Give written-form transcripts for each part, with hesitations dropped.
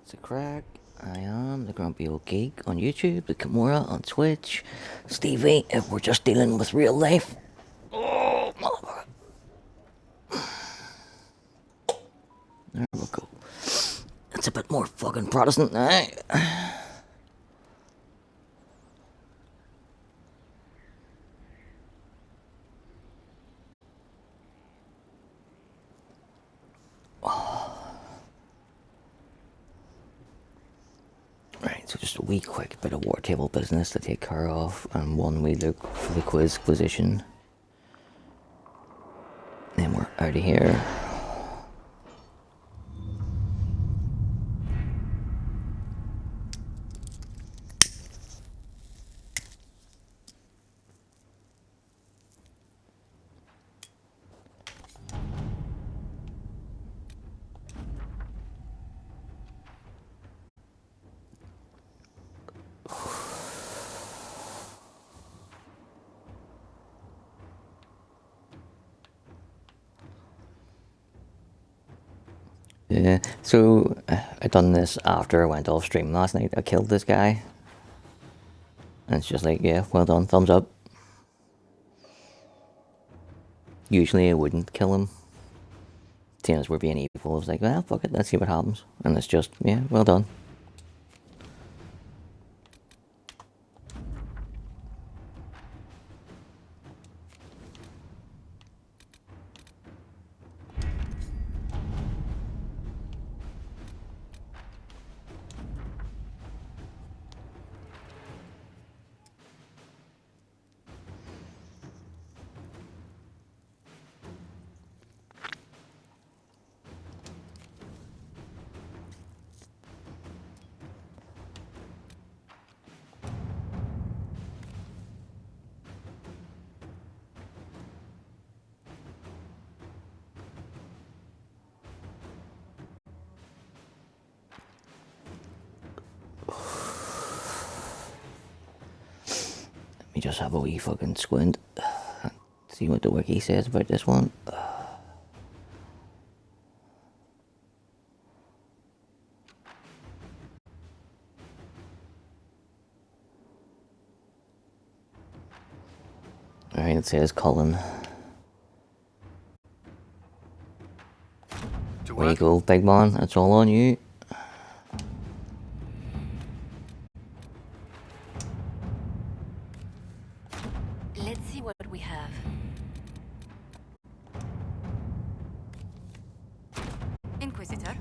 What's the crack? I am the Grumpy Old Geek on YouTube, the Kimura on Twitch, Stevie if we're just dealing with real life. Oh, motherfucker. There we go. It's a bit more fucking Protestant now. Right, so just a wee quick bit of war table business to take care of, and one wee look for the Quizquisition. Then we're out of here. Yeah, so I done this after I went off stream last night. I killed this guy. And it's just like, yeah, well done, thumbs up. Usually I wouldn't kill him. Seeing as we're being evil, I was like, well, fuck it, let's see what happens. And it's just, yeah, well done. Let me just have a wee fucking squint. See what the wiki says about this one. Alright, it says Cullen. There you go, big man. It's all on you. Let's see what we have. Inquisitor.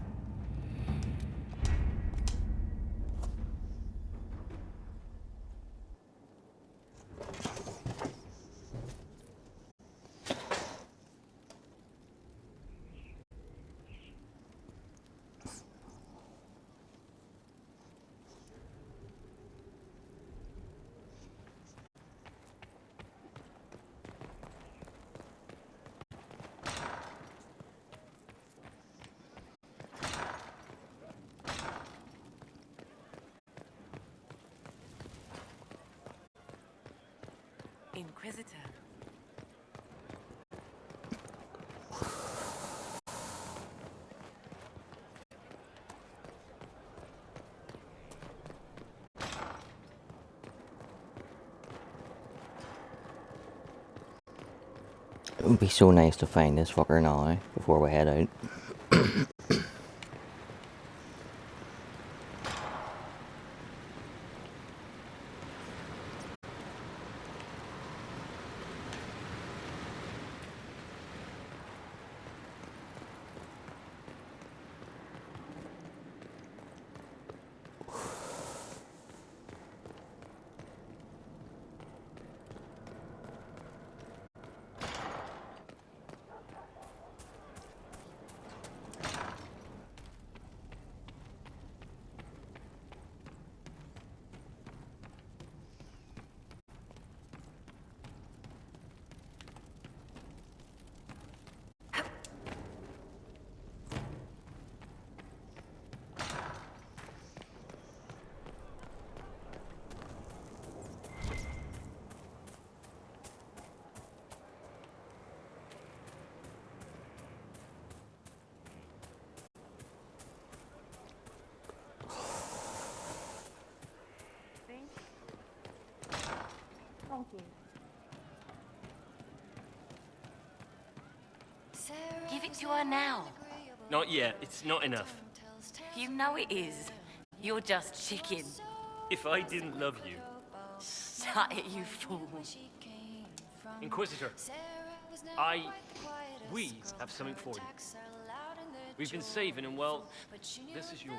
Inquisitor. It would be so nice to find this fucker now before we head out. Give it to her now. Not yet. It's not enough. You know it is. You're just chicken. If I didn't love you... Shut it, you fool. Inquisitor, we have something for you. We've been saving and, well, this is yours.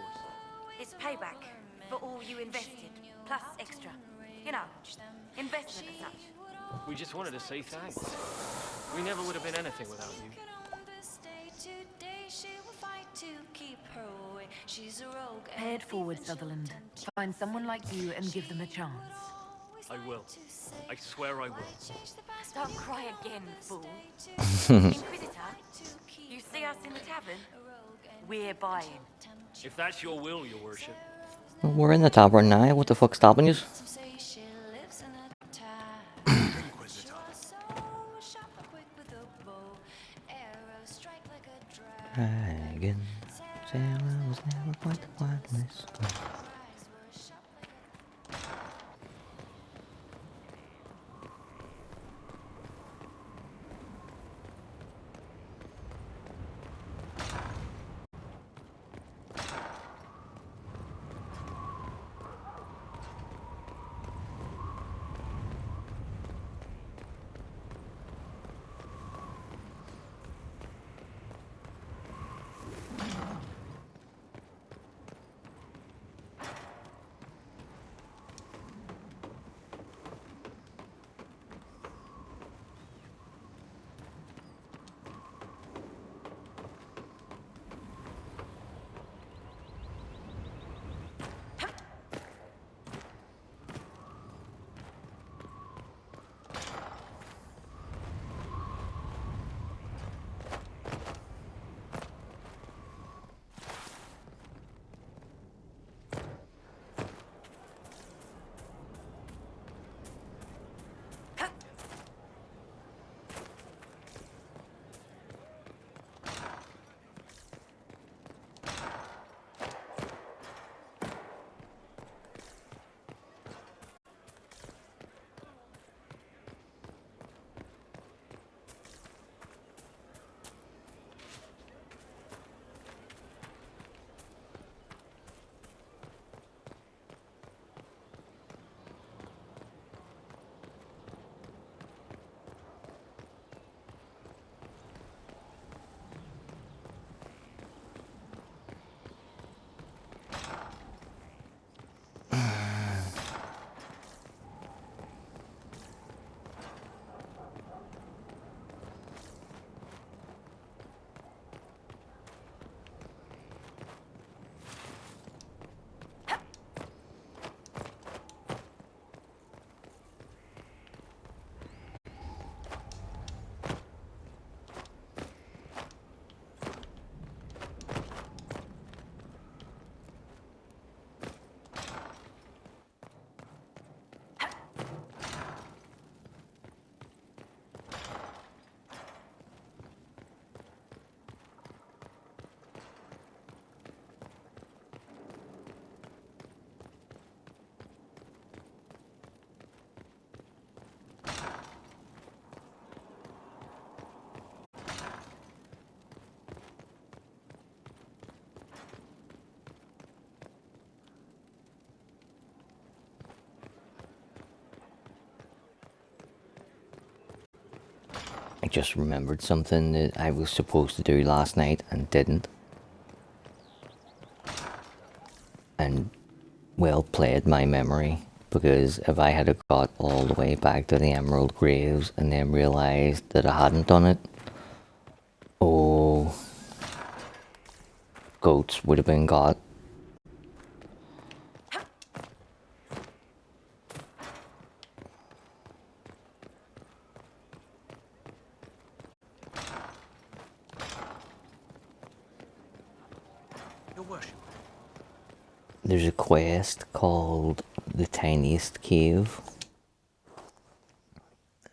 It's payback for all you invested, plus extra. You know, investment as such. We just wanted to say thanks. We never would have been anything without you. Pay it forward, Sutherland. Find someone like you and give them a chance. I will. I swear I will. Don't cry again, fool. Inquisitor, you see us in the tavern? We're buying. If that's your will, your worship. Well, we're in the tavern now. What the fuck's stopping you? Inquisitor. Dragon. Sarah was never quite the wildness. I just remembered something that I was supposed to do last night and didn't. And well played my memory, because if I had got all the way back to the Emerald Graves and then realised that I hadn't done it, oh, goats would have been got. Your worship. There's a quest called the Tiniest Cave,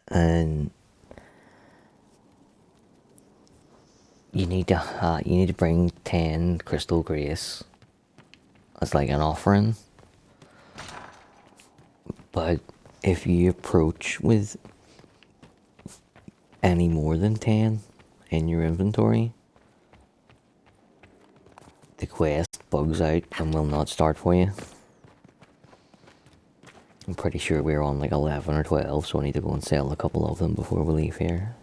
and you need to bring 10 crystal grace as like an offering, but if you approach with any more than 10 in your inventory, the quest bugs out and will not start for you. I'm pretty sure we're on like 11 or 12, so I need to go and sell a couple of them before we leave here.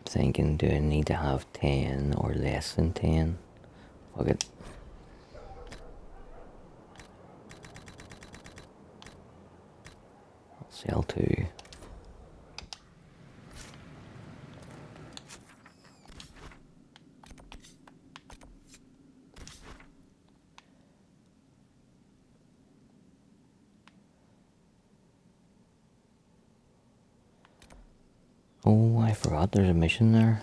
Thinking, do I need to have 10 or less than 10? Fuck it. I'll sell 2. Oh, I forgot there's a mission there.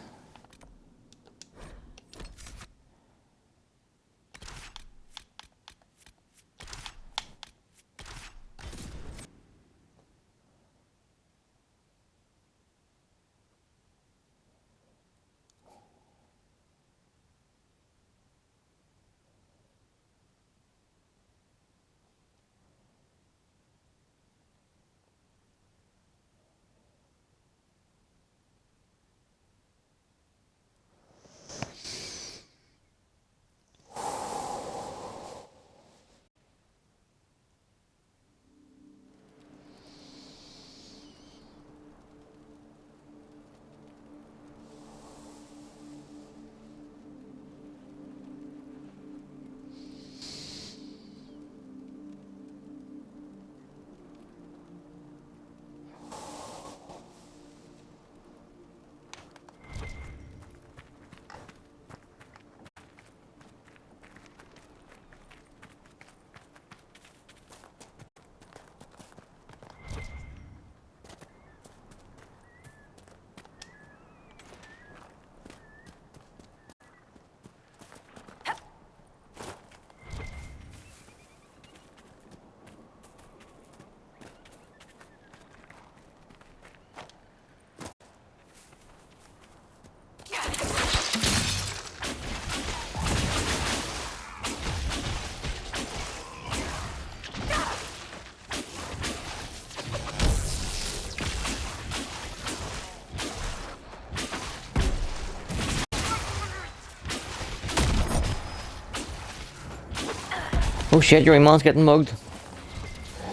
Oh shit, your iman's getting mugged.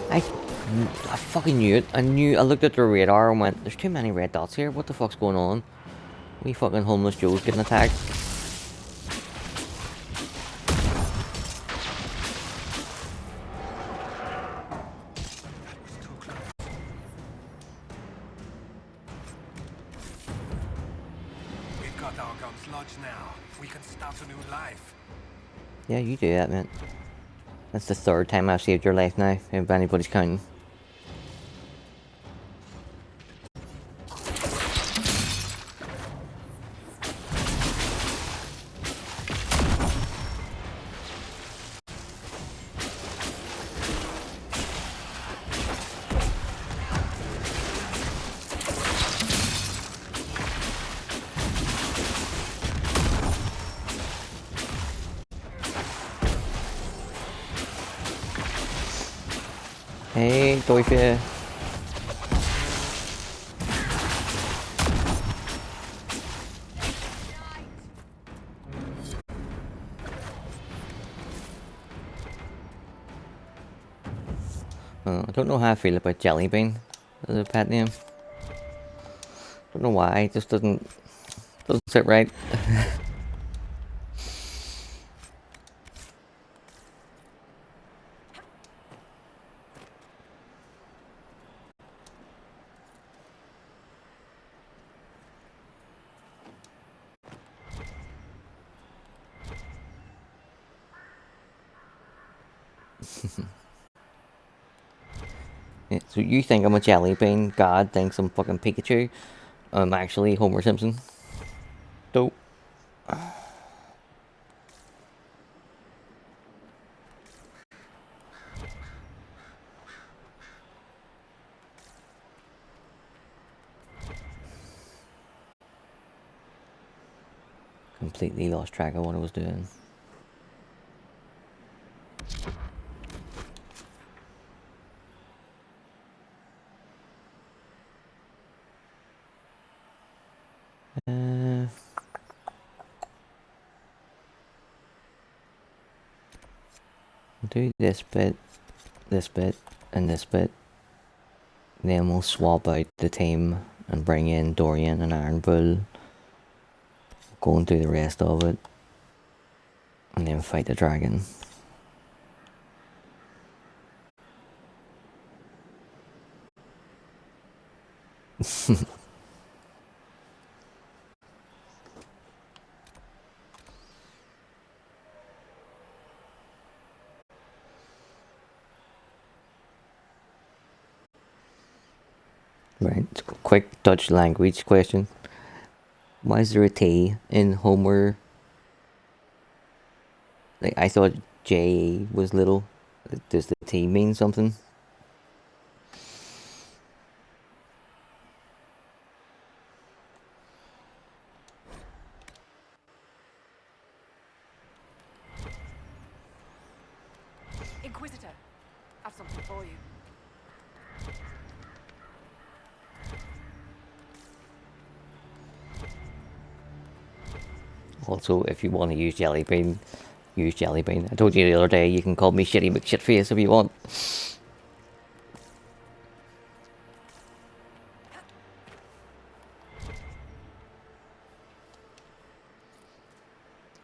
I fucking knew it. I looked at the radar and went, there's too many red dots here. What the fuck's going on? We fucking homeless Joe's getting attacked. We've got our guns lodged now. We can start a new life. Yeah, you do that, man. That's the 3rd time I've saved your life now, if anybody's counting. Hey, Teufel. I don't know how I feel about Jellybean as a pet name. Don't know why, it just doesn't sit right. Yeah, so you think I'm a jelly bean? God thinks I'm fucking Pikachu. I'm actually Homer Simpson. Dope. Completely lost track of what I was doing. Do this bit, and this bit. Then we'll swap out the team and bring in Dorian and Iron Bull. Go and do the rest of it. And then fight the dragon. Right, quick Dutch language question. Why is there a T in Homer? Like, I thought J was little. Does the T mean something? Inquisitor, I've something for you. Also, if you want to use Jelly Bean, use Jelly Bean. I told you the other day, you can call me Shitty McShitface if you want.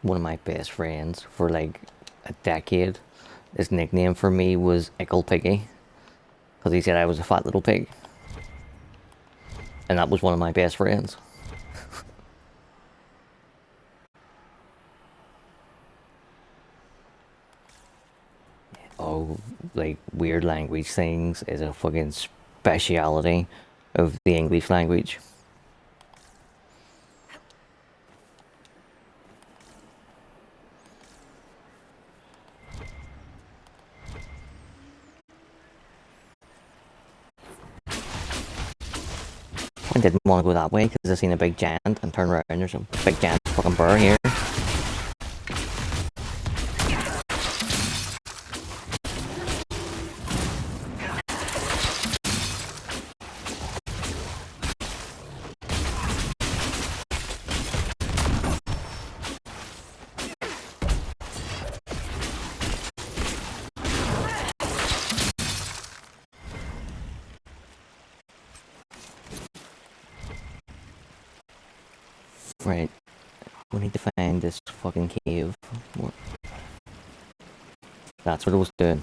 One of my best friends for like a decade, his nickname for me was Ickle Piggy. Because he said I was a fat little pig. And that was one of my best friends. Oh, like weird language things is a fucking speciality of the English language. I didn't want to go that way because I seen a big giant and turn around. There's a big giant fucking bear here. Right. We need to find this fucking cave. That's what I was doing.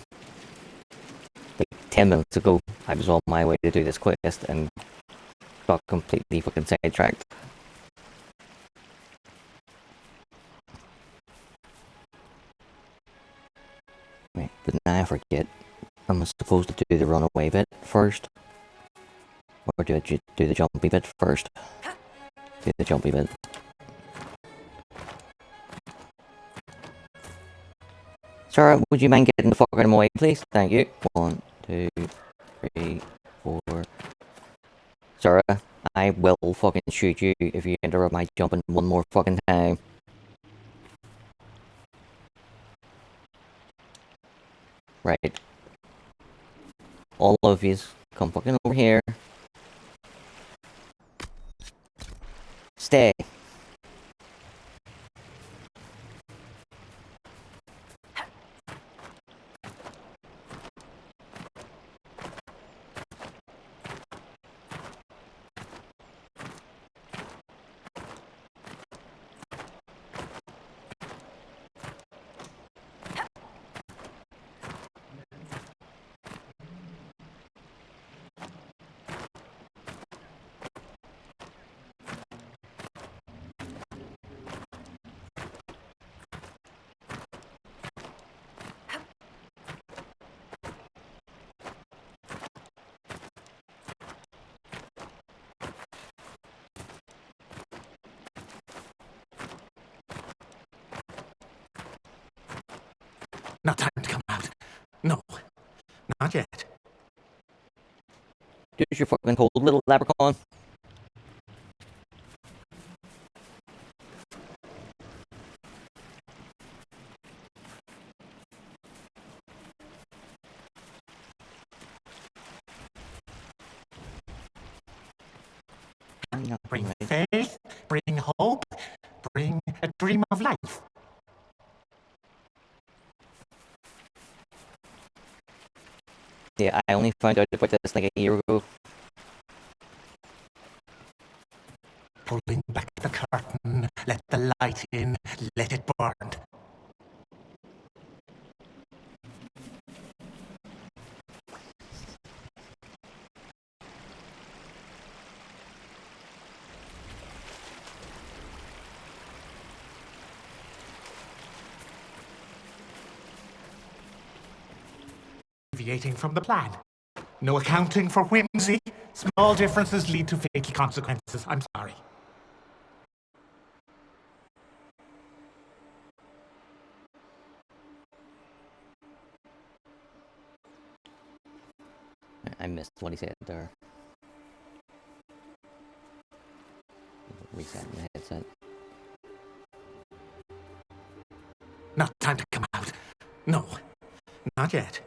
Like 10 minutes ago, I was on my way to do this quest and got completely fucking sidetracked. Right, but now I forget. I'm supposed to do the runaway bit first. Or do the jumpy bit first? Do the jumpy bit. Sarah, would you mind getting the fuck out of my way, please? Thank you. 1, 2, 3, 4. Sarah, I will fucking shoot you if you interrupt my jumping one more fucking time. Right. All of yous, come fucking over here. Stay. There's your fucking cold little leprechaun. Bring faith, bring hope, bring a dream of life. Yeah, I only found out about this like a year ago. Pulling back the curtain, let the light in, let it burn. Deviating from the plan. No accounting for whimsy. Small differences lead to fatal consequences. I'm sorry. I missed what he said there. Resetting the headset. Not time to come out. No, not yet.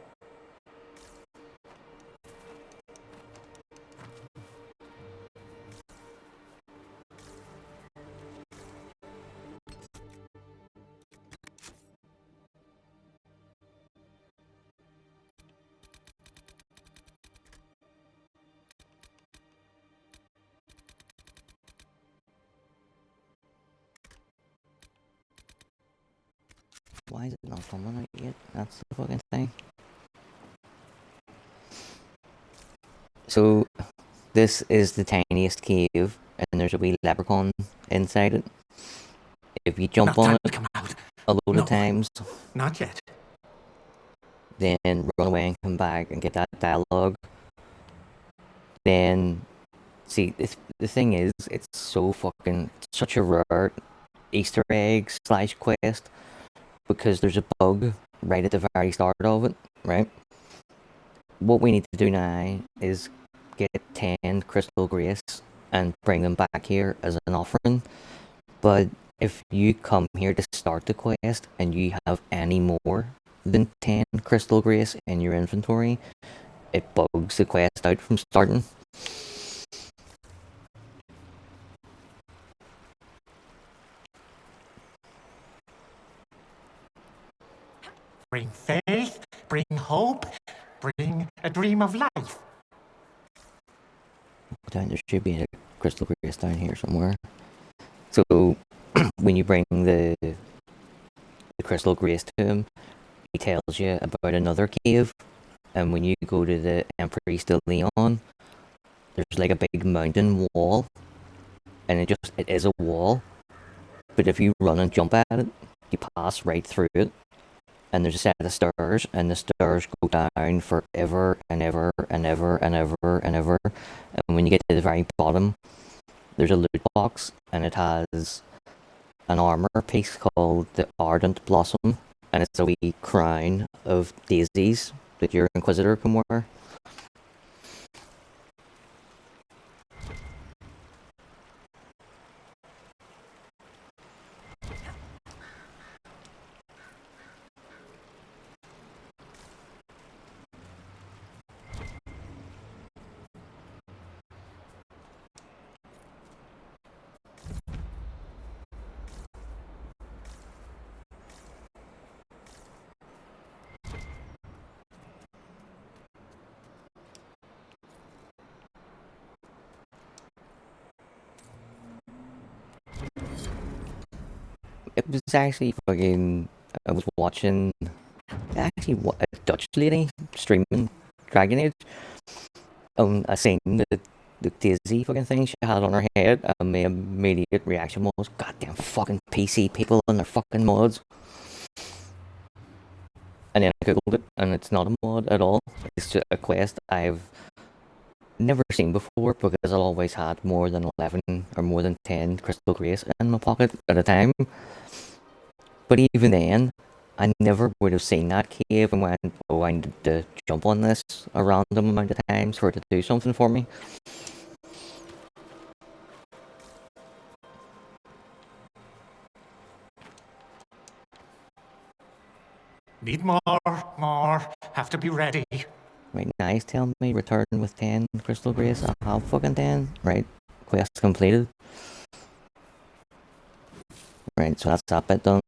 Why is it not coming out yet? That's the fucking thing. So, this is the tiniest cave, and there's a wee leprechaun inside it. If you jump Not on time it to come out. a load No. of times, Not yet. then run away and come back and get that dialogue, then, see, the thing is, it's so fucking, such a rare Easter egg slash quest, because there's a bug right at the very start of it, right? What we need to do now is get 10 crystal grace and bring them back here as an offering. But if you come here to start the quest and you have any more than 10 crystal grace in your inventory, it bugs the quest out from starting. Bring faith, bring hope, bring a dream of life. There should be a crystal grace down here somewhere. So when you bring the crystal grace to him, he tells you about another cave, and when you go to the Empress de Leon, there's like a big mountain wall, and it is a wall, but if you run and jump at it, you pass right through it, and there's a set of stairs, and the stairs go down forever and ever and ever and ever and ever, and when you get to the very bottom, there's a loot box, and it has an armor piece called the Ardent Blossom, and it's a wee crown of daisies that your Inquisitor can wear. It was actually fucking. I was watching actually a Dutch lady streaming Dragon Age. I seen the Daisy fucking thing she had on her head, and my immediate reaction was, "Goddamn fucking PC people and their fucking mods." And then I googled it, and it's not a mod at all. It's just a quest I've never seen before because I've always had more than 11 or more than 10 crystal grace in my pocket at a time. But even then, I never would have seen that cave and went, oh, I need to jump on this a random amount of times for it to do something for me. Need more, more. Have to be ready. Right, nice. Tell me, return with 10 crystal grace. I have fucking 10. Right, quest completed. Right, so that's that bit done.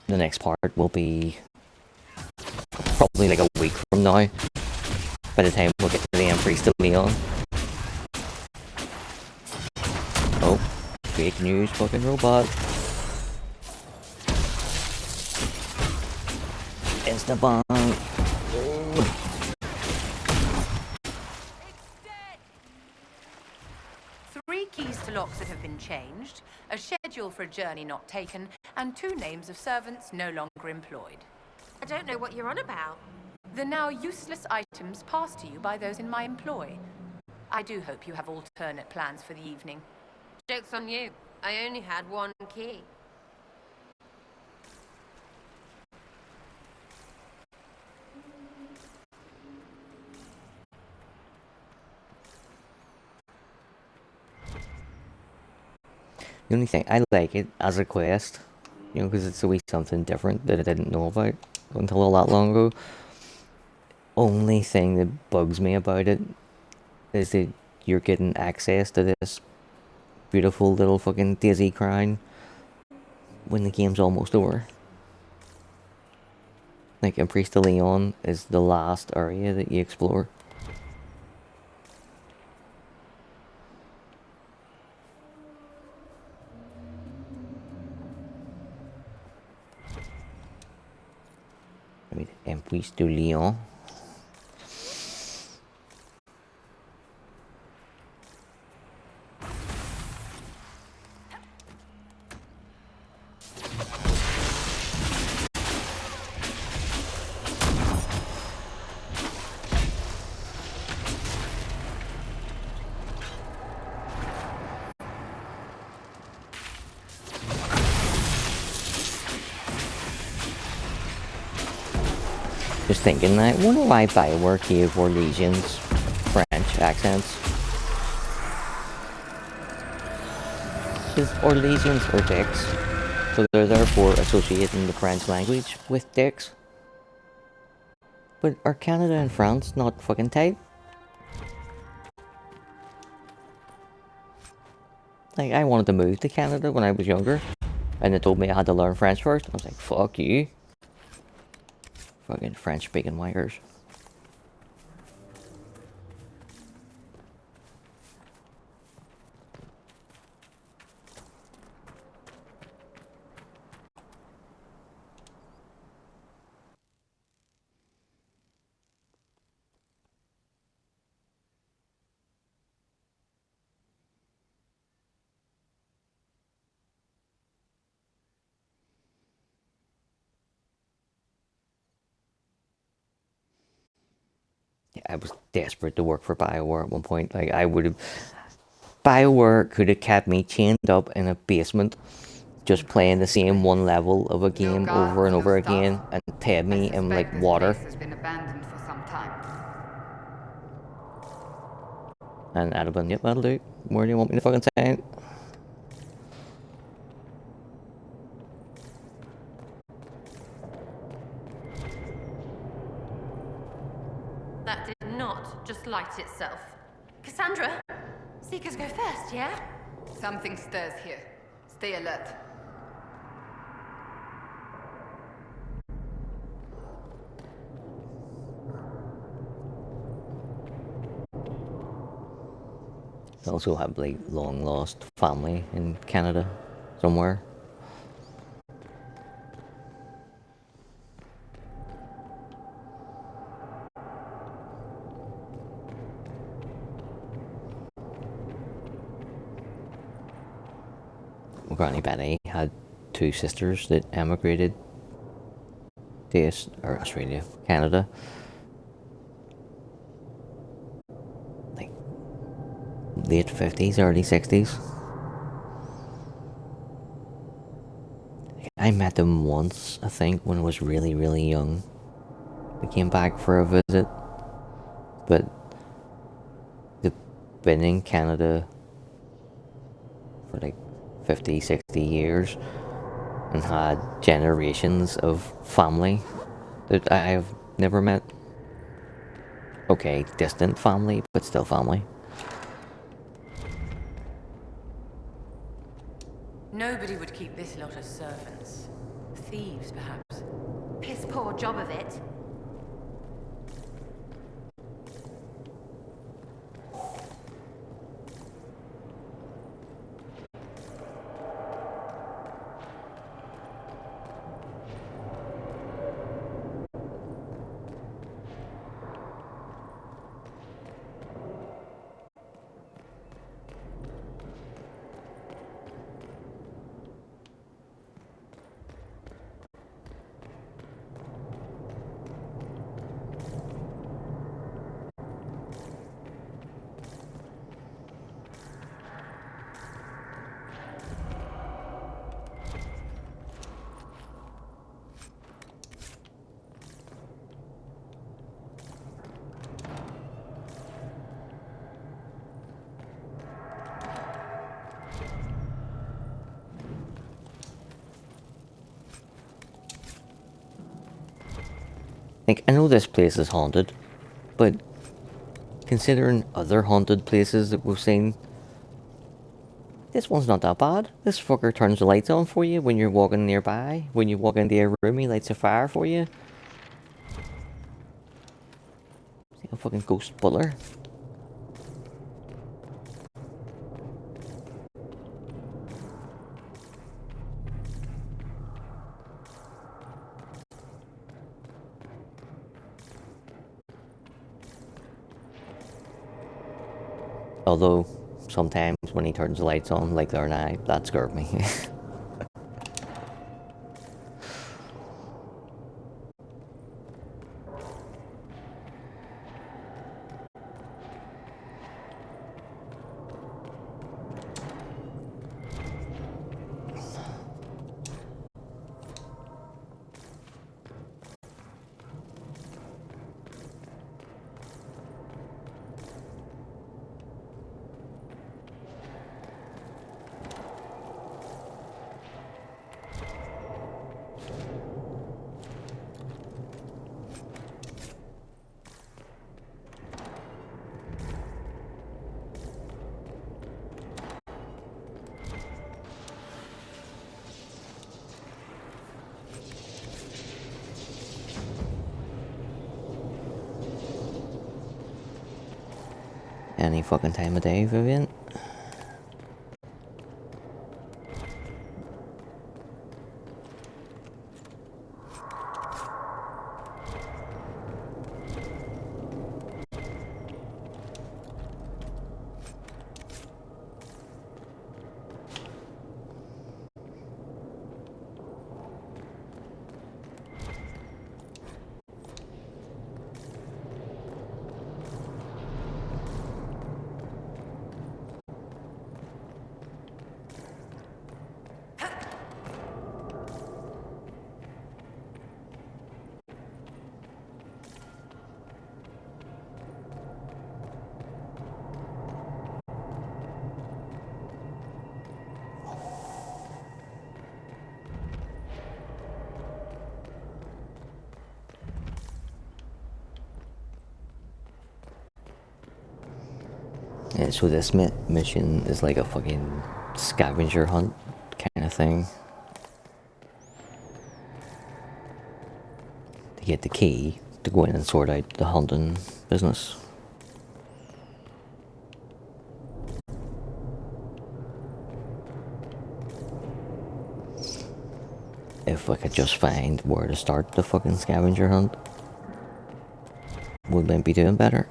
The next part will be probably like a week from now. By the time we'll get to the Empress to Leon. Oh, fake news, fucking robot. Insta-bomb. Three keys to locks that have been changed, a schedule for a journey not taken, and 2 names of servants no longer employed. I don't know what you're on about. The now useless items passed to you by those in my employ. I do hope you have alternate plans for the evening. Joke's on you. I only had 1 key. The only thing, I like it as a quest, you know, because it's a wee something different that I didn't know about until a lot long ago. Only thing that bugs me about it is that you're getting access to this beautiful little fucking daisy crown when the game's almost over. Like, Empress de Leon is the last area that you explore. I mean, Empress de Leon. Just thinking, I wonder why Bioware gave Orlesians French accents. Because Orlesians are dicks, so they're therefore associating the French language with dicks. But are Canada and France not fucking tight? Like, I wanted to move to Canada when I was younger, and they told me I had to learn French first. I was like, fuck you. Fucking French-speaking wankers. I was desperate to work for Bioware at one point. Like, I would have... Bioware could have kept me chained up in a basement just playing the same one level of a game over and over again and fed me in, like, water. Has been abandoned for some time. And I'd have been, yep, that'll do. Where do you want me to fucking send it? That did not just light itself. Cassandra, Seekers go first, yeah? Something stirs here. Stay alert. I also have, like, long lost family in Canada somewhere. Granny Betty had 2 sisters that emigrated to Australia, Canada. Like, late 50s, early 60s. I met them once, I think, when I was really, really young. We came back for a visit, but they've been in Canada for like 50, 60 years and had generations of family that I have never met. Okay, distant family, but still family. Nobody would keep this lot as servants. Thieves, perhaps. Piss poor job of it. Like, I know this place is haunted, but considering other haunted places that we've seen, this one's not that bad. This fucker turns the lights on for you when you're walking nearby. When you walk into a room, he lights a fire for you. It's like a fucking ghost butler. Although, sometimes when he turns the lights on, like there now, that scared me. Any fucking time of day, Vivian. Yeah, so this mission is like a fucking scavenger hunt kind of thing. To get the key to go in and sort out the hunting business. If I could just find where to start the fucking scavenger hunt, would we be doing better?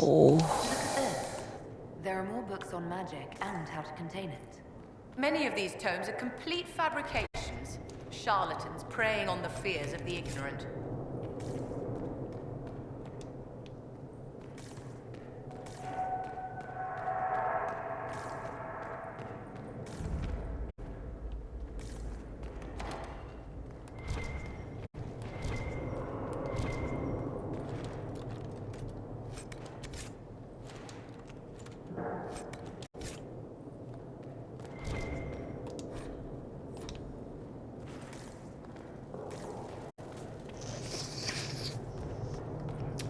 Oh. Look at this. There are more books on magic and how to contain it. Many of these tomes are complete fabrications. Charlatans preying on the fears of the ignorant.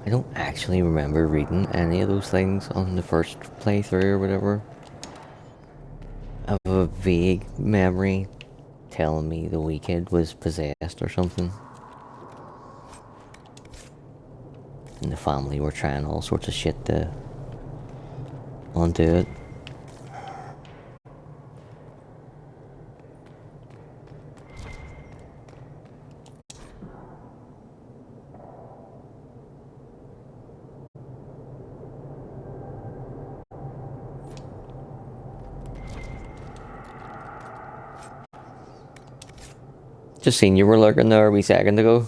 I don't actually remember reading any of those things on the first playthrough or whatever. I have a vague memory telling me the wee kid was possessed or something. And the family were trying all sorts of shit to undo it. Just seen you were lurking there a wee second ago.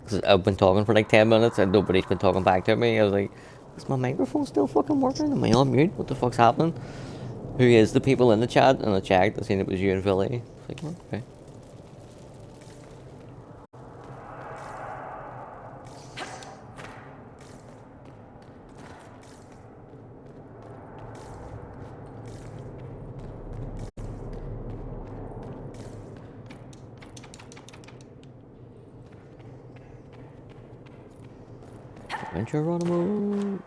'Cause I've been talking for like 10 minutes and nobody's been talking back to me. I was like, is my microphone still fucking working? Am I on mute? What the fuck's happening? Who is the people in the chat? And I checked, I seen it was you and Philly. Like, oh, okay. Geronimo.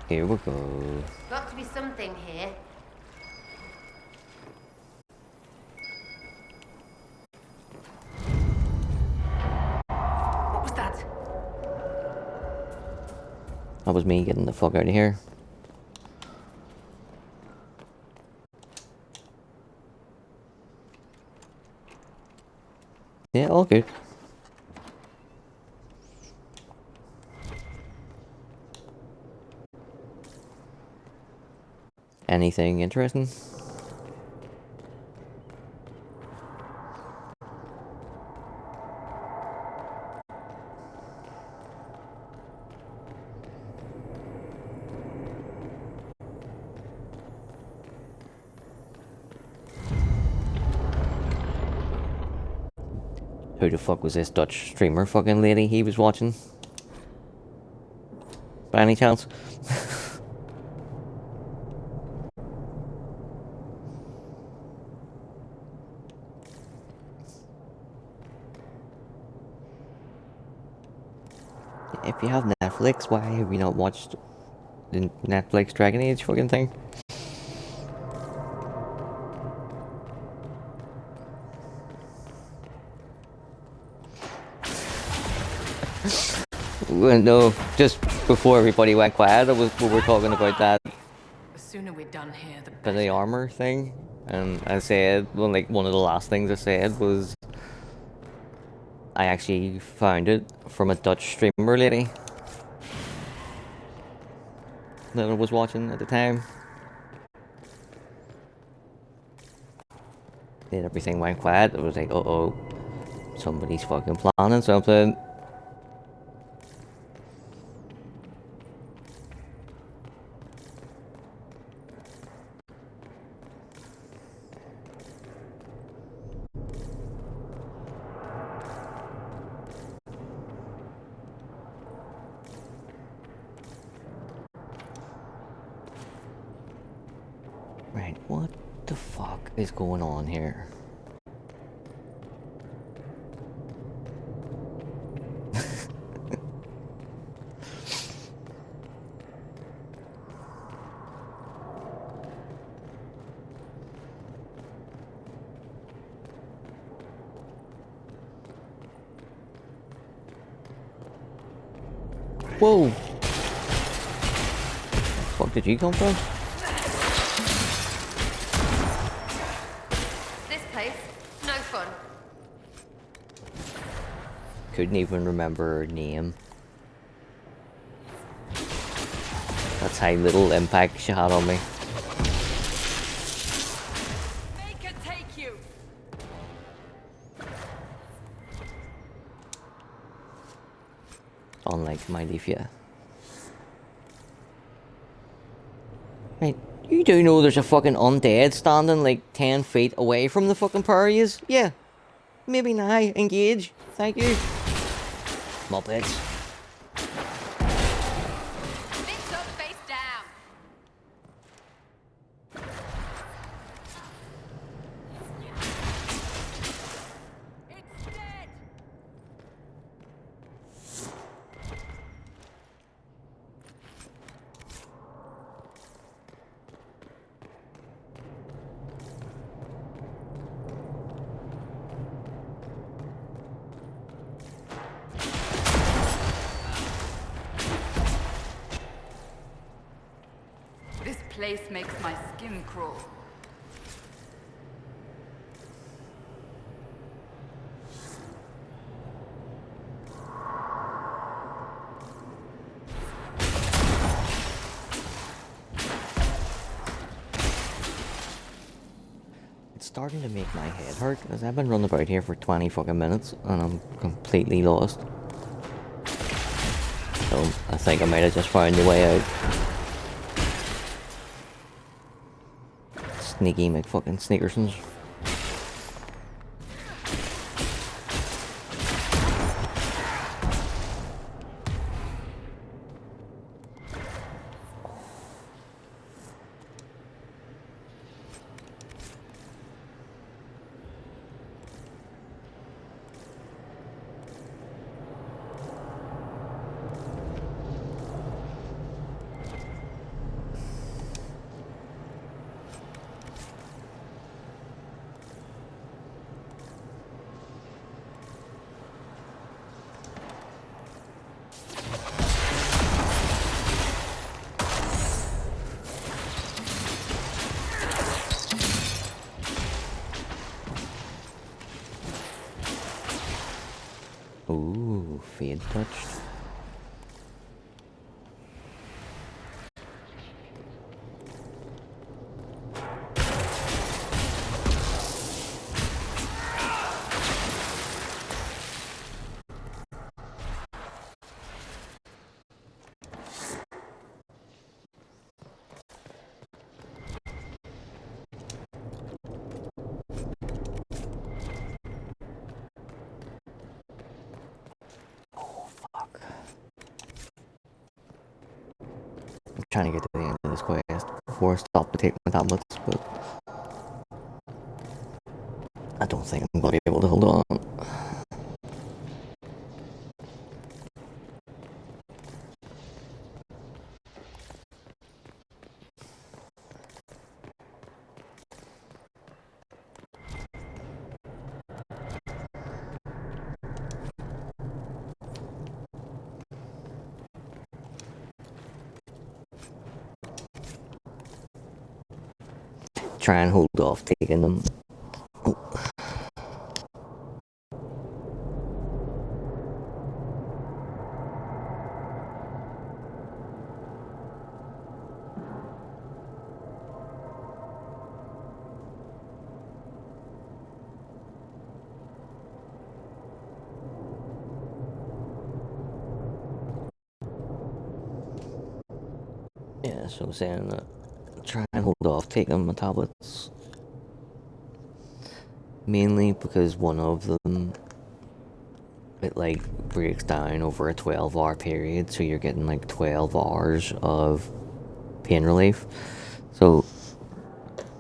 Here we go. Got to be something here. What was that? That was me getting the fuck out of here. Yeah, all good. Anything interesting? Who the fuck was this Dutch streamer fucking lady he was watching? By any chance? If you have Netflix, why have you not watched the Netflix Dragon Age fucking thing? Well, no, just before everybody went quiet, we were talking about that The sooner we're done here, the for better. the armor thing, and I said, well, like one of the last things I said was I actually found it from a Dutch streamer lady that I was watching at the time. Then everything went quiet. It was like, uh-oh, somebody's fucking planning something. Right, what the fuck is going on here? Whoa! Fuck fuck did you come from? This place, no fun. Couldn't even remember her name. That's how little impact she had on me. Make her take you. Unlike my Leafia. Right, you do know there's a fucking undead standing like 10 feet away from the fucking parties? Yeah. Maybe now. Engage. Thank you. Muppets. Mix up, face down. It's dead. This place makes my skin crawl. It's starting to make my head hurt because I've been running about here for 20 fucking minutes and I'm completely lost. So I think I might have just found the way out. Sneaky McFucking Sneakersons. Ooh, fade touched. Trying to get to the end of this quest before I stop to take my tablets, but I don't think I'm going to be able to hold on. Try and hold off taking them. Oh. Yeah, so I'm saying that try and hold off taking my tablets. Mainly because one of them, it like breaks down over a 12-hour period, so you're getting like 12 hours of pain relief. So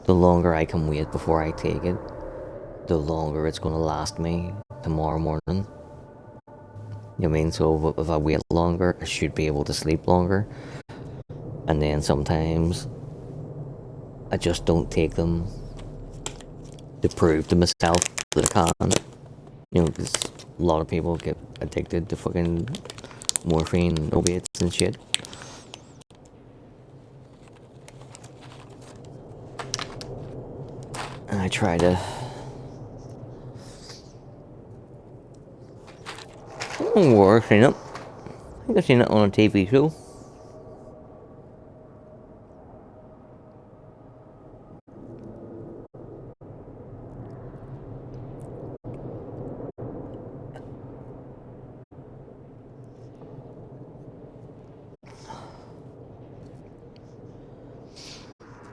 the longer I can wait before I take it, the longer it's going to last me tomorrow morning. You know what I mean? So if I wait longer, I should be able to sleep longer. And then sometimes I just don't take them to prove to myself that I can. You know, because a lot of people get addicted to fucking morphine and opiates and shit. try to... Oh, I've seen it. I think I've seen it on a TV show.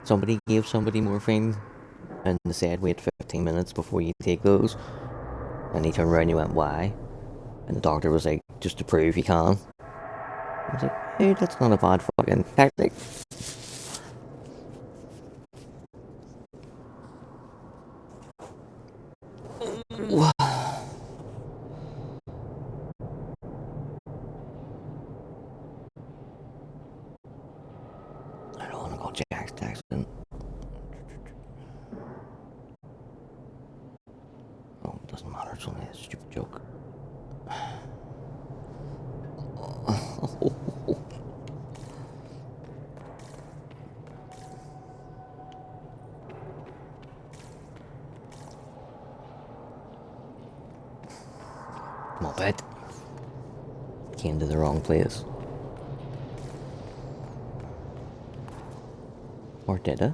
Somebody gave somebody morphine and they said wait 15 minutes before you take those. And he turned around and he went, why? And the doctor was like, just to prove you can. I was like, hey, that's not a bad fucking tactic. I don't want to call Jack's accident. Oh, it doesn't matter, it's only a stupid joke. Moped. Came to the wrong place. Or did I?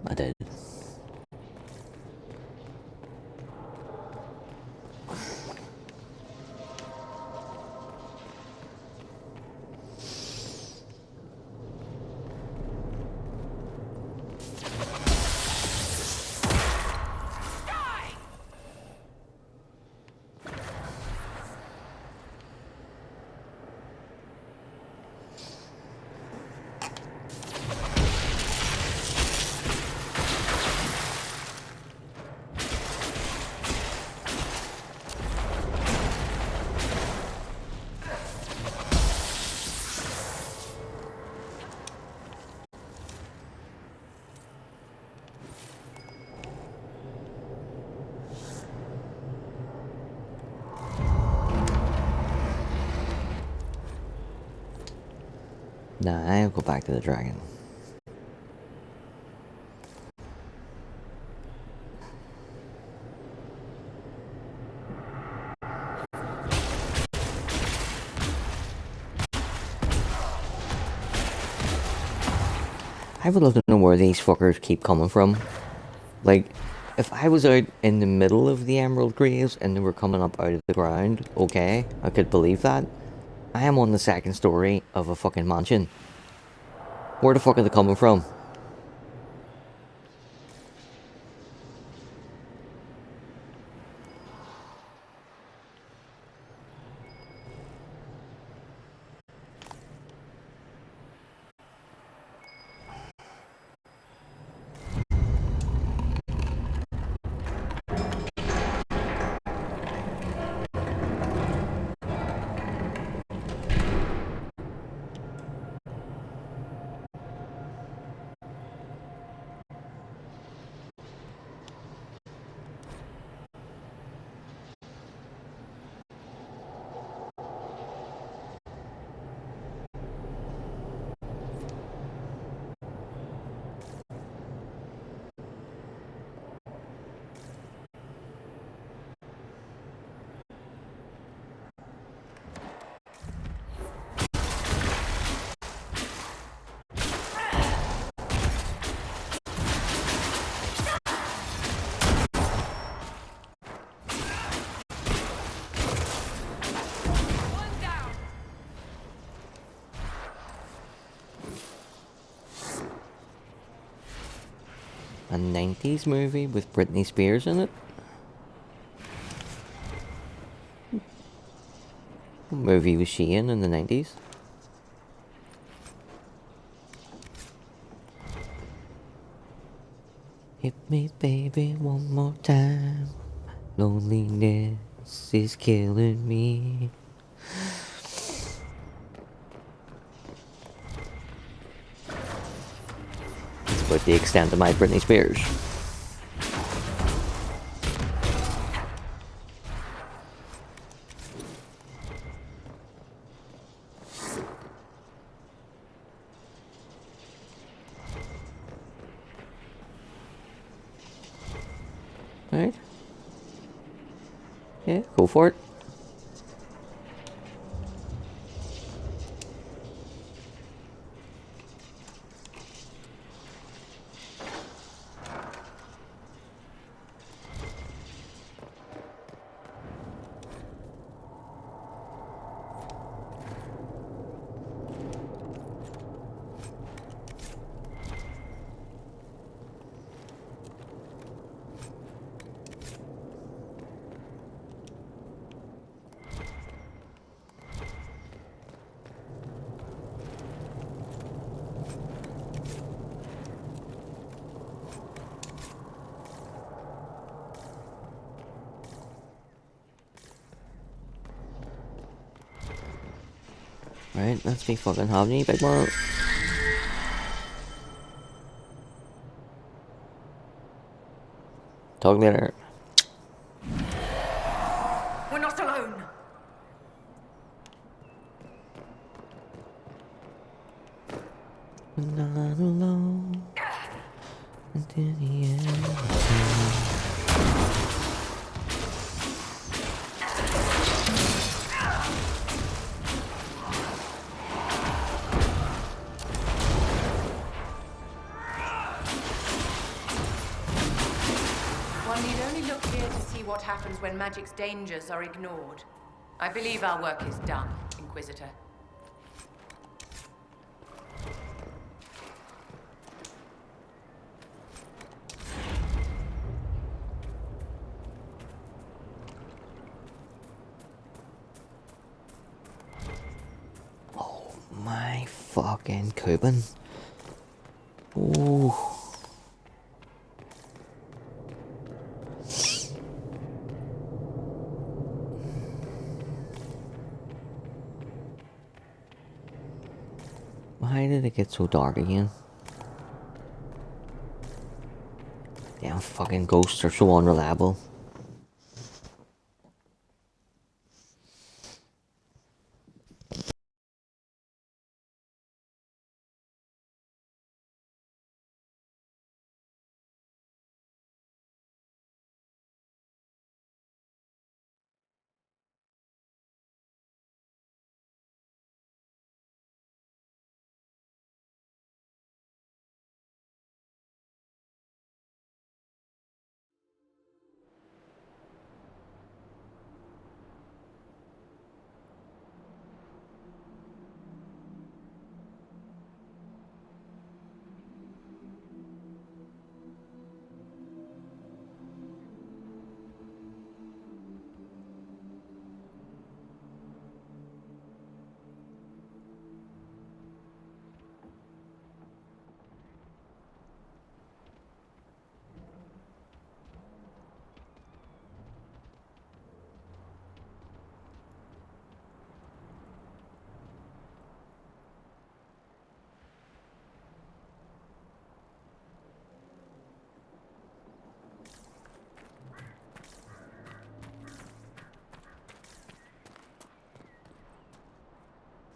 I did. Nah, I'll go back to the dragon. I would love to know where these fuckers keep coming from. Like, if I was out in the middle of the emerald graves and they were coming up out of the ground, okay, I could believe that. I am on the second story of a fucking mansion. Where the fuck are they coming from? A 90s movie with Britney Spears in it? What movie was she in the 90s? Hit me baby one more time. Loneliness is killing me. That's about the extent of my Britney Spears. Right? Yeah, go for it. Right, let's be fucking having you, big man. Talk later. We're not alone. We're not alone until the end. One need only look here to see what happens when magic's dangers are ignored. I believe our work is done, Inquisitor. My fucking Cuban. Ooh. Why did it get so dark again? Damn fucking ghosts are so unreliable.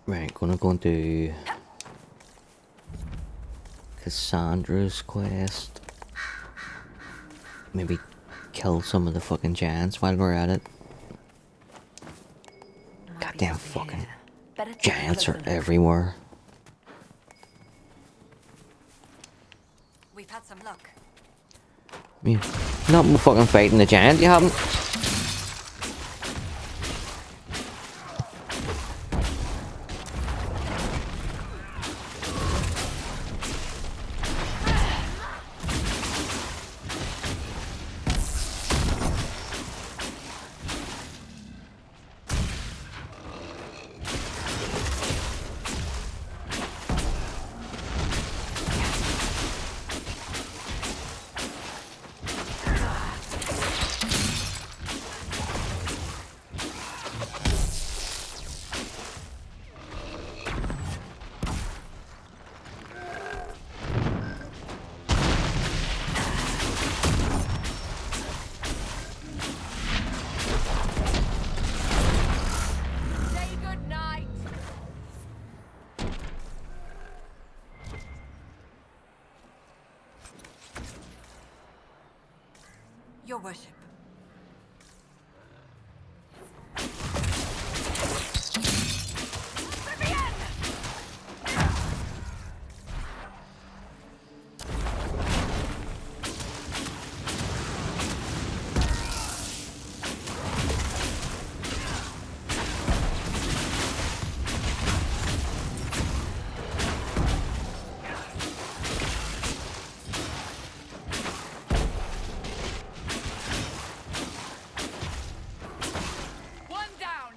Right, gonna go and do Cassandra's quest. Maybe kill some of the fucking giants while we're at it. Goddamn fucking giants are everywhere. We've had some luck. I mean, not fucking fighting the giant, you haven't? Your worship. One down.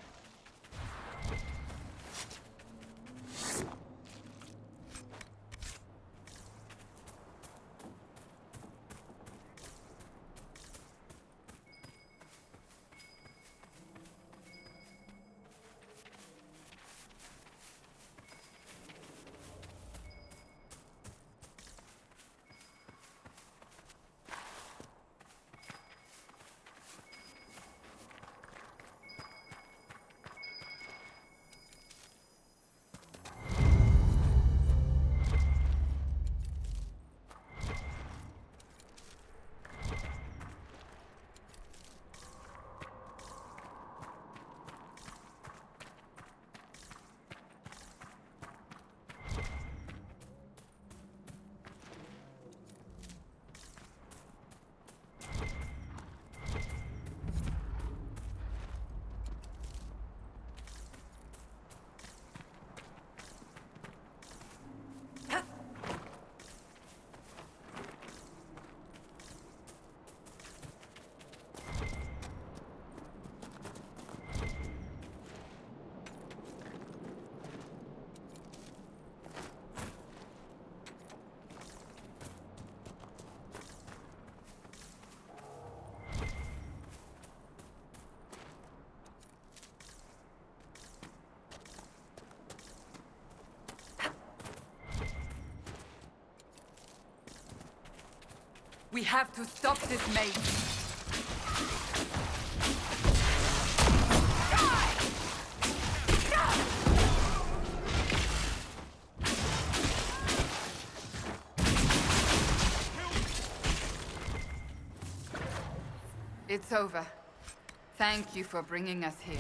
We have to stop this mate. It's over. Thank you for bringing us here.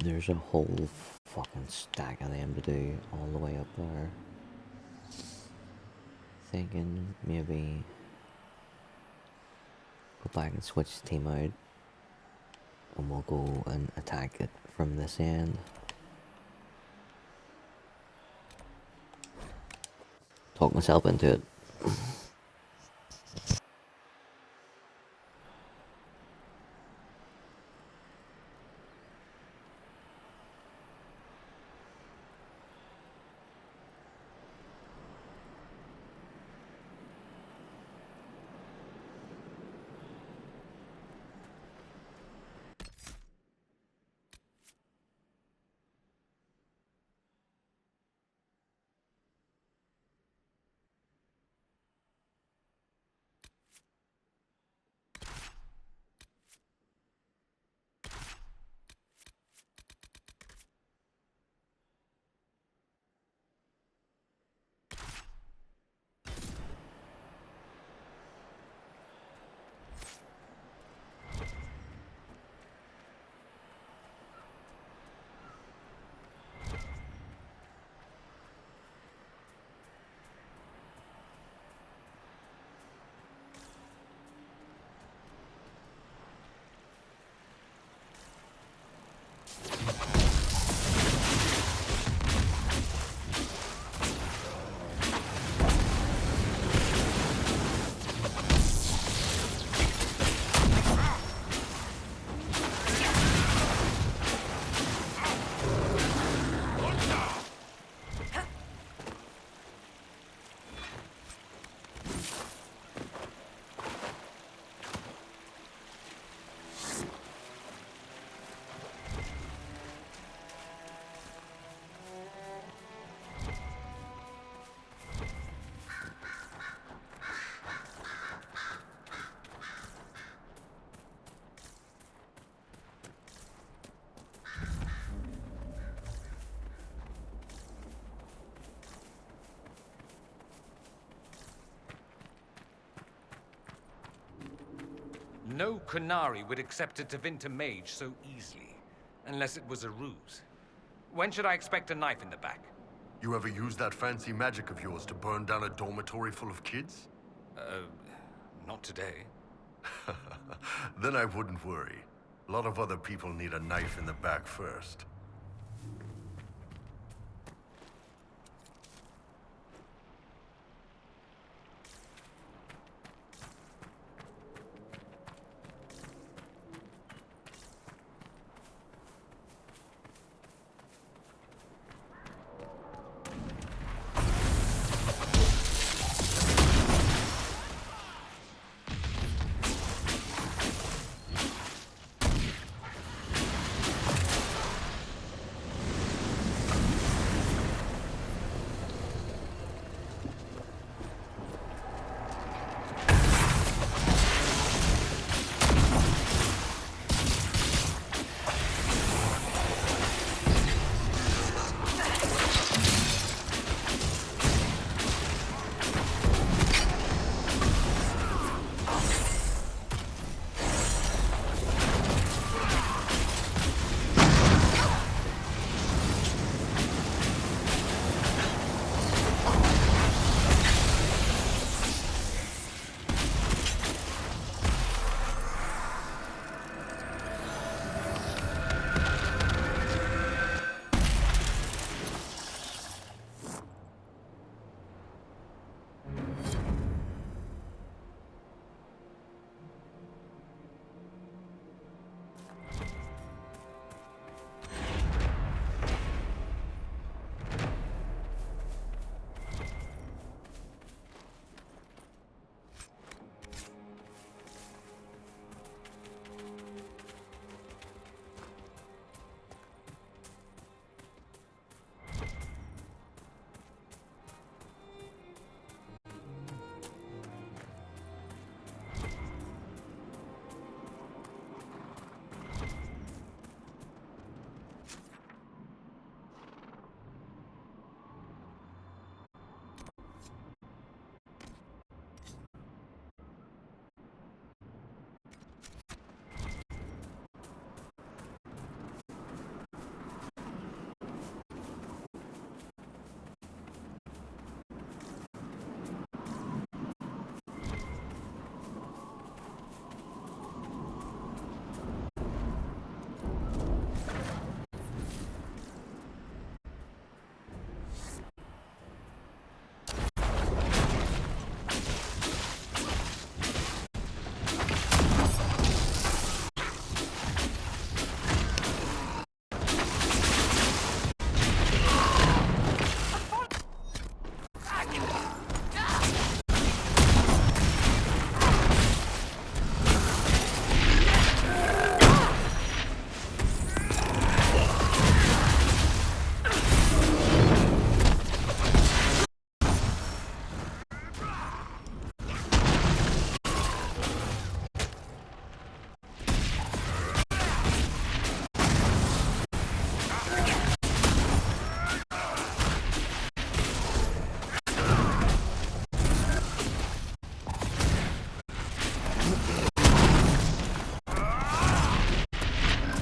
There's a whole fucking stack of them to do all the way up there. Thinking maybe go back and switch the team out, and we'll go and attack it from this end. Talk myself into it. No Qunari would accept a Tevinter mage so easily, unless it was a ruse. When should I expect a knife in the back? You ever use that fancy magic of yours to burn down a dormitory full of kids? Not today. Then I wouldn't worry. A lot of other people need a knife in the back first.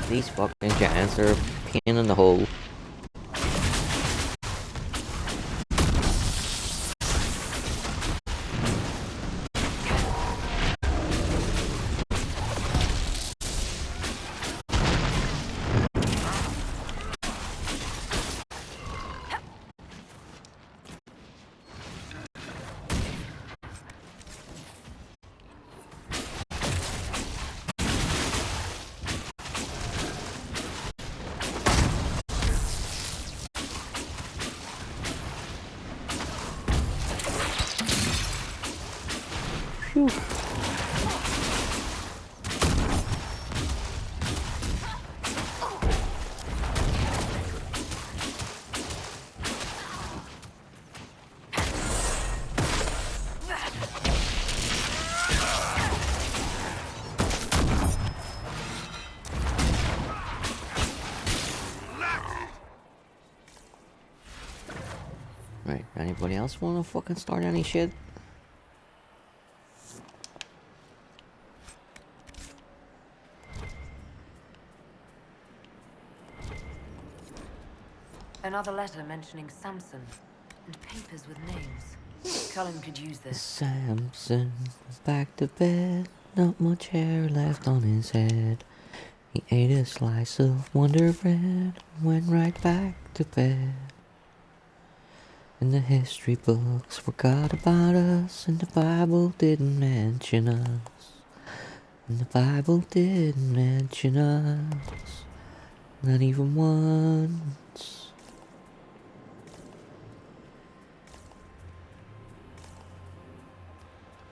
These fucking giants are a pain in the hole. Phew. Right, anybody else wanna fucking start any shit? Another letter mentioning Samson and papers with names. Cullen could use this. Samson, back to bed, not much hair left on his head. He ate a slice of Wonder Bread, went right back to bed. And the history books forgot about us, and the Bible didn't mention us. And the Bible didn't mention us, not even once.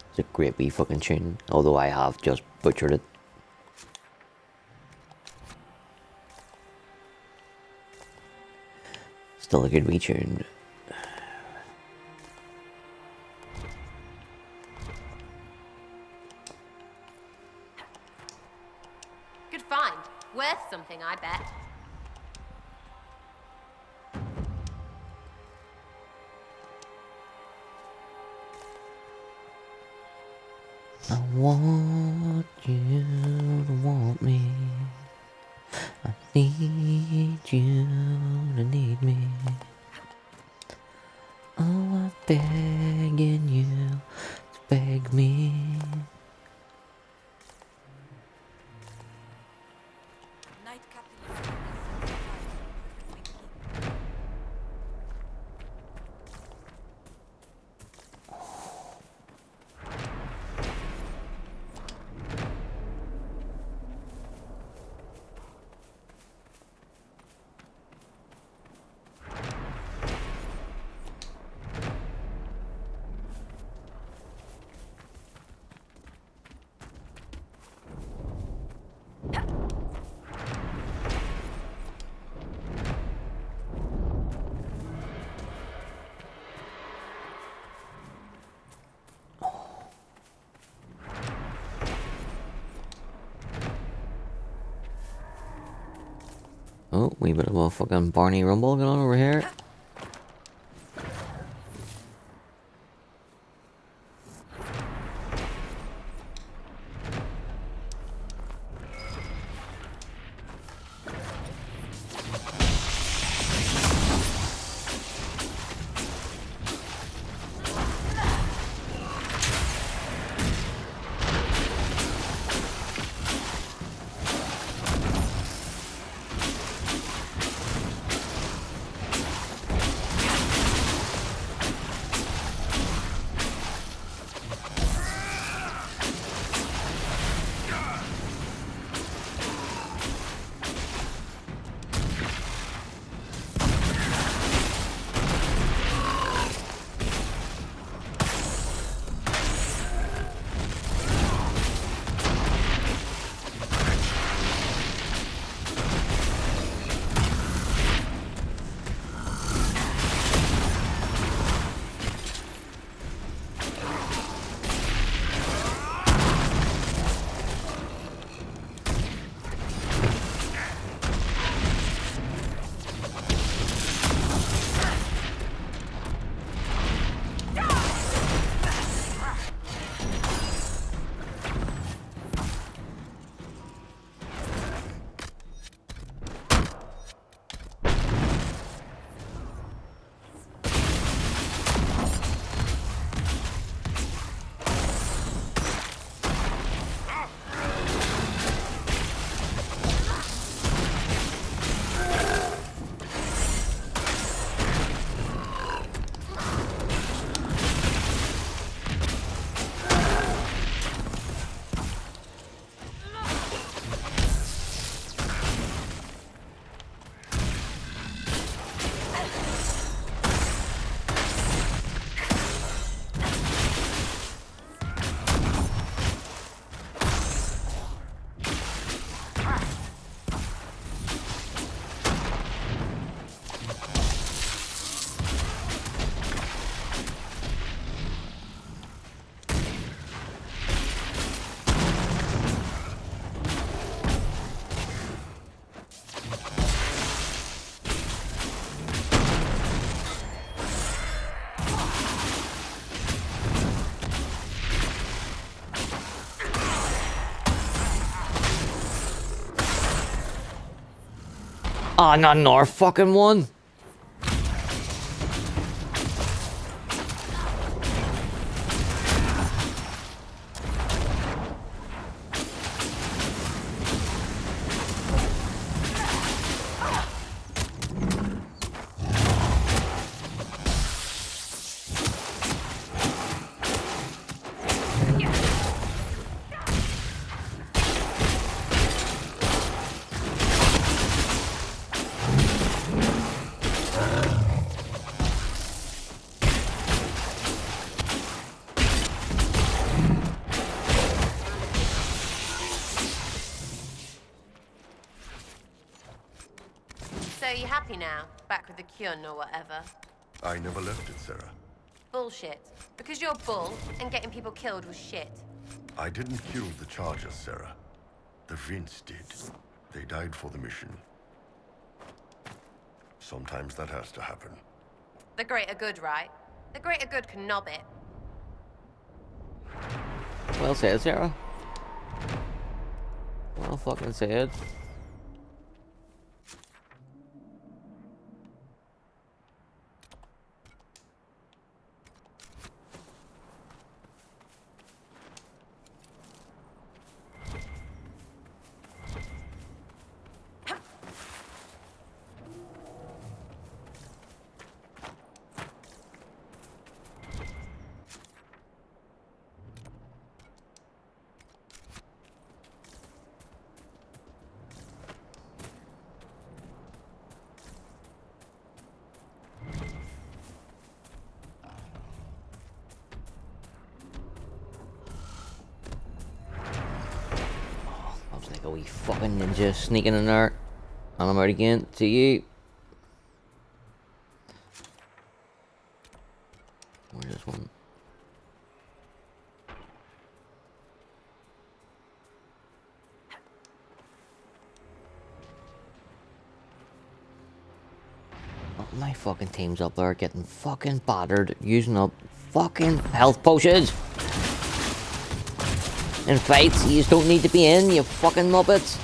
It's a great wee fucking tune, although I have just butchered it. Still a good wee tune. Good find. Worth something, I bet. I want you to want me. I need you to need me. Oh, I'm begging you to beg me. Night Captain. Oh, we bit of a fucking Barney Rumble going on over here. Oh, not another fucking one. So you happy now? Back with the Kyun or whatever? I never left it, Sarah. Bullshit. Because you're bull, and getting people killed was shit. I didn't kill the Chargers, Sarah. The Vince did. They died for the mission. Sometimes that has to happen. The greater good, right? The greater good can knob it. Well said, Sarah. Well fucking said. Like a wee fucking ninja sneaking in there. And I'm out again. See you. Where's this one? Oh, my fucking team's up there getting fucking battered, using up fucking health potions. In fights, you just don't need to be in, you fucking muppets.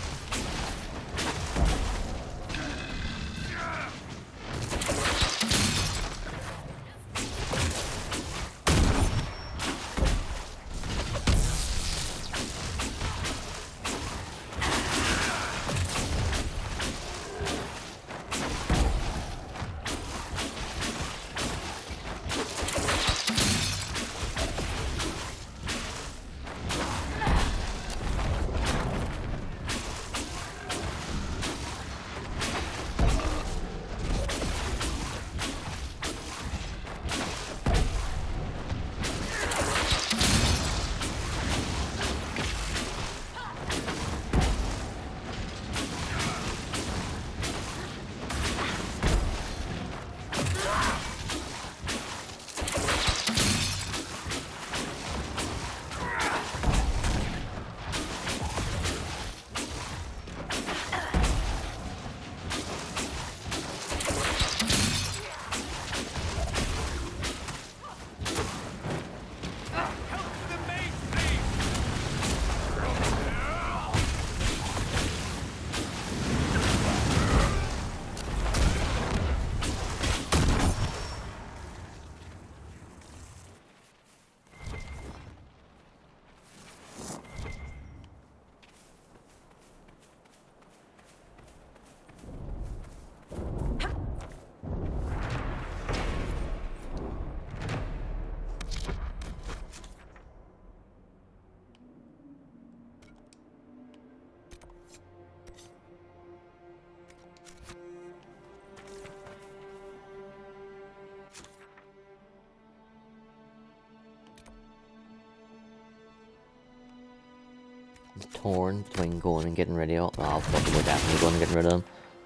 Torn between going and getting rid of. Oh, fucking, we're definitely going and getting rid of them.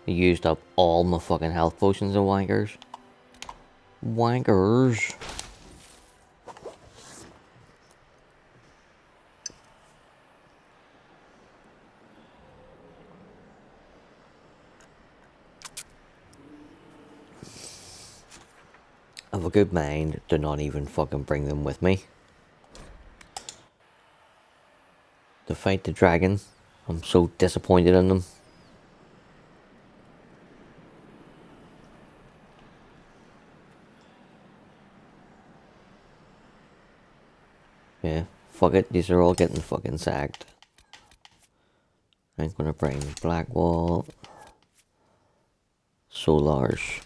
I used up all my fucking health potions and wankers. Wankers. I have a good mind to not even fucking bring them with me. To fight the dragon. I'm so disappointed in them. Yeah, fuck it, these are all getting fucking sacked. I'm gonna bring Blackwall, Solars,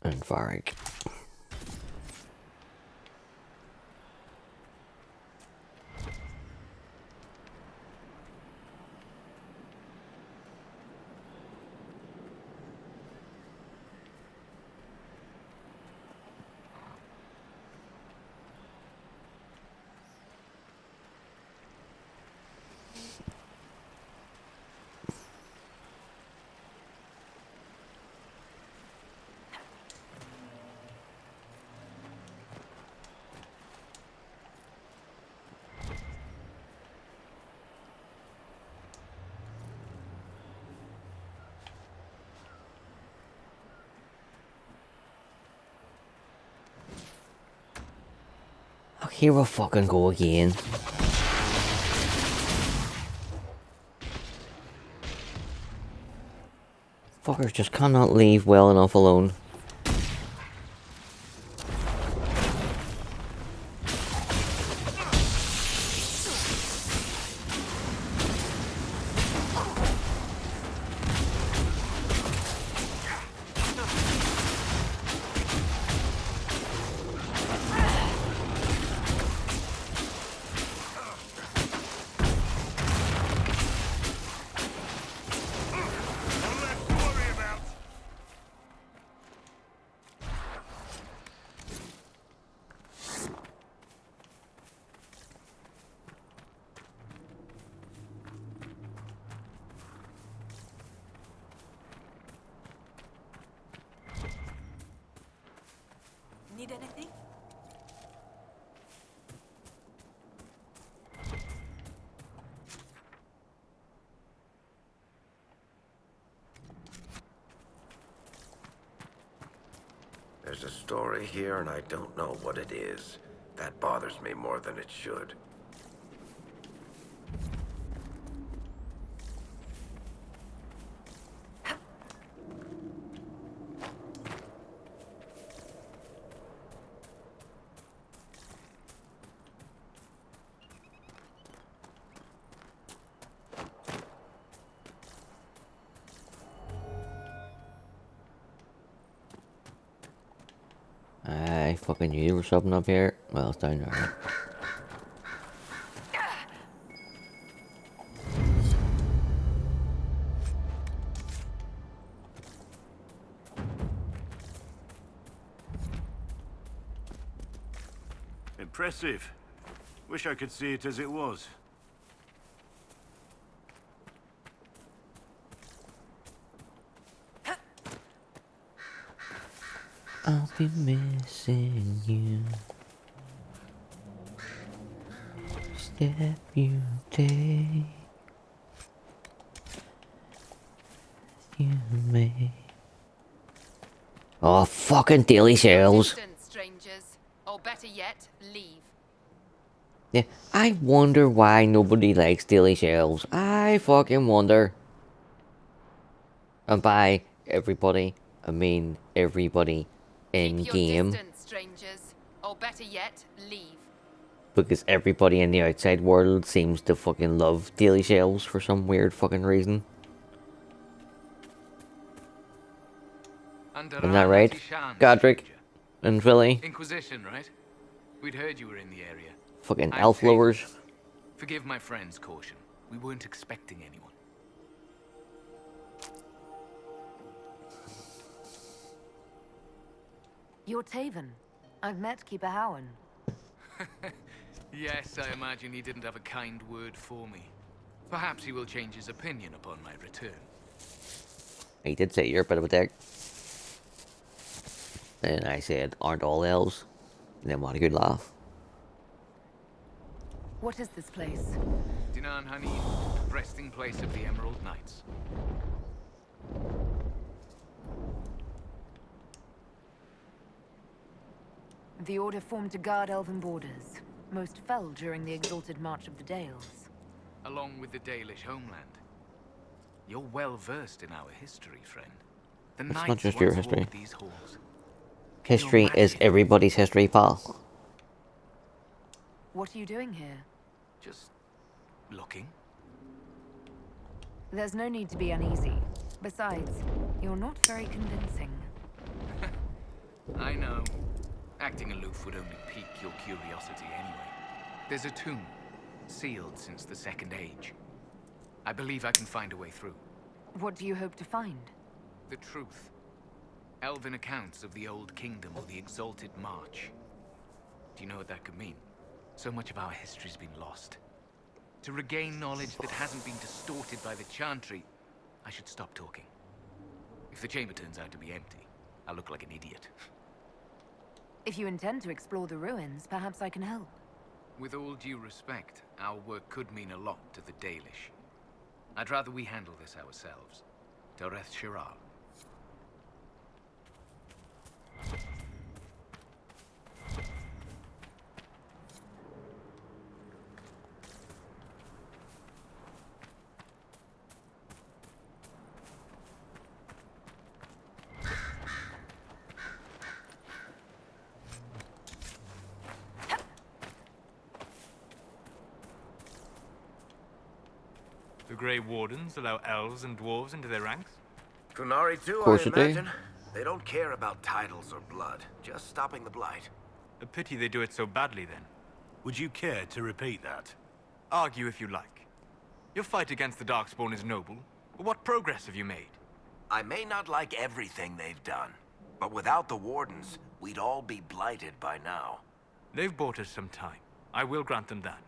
and Varric. Oh, here we fucking go again. Fuckers just cannot leave well enough alone. Need anything? There's a story here, and I don't know what it is. That bothers me more than it should. I fucking knew there was something up here. Well, it's down there. Impressive. Wish I could see it as it was. I'll be missing you. Step you take. You may. Oh, fucking daily shells. Distance, strangers. Or better yet, leave. Yeah, I wonder why nobody likes daily shells. I fucking wonder. And by everybody, I mean everybody in Keep your game. distance, strangers. Or better yet, leave. Because everybody in the outside world seems to fucking love daily shells for some weird fucking reason. Isn't that right? Godric and Philly? Inquisition, right? We'd heard you were in the area. Fucking I'm elf Taven. lowers. Forgive my friend's caution. We weren't expecting anyone. You're Taven. I've met Keeper Howen. Yes, I imagine he didn't have a kind word for me. Perhaps he will change his opinion upon my return. He did say you're a bit of a dick. And I said, aren't all elves? And then what a good laugh. What is this place? Dinan Hanid, resting place of the Emerald Knights. The Order formed to guard elven borders. Most fell during the exalted march of the Dales. Along with the Dalish homeland. You're well versed in our history, friend. The It's not Knights just your once history. walked these halls. History is everybody's history, pal. What are you doing here? Just looking. There's no need to be uneasy. Besides, you're not very convincing. I know. Acting aloof would only pique your curiosity anyway. There's a tomb, sealed since the Second Age. I believe I can find a way through. What do you hope to find? The truth. Elven accounts of the Old Kingdom or the Exalted March. Do you know what that could mean? So much of our history's been lost. To regain knowledge that hasn't been distorted by the Chantry, I should stop talking. If the chamber turns out to be empty, I'll look like an idiot. If you intend to explore the ruins, perhaps I can help. With all due respect, our work could mean a lot to the Dalish. I'd rather we handle this ourselves. Doreth Shiral. The Grey Wardens allow elves and dwarves into their ranks? Kunari too, Of course I you do. imagine. They don't care about titles or blood, just stopping the blight. A pity they do it so badly, then. Would you care to repeat that? Argue if you like. Your fight against the Darkspawn is noble, but what progress have you made? I may not like everything they've done, but without the Wardens, we'd all be blighted by now. They've bought us some time. I will grant them that.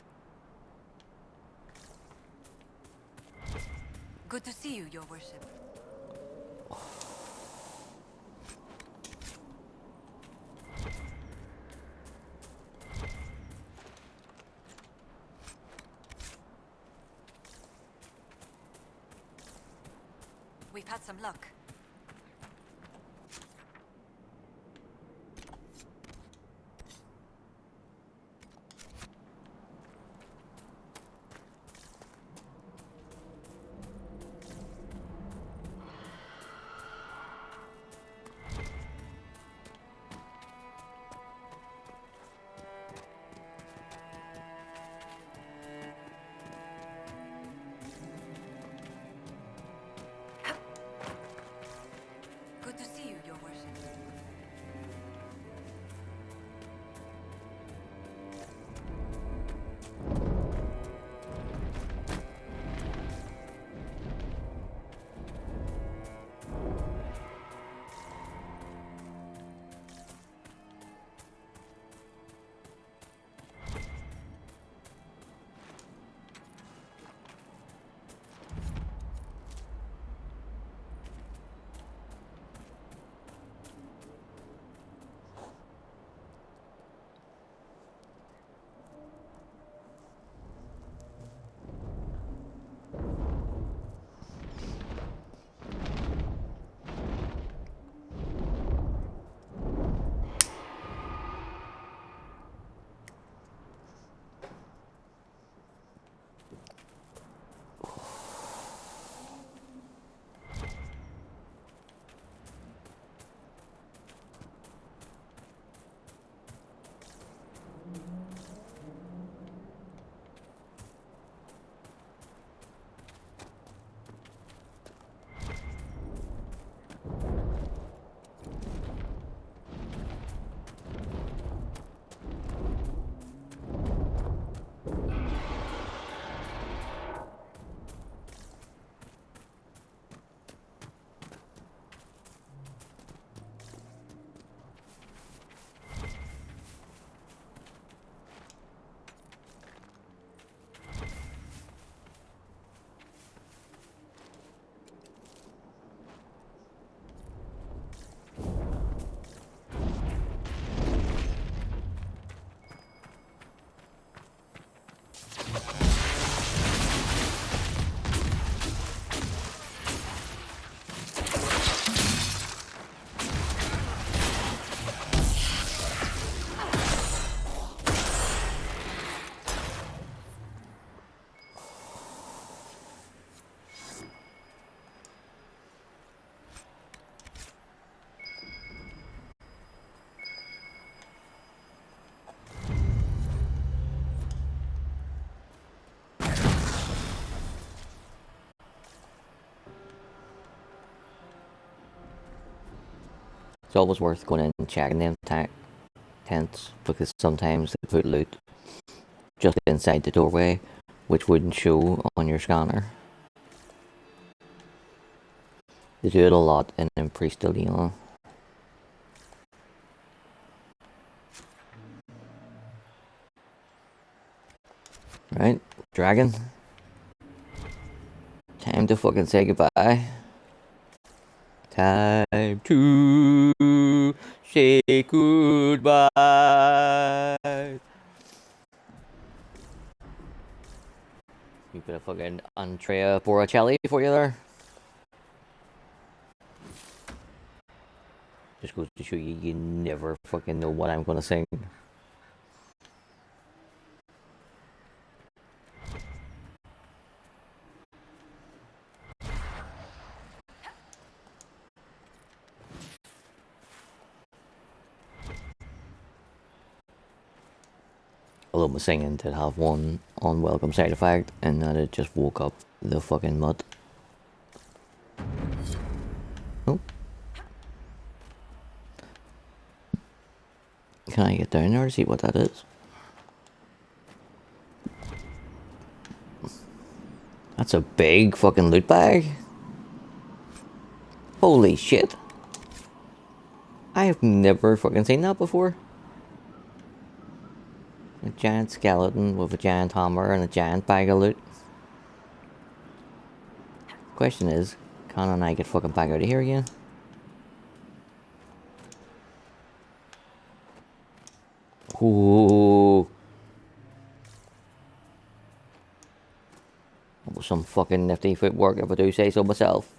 Good to see you, Your Worship. We've had some luck. It's always worth going in and checking them tents, because sometimes they put loot just inside the doorway, which wouldn't show on your scanner. They do it a lot in Priest of Leon. Right, dragon. Time to fucking say goodbye. Time to say goodbye. You put a fucking Andrea Boricelli for you there. Just goes to show you, you never fucking know what I'm gonna sing. Although my singing did have one unwelcome side effect, and that it just woke up the fucking mud. Oh. Can I get down there to see what that is? That's a big fucking loot bag. Holy shit. I have never fucking seen that before. A giant skeleton with a giant hammer and a giant bag of loot. Question is, can I get fucking back out of here again? Ooh. That was some fucking nifty footwork if I do say so myself.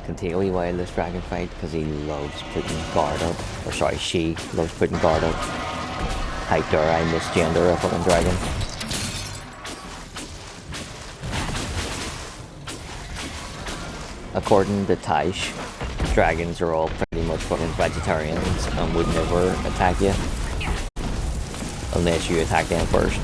can take a wee while this dragon fight because he loves putting guard up. Or sorry, she loves putting guard up. How dare I misgender a fucking dragon? According to Taish, dragons are all pretty much fucking vegetarians and would never attack you unless you attack them first.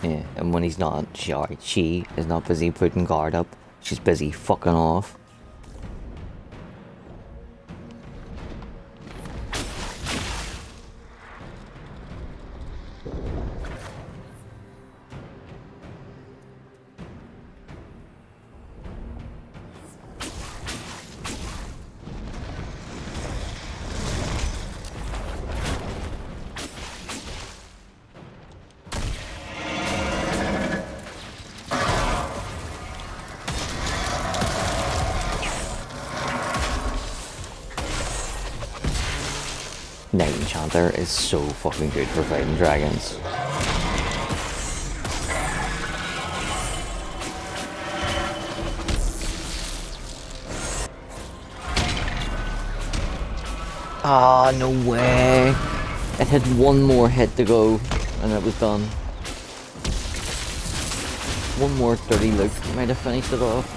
Yeah, and when he's not, she is not busy putting guard up. She's busy fucking off. Night Enchanter is so fucking good for fighting dragons. Ah, no way. It had one more hit to go and it was done. One more dirty look might have finished it off.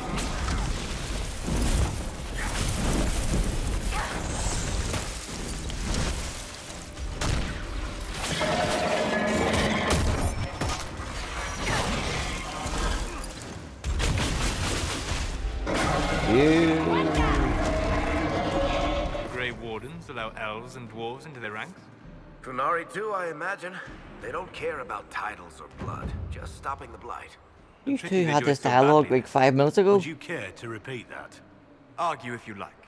Grey Wardens allow elves and dwarves into their ranks? Kunari too, I imagine. They don't care about titles or blood, just stopping the blight. You two had this dialogue like 5 minutes ago. Would you care to repeat that? Argue if you like.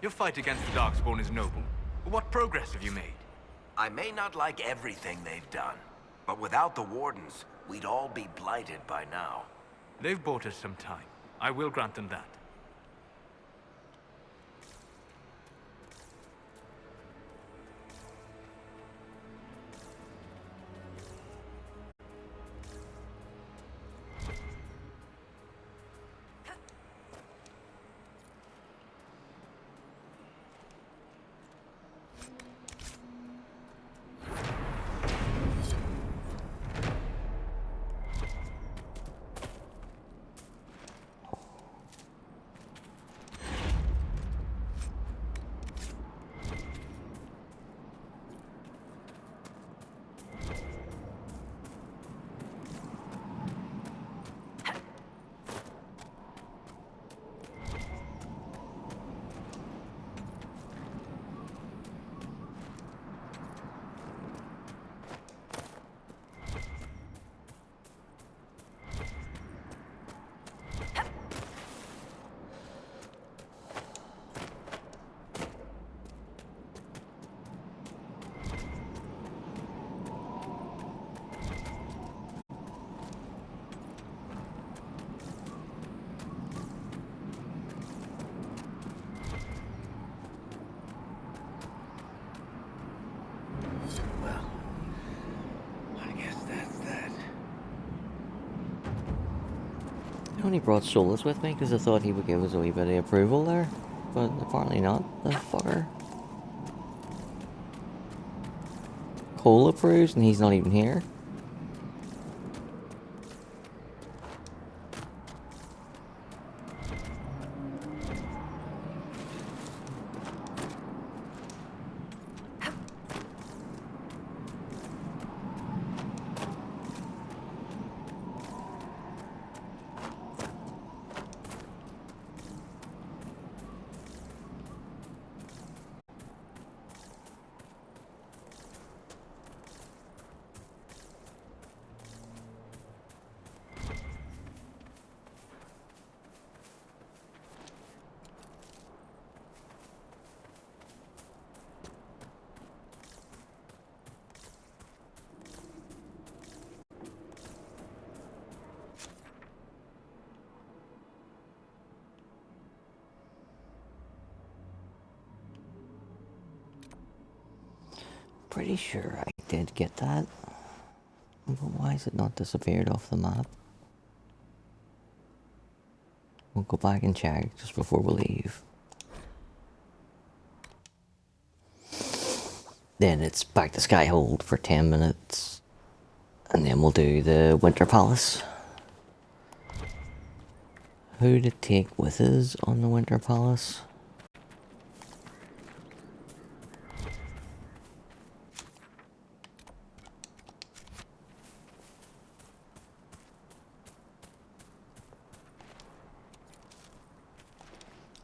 Your fight against the Darkspawn is noble, but what progress have you made? I may not like everything they've done, but without the Wardens, we'd all be blighted by now. They've bought us some time. I will grant them that. I only brought Solus with me because I thought he would give us a wee bit of approval there, but apparently not. The fucker. Cole approves and he's not even here. Pretty sure I did get that. But why is it not disappeared off the map? We'll go back and check just before we leave. Then it's back to Skyhold for 10 minutes. And then we'll do the Winter Palace. Who to take with us on the Winter Palace?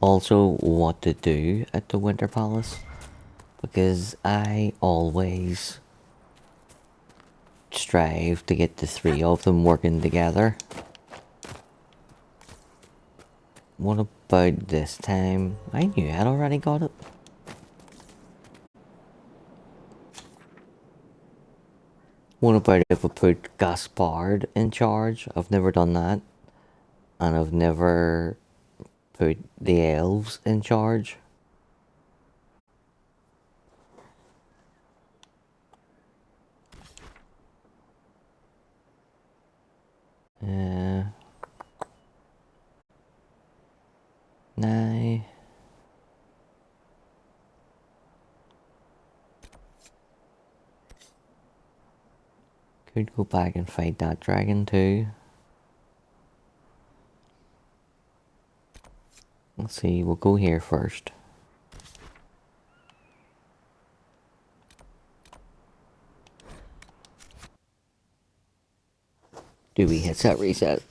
Also, what to do at the Winter Palace, because I always strive to get the three of them working together. What about this time? I knew I'd already got it. What about if I put Gaspard in charge? I've never done that. And I've never put the elves in charge. Nah. Could go back and fight that dragon too. Let's see, we'll go here first. Do we hit set reset?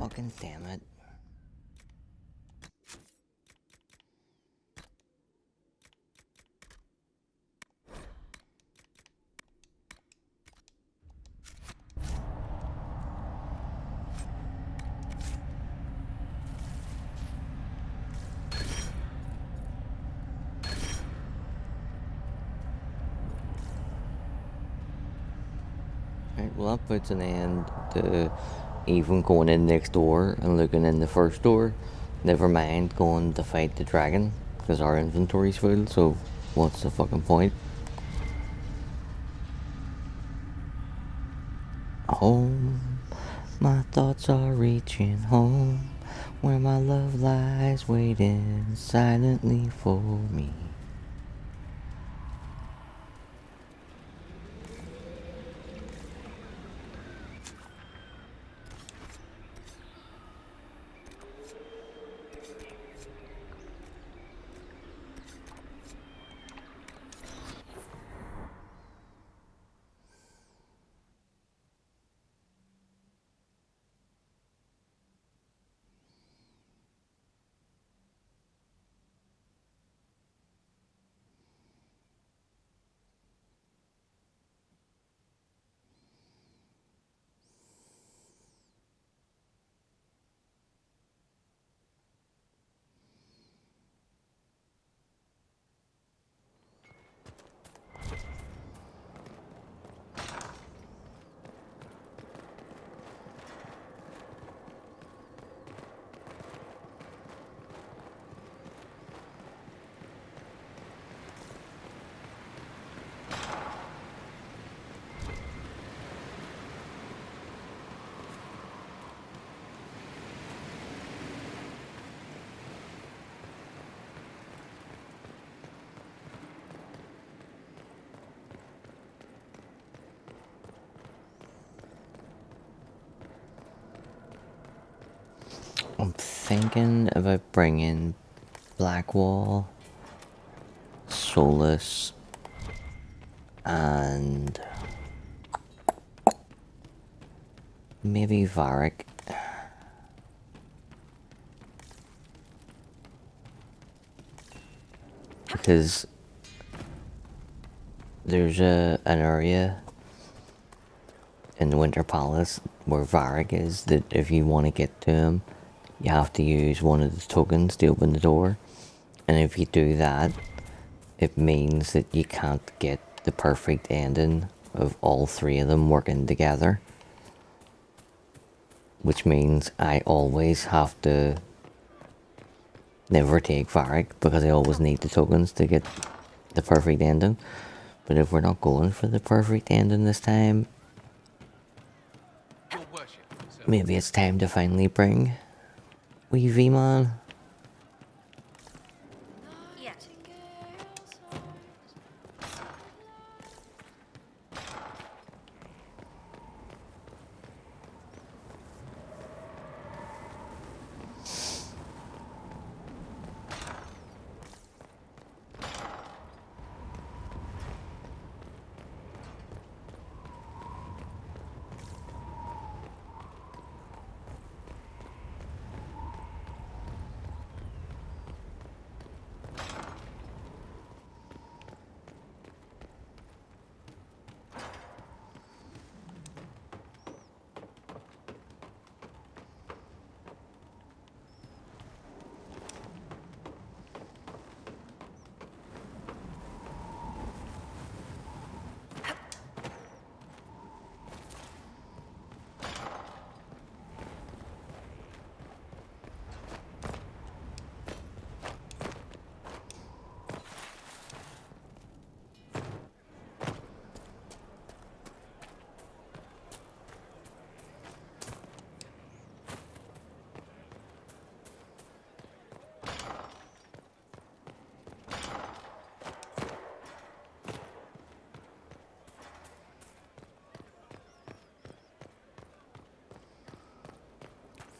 Fucking damn it. Right, well that puts an end to even going in next door and looking in the first door. Never mind going to fight the dragon, because our inventory's full, so what's the fucking point? Home, my thoughts are reaching home, where my love lies waiting silently for me. I'm thinking about bringing Blackwall, Solus, and maybe Varric. Because there's an area in the Winter Palace where Varric is that if you want to get to him, you have to use one of the tokens to open the door. And if you do that, it means that you can't get the perfect ending of all three of them working together. Which means I always have to never take Varric, because I always need the tokens to get the perfect ending. But if we're not going for the perfect ending this time, maybe it's time to finally bring wee V-Man.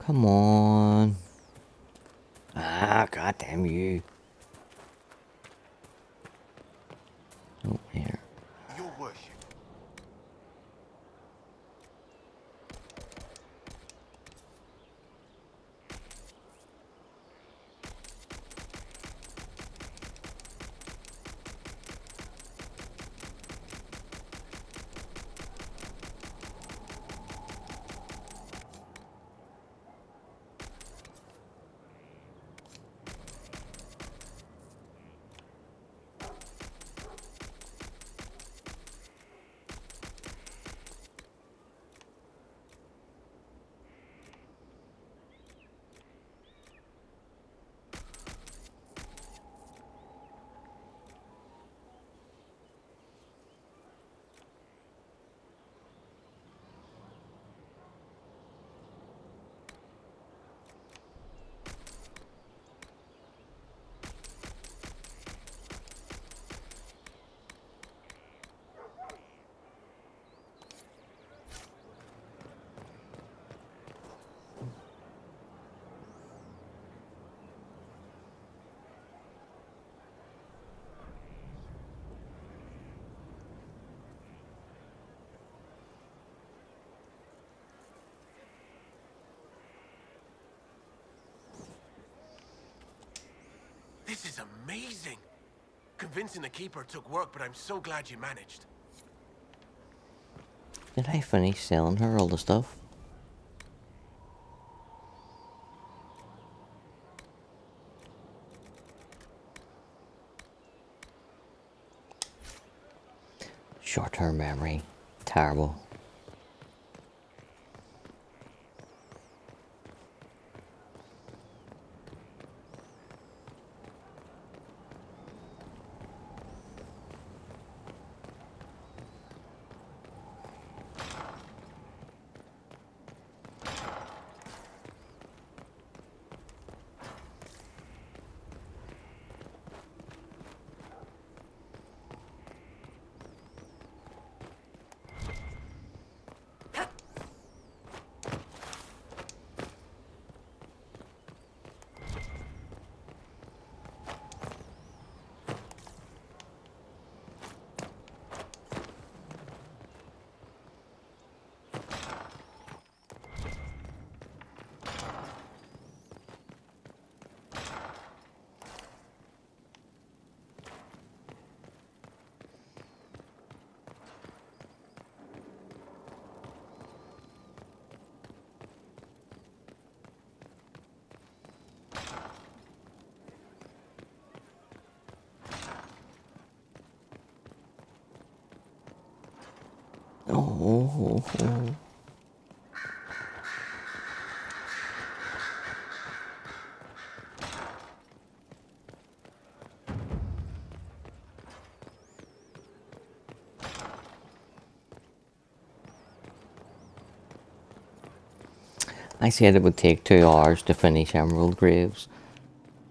Come on. Ah, goddamn you. Oh, here. Your worship. This is amazing. Convincing the keeper took work, but I'm so glad you managed. Did I finish selling her all the stuff? Short-term memory. Terrible. Oh. I said it would take 2 hours to finish Emerald Graves,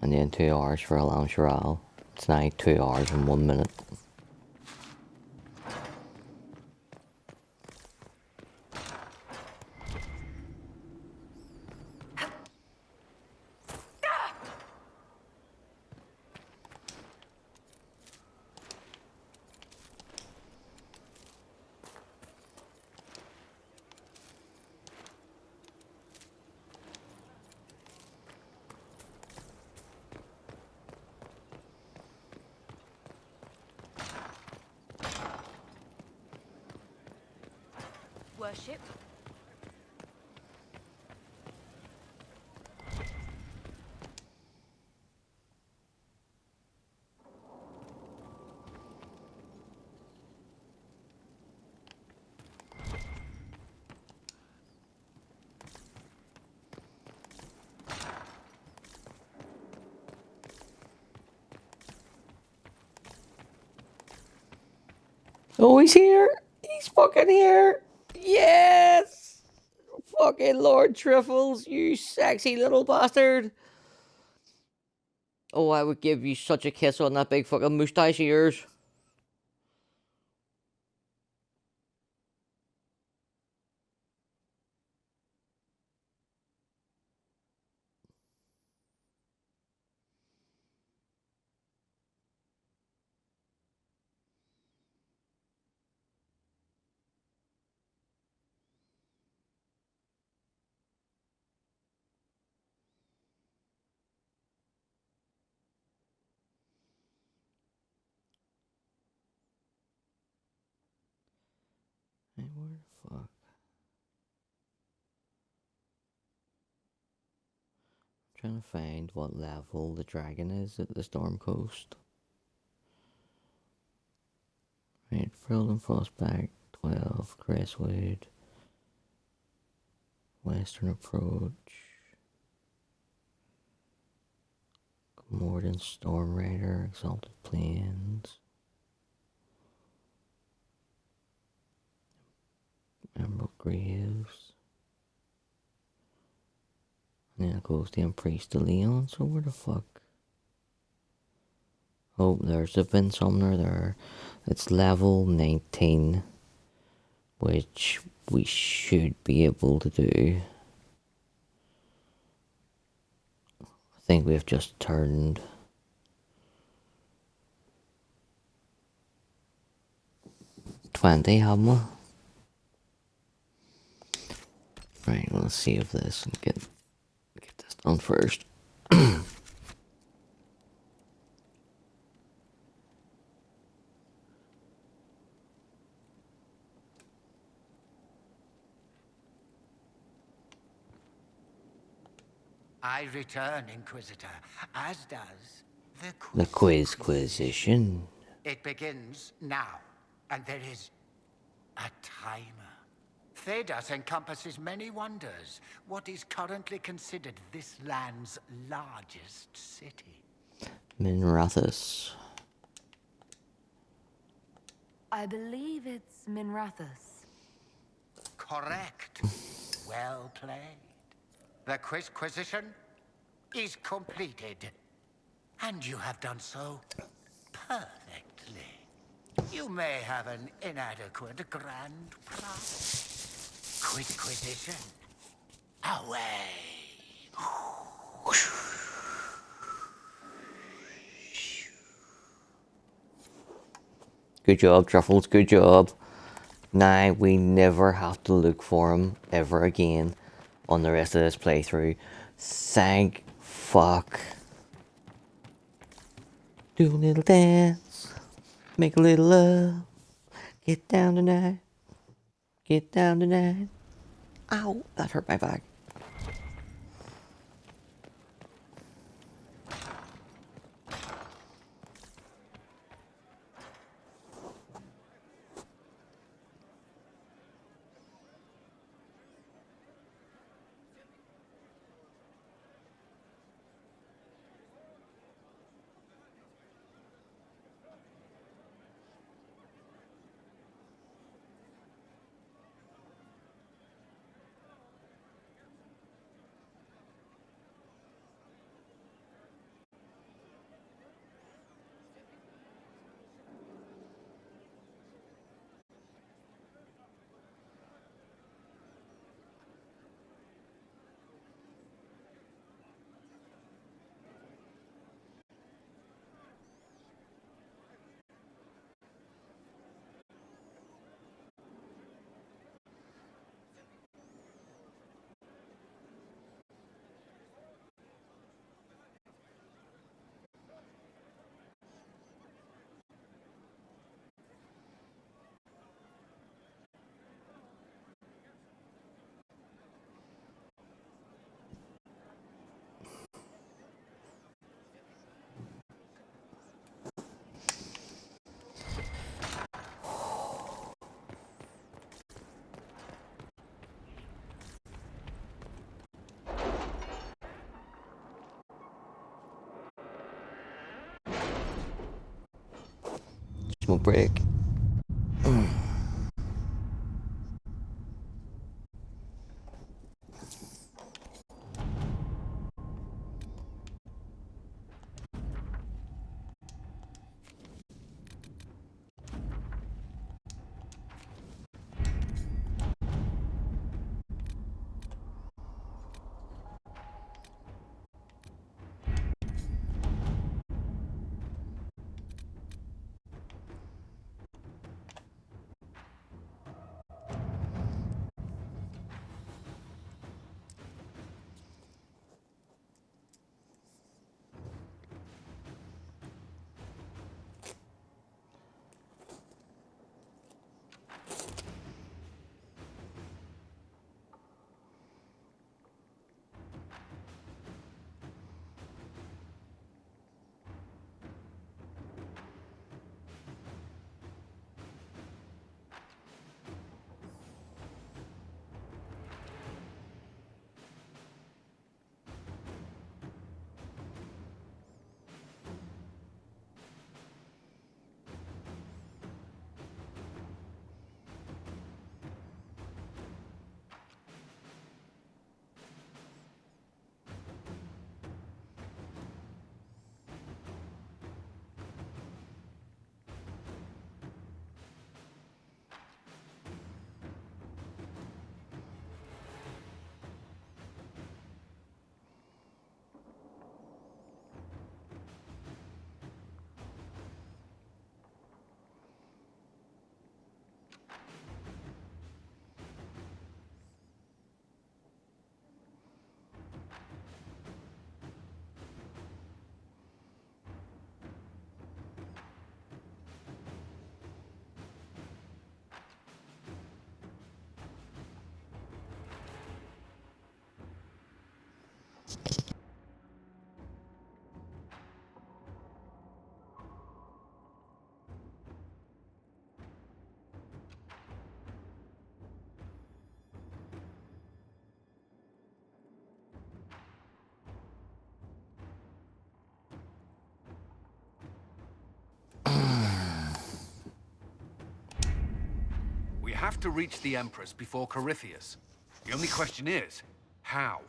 and then 2 hours for Alan Chiral. It's now 2 hours and 1 minute. Worship. Oh, he's here! He's fucking here! Yes! Fucking Lord Trifles, you sexy little bastard! Oh, I would give you such a kiss on that big fucking moustache of yours. Hey, where the fuck? I'm trying to find what level the dragon is at the Storm Coast. Right, Frilled and Frostback, 12, Crestwood, Western Approach, Morden Storm Raider, Exalted Plains, Emerald Graves, and then it goes to Priest of Leon, so where the fuck? Oh, there's a Vin Sumner there. It's level 19, which we should be able to do. I think we've just turned 20, haven't we? Right, let's save this and get this done first. I return, Inquisitor, as does The Quizquisition. It begins now, and there is a timer. Thedas encompasses many wonders. What is currently considered this land's largest city? Minrathous. I believe it's Minrathous. Correct. Well played. The Quizquisition is completed. And you have done so perfectly. You may have an inadequate grand prize. Quizquisition. Away. Good job, Truffles, good job. Now we never have to look for him ever again on the rest of this playthrough. Thank fuck. Do a little dance. Make a little love. Get down tonight. Get down tonight. Ow, that hurt my back. Smoke break. have to reach the Empress before Corypheus. The only question is, how?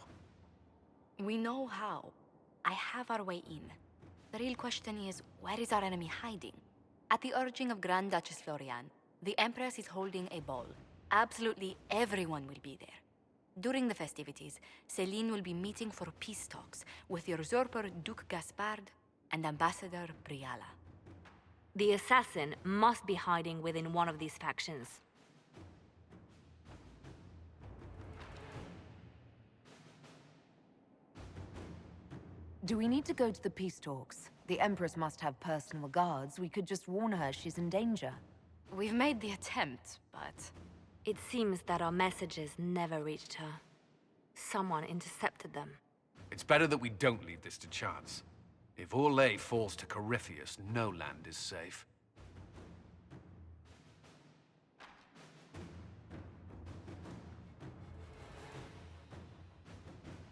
We know how. I have our way in. The real question is, where is our enemy hiding? At the urging of Grand Duchess Florian, the Empress is holding a ball. Absolutely everyone will be there. During the festivities, Celine will be meeting for peace talks with usurper Duke Gaspard and Ambassador Briala. The assassin must be hiding within one of these factions. Do we need to go to the peace talks? The Empress must have personal guards. We could just warn her she's in danger. We've made the attempt, but... It seems that our messages never reached her. Someone intercepted them. It's better that we don't leave this to chance. If Orlais falls to Corypheus, no land is safe.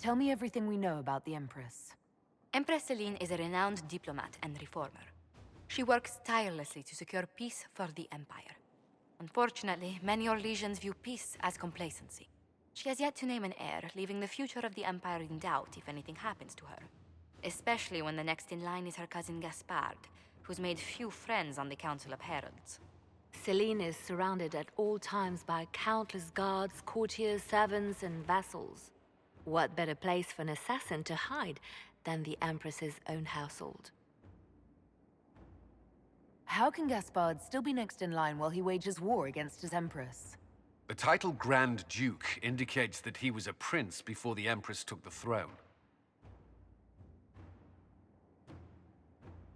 Tell me everything we know about the Empress. Empress Celine is a renowned diplomat and reformer. She works tirelessly to secure peace for the Empire. Unfortunately, many Orlesians view peace as complacency. She has yet to name an heir, leaving the future of the Empire in doubt if anything happens to her. Especially when the next in line is her cousin Gaspard, who's made few friends on the Council of Heralds. Celine is surrounded at all times by countless guards, courtiers, servants, and vassals. What better place for an assassin to hide than the Empress's own household? How can Gaspard still be next in line while he wages war against his Empress? The title Grand Duke indicates that he was a prince before the Empress took the throne.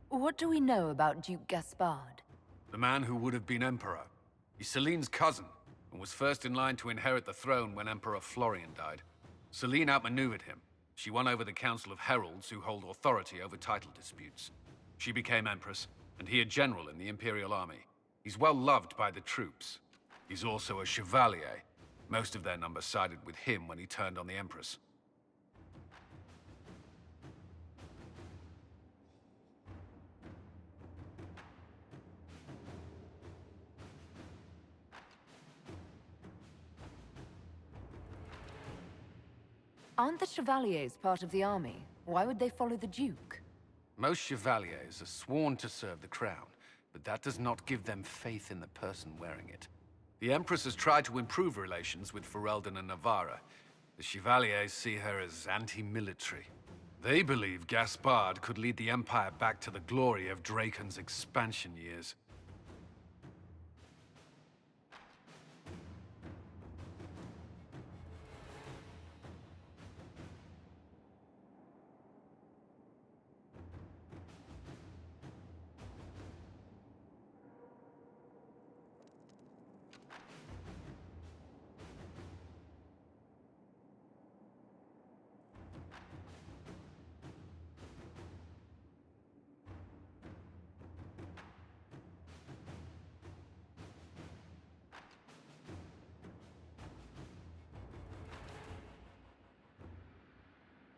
What do we know about Duke Gaspard? The man who would have been emperor. He's Celine's cousin, and was first in line to inherit the throne when Emperor Florian died. Celine outmaneuvered him. She won over the Council of Heralds, who hold authority over title disputes. She became empress, and he a general in the Imperial Army. He's well loved by the troops. He's also a chevalier. Most of their number sided with him when he turned on the Empress. Aren't the Chevaliers part of the army? Why would they follow the Duke? Most chevaliers are sworn to serve the crown, but that does not give them faith in the person wearing it. The Empress has tried to improve relations with Ferelden and Navarra. The Chevaliers see her as anti-military. They believe Gaspard could lead the Empire back to the glory of Draken's expansion years.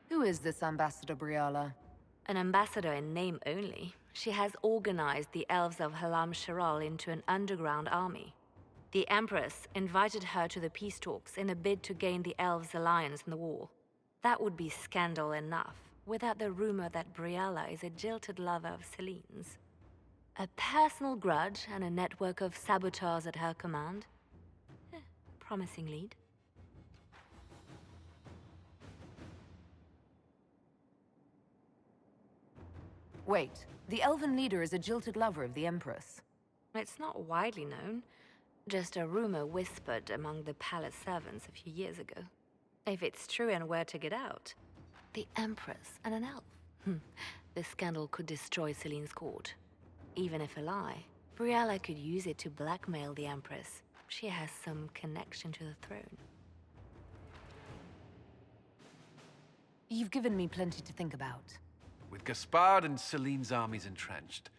Who is this Ambassador Briala? An ambassador in name only. She has organized the elves of Halam Sharal into an underground army. The Empress invited her to the peace talks in a bid to gain the elves' alliance in the war. That would be scandal enough, without the rumor that Briala is a jilted lover of Celine's. A personal grudge and a network of saboteurs at her command. Promising lead. Wait, the elven leader is a jilted lover of the Empress. It's not widely known. Just a rumor whispered among the palace servants a few years ago. If it's true and were to get out, the Empress and an elf. The scandal could destroy Celine's court. Even if a lie, Briala could use it to blackmail the Empress. She has some connection to the throne. You've given me plenty to think about. With Gaspard and Celine's armies entrenched,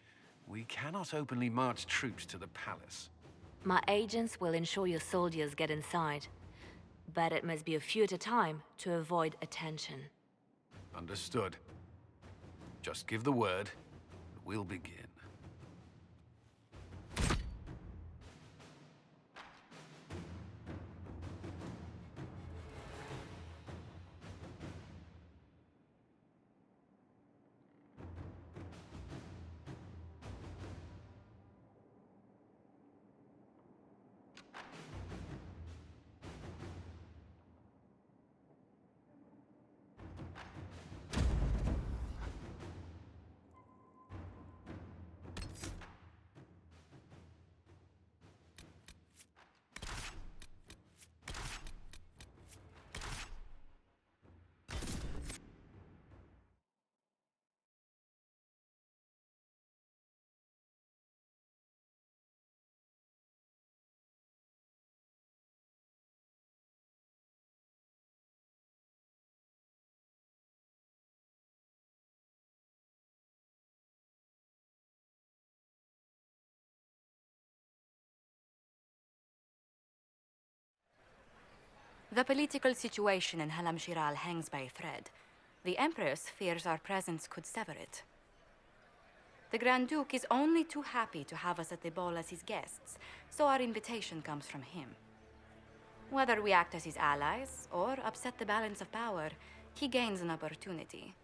we cannot openly march troops to the palace. My agents will ensure your soldiers get inside. But it must be a few at a time to avoid attention. Understood. Just give the word, and we'll begin. The political situation in Halam Shiral hangs by a thread. The Empress fears our presence could sever it. The Grand Duke is only too happy to have us at the ball as his guests, so our invitation comes from him. Whether we act as his allies or upset the balance of power, he gains an opportunity,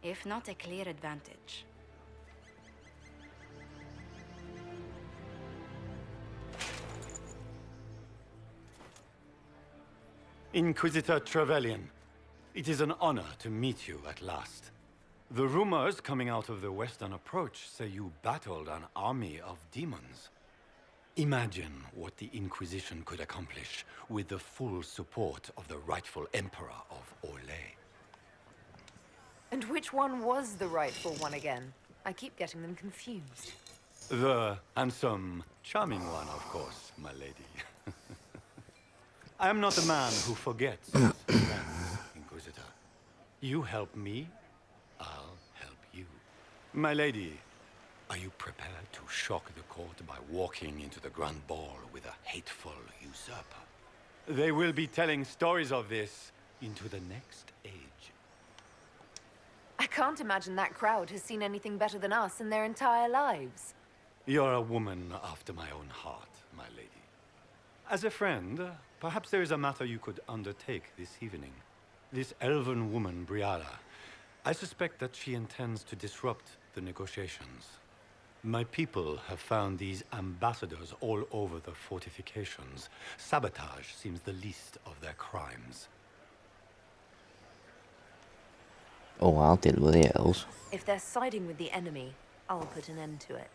if not a clear advantage. Inquisitor Trevelyan, it is an honor to meet you at last. The rumors coming out of the Western Approach say you battled an army of demons. Imagine what the Inquisition could accomplish with the full support of the rightful Emperor of Orlais. And which one was the rightful one again? I keep getting them confused. The handsome, charming one, of course, my lady. I am not a man who forgets his friends, Inquisitor. You help me, I'll help you. My lady, are you prepared to shock the court by walking into the Grand Ball with a hateful usurper? They will be telling stories of this into the next age. I can't imagine that crowd has seen anything better than us in their entire lives. You're a woman after my own heart, my lady. As a friend, perhaps there is a matter you could undertake this evening. This elven woman, Briala, I suspect that she intends to disrupt the negotiations. My people have found these ambassadors all over the fortifications. Sabotage seems the least of their crimes. Oh, I'll deal with the elves. If they're siding with the enemy, I'll put an end to it.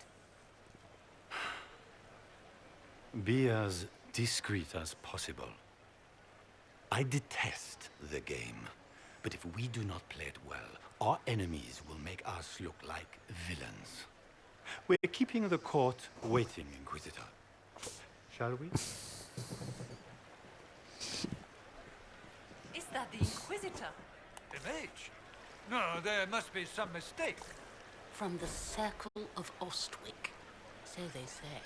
Be as discreet as possible. I detest the game, but if we do not play it well, our enemies will make us look like villains. We're keeping the court waiting, Inquisitor. Shall we? Is that the Inquisitor? The mage? No, there must be some mistake. From the Circle of Ostwick, so they say.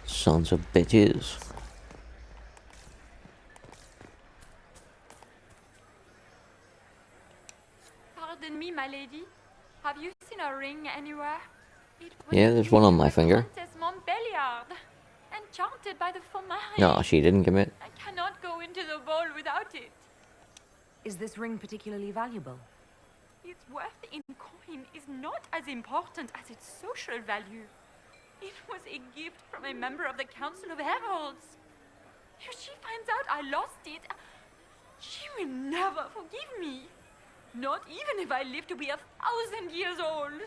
Sons of bitches. Pardon me, my lady. Have you seen a ring anywhere? It was Yeah, there's one on my finger. Countess Montbéliard, enchanted by the Fomari. No, she didn't give it. I cannot go into the ball without it. Is this ring particularly valuable? Its worth in coin is not as important as its social value. It was a gift from a member of the Council of Heralds. If she finds out I lost it, she will never forgive me. Not even if I live to be 1,000 years old.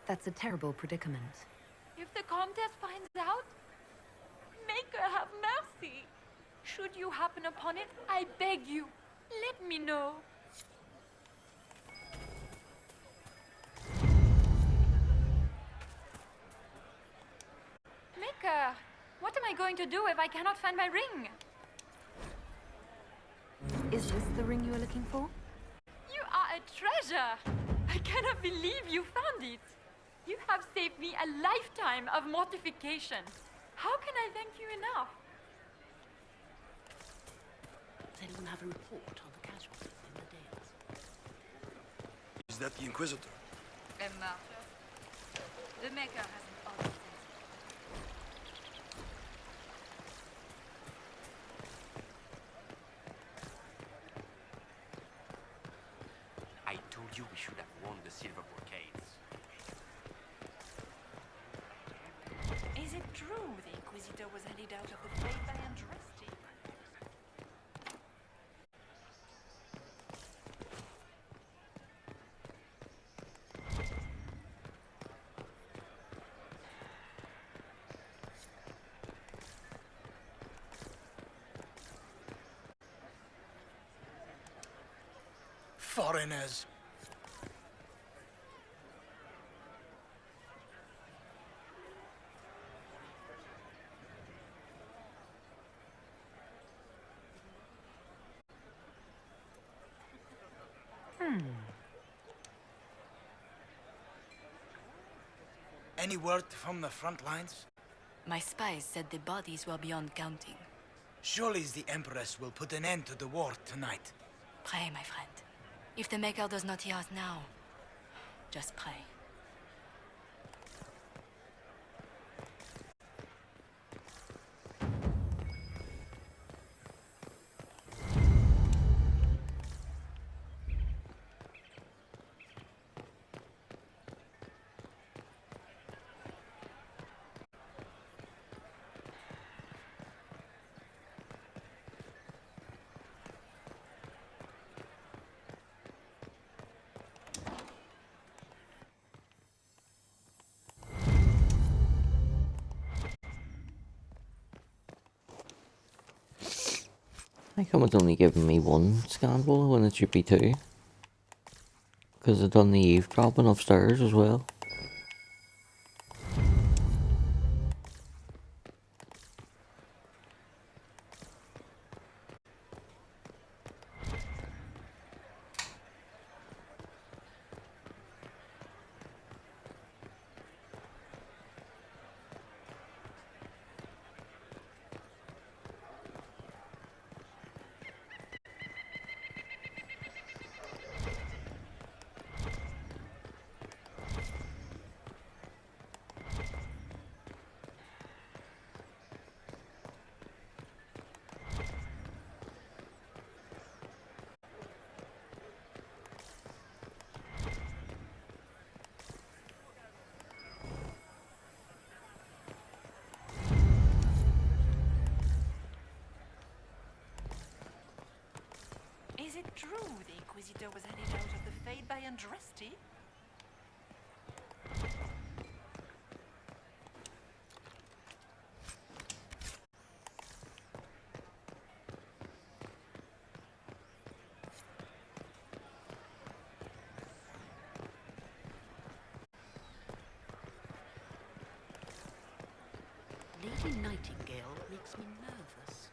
That's a terrible predicament. If the Comtesse finds out, make her have mercy. Should you happen upon it, I beg you, let me know. Maker, what am I going to do if I cannot find my ring? Is this the ring you are looking for? You are a treasure! I cannot believe you found it. You have saved me a lifetime of mortification. How can I thank you enough? Does anyone have a report on the casualties in the Dales? Is that the Inquisitor? A martyr? The Maker hasn't always said. I told you we should have won the silver brocades. Is it true the Inquisitor was handed out of the faith by Andraste? Foreigners. Any word from the front lines? My spies said the bodies were beyond counting. Surely the Empress will put an end to the war tonight. Pray, my friend. If the Maker does not hear us now, just pray. How come it's only giving me one scandal when it should be two? Because I've done the eavesdropping upstairs as well. Is it true the Inquisitor was headed out of the Fade by Andraste? Lady Nightingale makes me nervous.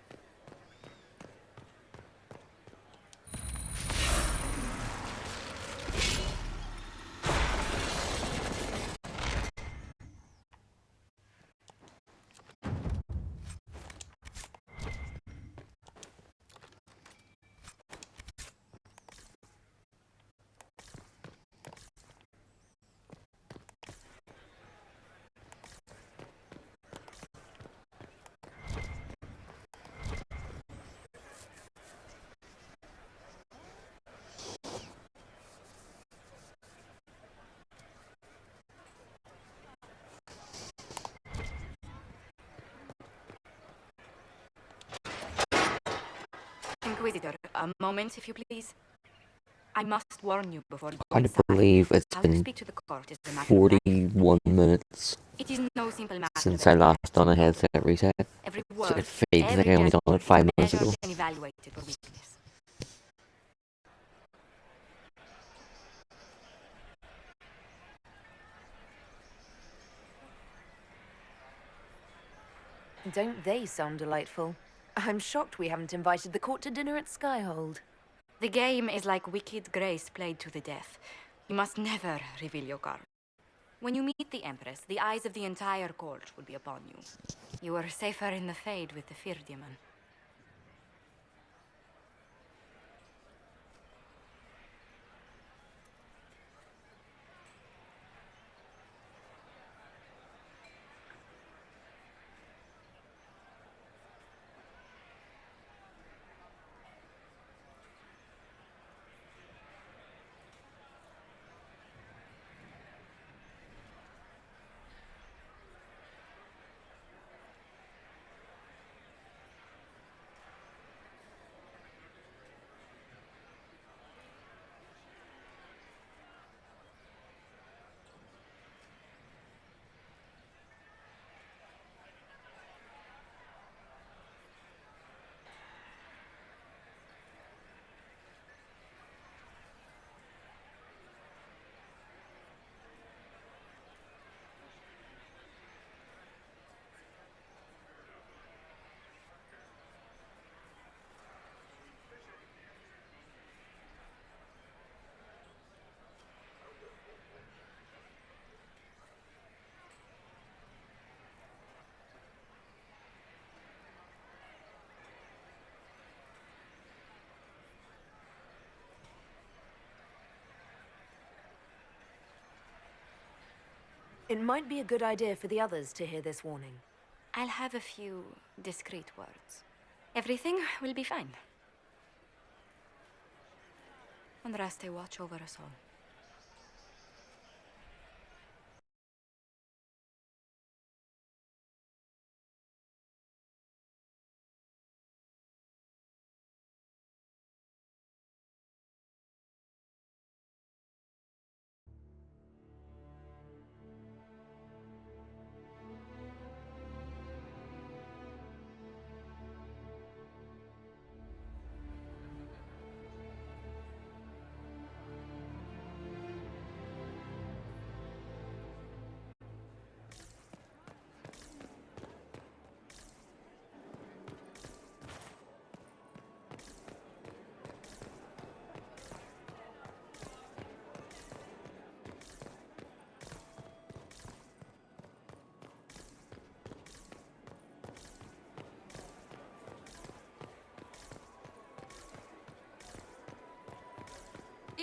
Inquisitor, a moment, if you please. I must warn you before I going can't inside. believe it's How to been speak to the court is a matter of life. 41 minutes It is no simple matter since of I last etiquette. done a headset reset. Every So word, it feels like every I only done gesture it 5 is minutes measured ago. and evaluated for weakness. Don't they sound delightful? I'm shocked we haven't invited the court to dinner at Skyhold. The game is like Wicked Grace played to the death. You must never reveal your card. When you meet the Empress, the eyes of the entire court will be upon you. You are safer in the Fade with the Fear Demon. It might be a good idea for the others to hear this warning. I'll have a few discreet words. Everything will be fine. And Raste watch over us all.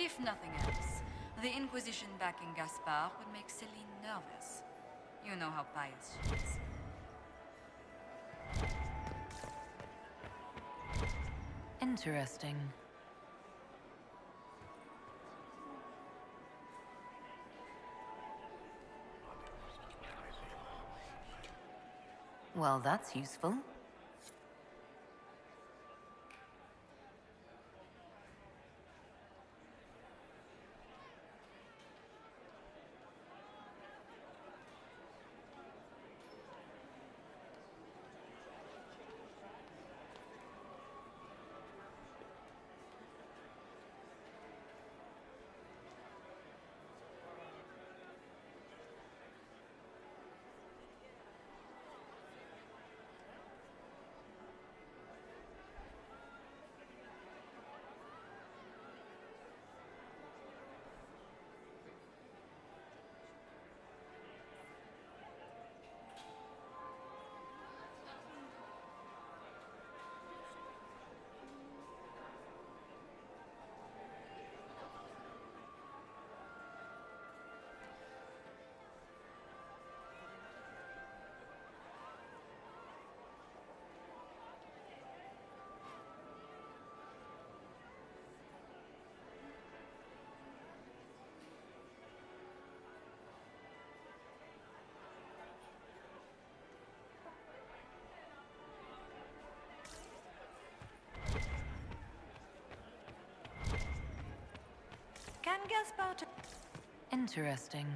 If nothing else, the Inquisition backing Gaspard would make Celine nervous. You know how pious she is. Interesting. Well, that's useful. Can Gaspard... Interesting.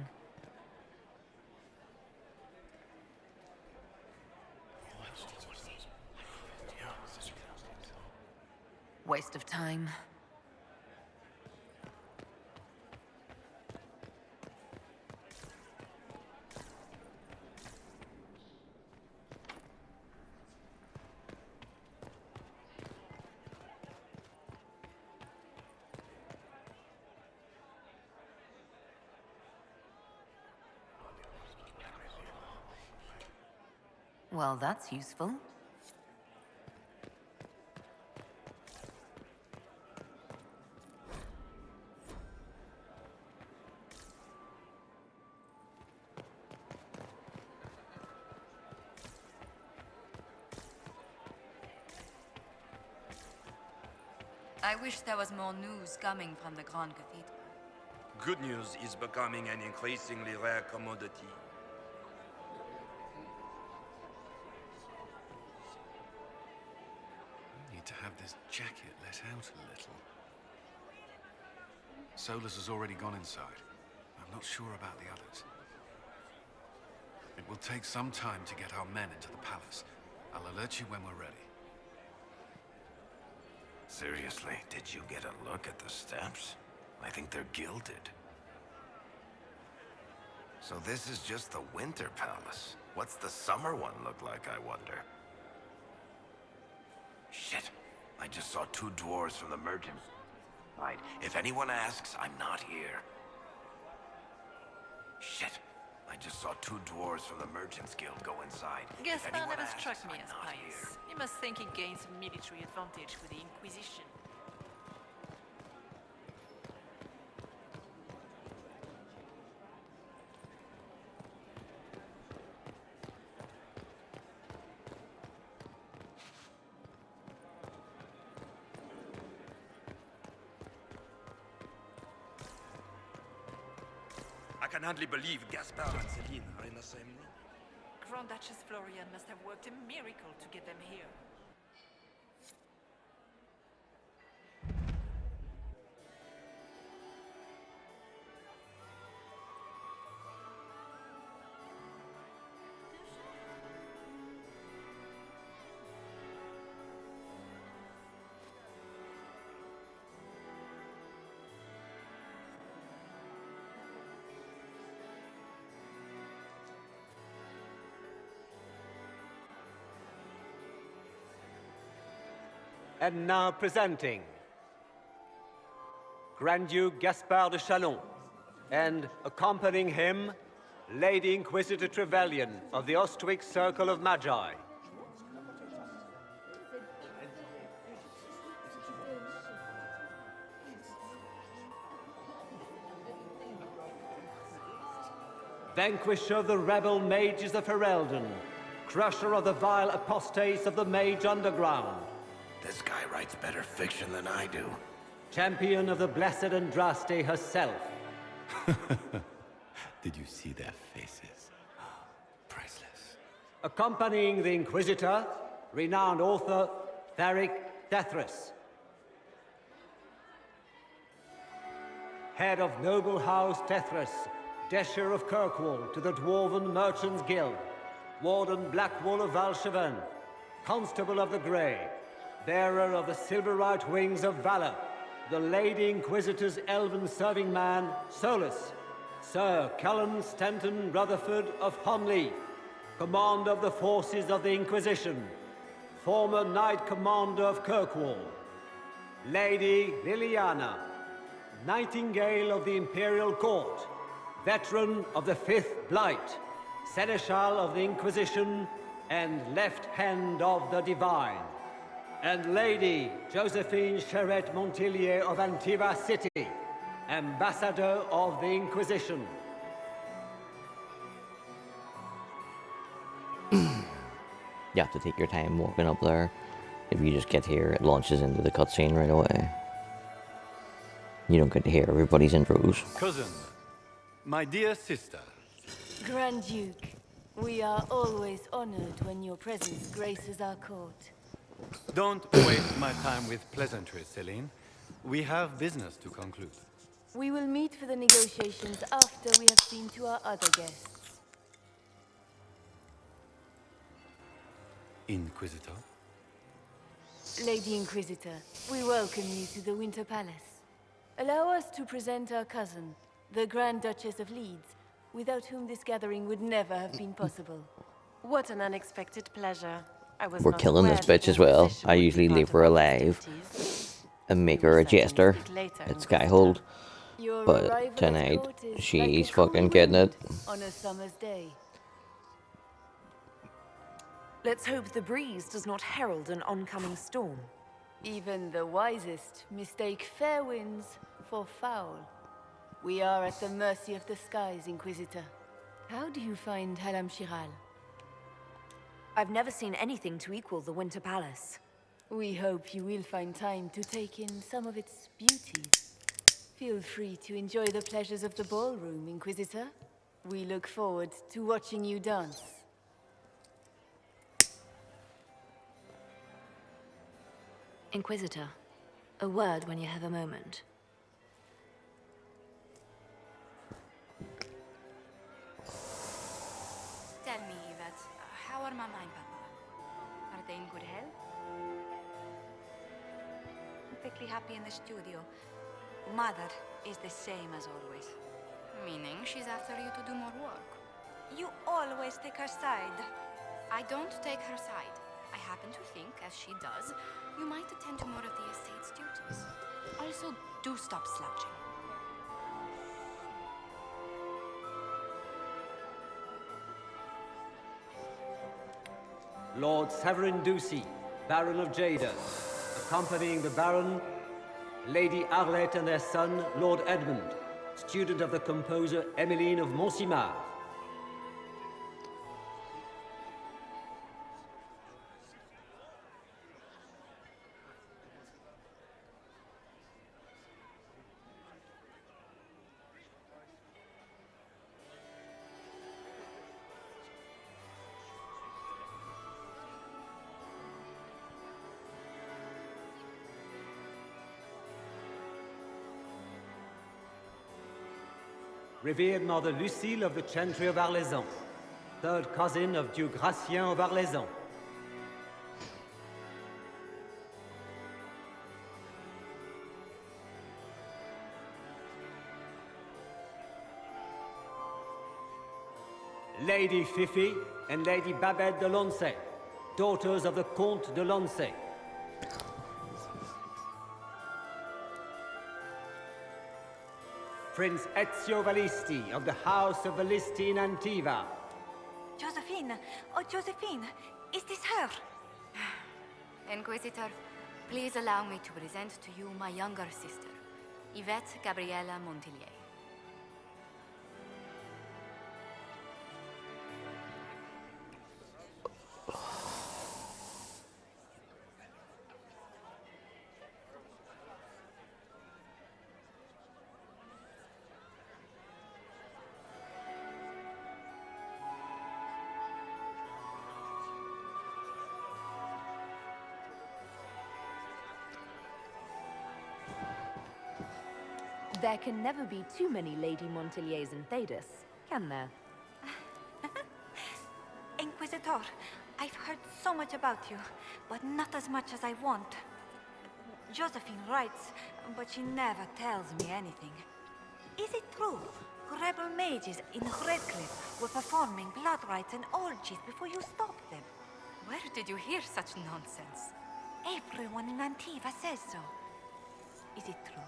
Waste of time. Well, that's useful. I wish there was more news coming from the Grand Cathedral. Good news is becoming an increasingly rare commodity. I need to have this jacket let out a little. Solus has already gone inside. I'm not sure about the others. It will take some time to get our men into the palace. I'll alert you when we're ready. Seriously, did you get a look at the steps? I think they're gilded. So this is just the winter palace. What's the summer one look like, I wonder? Shit. I just saw two dwarves from the merchants. Right. If anyone asks, I'm not here. Shit. I just saw two dwarves from the Merchants Guild go inside. Gaspard never struck me as pious. He must think he gains a military advantage with the Inquisition. can hardly believe Gaspard and Celine are in the same room. Grand Duchess Florian must have worked a miracle to get them here. And now presenting Grand Duke Gaspard de Chalon, and accompanying him, Lady Inquisitor Trevelyan of the Ostwick Circle of Magi. Vanquisher of the rebel mages of Ferelden, crusher of the vile apostates of the Mage Underground. This guy writes better fiction than I do. Champion of the Blessed Andraste herself. Did you see their faces? Priceless. Accompanying the Inquisitor, renowned author Tharic Tethras. Head of Noble House Tethras, Desher of Kirkwall to the Dwarven Merchants Guild, Warden Blackwall of Valcheven, Constable of the Grey, bearer of the silver-right wings of valor, the Lady Inquisitor's elven serving man, Solus, Sir Callan Stanton Rutherford of Honley, commander of the forces of the Inquisition, former Knight Commander of Kirkwall, Lady Liliana, Nightingale of the Imperial Court, veteran of the Fifth Blight, Seneschal of the Inquisition, and Left Hand of the Divine. And Lady Josephine Charette Montillier of Antiva City, Ambassador of the Inquisition. You have to take your time walking up there. If you just get here, it launches into the cutscene right away. You don't get to hear everybody's intros. Cousin, my dear sister. Grand Duke, we are always honored when your presence graces our court. Don't waste my time with pleasantries, Celine. We have business to conclude. We will meet for the negotiations after we have seen to our other guests. Inquisitor? Lady Inquisitor, we welcome you to the Winter Palace. Allow us to present our cousin, the Grand Duchess of Leeds, without whom this gathering would never have been possible. What an unexpected pleasure. We're killing this bitch as well. I usually leave her alive and make her a jester at Skyhold. But tonight, she's fucking getting it. On a summer's day. Let's hope the breeze does not herald an oncoming storm. Even the wisest mistake fair winds for foul. We are at the mercy of the skies, Inquisitor. How do you find Halam Shiral? I've never seen anything to equal the Winter Palace. We hope you will find time to take in some of its beauties. Feel free to enjoy the pleasures of the ballroom, Inquisitor. We look forward to watching you dance. Inquisitor, a word when you have a moment. Tell me, Yvette, how are Mama and Papa? Are they in good health? Perfectly happy in the studio. Mother is the same as always. Meaning she's after you to do more work. You always take her side. I don't take her side. I happen to think, as she does, you might attend to more of the estate's duties. Also, do stop slouching. Lord Severin Ducey, Baron of Jada, accompanying the Baron, Lady Arlette and their son, Lord Edmund, student of the composer Emmeline of Montsimard. revered Mother Lucille of the Chantry of Arlezan, third cousin of Duke Gratien of Arlezan. Lady Fifi and Lady Babette de Lancey, daughters of the Comte de Lancey. Prince Ezio Valisti of the House of Valisti in Antiva. Josephine! Oh, Josephine! Is this her? Inquisitor, please allow me to present to you my younger sister, Yvette Gabriella Montillier. There can never be too many Lady Montilliers in Thedas, can there? Inquisitor, I've heard so much about you, but not as much as I want. Josephine writes, but she never tells me anything. Is it true rebel mages in Redcliffe were performing blood rites and orgies before you stopped them? Where did you hear such nonsense? Everyone in Antiva says so. Is it true?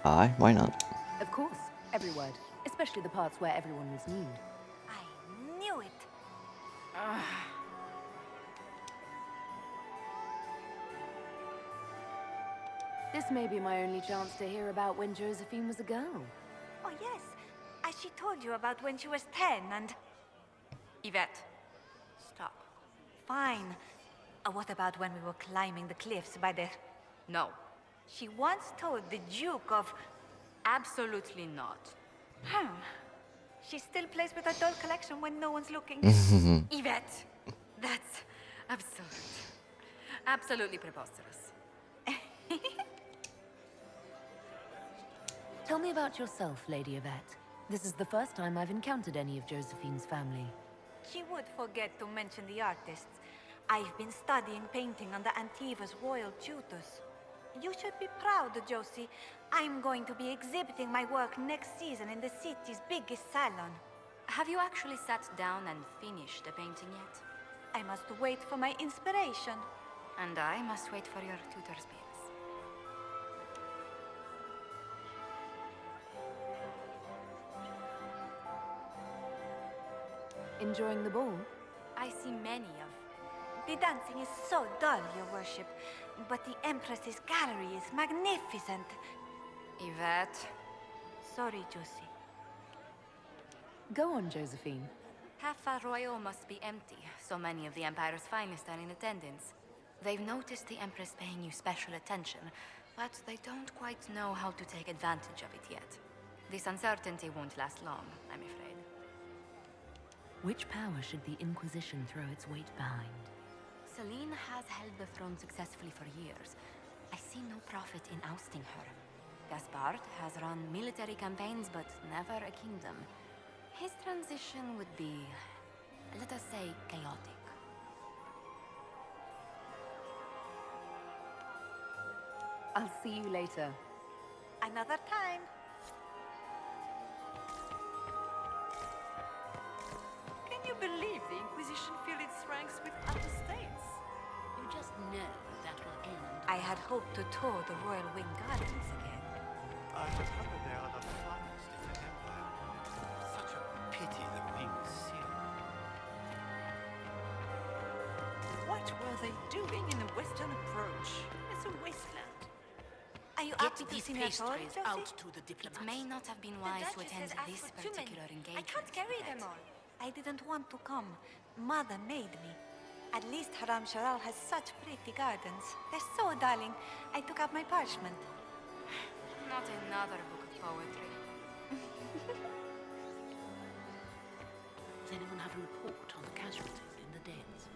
Aye, why not? Of course, every word, especially the parts where everyone was nude. I knew it. This may be my only chance to hear about when Josephine was a girl. Oh yes, as she told you about when she was 10 and... Yvette, Stop. Fine. What about when we were climbing the cliffs by the... no. She once told the Duke of... Absolutely not. She still plays with her doll collection when no one's looking. Yvette, that's absurd. Absolutely preposterous. Tell me about yourself, Lady Yvette. This is the first time I've encountered any of Josephine's family. She would forget to mention the artists. I've been studying painting under Antiva's royal tutors. You should be proud, Josie. I'm going to be exhibiting my work next season in the city's biggest salon. Have you actually sat down and finished the painting yet? I must wait for my inspiration. And I must wait for your tutor's bills. Enjoying the ball? I see many of... The dancing is so dull, Your Worship, but the Empress's gallery is magnificent. Yvette. Sorry, Josie. Go on, Josephine. Half Royal must be empty. So many of the Empire's finest are in attendance. They've noticed the Empress paying you special attention, but they don't quite know how to take advantage of it yet. This uncertainty won't last long, I'm afraid. Which power should the Inquisition throw its weight behind? Celine has held the throne successfully for years. I see no profit in ousting her. Gaspard has run military campaigns, but never a kingdom. His transition would be, let us say, chaotic. I'll see you later. Another time. Can you believe the Inquisition filled its ranks with apostates? You just know that will end. I had hoped to tour the Royal Wing Gardens again. I have heard they are the finest in the Empire. Such a pity the Wing is sealed. What were they doing in the Western Approach? It's a wasteland. Are you Get happy to these see me at all, pastries Josie? out to the diplomats. It may not have been wise to attend this particular engagement. I can't carry them all. I didn't want to come. Mother made me. At least Haram Sharal has such pretty gardens. They're so darling. I took out my parchment. Not another book of poetry. Does anyone have a report on the casualties in the dens?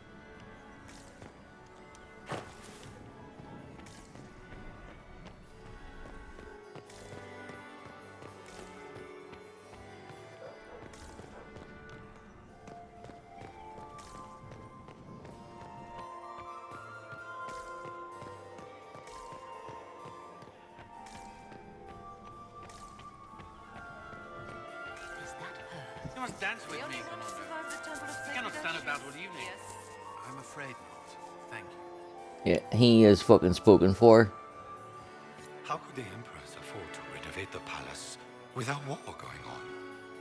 must dance with me, Commander. I cannot stand about all evening. I'm afraid not. Thank you. Yeah, he is fucking spoken for. How could the Empress afford to renovate the palace without war going on?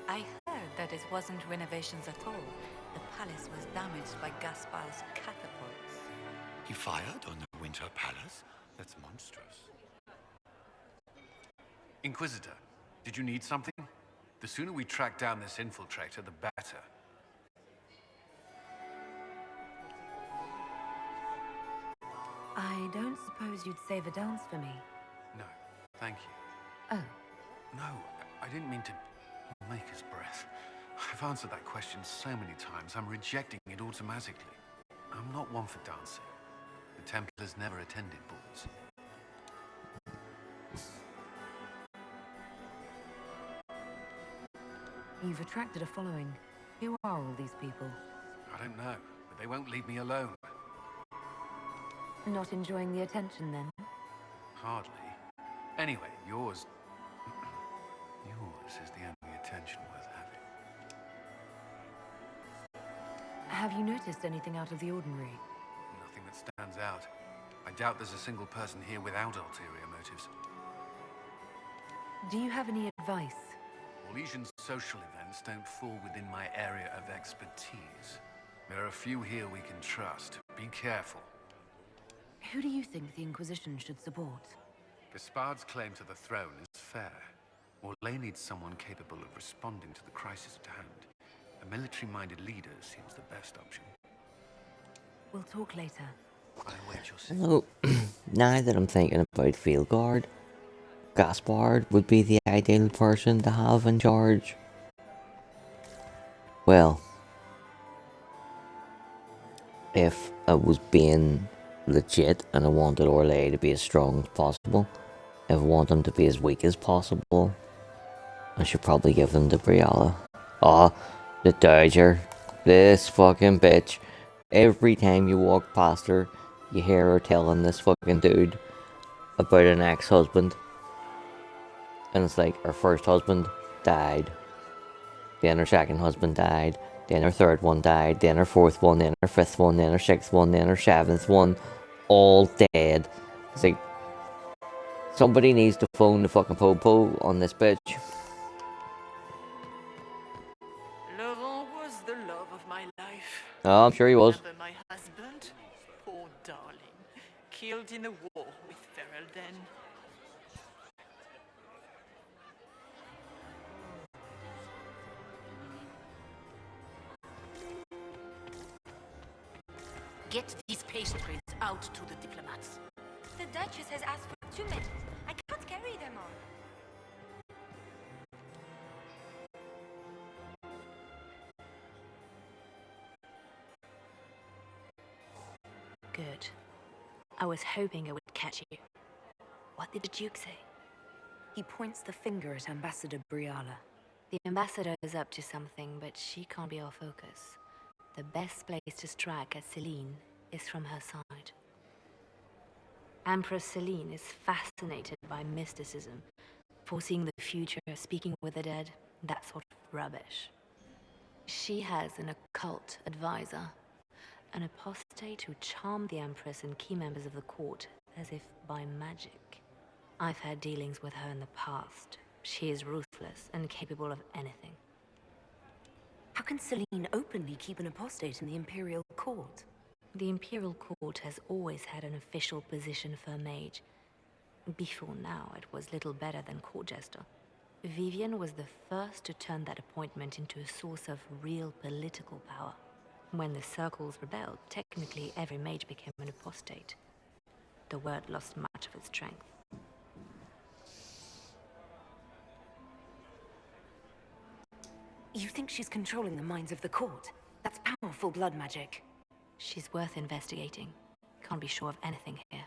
I heard that it wasn't renovations at all. The palace was damaged by Gaspar's catapults. He fired on the Winter Palace? That's monstrous. Inquisitor, did you need something? The sooner we track down this infiltrator, the better. I don't suppose you'd save a dance for me. No, thank you. Oh. No, I didn't mean to make his breath. I've answered that question so many times, I'm rejecting it automatically. I'm not one for dancing. The Templars never attended balls. You've attracted a following. Who are all these people? I don't know, but they won't leave me alone. Not enjoying the attention, then? Hardly. Anyway, yours is the only attention worth having. Have you noticed anything out of the ordinary? Nothing that stands out. I doubt there's a single person here without ulterior motives. Do you have any advice? Orlesian social events don't fall within my area of expertise. There are a few here we can trust. Be careful. Who do you think the Inquisition should support? Gaspard's claim to the throne is fair. Orlais needs someone capable of responding to the crisis at hand. A military-minded leader seems the best option. We'll talk later. I await your signal. So, now that I'm thinking about Field Guard, Gaspard would be the ideal person to have in charge. Well, if I was being legit and I wanted Orlais to be as strong as possible, if I want him to be as weak as possible, I should probably give them to Briala. Oh, the Dowager. This fucking bitch. Every time you walk past her, you hear her telling this fucking dude about an ex-husband. And it's like, her first husband died. Then her second husband died. Then her third one died. Then her fourth one. Then her fifth one. Then her sixth one. Then her seventh one. All dead. It's like, somebody needs to phone the fucking po-po on this bitch. Laurent was the love of my life. Oh, I'm sure he was. Remember my husband? Poor darling. Killed in a war with Ferelden. Get these pastries out to the diplomats. The Duchess has asked for 2 minutes. I can't carry them all. Good. I was hoping I would catch you. What did the Duke say? He points the finger at Ambassador Briala. The ambassador is up to something, but she can't be our focus. The best place to strike at Celine is from her side. Empress Celine is fascinated by mysticism, foreseeing the future, speaking with the dead, that sort of rubbish. She has an occult advisor, an apostate who charmed the Empress and key members of the court as if by magic. I've had dealings with her in the past. She is ruthless and capable of anything. How can Celine openly keep an apostate in the Imperial Court? The Imperial Court has always had an official position for a mage. Before now, it was little better than court jester. Vivian was the first to turn that appointment into a source of real political power. When the circles rebelled, technically every mage became an apostate. The word lost much of its strength. You think she's controlling the minds of the court? That's powerful blood magic. She's worth investigating. Can't be sure of anything here.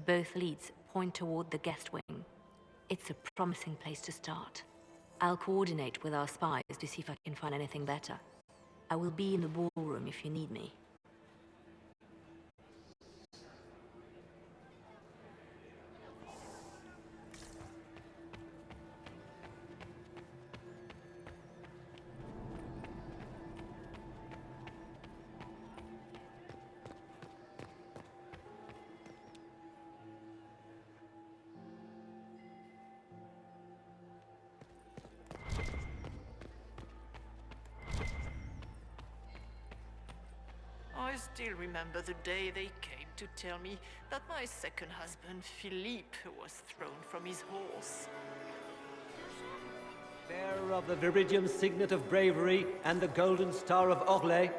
Both leads point toward the guest wing. It's a promising place to start. I'll coordinate with our spies to see if I can find anything better. I will be in the ballroom if you need me. I still remember the day they came to tell me that my second husband, Philippe, was thrown from his horse. Bearer of the Viridian Signet of Bravery and the Golden Star of Orlais,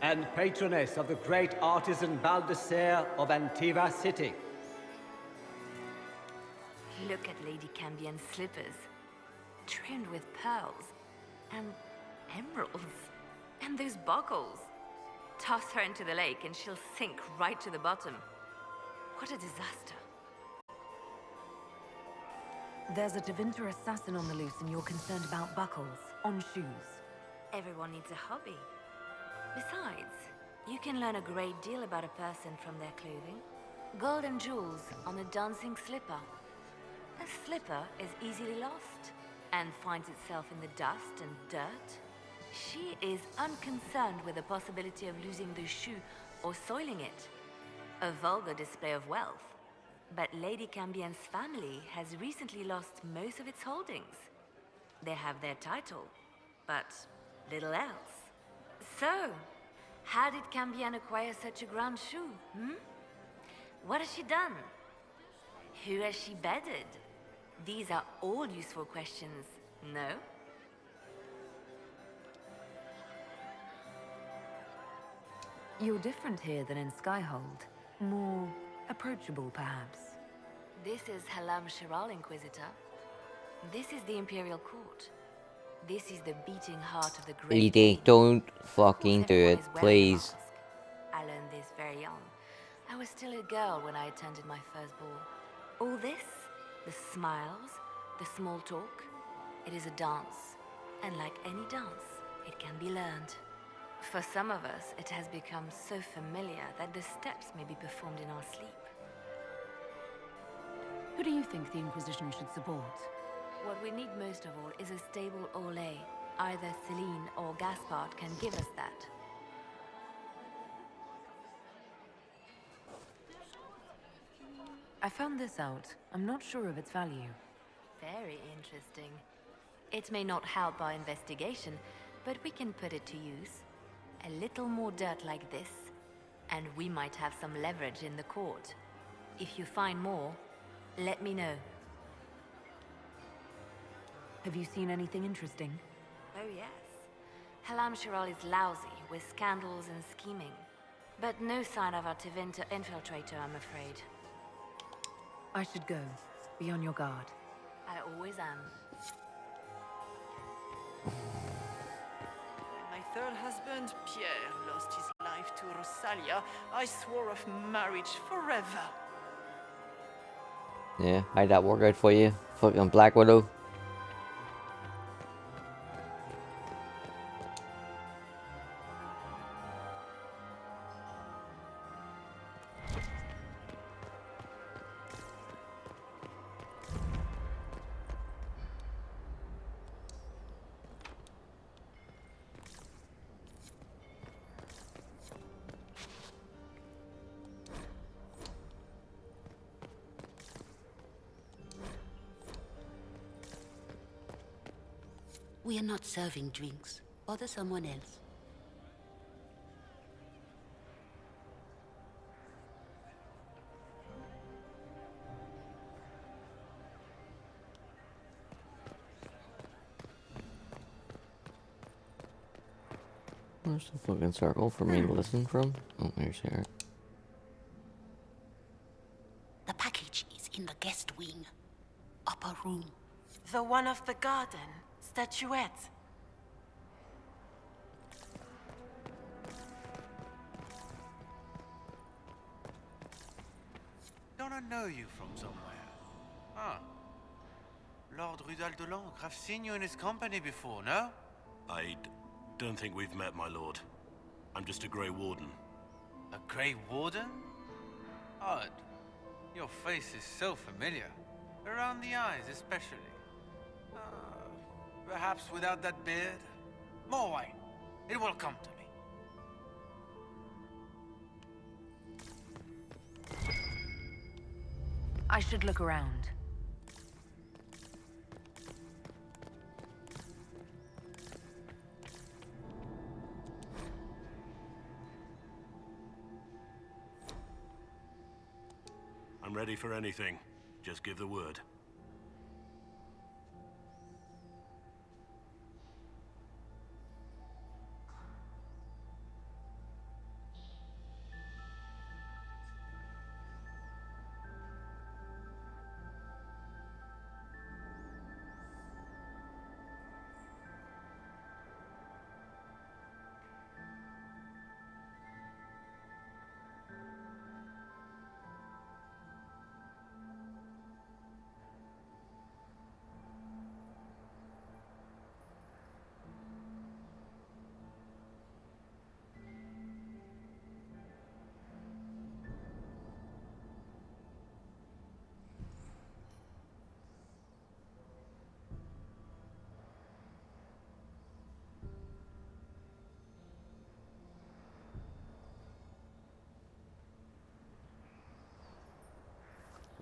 and patroness of the great artisan Baldassare of Antiva City. Look at Lady Cambion's slippers, trimmed with pearls and emeralds, and those buckles. Toss her into the lake and she'll sink right to the bottom. What a disaster. There's a Tevinter assassin on the loose and you're concerned about buckles on shoes. Everyone needs a hobby. Besides, you can learn a great deal about a person from their clothing. Gold and jewels on a dancing slipper. A slipper is easily lost and finds itself in the dust and dirt. She is unconcerned with the possibility of losing the shoe or soiling it. A vulgar display of wealth. But Lady Cambion's family has recently lost most of its holdings. They have their title, but little else. So, how did Cambion acquire such a grand shoe, What has she done? Who has she bedded? These are all useful questions, no? You're different here than in Skyhold. More approachable, perhaps. This is Halam Shiral, Inquisitor. This is the Imperial Court. This is the beating heart of the great... Edie, don't fucking do it, please. I learned this very young. I was still a girl when I attended my first ball. All this, the smiles, the small talk, it is a dance. And like any dance, it can be learned. For some of us, it has become so familiar that the steps may be performed in our sleep. Who do you think the Inquisition should support? What we need most of all is a stable Orlais. Either Celine or Gaspard can give us that. I found this out. I'm not sure of its value. Very interesting. It may not help our investigation, but we can put it to use. A little more dirt like this, and we might have some leverage in the court. If you find more, let me know. Have you seen anything interesting? Oh yes. Halam Shiral is lousy with scandals and scheming. But no sign of our Tevinter infiltrator, I'm afraid. I should go. Be on your guard. I always am. My third husband, Pierre, lost his life to Rosalia. I swore off marriage forever. Yeah, how'd that work out for you? Fucking Black Widow. We are not serving drinks. Bother someone else. There's the fucking circle for me to listen from. Oh, there's here. The package is in the guest wing. Upper room. The one of the garden. Statuette. Don't I know you from somewhere? Ah. Lord Rudal de Langres. I've seen you in his company before, no? I don't think we've met, my lord. I'm just a Grey Warden. A Grey Warden? Odd. Your face is so familiar. Around the eyes, especially. Perhaps without that beard? More wine. It will come to me. I should look around. I'm ready for anything. Just give the word.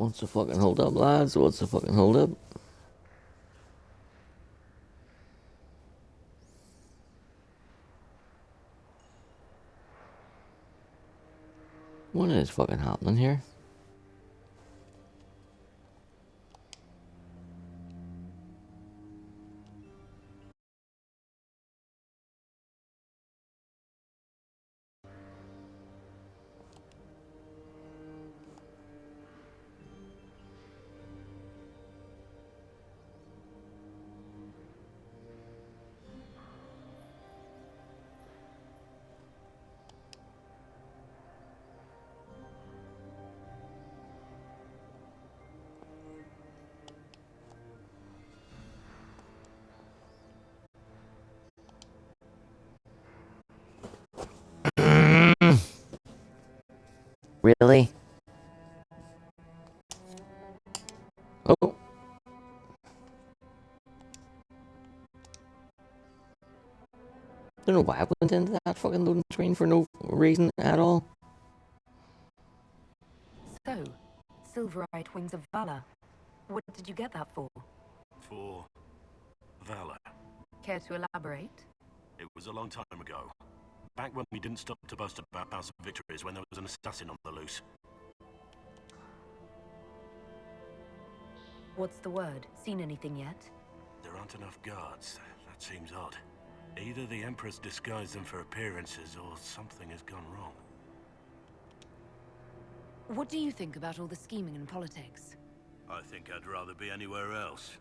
What's the fucking hold up, lads? What's the fucking hold up? What is fucking happening here? Really? Oh. Don't know why I went into that fucking loading screen for no reason at all. So, Silverite Wings of Valor. What did you get that for? For valor. Care to elaborate? It was a long time ago. Back when we didn't stop to boast about bouts of victories when there was an assassin on the loose. What's the word? Seen anything yet? There aren't enough guards. That seems odd. Either the Empress disguised them for appearances, or something has gone wrong. What do you think about all the scheming and politics? I think I'd rather be anywhere else.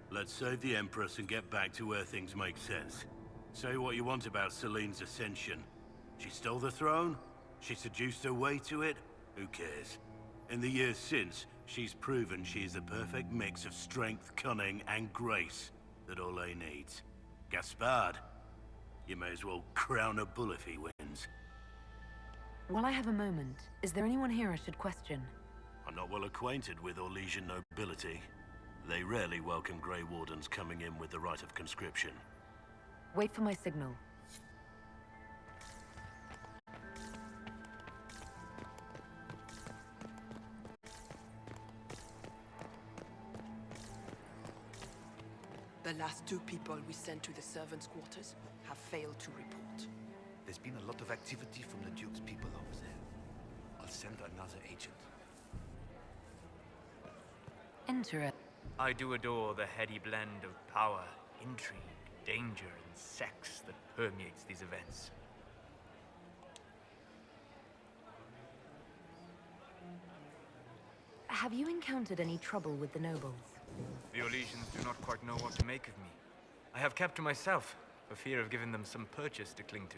Let's save the Empress and get back to where things make sense. Say what you want about Celine's ascension. She stole the throne? She seduced her way to it? Who cares? In the years since, she's proven she's the perfect mix of strength, cunning, and grace that Olay needs. Gaspard, you may as well crown a bull if he wins. While I have a moment, is there anyone here I should question? I'm not well acquainted with Orlesian nobility. They rarely welcome Grey Wardens coming in with the right of conscription. Wait for my signal. The last two people we sent to the servants' quarters have failed to report. There's been a lot of activity from the Duke's people over there. I'll send another agent. Enter it. I do adore the heady blend of power, intrigue, danger, and sex that permeates these events. Have you encountered any trouble with the nobles? The Orlesians do not quite know what to make of me. I have kept to myself, for fear of giving them some purchase to cling to.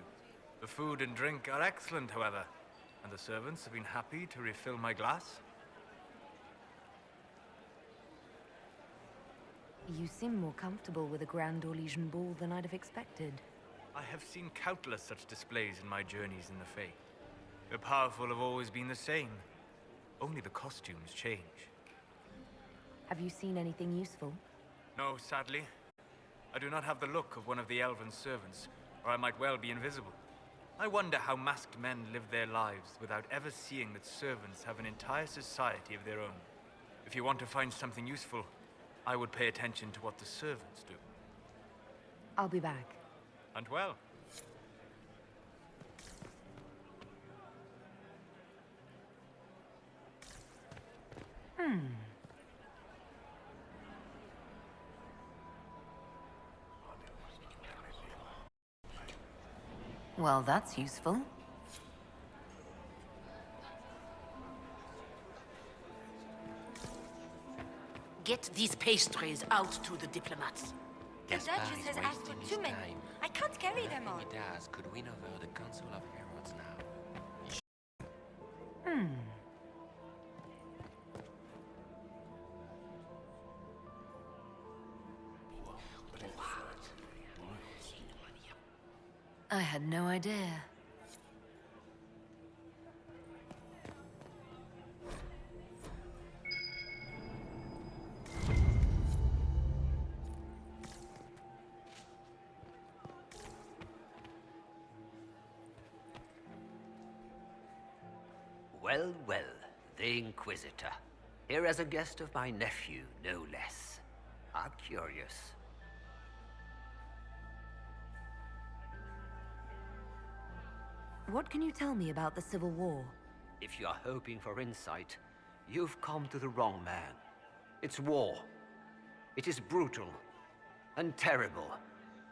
The food and drink are excellent, however, and the servants have been happy to refill my glass. You seem more comfortable with a Grand Orlesian ball than I'd have expected. I have seen countless such displays in my journeys in the Fae. The powerful have always been the same. Only the costumes change. Have you seen anything useful? No, sadly. I do not have the look of one of the elven servants, or I might well be invisible. I wonder how masked men live their lives without ever seeing that servants have an entire society of their own. If you want to find something useful, I would pay attention to what the servants do. I'll be back. And well. Well, that's useful. Get these pastries out to the diplomats. The Duchess has asked for too many. I can't carry them all. Does could win over the Council of Heralds now. I had no idea. Well, well, the Inquisitor. Here as a guest of my nephew, no less. How curious. What can you tell me about the Civil War? If you are hoping for insight, you've come to the wrong man. It's war. It is brutal, and terrible,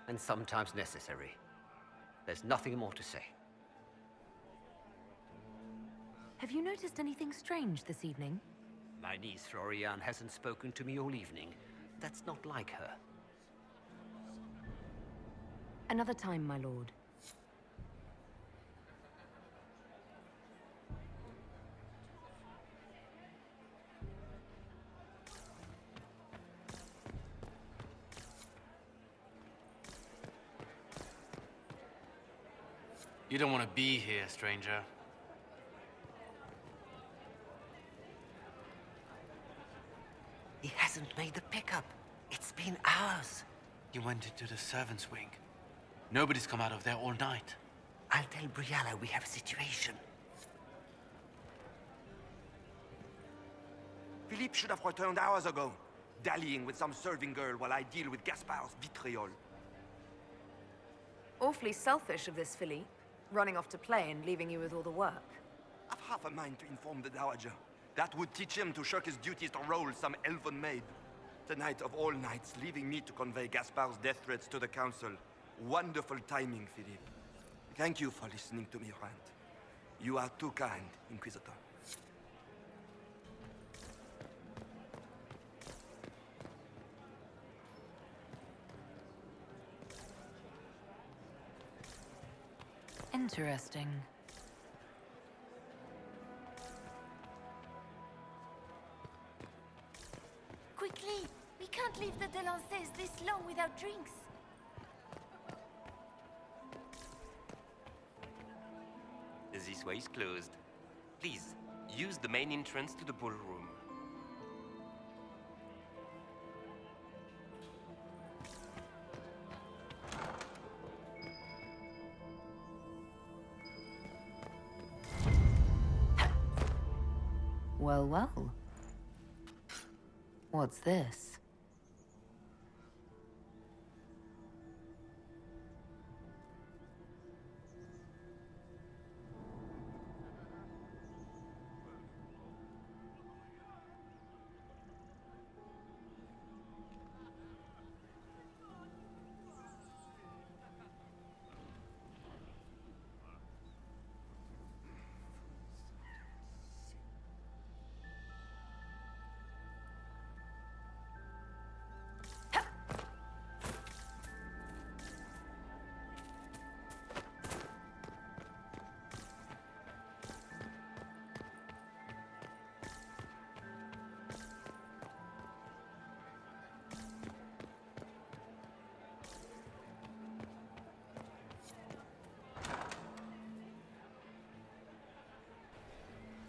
and sometimes necessary. There's nothing more to say. Have you noticed anything strange this evening? My niece Florian hasn't spoken to me all evening. That's not like her. Another time, my lord. You don't want to be here, stranger. He hasn't made the pickup. It's been hours. You went into the servants' wing. Nobody's come out of there all night. I'll tell Brianna we have a situation. Philippe should have returned hours ago, dallying with some serving girl while I deal with Gaspard's vitriol. Awfully selfish of this filly, running off to play and leaving you with all the work. I've half a mind to inform the Dowager. That would teach him to shirk his duties to roll some elven maid. Tonight of all nights, leaving me to convey Gaspard's death threats to the Council. Wonderful timing, Philippe. Thank you for listening to me rant. You are too kind, Inquisitor. Interesting. Quickly! We can't leave the Delancers this long without drinks. This way is closed. Please, use the main entrance to the ballroom. Well, well. What's this?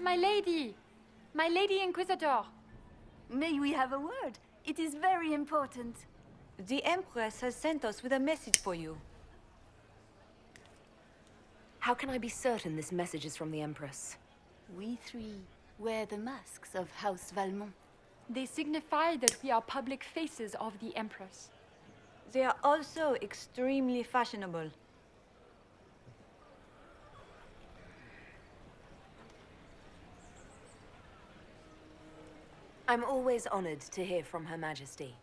My lady! My lady Inquisitor! May we have a word? It is very important. The Empress has sent us with a message for you. How can I be certain this message is from the Empress? We three wear the masks of House Valmont. They signify that we are public faces of the Empress. They are also extremely fashionable. I'm always honored to hear from Her Majesty.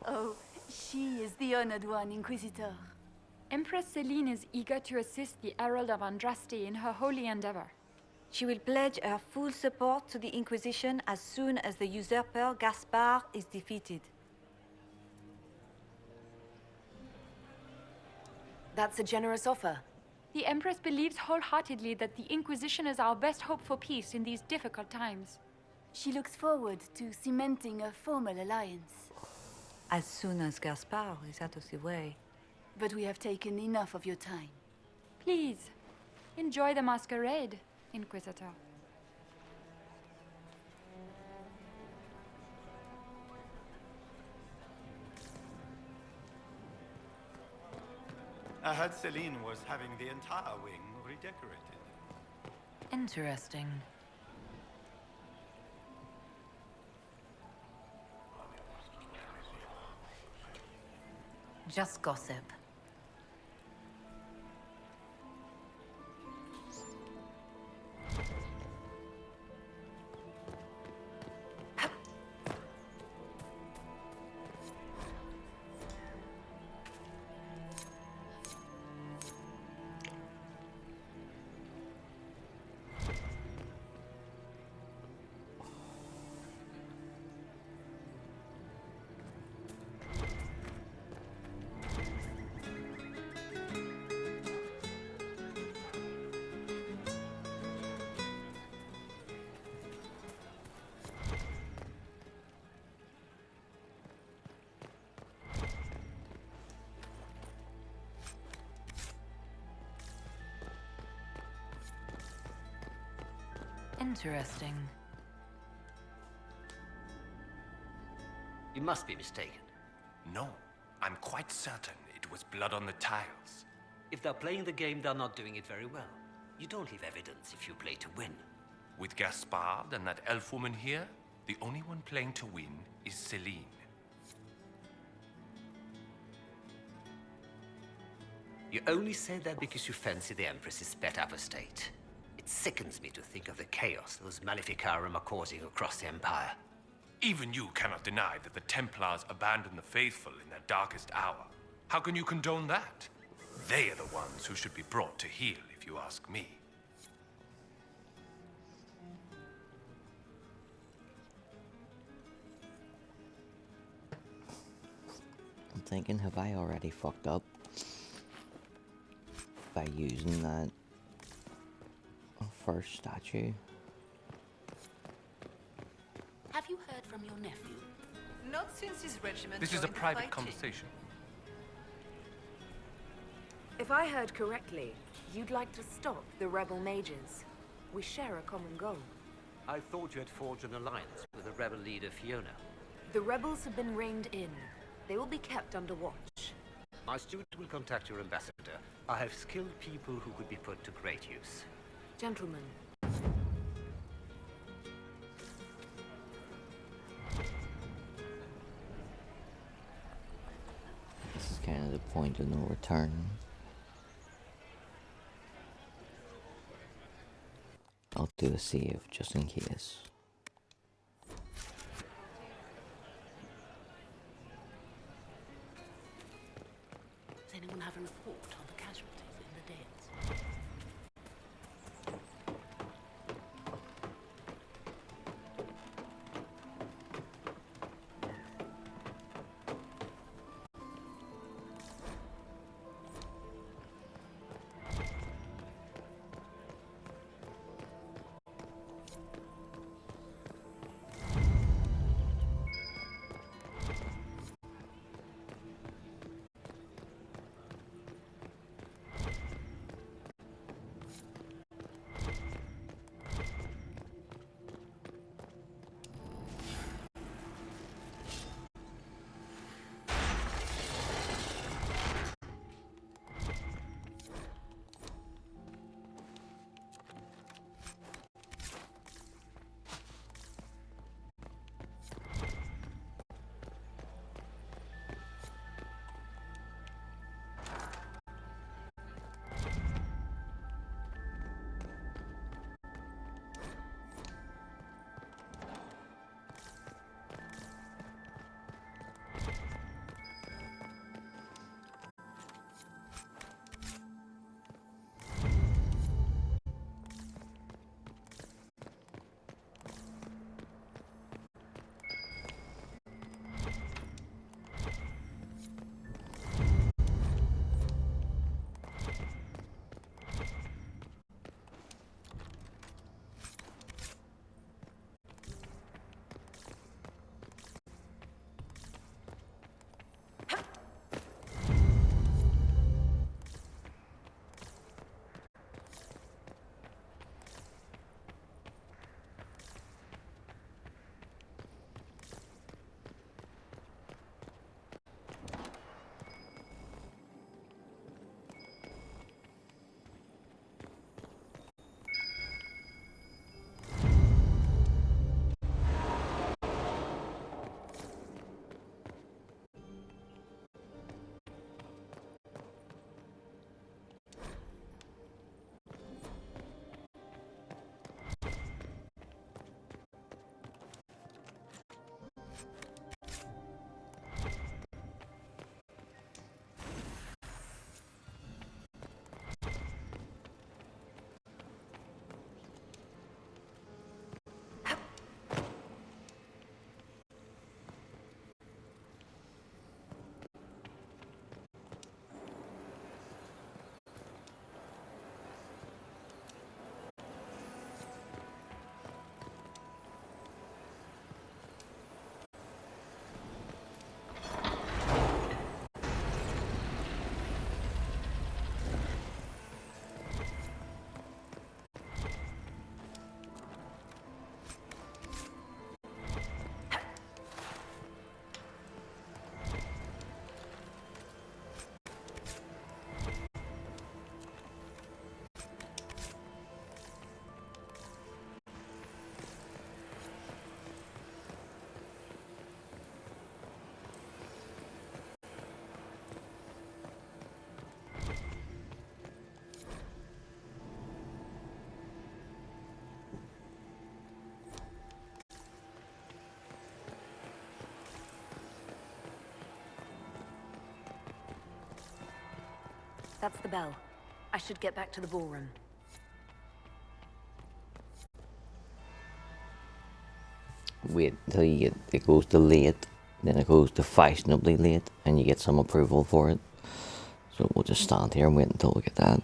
Oh, she is the honored one, Inquisitor. Empress Celine is eager to assist the Herald of Andraste in her holy endeavor. She will pledge her full support to the Inquisition as soon as the usurper Gaspard is defeated. That's a generous offer. The Empress believes wholeheartedly that the Inquisition is our best hope for peace in these difficult times. She looks forward to cementing a formal alliance. As soon as Gaspard is out of the way. But we have taken enough of your time. Please, enjoy the masquerade, Inquisitor. I heard Celine was having the entire wing redecorated. Interesting. Just gossip. Interesting. You must be mistaken. No, I'm quite certain it was blood on the tiles. If they're playing the game, they're not doing it very well. You don't leave evidence if you play to win. With Gaspard and that elf woman here, the only one playing to win is Celine. You only say that because you fancy the Empress's pet apostate. It sickens me to think of the chaos those Maleficarum are causing across the Empire. Even you cannot deny that the Templars abandoned the faithful in their darkest hour. How can you condone that? They are the ones who should be brought to heel, if you ask me. I'm thinking, have I already fucked up by using that first statue? Have you heard from your nephew? Not since his regiment. This is a joined the private fighting. conversation. If I heard correctly, you'd like to stop the rebel mages. We share a common goal. I thought you had forged an alliance with the rebel leader Fiona. The rebels have been reined in. They will be kept under watch. My steward will contact your ambassador. I have skilled people who could be put to great use. Gentlemen. This is kind of the point of no return. I'll do a save just in case. Does anyone have a report on the casualties in the Dales? That's the bell. I should get back to the ballroom. Wait till you get, it goes to late, then it goes to fashionably late, and you get some approval for it. So we'll just stand here and wait until we get that.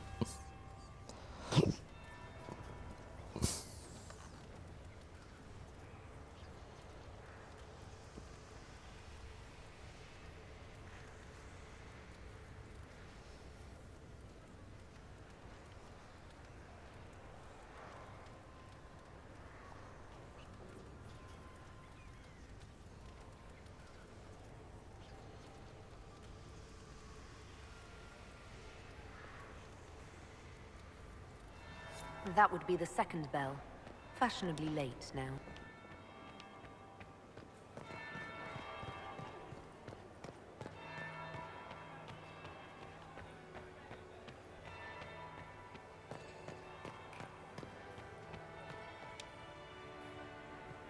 That would be the second bell. Fashionably late now.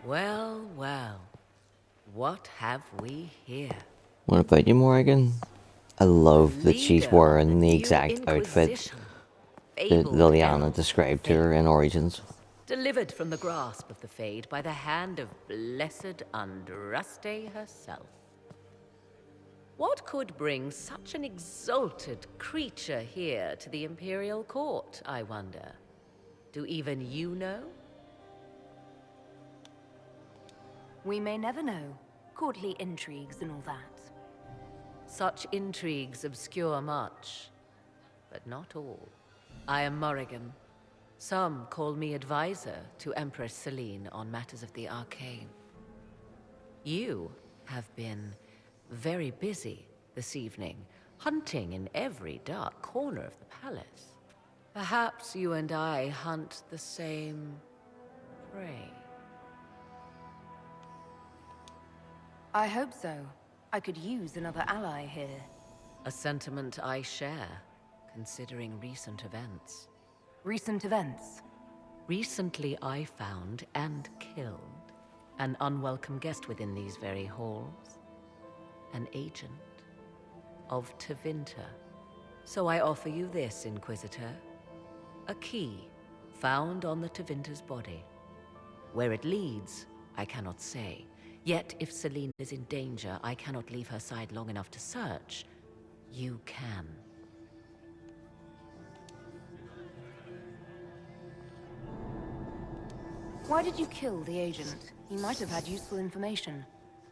Well, well. What have we here? What about you, Morrigan? I love that she's Leader wearing the new exact outfit Inquisition. that Fabled Liliana elf described to her in Origins. Delivered from the grasp of the Fade by the hand of blessed Andraste herself. What could bring such an exalted creature here to the Imperial Court, I wonder? Do even you know? We may never know. Courtly intrigues and all that. Such intrigues obscure much, but not all. I am Morrigan. Some call me advisor to Empress Celine on matters of the arcane. You have been very busy this evening, hunting in every dark corner of the palace. Perhaps you and I hunt the same prey. I hope so. I could use another ally here. A sentiment I share, considering recent events. Recent events? Recently I found and killed an unwelcome guest within these very halls. An agent of Tevinter. So I offer you this, Inquisitor. A key found on the Tevinter's body. Where it leads, I cannot say. Yet, if Celine is in danger, I cannot leave her side long enough to search. You can. Why did you kill the agent? He might have had useful information.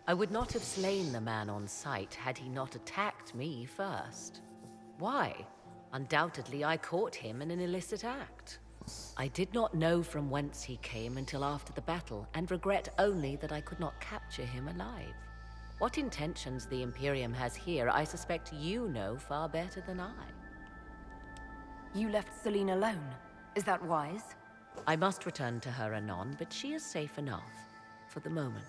I would not have slain the man on sight had he not attacked me first. Why? Undoubtedly, I caught him in an illicit act. I did not know from whence he came until after the battle, and regret only that I could not capture him alive. What intentions the Imperium has here, I suspect you know far better than I. You left Celine alone. Is that wise? I must return to her anon, but she is safe enough, for the moment.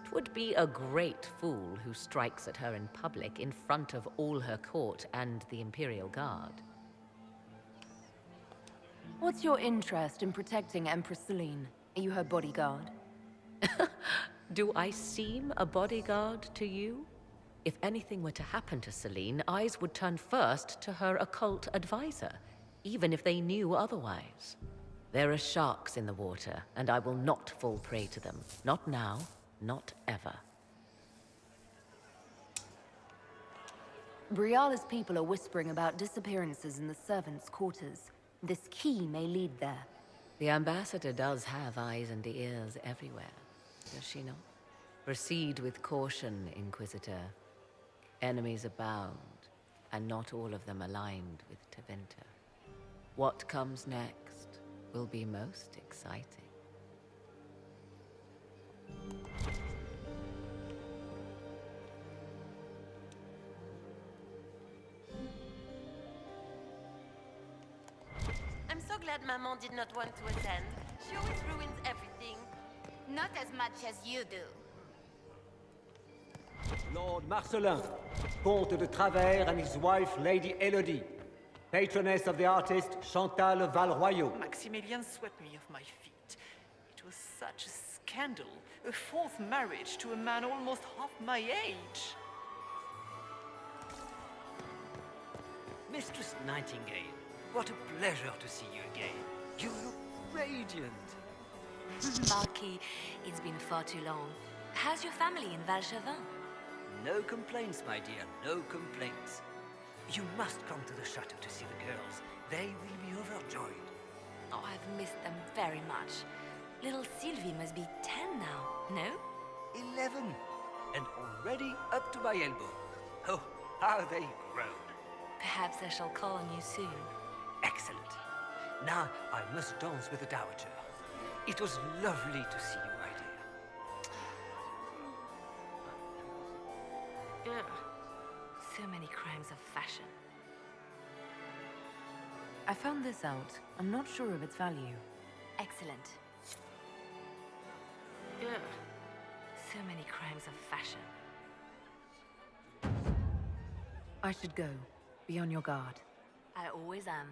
'Twould be a great fool who strikes at her in public in front of all her court and the Imperial Guard. What's your interest in protecting Empress Celine? Are you her bodyguard? Do I seem a bodyguard to you? If anything were to happen to Celine, eyes would turn first to her occult advisor, even if they knew otherwise. There are sharks in the water, and I will not fall prey to them. Not now, not ever. Briala's people are whispering about disappearances in the servants' quarters. This key may lead there. The ambassador does have eyes and ears everywhere, does she not? Proceed with caution, Inquisitor. Enemies abound, and not all of them aligned with Tevinter. What comes next will be most exciting. I'm so glad Maman did not want to attend. She always ruins everything. Not as much as you do. Lord Marcelin, Comte de Travers and his wife, Lady Elodie. Patroness of the artist Chantal Valroyot. Maximilian swept me off my feet. It was such a scandal. A fourth marriage to a man almost half my age. Mistress Nightingale, what a pleasure to see you again. You look radiant. Marquis, it's been far too long. How's your family in Valchevin? No complaints, my dear, no complaints. You must come to the chateau to see the girls. They will be overjoyed. Oh, I've missed them very much. Little Sylvie must be 10 now, no? 11, and already up to my elbow. Oh, how they grow. Perhaps I shall call on you soon. Excellent. Now I must dance with the Dowager. It was lovely to see you, my dear. Ugh. So many crimes of fashion. I found this out. I'm not sure of its value. Excellent. Ugh. So many crimes of fashion. I should go. Be on your guard. I always am.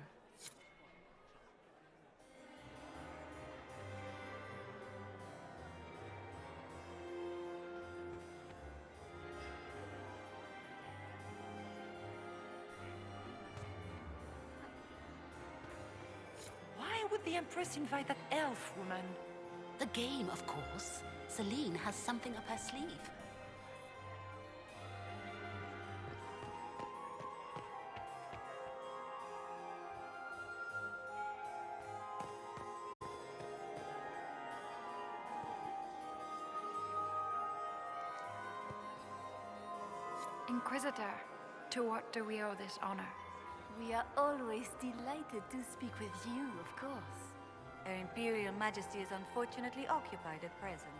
Why would the Empress invite that elf woman? The game, of course. Celine has something up her sleeve. Inquisitor, to what do we owe this honor? We are always delighted to speak with you, of course. Her Imperial Majesty is unfortunately occupied at present.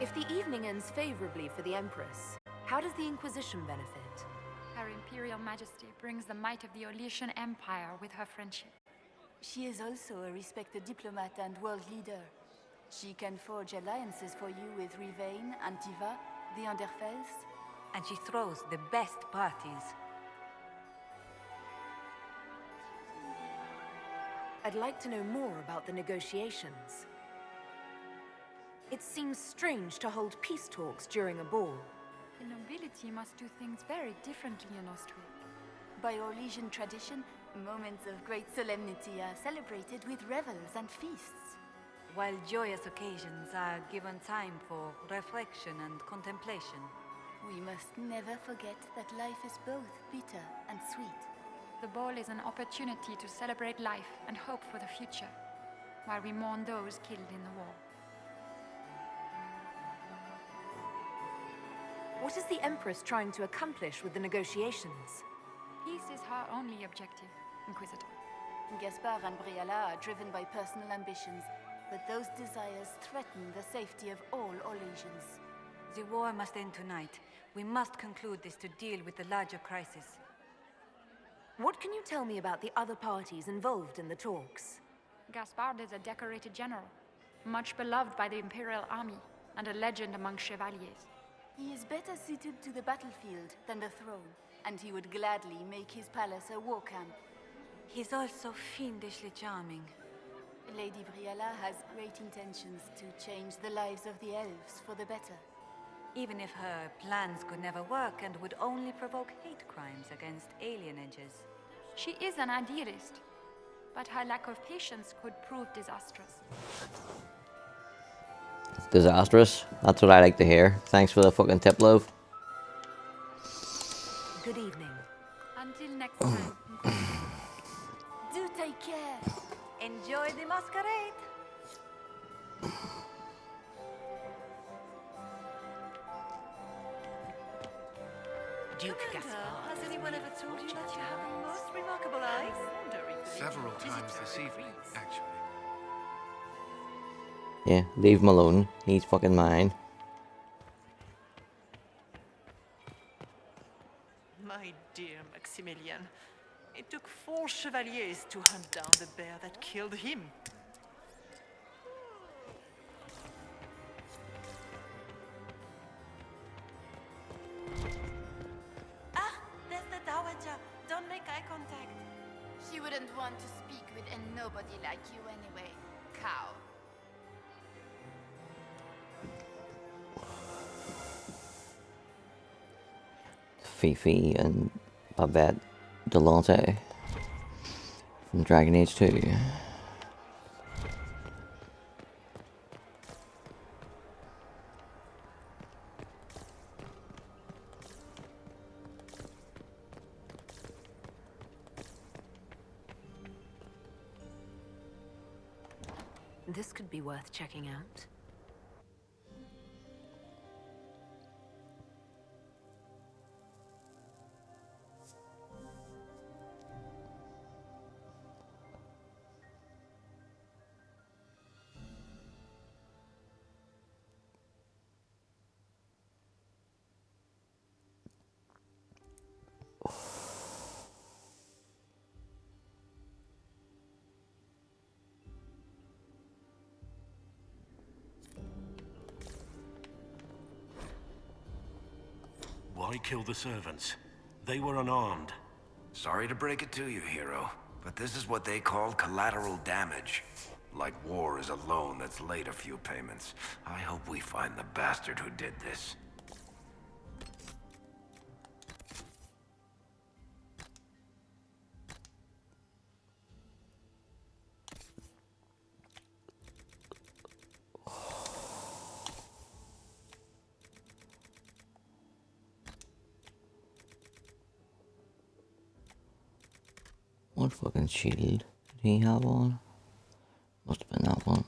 If the evening ends favorably for the Empress, how does the Inquisition benefit? Her Imperial Majesty brings the might of the Olesian Empire with her friendship. She is also a respected diplomat and world leader. She can forge alliances for you with Rivain, Antiva, the Underfells. And she throws the best parties. I'd like to know more about the negotiations. It seems strange to hold peace talks during a ball. The nobility must do things very differently in Ostwick. By Orlesian tradition, moments of great solemnity are celebrated with revels and feasts. While joyous occasions are given time for reflection and contemplation. We must never forget that life is both bitter and sweet. The ball is an opportunity to celebrate life and hope for the future, while we mourn those killed in the war. What is the Empress trying to accomplish with the negotiations? Peace is her only objective, Inquisitor. Gaspard and Briala are driven by personal ambitions, but those desires threaten the safety of all Olesians. The war must end tonight. We must conclude this to deal with the larger crisis. What can you tell me about the other parties involved in the talks? Gaspard is a decorated general, much beloved by the Imperial Army, and a legend among chevaliers. He is better suited to the battlefield than the throne, and he would gladly make his palace a war camp. He's also fiendishly charming. Lady Briala has great intentions to change the lives of the elves for the better. Even if her plans could never work and would only provoke hate crimes against alienages. She is an idealist, but her lack of patience could prove disastrous. Disastrous? That's what I like to hear. Thanks for the fucking tip, love. Good evening. Until next time. Do take care. Enjoy the masquerade. Duke Commander, Gaspard. has anyone ever told you that you have the most remarkable eyes? Several times this evening, actually. Yeah, leave him alone. He's fucking mine. My dear Maximilian, it took 4 chevaliers to hunt down the bear that killed him. Ah, there's the Dowager. Don't make eye contact. She wouldn't want to speak with a nobody like you anyway, cow. Fifi and Babette Delante from Dragon Age 2. This could be worth checking out. Why kill the servants? They were unarmed. Sorry to break it to you, hero, but this is what they call collateral damage. Like war is a loan that's late a few payments. I hope we find the bastard who did this. What fucking shield did he have on? Must have been that one.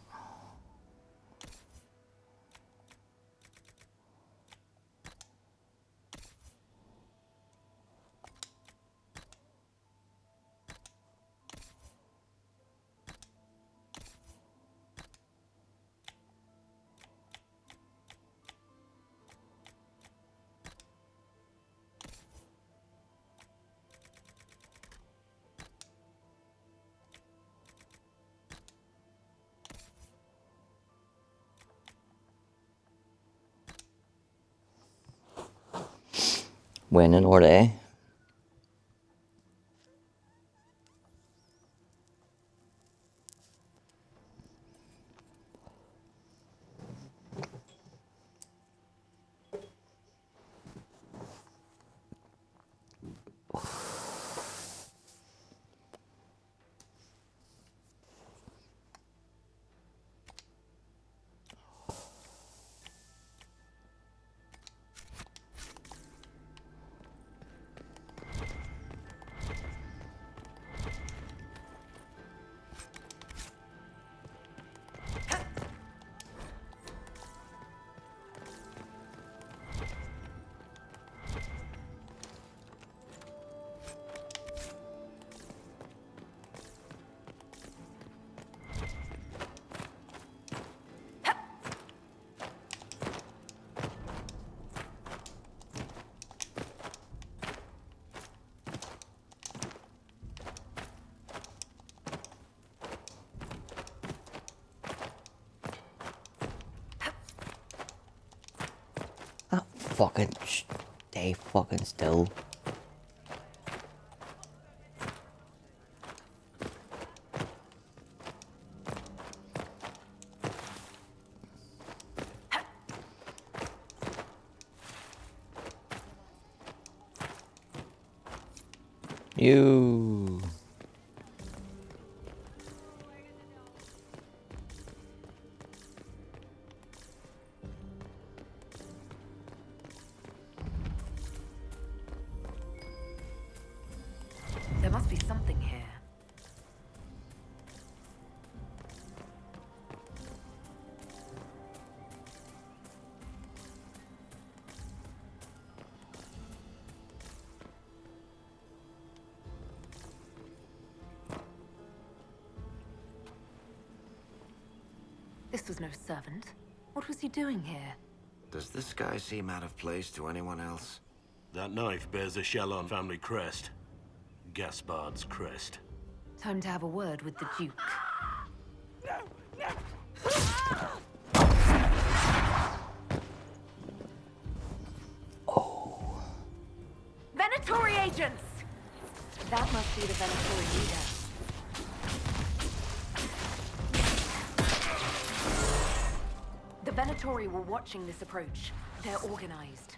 Winning or they? Fucking stay fucking still. You. There must be something here. This was no servant. What was he doing here? Does this guy seem out of place to anyone else? That knife bears a Shallon family crest. Gaspard's crest. Time to have a word with the Duke. Oh. Venatori agents! That must be the Venatori leader. The Venatori were watching this approach. They're organized.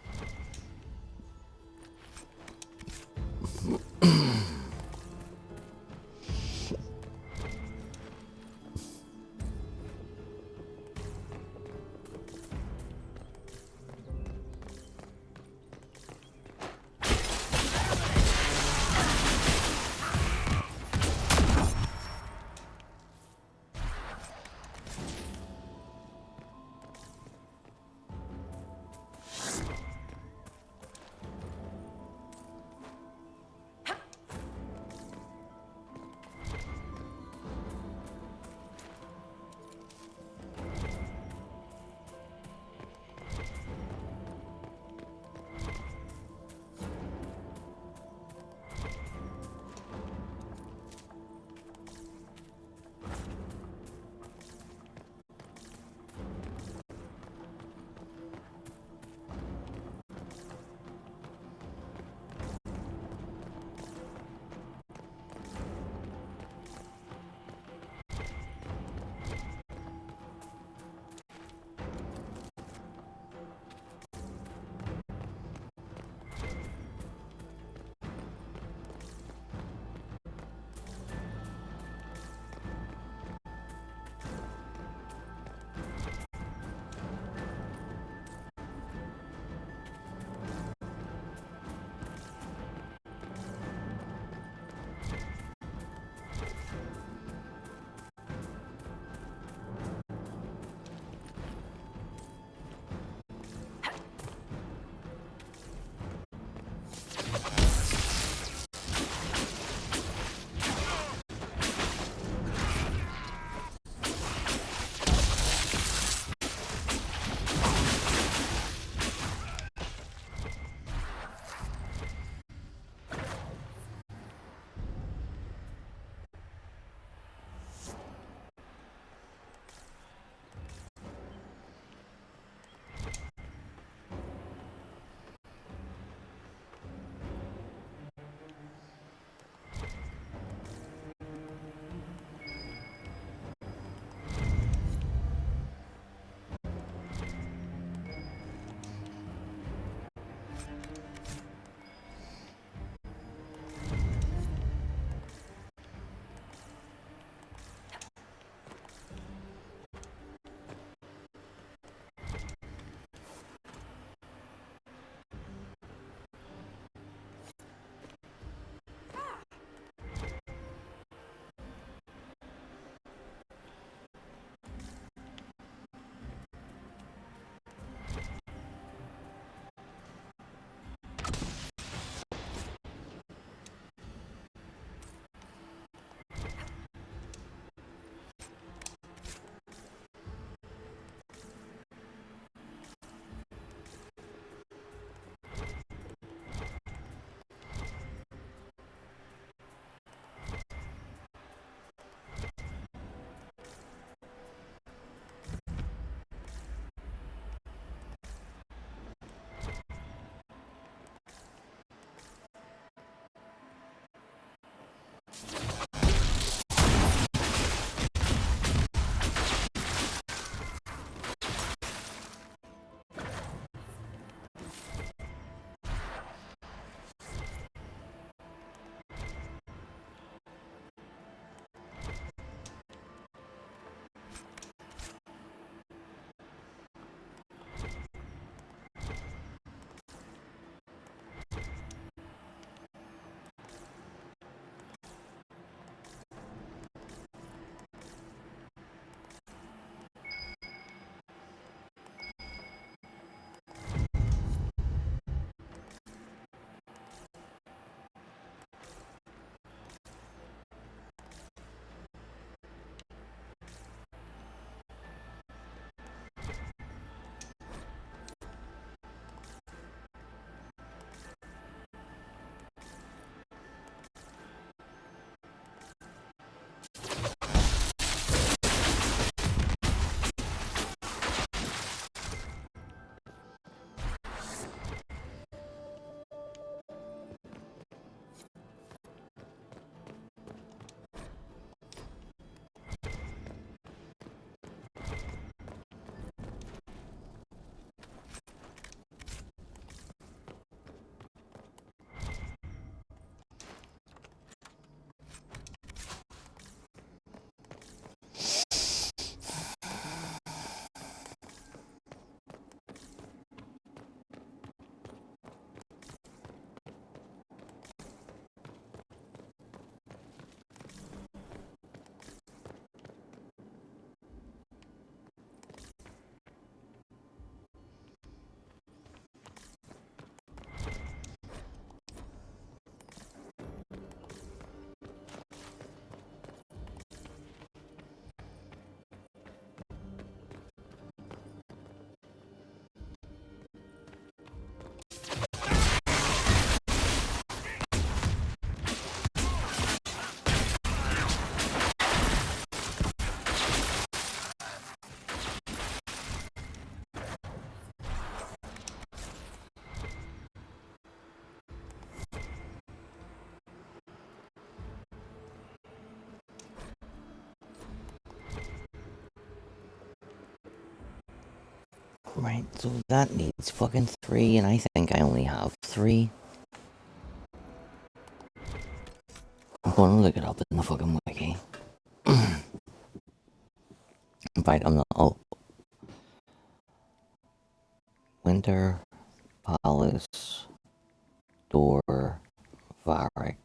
Right, so that needs fucking 3, and I think I only have 3. I'm gonna look it up in the fucking wiki. In fact, I'm not. Oh. Winter Palace Door Varric.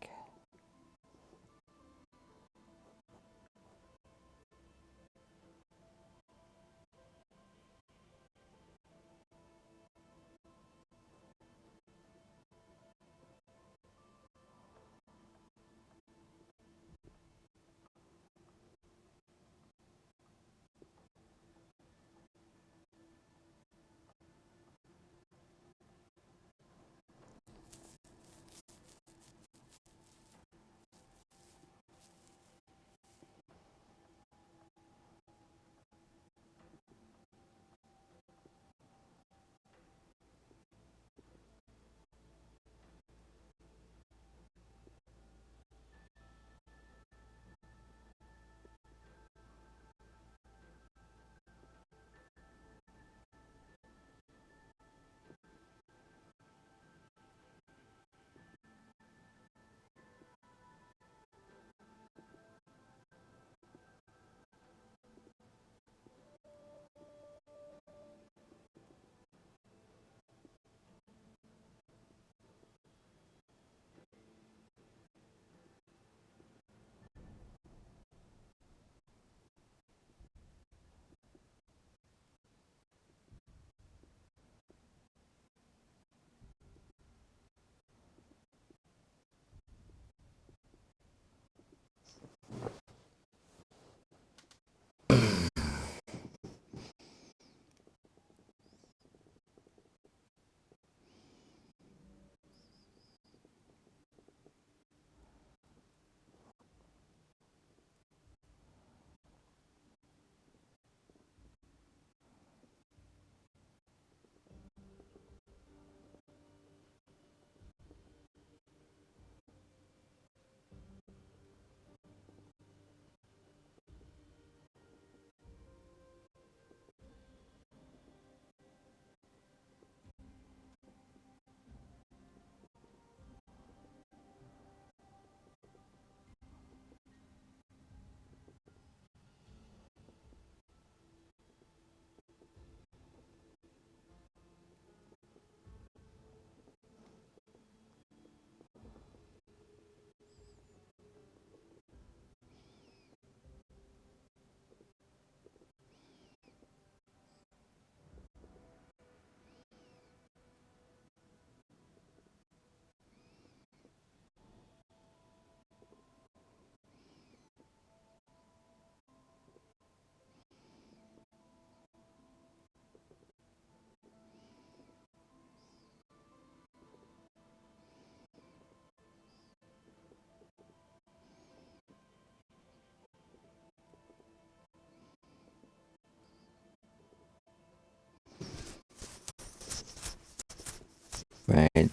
Right.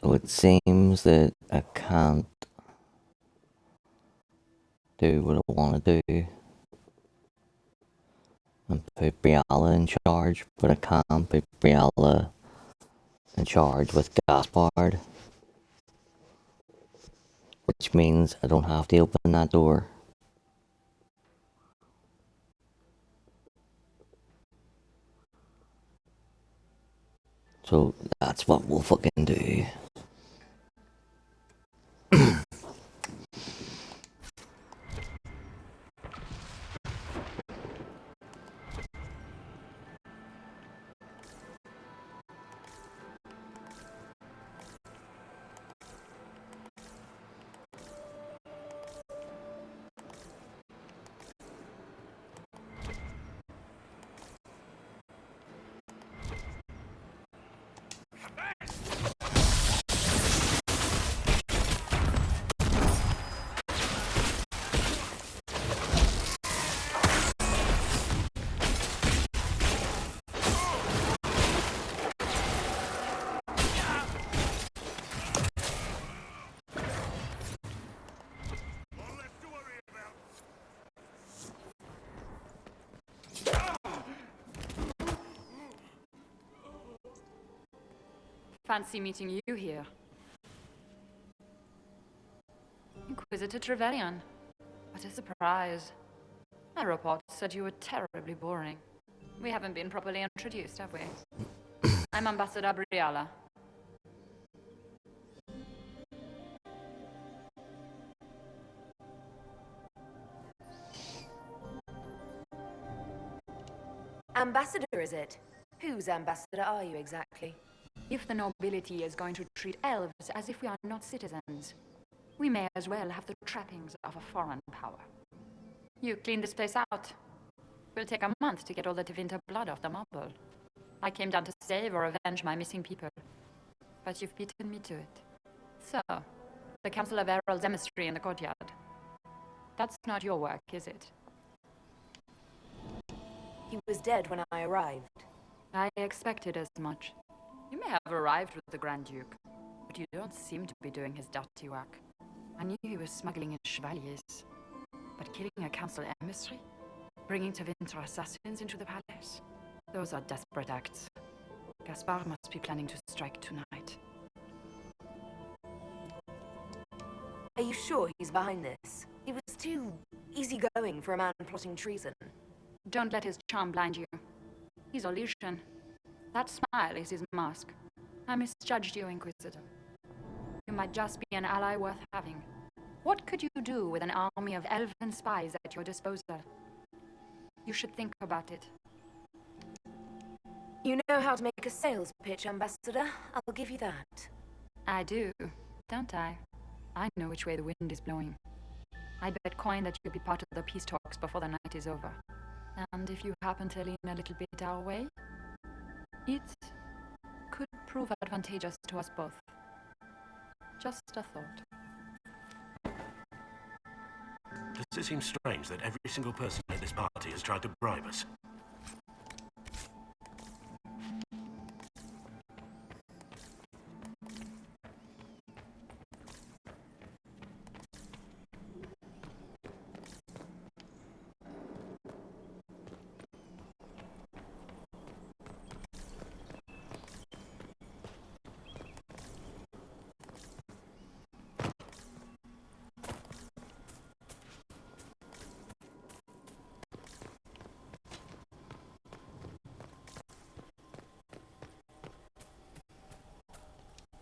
So it seems that I can't do what I want to do and put Briella in charge, but I can't put Briella in charge with Gaspard, which means I don't have to open that door. So that's what we'll fucking do. Fancy meeting you here. Inquisitor Trevelyan. What a surprise. My report said you were terribly boring. We haven't been properly introduced, have we? I'm Ambassador Briala. Ambassador, is it? Whose ambassador are you exactly? If the nobility is going to treat elves as if we are not citizens, we may as well have the trappings of a foreign power. You clean this place out. Will take a month to get all the Tevinter blood off the marble. I came down to save or avenge my missing people, but you've beaten me to it. So, the Council of Herald's emissary in the courtyard. That's not your work, is it? He was dead when I arrived. I expected as much. You may have arrived with the Grand Duke, but you don't seem to be doing his dirty work. I knew he was smuggling in chevaliers, but killing a council emissary? Bringing Tevinter assassins into the palace? Those are desperate acts. Gaspard must be planning to strike tonight. Are you sure he's behind this? He was too easygoing for a man plotting treason. Don't let his charm blind you. He's illusion. That smile is his mask. I misjudged you, Inquisitor. You might just be an ally worth having. What could you do with an army of elven spies at your disposal? You should think about it. You know how to make a sales pitch, Ambassador. I'll give you that. I do, don't I? I know which way the wind is blowing. I bet coin that you'll be part of the peace talks before the night is over. And if you happen to lean a little bit our way, it could prove advantageous to us both. Just a thought. Does it seem strange that every single person at this party has tried to bribe us?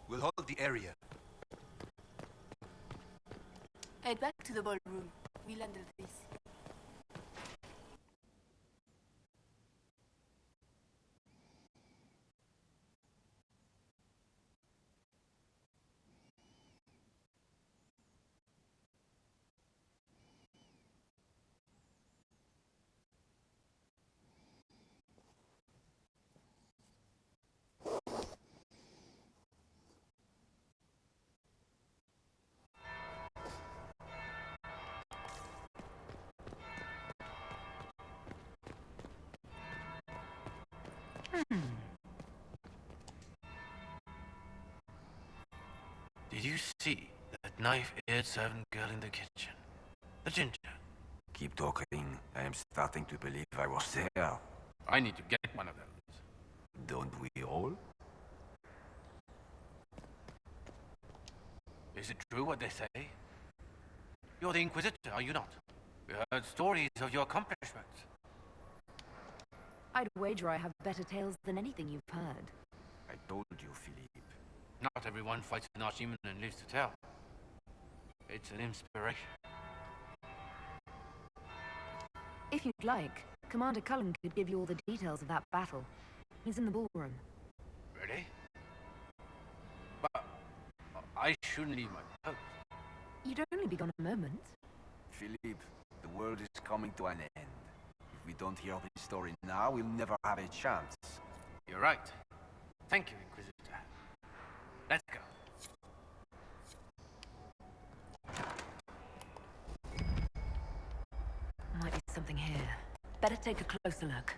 We'll hold the area. Head back to the ballroom. We'll handle this. Did you see that knife-eared servant girl in the kitchen? The ginger. Keep talking. I am starting to believe I was there. I need to get one of those. Don't we all? Is it true what they say? You're the Inquisitor, are you not? We heard stories of your accomplishments. I'd wager I have better tales than anything you've heard. I told you, Philippe. Not everyone fights an archdemon and lives to tell. It's an inspiration. If you'd like, Commander Cullen could give you all the details of that battle. He's in the ballroom. Really? But I shouldn't leave my post. You'd only be gone a moment. Philippe, the world is coming to an end. If we don't hear this story now, we'll never have a chance. You're right. Thank you, Inquisitor. Let's go. Might be something here. Better take a closer look.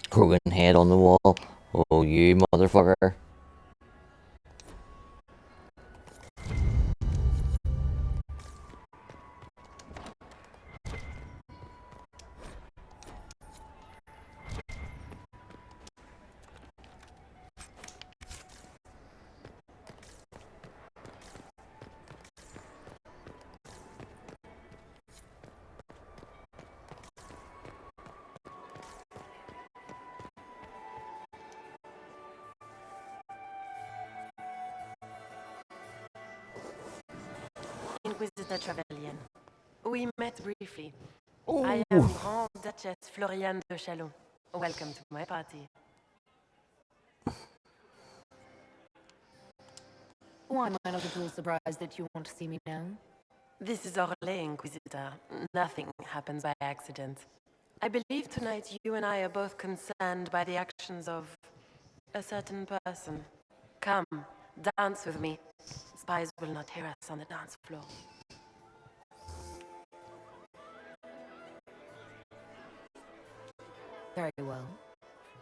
Krogan head on the wall. Oh, you motherfucker. Inquisitor Trevelyan. We met briefly. Ooh. I am Grand Duchess Floriane de Chalon. Welcome to my party. Why am I not at all surprised that you want to see me now? This is Orlais, Inquisitor. Nothing happens by accident. I believe tonight you and I are both concerned by the actions of a certain person. Come, dance with me. Spies will not hear us on the dance floor. Very well.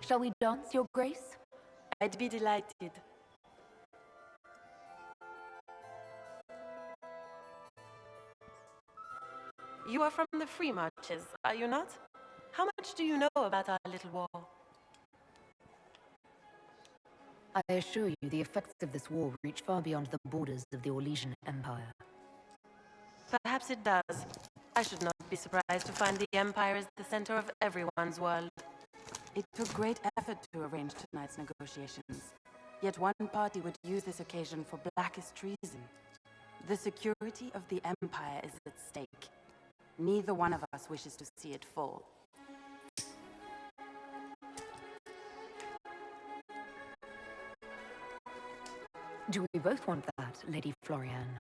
Shall we dance, Your Grace? I'd be delighted. You are from the Free Marches, are you not? How much do you know about our little war? I assure you, the effects of this war reach far beyond the borders of the Orlesian Empire. Perhaps it does. I should not be surprised to find the Empire is the center of everyone's world. It took great effort to arrange tonight's negotiations. Yet one party would use this occasion for blackest treason. The security of the Empire is at stake. Neither one of us wishes to see it fall. Do we both want that, Lady Floriane?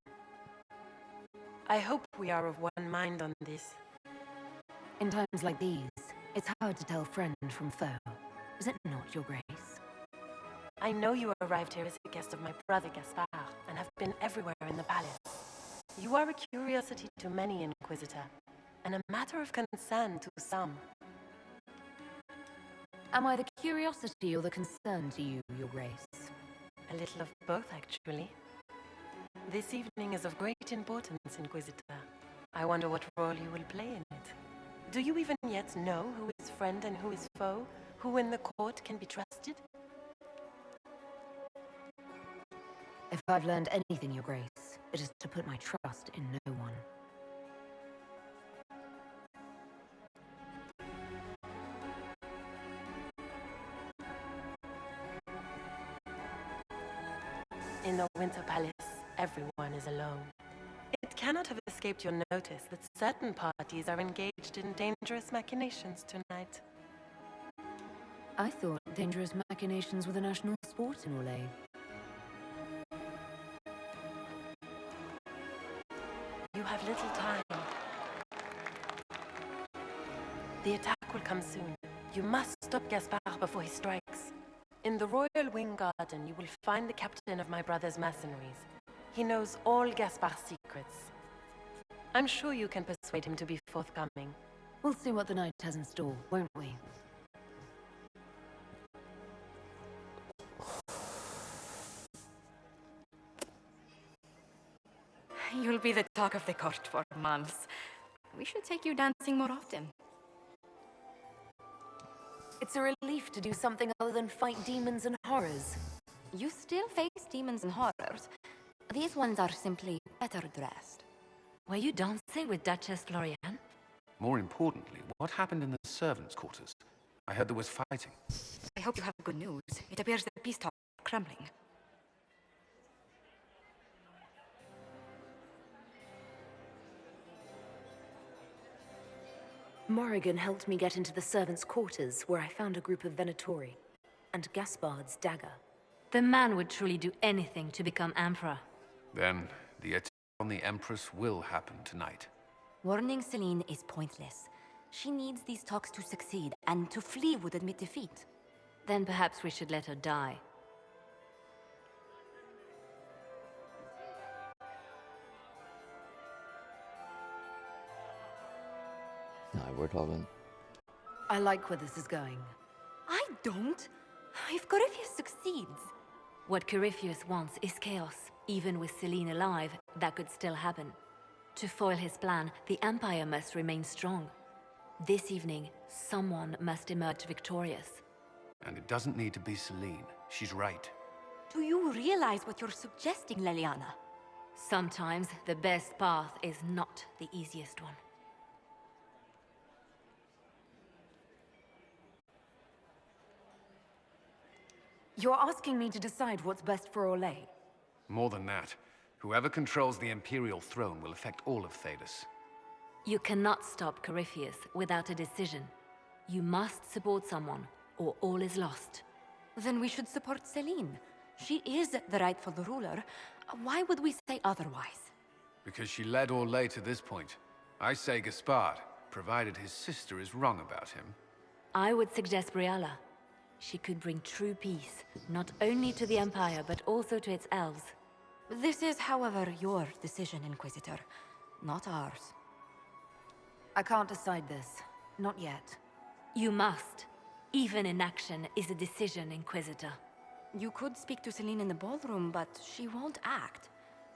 I hope we are of one mind on this. In times like these, it's hard to tell friend from foe. Is it not, Your Grace? I know you arrived here as a guest of my brother Gaspard, and have been everywhere in the palace. You are a curiosity to many, Inquisitor, and a matter of concern to some. Am I the curiosity or the concern to you, Your Grace? A little of both, actually. This evening is of great importance, Inquisitor. I wonder what role you will play in it. Do you even yet know who is friend and who is foe? Who in the court can be trusted? If I've learned anything, Your Grace, it is to put my trust in no one. In the Winter Palace, everyone is alone. It cannot have escaped your notice that certain parties are engaged in dangerous machinations tonight. I thought dangerous machinations were the national sport in Orlais. You have little time. The attack will come soon. You must stop Gaspard before he strikes. In the Royal Wing Garden, you will find the captain of my brother's mercenaries. He knows all Gaspard's secrets. I'm sure you can persuade him to be forthcoming. We'll see what the night has in store, won't we? You'll be the talk of the court for months. We should take you dancing more often. It's a relief to do something other than fight demons and horrors. You still face demons and horrors. These ones are simply better dressed. Were you dancing with Duchess Floriane? More importantly, what happened in the servants' quarters? I heard there was fighting. I hope you have good news. It appears the peace talks are crumbling. Morrigan helped me get into the servants' quarters, where I found a group of Venatori, and Gaspard's dagger. The man would truly do anything to become Emperor. Then, the attack on the Empress will happen tonight. Warning Celine is pointless. She needs these talks to succeed, and to flee would admit defeat. Then perhaps we should let her die. Now we're talking. I like where this is going. I don't. If Corypheus succeeds... What Corypheus wants is chaos. Even with Celine alive, that could still happen. To foil his plan, the Empire must remain strong. This evening, someone must emerge victorious. And it doesn't need to be Celine. She's right. Do you realize what you're suggesting, Leliana? Sometimes the best path is not the easiest one. You're asking me to decide what's best for Orlais? More than that, Whoever controls the Imperial throne will affect all of Thedas. You cannot stop Corypheus without a decision. You must support someone, or all is lost. Then we should support Celine. She is the rightful ruler. Why would we say otherwise? Because she led Orlais to this point. I say Gaspard, provided his sister is wrong about him. I would suggest Briala. She could bring true peace, not only to the Empire, but also to its elves. This is, however, your decision, Inquisitor, not ours. I can't decide this. Not yet. You must. Even inaction is a decision, Inquisitor. You could speak to Celine in the ballroom, but she won't act.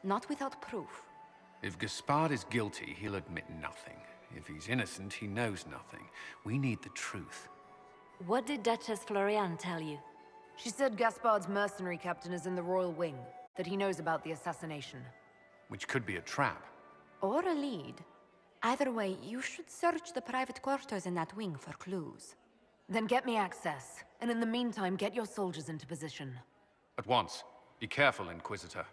Not without proof. If Gaspard is guilty, he'll admit nothing. If he's innocent, he knows nothing. We need the truth. What did Duchess Floriane tell you? She said Gaspard's mercenary captain is in the Royal Wing, that he knows about the assassination. Which could be a trap. Or a lead. Either way, you should search the private quarters in that wing for clues. Then get me access, and in the meantime, get your soldiers into position. At once. Be careful, Inquisitor.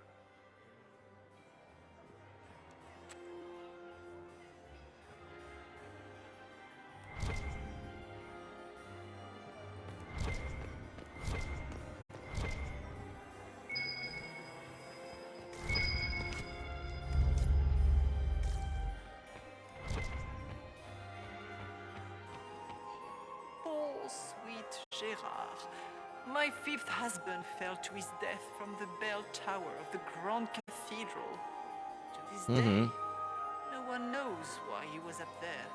Gérard. My fifth husband fell to his death from the bell tower of the Grand Cathedral. To this day, no one knows why he was up there.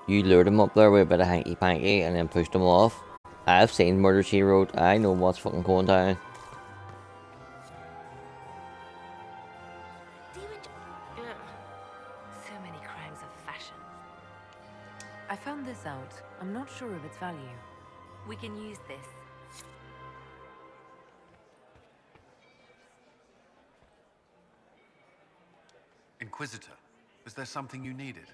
You lured him up there with a bit of hanky-panky and then pushed him off. I've seen Murder, She Wrote. I know what's fucking going down. So many crimes of fashion. I found this out. I'm not sure of its value. We can use this. Inquisitor, was there something you needed?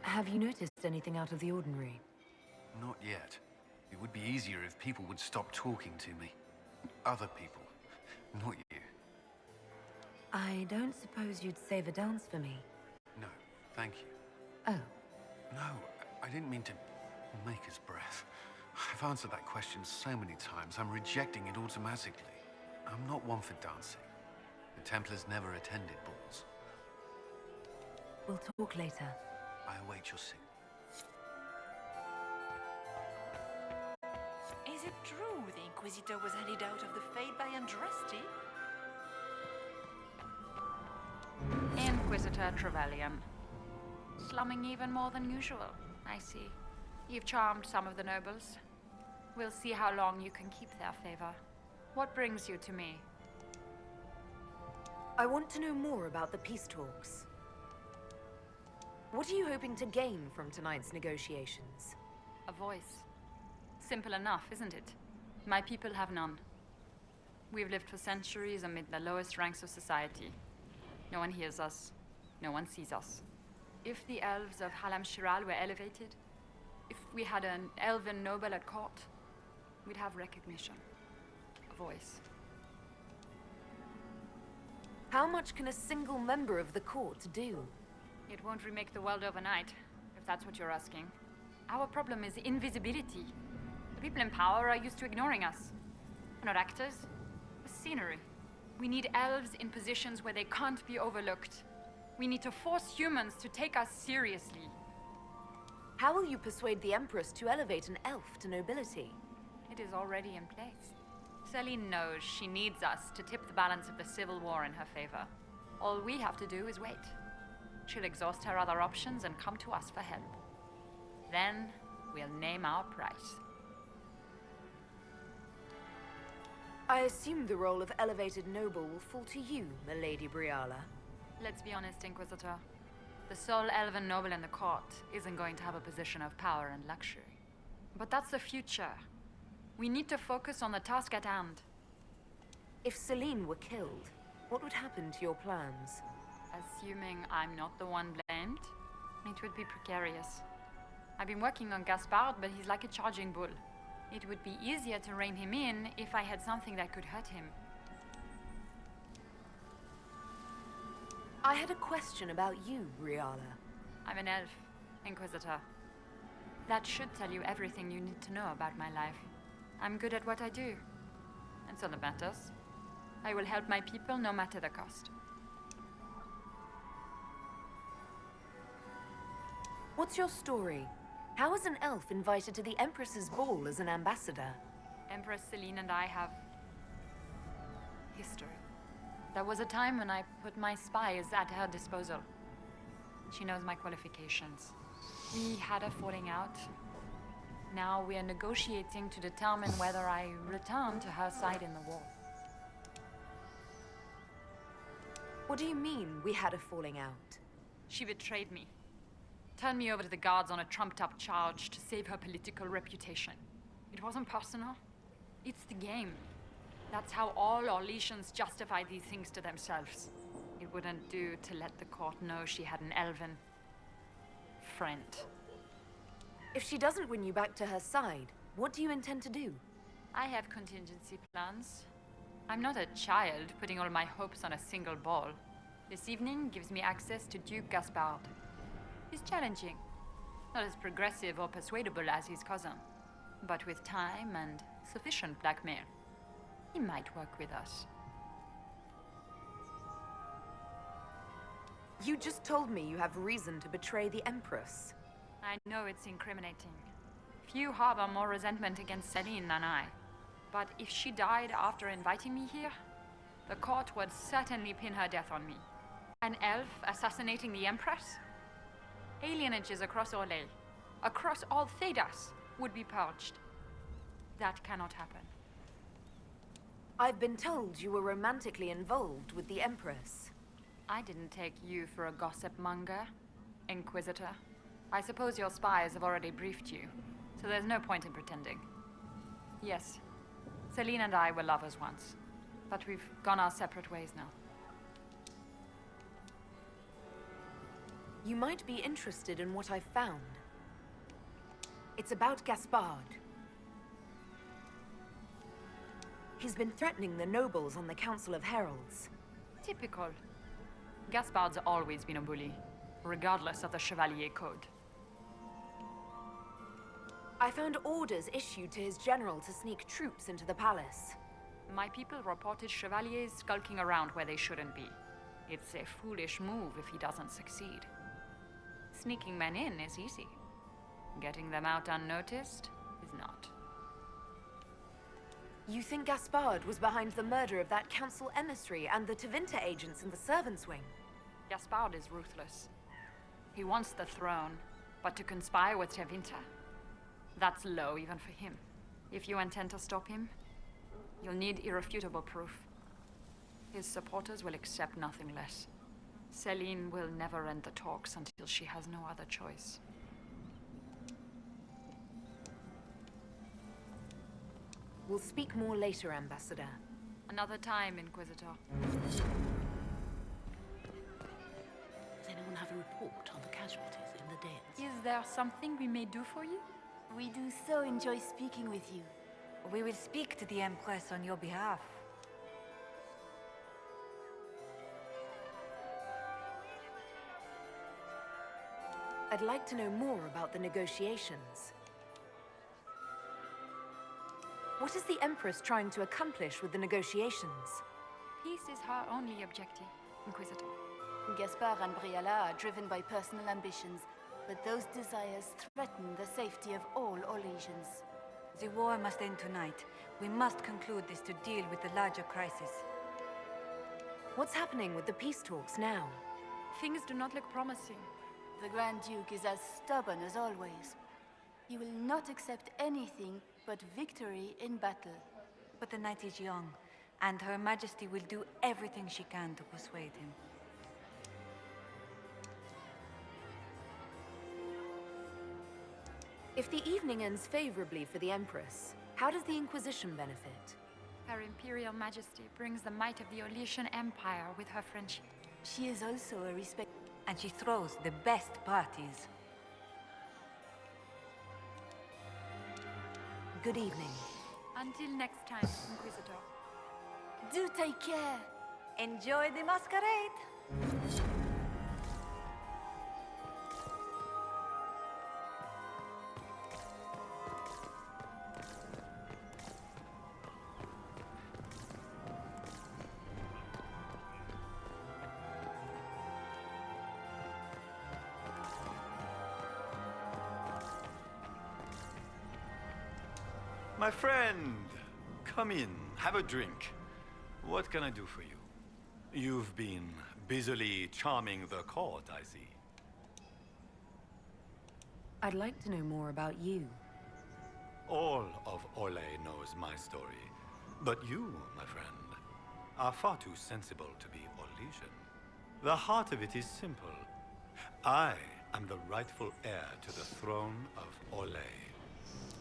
Have you noticed anything out of the ordinary? Not yet. It would be easier if people would stop talking to me. Other people, not you. I don't suppose you'd save a dance for me? No, thank you. Oh. No, I didn't mean to make us breath. I've answered that question so many times, I'm rejecting it automatically. I'm not one for dancing. The Templars never attended balls. We'll talk later. I await your signal. Is it true the Inquisitor was handed out of the Fade by Andraste? Inquisitor Trevelyan. Slumming even more than usual, I see. You've charmed some of the nobles. We'll see how long you can keep their favor. What brings you to me? I want to know more about the peace talks. What are you hoping to gain from tonight's negotiations? A voice. Simple enough, isn't it? My people have none. We've lived for centuries amid the lowest ranks of society. No one hears us. No one sees us. If the elves of Halam Shiral were elevated, if we had an elven noble at court, we'd have recognition. A voice. How much can a single member of the court do? It won't remake the world overnight, if that's what you're asking. Our problem is invisibility. The people in power are used to ignoring us. We're not actors. We're scenery. We need elves in positions where they can't be overlooked. We need to force humans to take us seriously. How will you persuade the Empress to elevate an elf to nobility? It is already in place. Celine knows she needs us to tip the balance of the civil war in her favor. All we have to do is wait. She'll exhaust her other options and come to us for help. Then, we'll name our price. I assume the role of elevated noble will fall to you, Milady Briala. Let's be honest, Inquisitor. The sole elven noble in the court isn't going to have a position of power and luxury. But that's the future. We need to focus on the task at hand. If Celine were killed, what would happen to your plans? Assuming I'm not the one blamed, it would be precarious. I've been working on Gaspard, but he's like a charging bull. It would be easier to rein him in if I had something that could hurt him. I had a question about you, Briala. I'm an elf, Inquisitor. That should tell you everything you need to know about my life. I'm good at what I do. And so that matters. I will help my people no matter the cost. What's your story? How is an elf invited to the Empress's ball as an ambassador? Empress Celine and I have history. There was a time when I put my spies at her disposal. She knows my qualifications. We had a falling out. Now we are negotiating to determine whether I return to her side in the war. What do you mean, we had a falling out? She betrayed me. Turned me over to the guards on a trumped-up charge to save her political reputation. It wasn't personal. It's the game. That's how all Orlesians justify these things to themselves. It wouldn't do to let the court know she had an elven friend. If she doesn't win you back to her side, what do you intend to do? I have contingency plans. I'm not a child putting all my hopes on a single ball. This evening gives me access to Duke Gaspard. He's challenging. Not as progressive or persuadable as his cousin. But with time and sufficient blackmail, he might work with us. You just told me you have reason to betray the Empress. I know it's incriminating. Few harbor more resentment against Celine than I. But if she died after inviting me here, the court would certainly pin her death on me. An elf assassinating the Empress? Alienages across Orlais, across all Thedas, would be purged. That cannot happen. I've been told you were romantically involved with the Empress. I didn't take you for a gossip monger, Inquisitor. I suppose your spies have already briefed you, so there's no point in pretending. Yes, Celine and I were lovers once, but we've gone our separate ways now. You might be interested in what I've found. It's about Gaspard. He's been threatening the nobles on the Council of Heralds. Typical. Gaspard's always been a bully, regardless of the Chevalier Code. I found orders issued to his general to sneak troops into the palace. My people reported Chevaliers skulking around where they shouldn't be. It's a foolish move if he doesn't succeed. Sneaking men in is easy. Getting them out unnoticed is not. You think Gaspard was behind the murder of that council emissary and the Tevinter agents in the servants' wing? Gaspard is ruthless. He wants the throne, but to conspire with Tevinter, that's low even for him. If you intend to stop him, you'll need irrefutable proof. His supporters will accept nothing less. Celine will never end the talks until she has no other choice. We'll speak more later, Ambassador. Another time, Inquisitor. Does anyone have a report on the casualties in the dens? Is there something we may do for you? We do so enjoy speaking with you. We will speak to the Empress on your behalf. I'd like to know more about the negotiations. What is the Empress trying to accomplish with the negotiations? Peace is her only objective, Inquisitor. Gaspard and Briala are driven by personal ambitions, but those desires threaten the safety of all Orlesians. The war must end tonight. We must conclude this to deal with the larger crisis. What's happening with the peace talks now? Things do not look promising. The Grand Duke is as stubborn as always. He will not accept anything but victory in battle. But the night is young, and Her Majesty will do everything she can to persuade him. If the evening ends favorably for the Empress, how does the Inquisition benefit? Her Imperial Majesty brings the might of the Orlesian Empire with her friendship. She is also a respect, and she throws the best parties. Good evening. Until next time, Inquisitor. Do take care. Enjoy the masquerade. My friend, come in, have a drink. What can I do for you? You've been busily charming the court, I see. I'd like to know more about you. All of Orlais knows my story. But you, my friend, are far too sensible to be Orlesian. The heart of it is simple. I am the rightful heir to the throne of Orlais.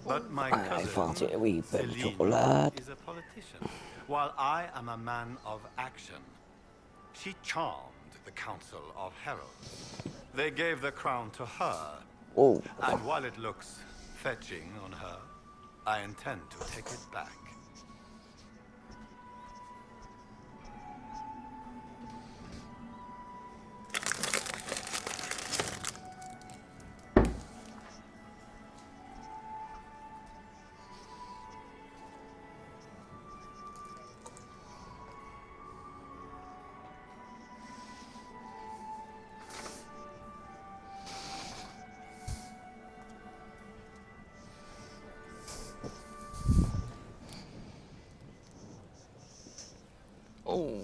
But my I fancy a wee bit of Celine chocolate. is a politician, while I am a man of action. She charmed the Council of Heralds. They gave the crown to her. Oh. And while it looks fetching on her, I intend to take it back. Oh.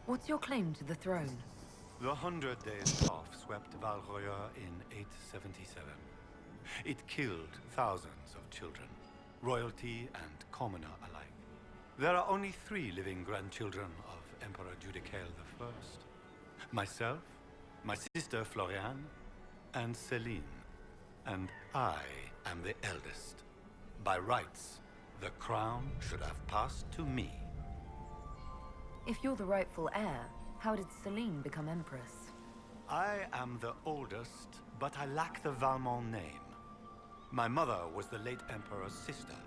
What's your claim to the throne? The 100 Days Off swept Val Royer in 877. It killed thousands of children, royalty and commoner alike. There are only 3 living grandchildren of Emperor Judicael I. Myself, my sister Floriane, and Celine. And I am the eldest. By rights, the crown should have passed to me. If you're the rightful heir, how did Celine become Empress? I am the oldest, but I lack the Valmont name. My mother was the late Emperor's sister.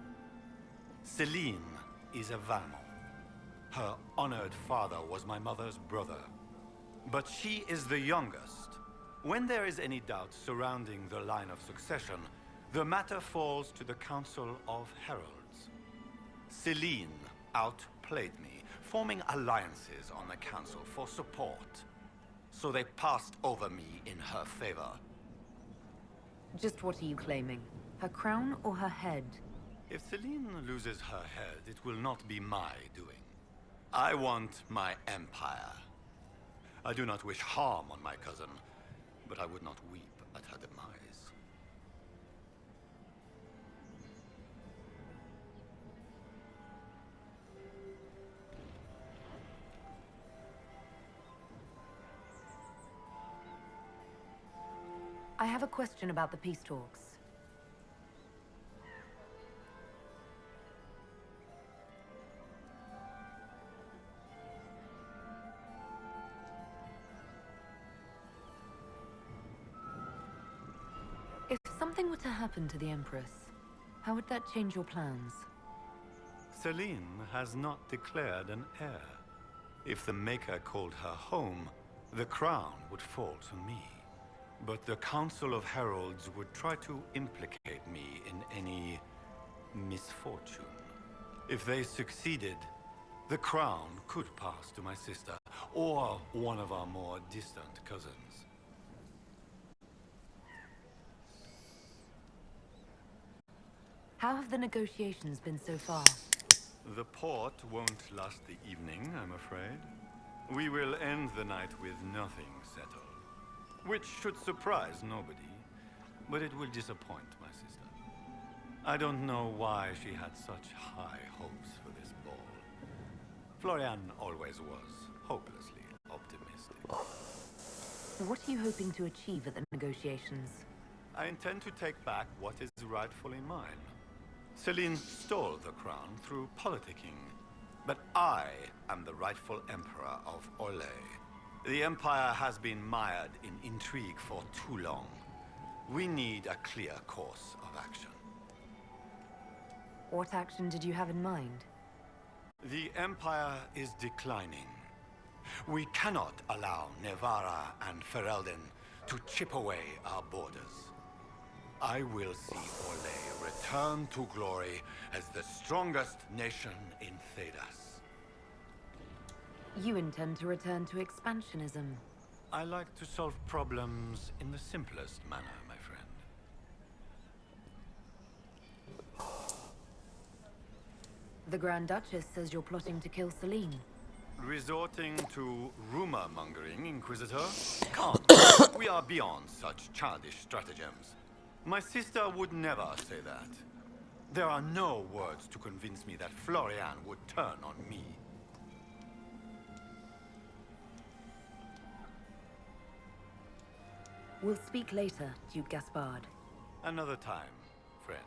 Celine is a Valmont. Her honored father was my mother's brother. But she is the youngest. When there is any doubt surrounding the line of succession, the matter falls to the Council of Heralds. Celine outplayed me, forming alliances on the Council for support. So they passed over me in her favor. Just what are you claiming? Her crown or her head? If Celine loses her head, it will not be my doing. I want my empire. I do not wish harm on my cousin, but I would not weep at her demise. I have a question about the peace talks. If something were to happen to the Empress, how would that change your plans? Celine has not declared an heir. If the Maker called her home, the crown would fall to me. But the Council of Heralds would try to implicate me in any misfortune. If they succeeded, the crown could pass to my sister, or one of our more distant cousins. How have the negotiations been so far? The port won't last the evening, I'm afraid. We will end the night with nothing settled. Which should surprise nobody, but it will disappoint my sister. I don't know why she had such high hopes for this ball. Floriane always was hopelessly optimistic. What are you hoping to achieve at the negotiations? I intend to take back what is rightfully mine. Celine stole the crown through politicking, but I am the rightful emperor of Orlais. The Empire has been mired in intrigue for too long. We need a clear course of action. What action did you have in mind? The Empire is declining. We cannot allow Nevarra and Ferelden to chip away our borders. I will see Orlais return to glory as the strongest nation in Thedas. You intend to return to expansionism. I like to solve problems in the simplest manner, my friend. The Grand Duchess says you're plotting to kill Celine. Resorting to rumor-mongering, Inquisitor? Come, we are beyond such childish stratagems. My sister would never say that. There are no words to convince me that Florian would turn on me. We'll speak later, Duke Gaspard. Another time, friend.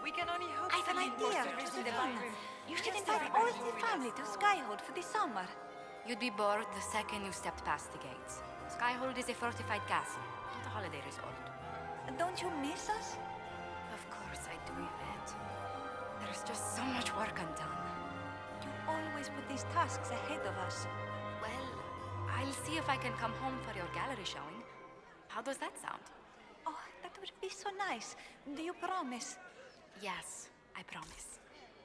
We can only hope I have an idea. You should invite all the family to Skyhold for the summer. You'd be bored the second you stepped past the gates. Skyhold is a fortified castle, not a holiday resort. Don't you miss us? Of course I do, Yvette. There's just so much work undone. You always put these tasks ahead of us. Well, I'll see if I can come home for your gallery showing. How does that sound? Oh, that would be so nice. Do you promise? Yes, I promise.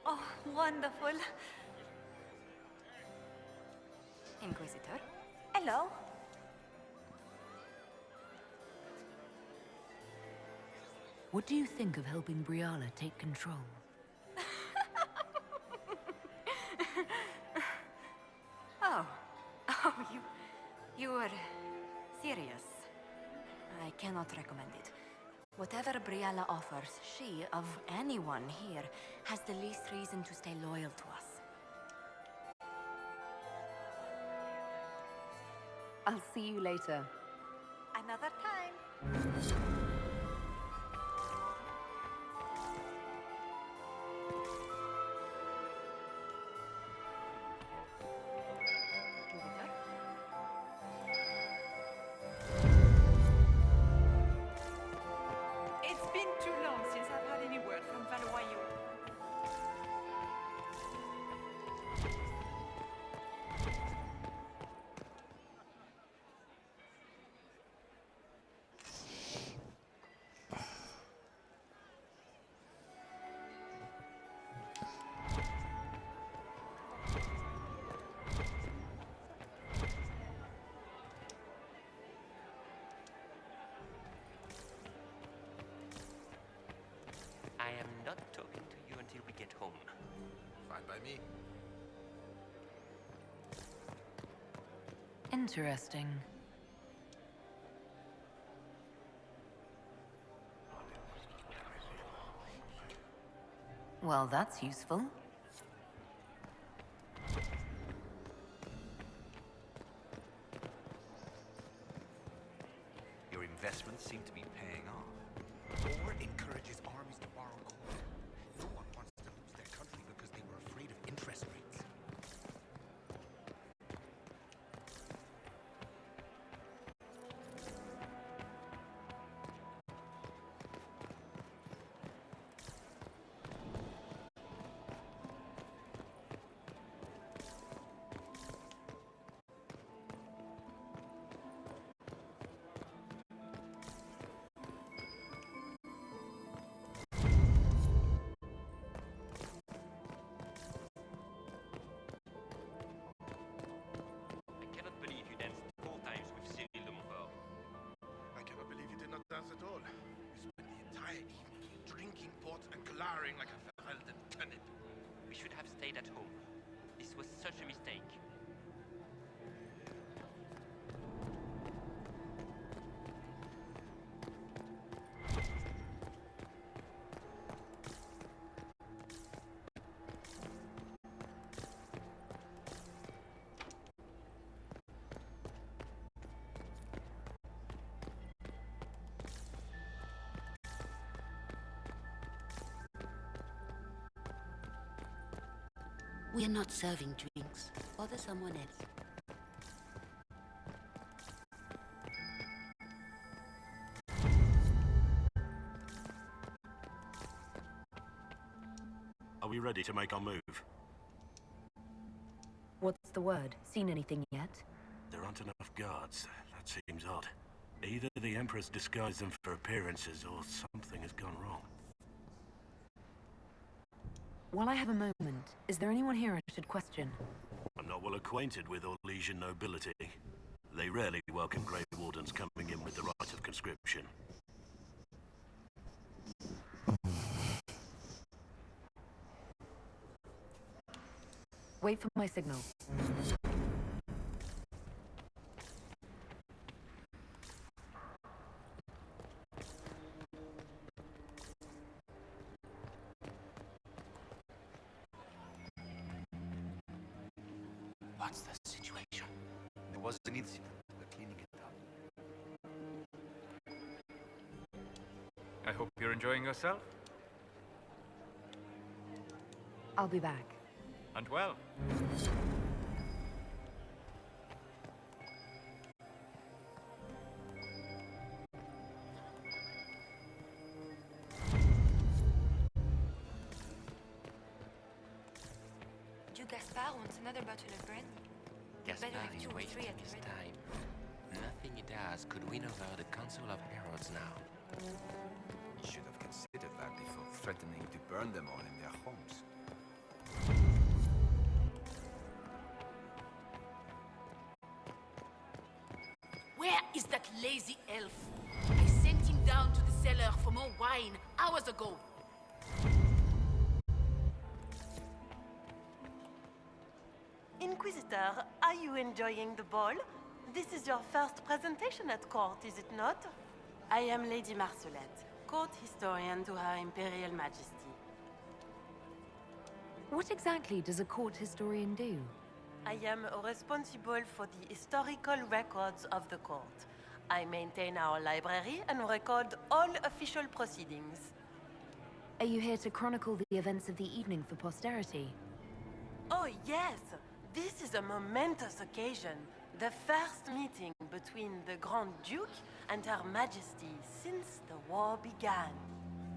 Oh, wonderful. Inquisitor? Hello. What do you think of helping Briala take control? Oh, you were serious. I cannot recommend it. Whatever Briala offers, she, of anyone here, has the least reason to stay loyal to us. I'll see you later. Another time. It's been too long since I've had any word from Valoyo. I am not talking to you until we get home. Fine by me. Interesting. Well, that's useful. Your investments seem to be paying off. War encourages armies to borrow gold. No one wants to lose their country because they were afraid of interest rates. I cannot believe you danced 4 times with Cyril de Montfort. I cannot believe you did not dance at all. You spent the entire evening drinking port and glowering like a Ferelden turnip. We should have stayed at home. This was such a mistake. We are not serving drinks. Bother someone else. Are we ready to make our move? What's the word? Seen anything yet? There aren't enough guards. That seems odd. Either the Empress disguised them for appearances, or something has gone wrong. While I have a moment, is there anyone here I should question? I'm not well acquainted with Orlesian nobility. They rarely welcome Grey Wardens coming in with the right of conscription. Wait for my signal. What's the situation? There was an incident. We're cleaning it up. I hope you're enjoying yourself. I'll be back. And well. Do Gaspard wants another bottle of brandy. Gaspard Better have is 2 or 3 wasting at the his ready. time. Nothing he does could win over the Council of Heralds now. You should have considered that before threatening to burn them all in their homes. Where is that lazy elf? I sent him down to the cellar for more wine hours ago. Inquisitor, are you enjoying the ball? This is your first presentation at court, is it not? I am Lady Marcelette, court historian to Her Imperial Majesty. What exactly does a court historian do? I am responsible for the historical records of the court. I maintain our library and record all official proceedings. Are you here to chronicle the events of the evening for posterity? Oh, yes! This is a momentous occasion. The first meeting between the Grand Duke and Her Majesty since the war began.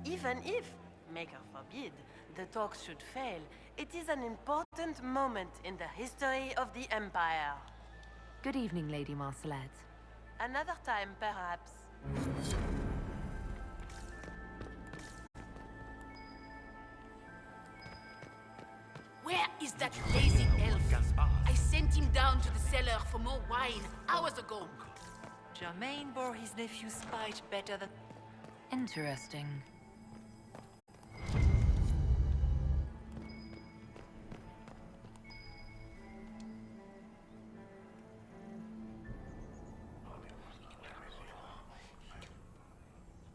Even if, Maker forbid, the talks should fail, it is an important moment in the history of the Empire. Good evening, Lady Marcelette. Another time, perhaps. Where is that lazy elf? I sent him down to the cellar for more wine hours ago. Germain bore his nephew's spite better than... Interesting.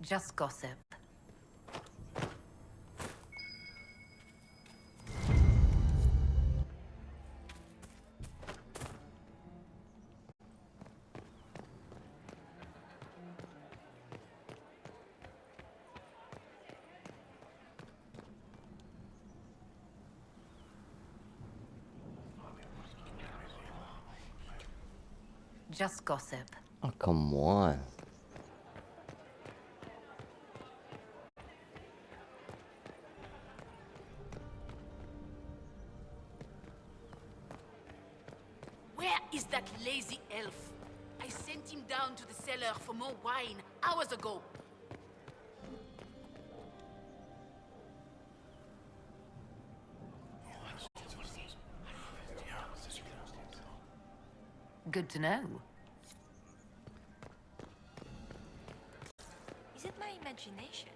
Just gossip. Just gossip. Oh, come on. Where is that lazy elf? I sent him down to the cellar for more wine hours ago. Good to know. Is it my imagination?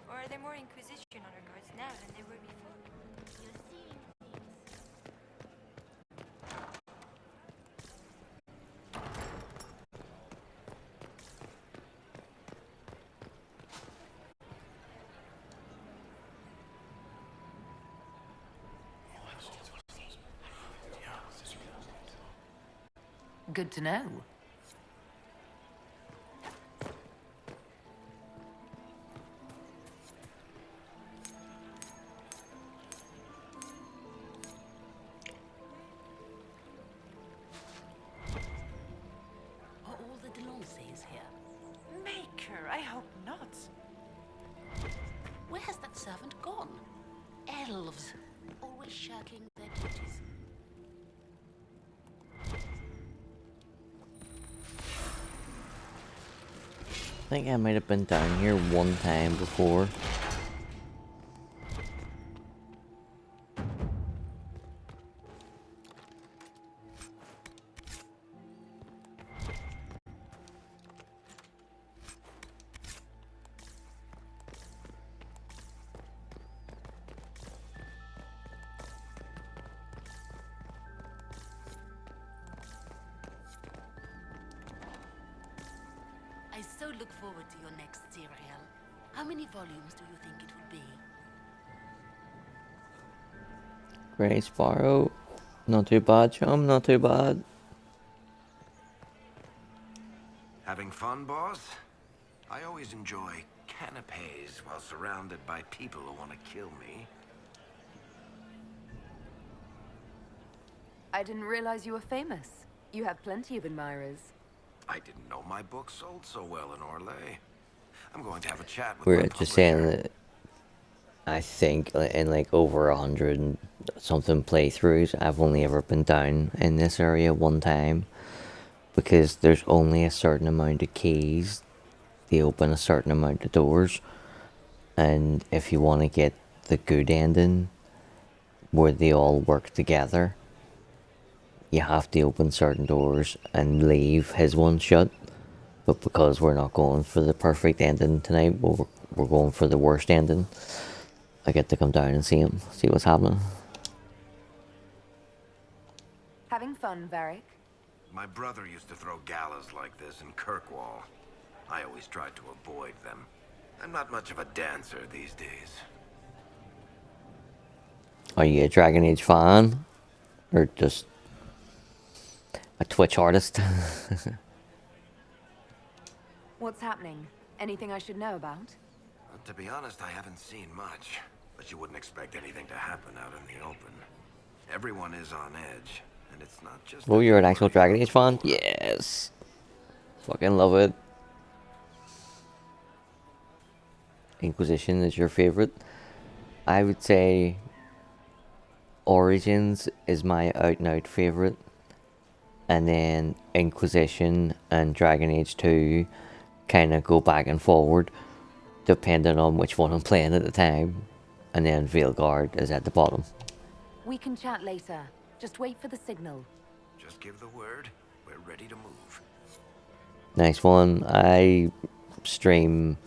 Or are there more Inquisition honor guards now than there were before? You're seeing Good to know. says here. Maker, I hope not. Where has that servant gone? Elves, always shirking their duties. I think I might have been down here one time before. I so look forward to your next serial. How many volumes do you think it will be? Grey Sparrow. Not too bad, chum, not too bad. Having fun, boss? I always enjoy canapes while surrounded by people who want to kill me. I didn't realize you were famous. You have plenty of admirers. I didn't know my book sold so well in Orlais. I'm going to have a chat with We're my just saying that I think in like over 100 and something playthroughs, I've only ever been down in this area one time, because there's only a certain amount of keys. They open a certain amount of doors, and if you want to get the good ending where they all work together, you have to open certain doors and leave his one shut. But because we're not going for the perfect ending tonight, we're going for the worst ending, I get to come down and see him, see what's happening. Having fun, Varric? My brother used to throw galas like this in Kirkwall. I always tried to avoid them. I'm not much of a dancer these days. Are you a Dragon Age fan? Or just a Twitch artist? What's happening? Anything I should know about? To be honest, I haven't seen much. But you wouldn't expect anything to happen out in the open. Everyone is on edge, and it's not just... Oh, you're an actual Dragon Age fan? Yes! Fucking love it. Inquisition is your favorite? I would say Origins is my out-and-out favorite. And then Inquisition and Dragon Age 2 kind of go back and forward, depending on which one I'm playing at the time. And then Veilguard is at the bottom. We can chat later. Just wait for the signal. Just give the word. We're ready to move. Nice one. I stream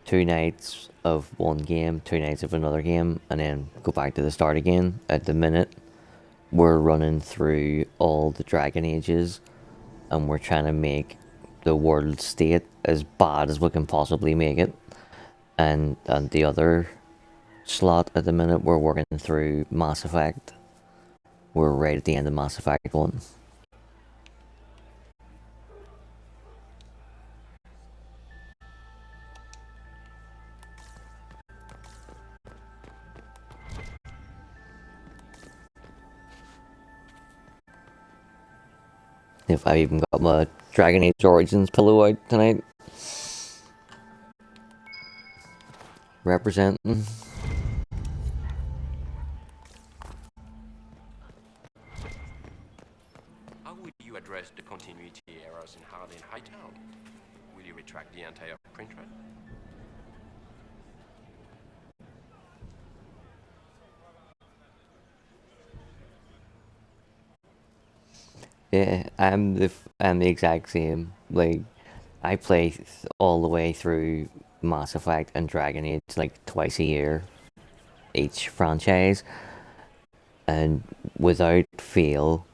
2 nights of one game, 2 nights of another game, and then go back to the start again. At the minute, we're running through all the Dragon Ages, and we're trying to make the world state as bad as we can possibly make it. And the other slot at the minute, we're working through Mass Effect. We're right at the end of Mass Effect 1. If I even got my Dragon Age Origins pillow out tonight. Representing. How will you address the continuity errors in Hardin Hightown? Will you retract the entire print run? Yeah, I'm the exact same. Like, I play all the way through Mass Effect and Dragon Age like twice a year, each franchise, and without fail,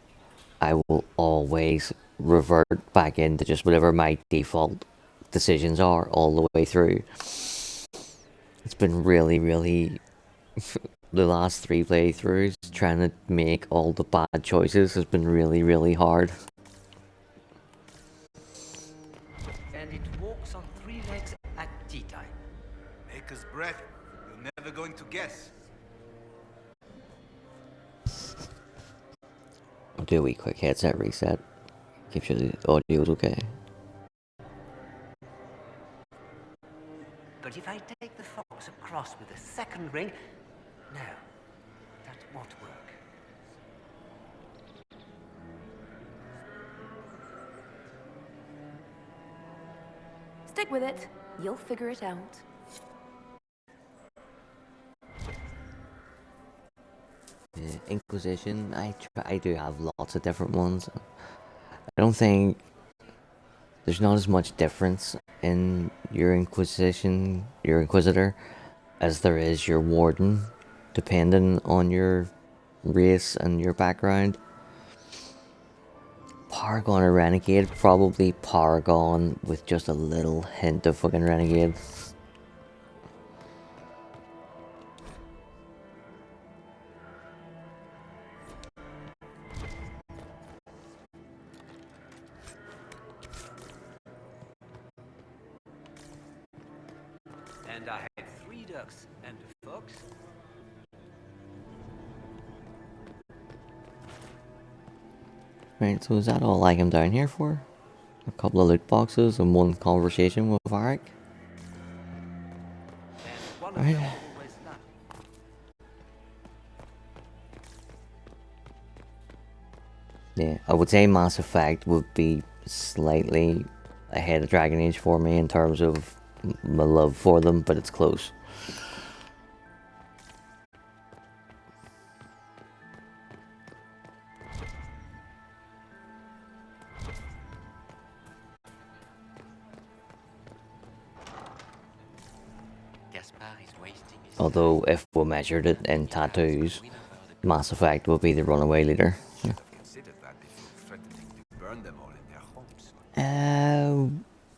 I will always revert back into just whatever my default decisions are all the way through. It's been really, really the last 3 playthroughs, trying to make all the bad choices has been really, really hard. And it walks on 3 legs at tea time. Maker's breath. You're never going to guess. I'll do a wee quick headset reset. Keep sure the audio's okay. But if I take the fox across with a second ring... No, that won't work. Stick with it. You'll figure it out. Inquisition, I do have lots of different ones. I don't think there's not as much difference in your Inquisitor, as there is your Warden, depending on your race and your background. Paragon or Renegade, probably Paragon with just a little hint of fucking Renegade. And I had 3 ducks and a fox. Right, so is that all I am down here for? A couple of loot boxes and one conversation with Varric? Right. Yeah, I would say Mass Effect would be slightly ahead of Dragon Age for me in terms of my love for them, but it's close. Although, if we measured it in tattoos, Mass Effect will be the runaway leader.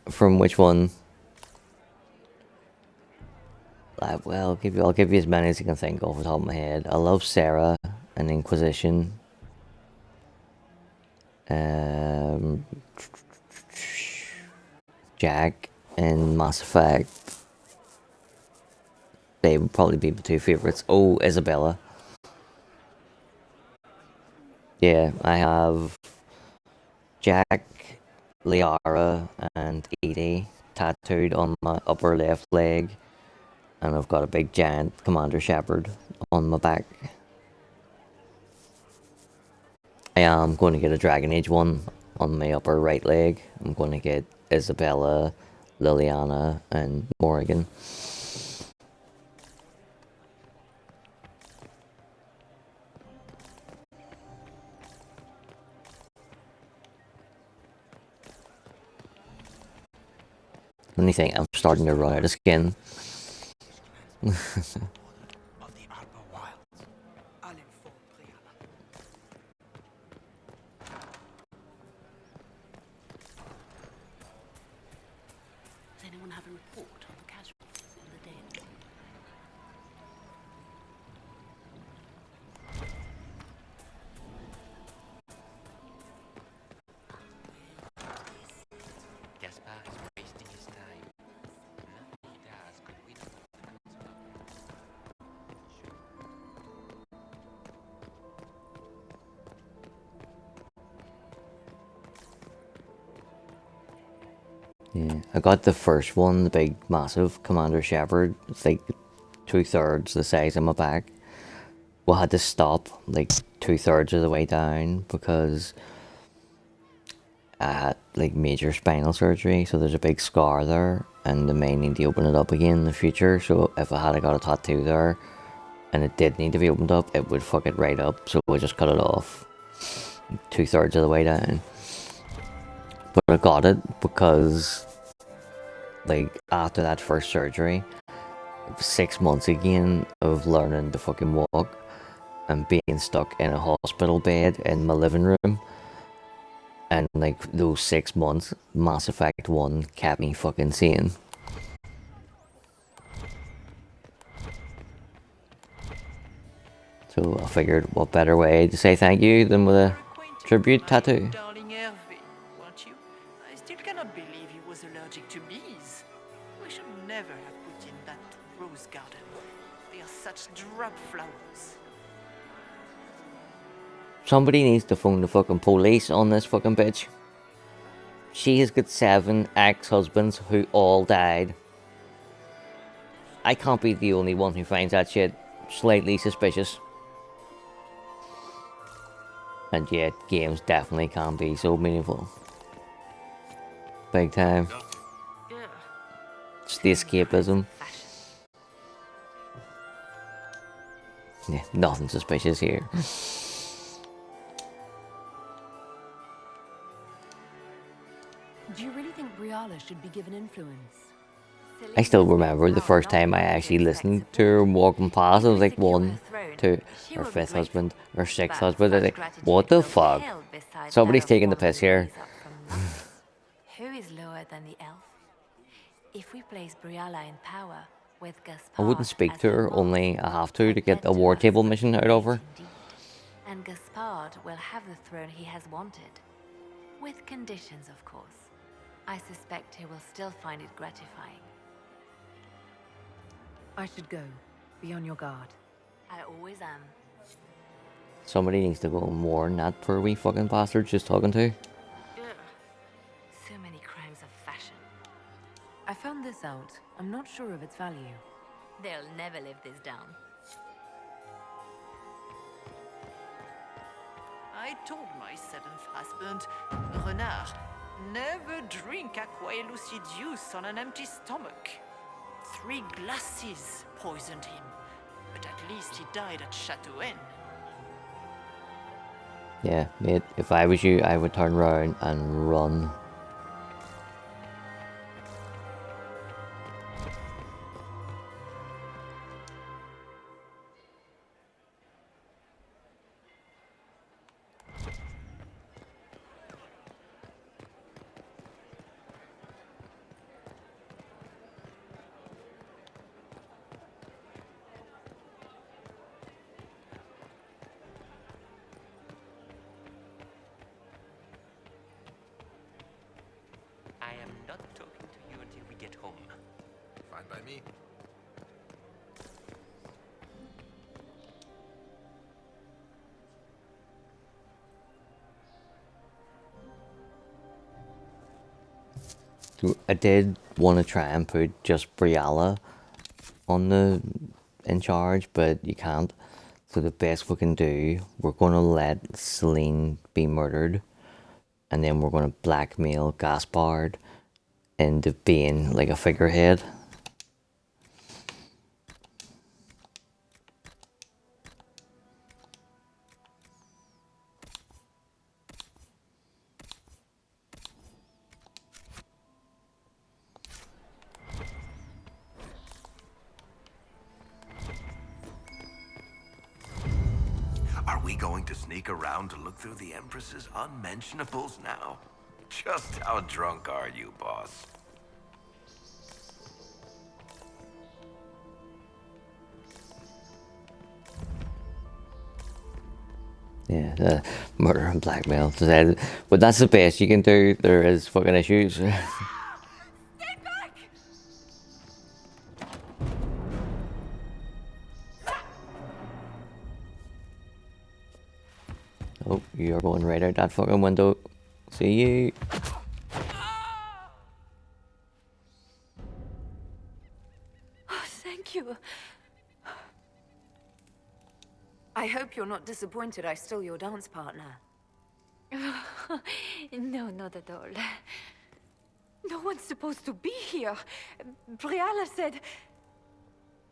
From which one? Well, I'll give you as many as you can think off the top of my head. I love Sarah and Inquisition. Jack and Mass Effect. They would probably be my 2 favorites. Oh, Isabella. Yeah, I have Jack, Liara, and Edie tattooed on my upper left leg. And I've got a big giant Commander Shepard on my back. I am going to get a Dragon Age one on my upper right leg. I'm going to get Isabella, Liliana, and Morrigan. Only thing, I'm starting to run out of skin. Does anyone have a report on the casualties and the dead? Gaspar is wasting his time. Nothing he does could win the Yeah, I got the first one, the big, massive Commander Shepard. It's like 2/3 the size of my back. We had to stop like 2/3 of the way down because I had like major spinal surgery, so there's a big scar there, and they may need to open it up again in the future. So if I had got a tattoo there, and it did need to be opened up, it would fuck it right up. So we just cut it off 2/3 of the way down. But I got it because, like, after that first surgery, 6 months again of learning to fucking walk and being stuck in a hospital bed in my living room. And, like, those 6 months, Mass Effect 1 kept me fucking sane. So I figured, what better way to say thank you than with a tribute tattoo. Darling Hervé, weren't you? I still cannot believe he was allergic to bees. We should never have put in that rose garden. They are such drab flowers. Somebody needs to phone the fucking police on this fucking bitch. She has got 7 ex-husbands who all died. I can't be the only one who finds that shit slightly suspicious. And yet, games definitely can be so meaningful. Big time. Just the escapism. Yeah, nothing suspicious here. Do you really think Briala should be given influence? I still remember the first time I actually listened to her walking past. I was like, 1, 2, her 5th husband, her 6th husband. I was like, what the fuck? Somebody's taking the piss here. Who is lower than the elf? If we place Briala in power with Gaspard, I wouldn't speak to her, only I have to get a war table mission out of her. and Gaspard will have the throne he has wanted. With conditions, of course. I suspect he will still find it gratifying. I should go. Be on your guard. I always am. Somebody needs to go and warn that poor wee fucking bastard just talking to. So many crimes of fashion. I found this out. I'm not sure of its value. They'll never live this down. I told my seventh husband, Renard, never drink Aquae Lucidius on an empty stomach. 3 glasses poisoned him, but at least he died at Châteauen. Yeah, mate, if I was you, I would turn around and run. I am not talking to you until we get home. Fine by me. I did want to try and put just Briala on in charge, but you can't. So the best we can do, we're going to let Celine be murdered, and then we're going to blackmail Gaspard into being like a figurehead. Are we going to sneak around to look through the Empress's unmentionables now? Just how drunk are you, boss? Yeah, murder and blackmail. But that's the best you can do. There is fucking issues. Oh, you're going right out that fucking window. See you. Oh, thank you. I hope you're not disappointed I stole your dance partner. No, not at all. No one's supposed to be here. Briala said...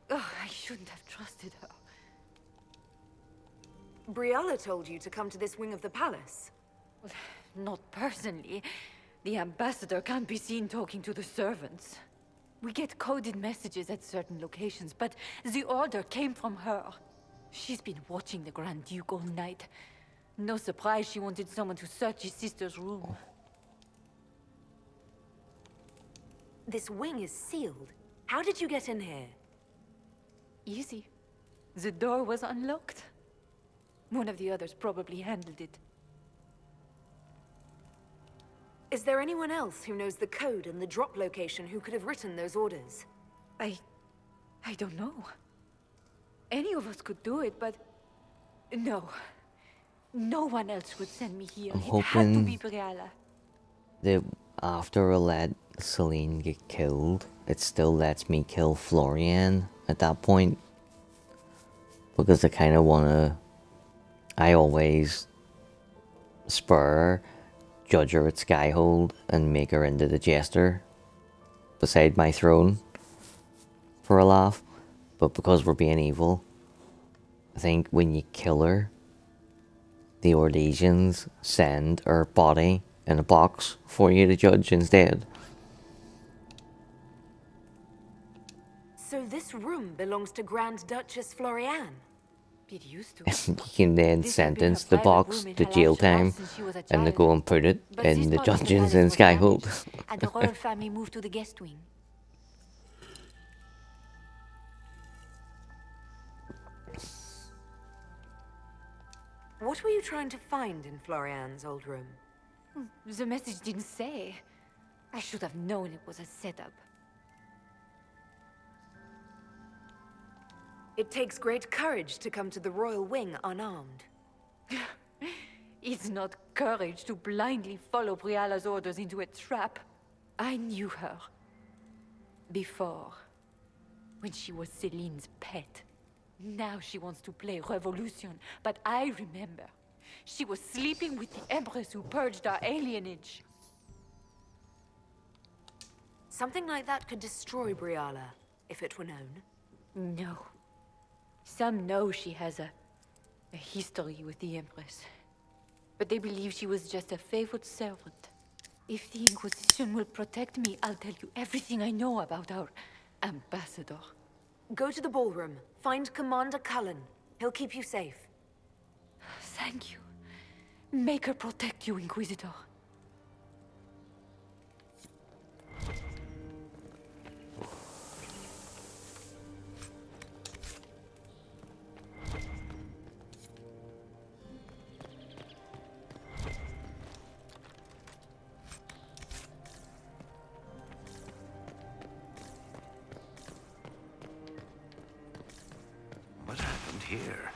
Oh, I shouldn't have trusted her. Briala told you to come to this wing of the palace. Well, not personally. The ambassador can't be seen talking to the servants. We get coded messages at certain locations, but the order came from her. She's been watching the Grand Duke all night. No surprise she wanted someone to search his sister's room. This wing is sealed. How did you get in here? Easy. The door was unlocked. One of the others probably handled it. Is there anyone else who knows the code and the drop location who could have written those orders? I don't know. Any of us could do it, but... No. No one else would send me here. I'm It had to be hoping Briala. that after Roulette, Celine get killed, it still lets me kill Florian at that point. Because I kind of want to... I always spur her, judge her at Skyhold, and make her into the jester beside my throne for a laugh. But because we're being evil, I think when you kill her, the Orlesians send her body in a box for you to judge instead. So this room belongs to Grand Duchess Floriane? It used to. You can then sentence the box to jail time and they go and put it in the dungeons in Skyhold. And the royal family moved to the guest wing. What were you trying to find in Floriane's old room? The message didn't say. I should have known it was a setup. It takes great courage to come to the royal wing unarmed. It's not courage to blindly follow Briala's orders into a trap. I knew her. Before. When she was Celine's pet. Now she wants to play revolution, but I remember. She was sleeping with the Empress who purged our alienage. Something like that could destroy Briala, if it were known. No. Some know she has a history with the Empress. But they believe she was just a favored servant. If the Inquisition will protect me, I'll tell you everything I know about our ambassador. Go to the ballroom. Find Commander Cullen. He'll keep you safe. Thank you. Make her protect you, Inquisitor. What happened here?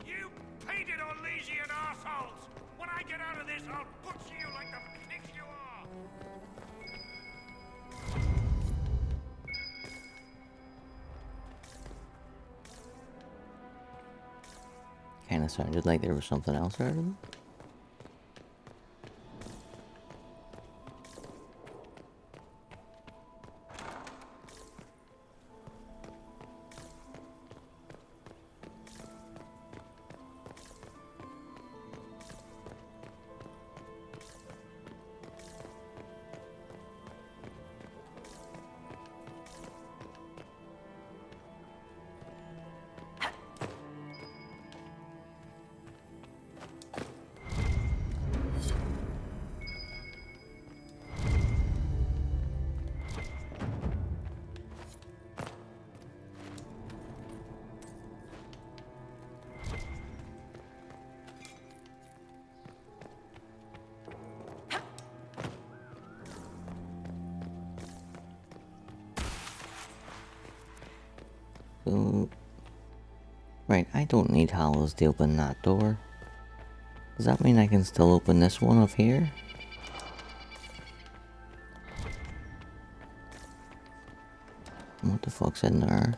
You painted Orlesian assholes! When I get out of this, I'll butcher you like the pigs you are! Kind of sounded like there was something else out of them. So, right, I don't need Hallows to open that door. Does that mean I can still open this one up here? What the fuck's in there?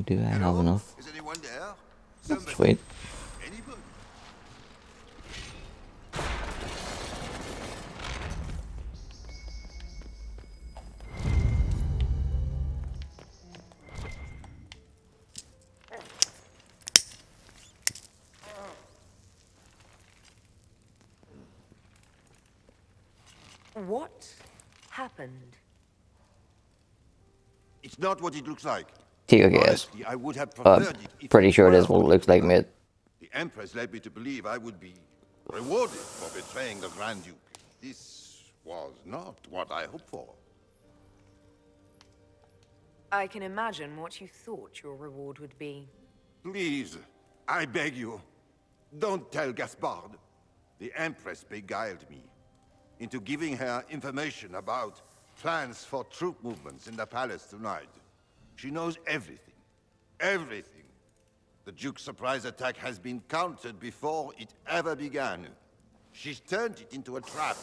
Do I have enough? Is anyone there? Sweet. Anybody? What happened? It's not what it looks like. Take a guess. Honestly, I would have preferred it if Pretty it sure it were. is what it looks like, mate. The Empress led me to believe I would be rewarded for betraying the Grand Duke. This was not what I hoped for. I can imagine what you thought your reward would be. Please, I beg you, don't tell Gaspard. The Empress beguiled me into giving her information about plans for troop movements in the palace tonight. She knows everything. Everything. The Duke's surprise attack has been countered before it ever began. She's turned it into a trap.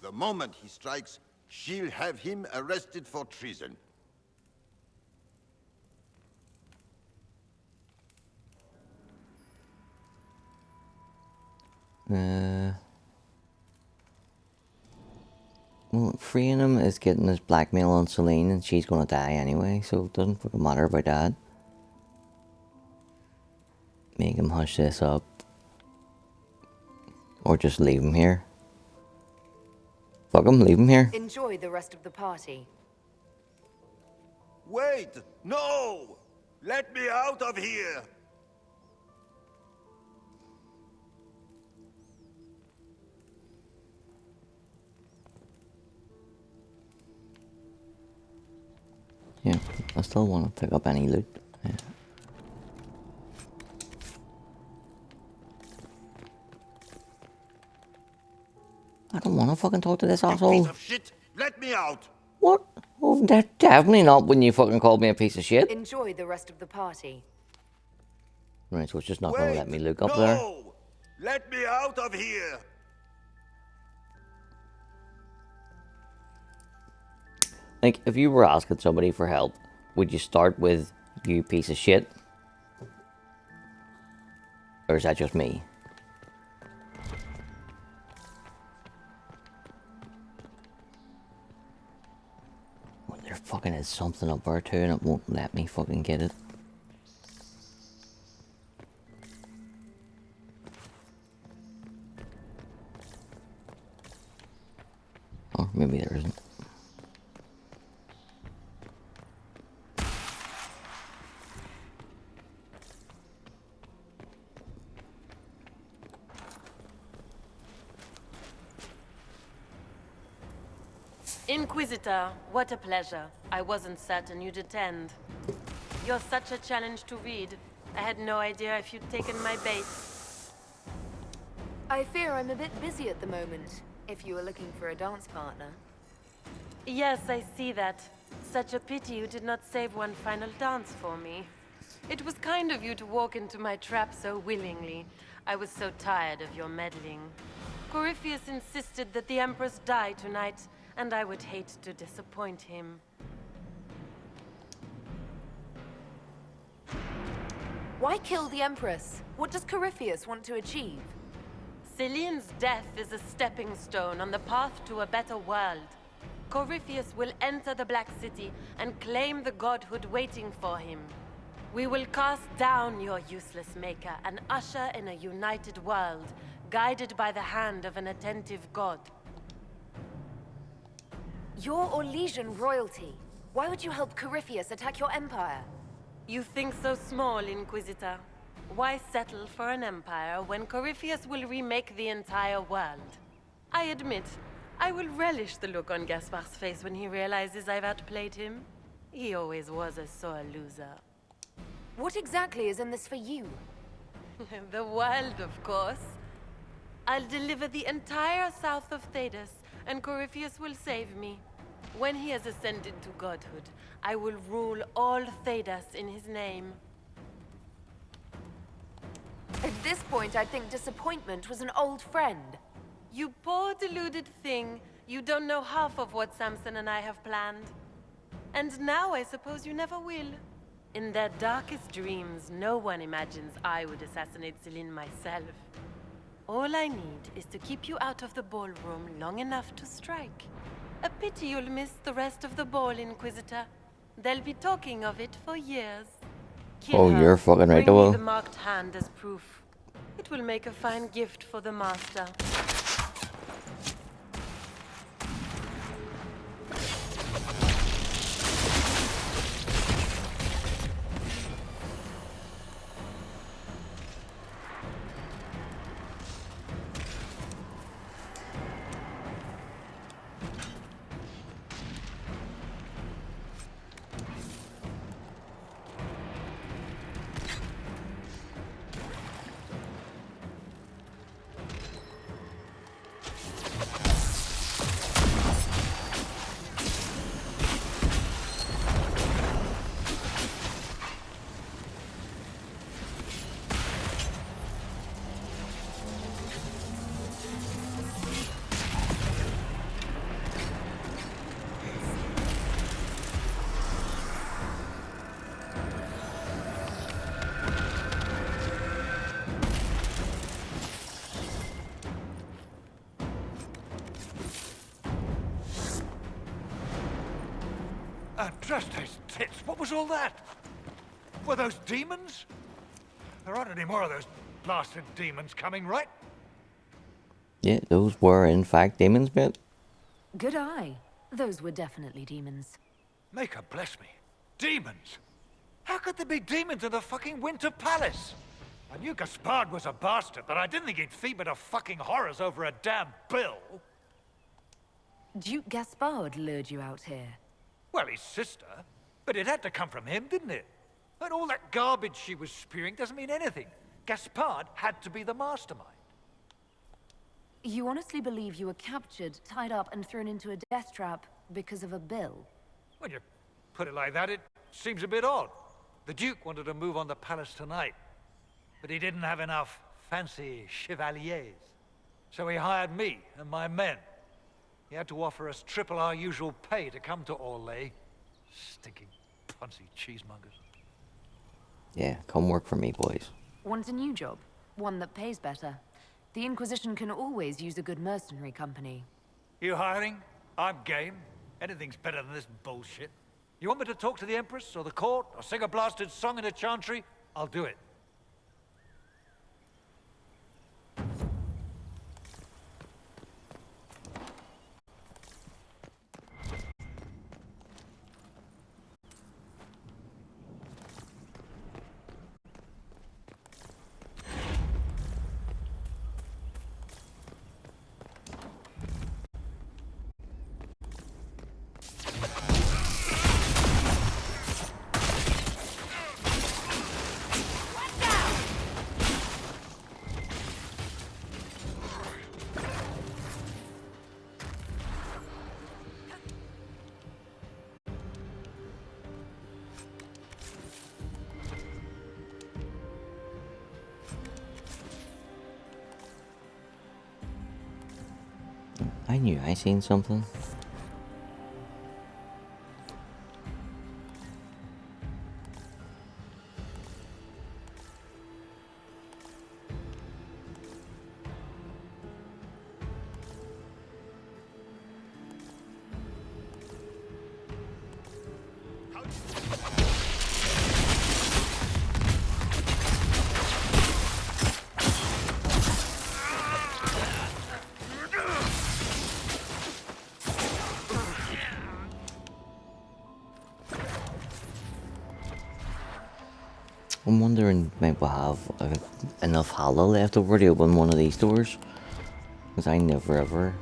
The moment he strikes, she'll have him arrested for treason. Well, freeing him is getting his blackmail on Celine, and she's gonna die anyway, so it doesn't fucking matter about that. Make him hush this up. Or just leave him here. Fuck him, leave him here. Enjoy the rest of the party. Wait! No! Let me out of here! Yeah, I still want to pick up any loot. Yeah. I don't want to fucking talk to this asshole. Piece of shit! Let me out! What? Oh, that's definitely not when you fucking called me a piece of shit. Enjoy the rest of the party. Right, so it's just not going to let me look up there. Let me out of here! Like, if you were asking somebody for help, would you start with, you piece of shit? Or is that just me? Well, there fucking is something up there too, and it won't let me fucking get it. Or maybe there isn't. Inquisitor, what a pleasure. I wasn't certain you'd attend. You're such a challenge to read. I had no idea if you'd taken my bait. I fear I'm a bit busy at the moment, if you were looking for a dance partner. Yes, I see that. Such a pity you did not save one final dance for me. It was kind of you to walk into my trap so willingly. I was so tired of your meddling. Corypheus insisted that the Empress die tonight, and I would hate to disappoint him. Why kill the Empress? What does Corypheus want to achieve? Celine's death is a stepping stone on the path to a better world. Corypheus will enter the Black City and claim the godhood waiting for him. We will cast down your useless maker and usher in a united world, guided by the hand of an attentive god. You're Orlesian royalty. Why would you help Corypheus attack your empire? You think so small, Inquisitor. Why settle for an empire when Corypheus will remake the entire world? I admit, I will relish the look on Gaspard's face when he realizes I've outplayed him. He always was a sore loser. What exactly is in this for you? The world, of course. I'll deliver the entire south of Thedas, and Corypheus will save me. When he has ascended to godhood, I will rule all Thedas in his name. At this point, I think disappointment was an old friend. You poor deluded thing. You don't know half of what Samson and I have planned. And now I suppose you never will. In their darkest dreams, no one imagines I would assassinate Celine myself. All I need is to keep you out of the ballroom long enough to strike. A pity you'll miss the rest of the ball, Inquisitor. They'll be talking of it for years. Kill her. You're fucking right, Bring me Will. the marked hand as proof. It will make a fine gift for the Master. Just his tits. What was all that? Were those demons? There aren't any more of those blasted demons coming, right? Yeah, those were in fact demons, mate. Good eye. Those were definitely demons. Maker bless me. Demons? How could there be demons in the fucking Winter Palace? I knew Gaspard was a bastard, but I didn't think he'd feed to fucking horrors over a damn bill. Duke Gaspard lured you out here. Well, his sister. But it had to come from him, didn't it? And all that garbage she was spewing doesn't mean anything. Gaspard had to be the mastermind. You honestly believe you were captured, tied up, and thrown into a death trap because of a bill? When you put it like that, it seems a bit odd. The Duke wanted to move on the palace tonight, but he didn't have enough fancy chevaliers. So he hired me and my men. He had to offer us triple our usual pay to come to Orlais. Stinking, punsy cheesemongers. Yeah, come work for me, boys. Want a new job? One that pays better? The Inquisition can always use a good mercenary company. You hiring? I'm game. Anything's better than this bullshit. You want me to talk to the Empress or the court or sing a blasted song in a chantry? I'll do it. I knew I seen something. I'm wondering, might we have enough hollow left over to open one of these doors? Because I never ever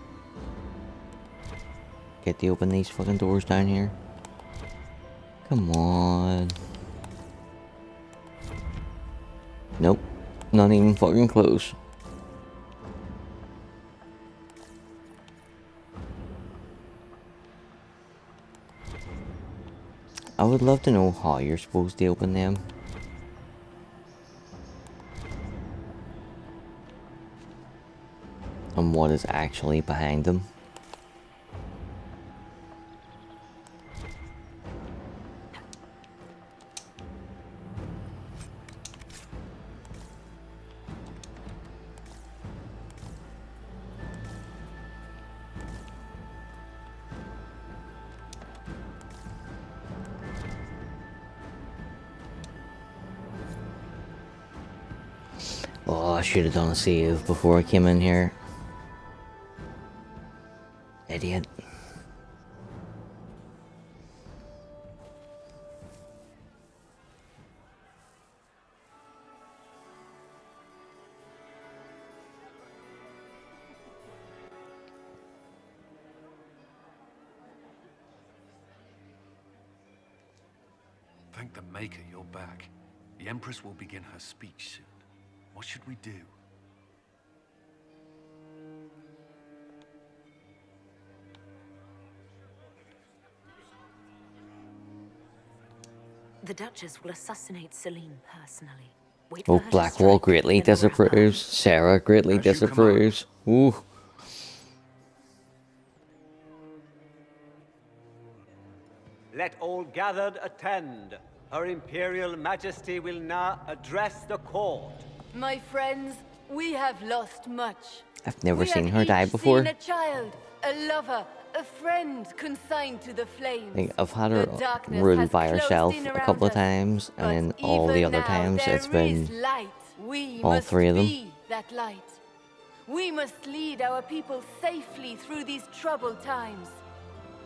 get to open these fucking doors down here. Come on. Nope. Not even fucking close. I would love to know how you're supposed to open them. And what is actually behind them. Oh, I should have done a save before I came in here. Idiot. Thank the Maker you're back. The Empress will begin her speech soon. What should we do? The Duchess will assassinate Celine personally. Wait Oh, for her to Blackwall strike, greatly then we'll wrap up. disapproves. Sarah greatly disapproves. Ooh. Let all gathered attend. Her Imperial Majesty will now address the court. My friends, we have lost much. I've never We seen have her die each before. seen a child, a lover, A friend consigned to the flames. Like, I've had her The darkness ruled has by closed herself in a around couple of us, times, and but then all the even other now times there it's been is light. We all must three of them. be that light. We must lead our people safely through these troubled times.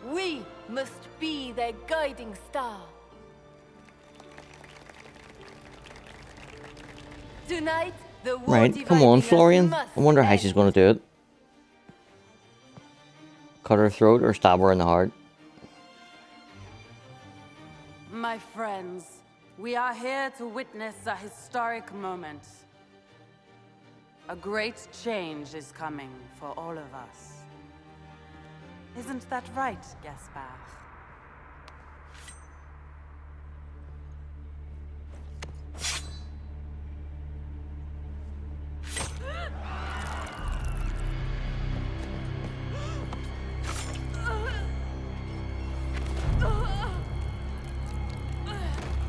We must be their guiding star. Tonight, the war Right, come on, dividing us Florian. must I wonder how end. she's going to do it. Cut her throat or stab her in the heart. My friends, we are here to witness a historic moment. A great change is coming for all of us. Isn't that right, Gaspard?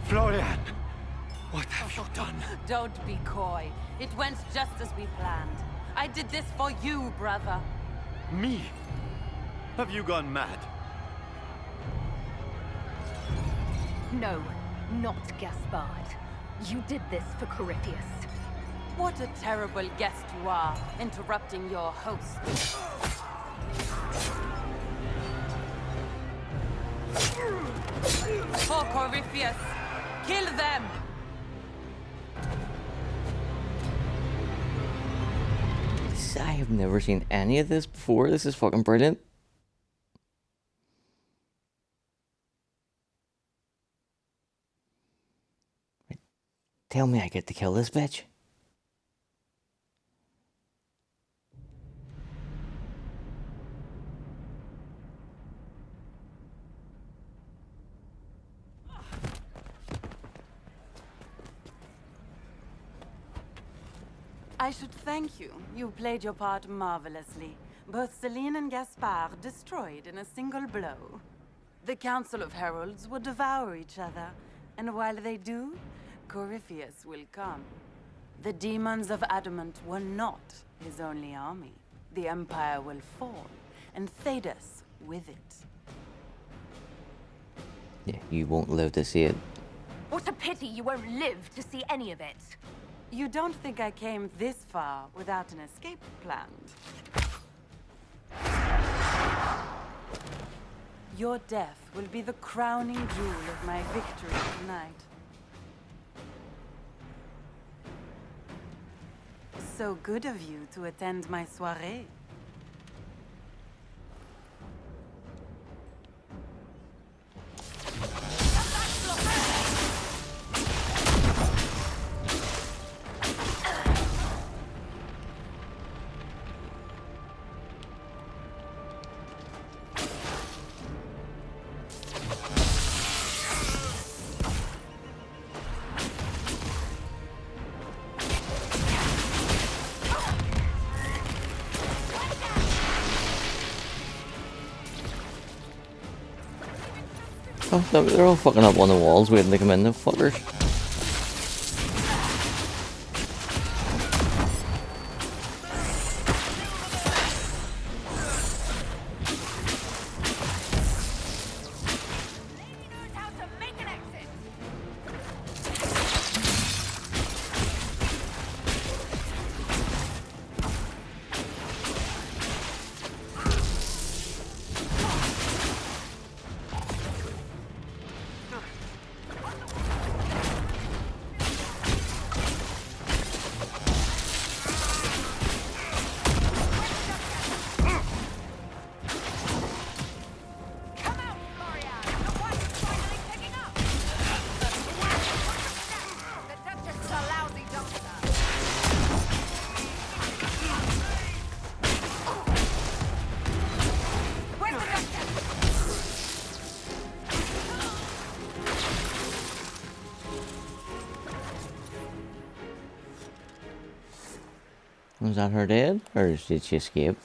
Florian! What have you done? Don't be coy. It went just as we planned. I did this for you, brother. Me? Have you gone mad? No, not Gaspard. You did this for Corypheus. What a terrible guest you are, interrupting your host. For Corypheus, kill them! I have never seen any of this before. This is fucking brilliant. Tell me I get to kill this bitch. I should thank you. You played your part marvelously. Both Celine and Gaspard destroyed in a single blow. The Council of Heralds will devour each other, and while they do, Corypheus will come. The demons of Adamant were not his only army. The Empire will fall, and Thedas with it. Yeah, you won't live to see it. What a pity you won't live to see any of it. You don't think I came this far without an escape planned? Your death will be the crowning jewel of my victory tonight. So good of you to attend my soirée. Oh, they're all fucking up on the walls waiting to come in, the fuckers. Was that her dead? Or did she escape?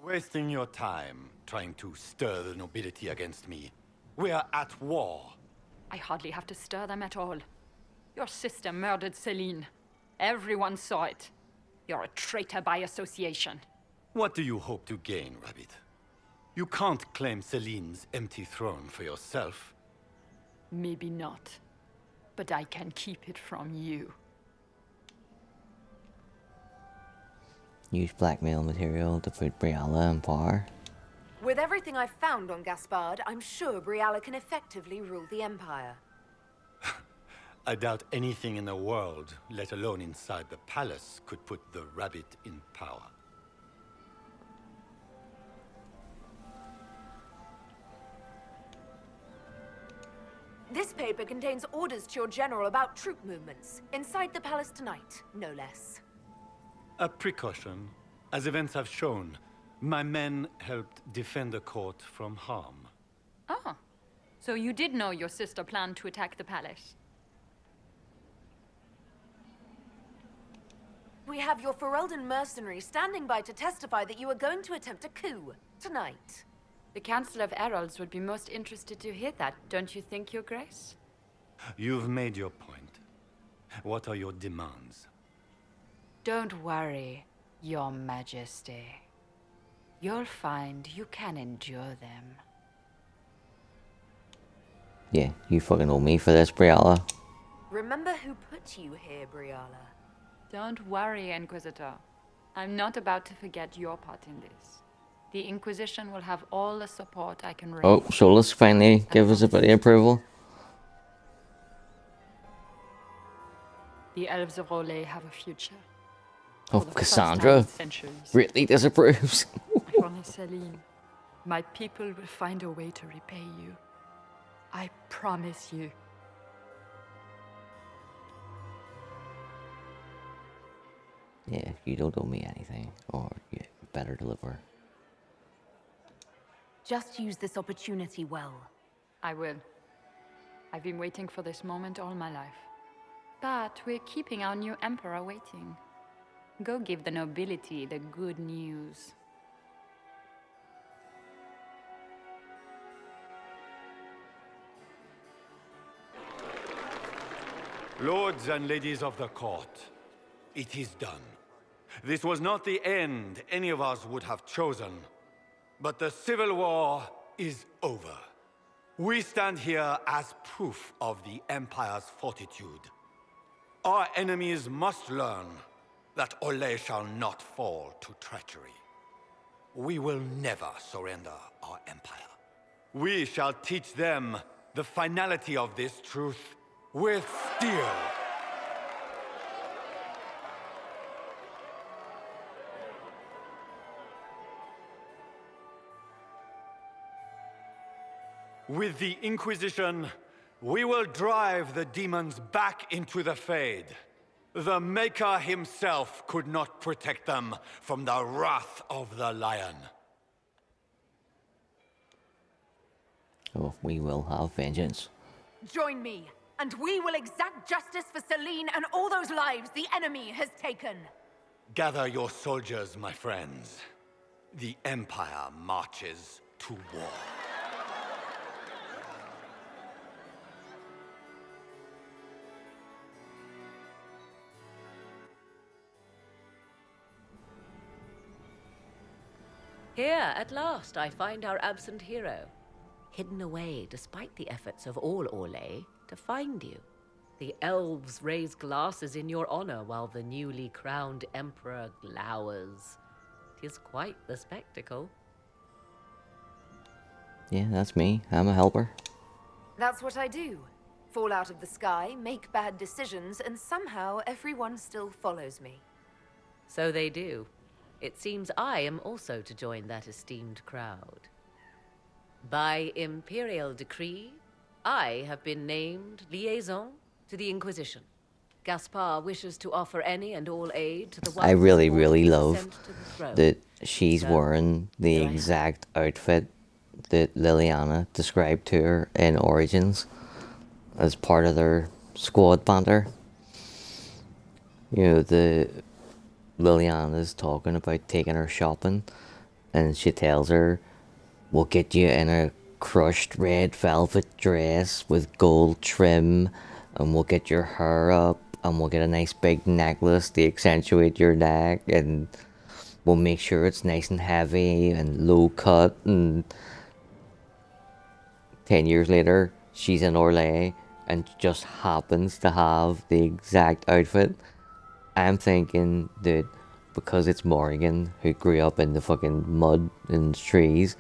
Wasting your time trying to stir the nobility against me. We are at war. I hardly have to stir them at all. Your sister murdered Celine. Everyone saw it. You're a traitor by association. What do you hope to gain, Rabbit? You can't claim Celine's empty throne for yourself. Maybe not. But I can keep it from you. Use blackmail material to put Briala in power. With everything I've found on Gaspard, I'm sure Briala can effectively rule the Empire. I doubt anything in the world, let alone inside the palace, could put the Rabbit in power. This paper contains orders to your general about troop movements. Inside the palace tonight, no less. A precaution. As events have shown, my men helped defend the court from harm. Oh, so you did know your sister planned to attack the palace? We have your Ferelden mercenaries standing by to testify that you are going to attempt a coup tonight. The Council of Heralds would be most interested to hear that, don't you think, Your Grace? You've made your point. What are your demands? Don't worry, Your Majesty. You'll find you can endure them. Yeah, you fucking owe me for this, Briala. Remember who put you here, Briala. Don't worry, Inquisitor. I'm not about to forget your part in this. The Inquisition will have all the support I can raise. Oh, Solus finally give us a bit of approval. The Elves of Rolais have a future. Oh, Cassandra really disapproves. I promise, Celine, my people will find a way to repay you. I promise you. Yeah, you don't owe me anything, or you better deliver. Just use this opportunity well. I will. I've been waiting for this moment all my life. But we're keeping our new emperor waiting. Go give the nobility the good news. Lords and ladies of the court, it is done. This was not the end any of us would have chosen, but the civil war is over. We stand here as proof of the Empire's fortitude. Our enemies must learn that Olay shall not fall to treachery. We will never surrender our empire. We shall teach them the finality of this truth with steel. With the Inquisition, we will drive the demons back into the Fade. The Maker himself could not protect them from the wrath of the Lion. Oh, we will have vengeance. Join me, and we will exact justice for Celine and all those lives the enemy has taken. Gather your soldiers, my friends. The Empire marches to war. Here, at last, I find our absent hero. Hidden away, despite the efforts of all Orlais, to find you. The elves raise glasses in your honor while the newly crowned emperor glowers. 'Tis quite the spectacle. Yeah, that's me. I'm a helper. That's what I do. Fall out of the sky, make bad decisions, and somehow everyone still follows me. So they do. It seems I am also to join that esteemed crowd. By imperial decree, I have been named liaison to the Inquisition. Gaspard wishes to offer any and all aid to the ones I really, who really will love ascend to the throne. that she's So, wearing the here I am. exact outfit that Liliana described to her in Origins as part of their squad banter. You know, Liliana's talking about taking her shopping, and she tells her, "We'll get you in a crushed red velvet dress with gold trim, and we'll get your hair up, and we'll get a nice big necklace to accentuate your neck, and we'll make sure it's nice and heavy and low cut." And 10 years later, she's in Orlais and just happens to have the exact outfit. I'm thinking that because it's Morrigan who grew up in the fucking mud and trees,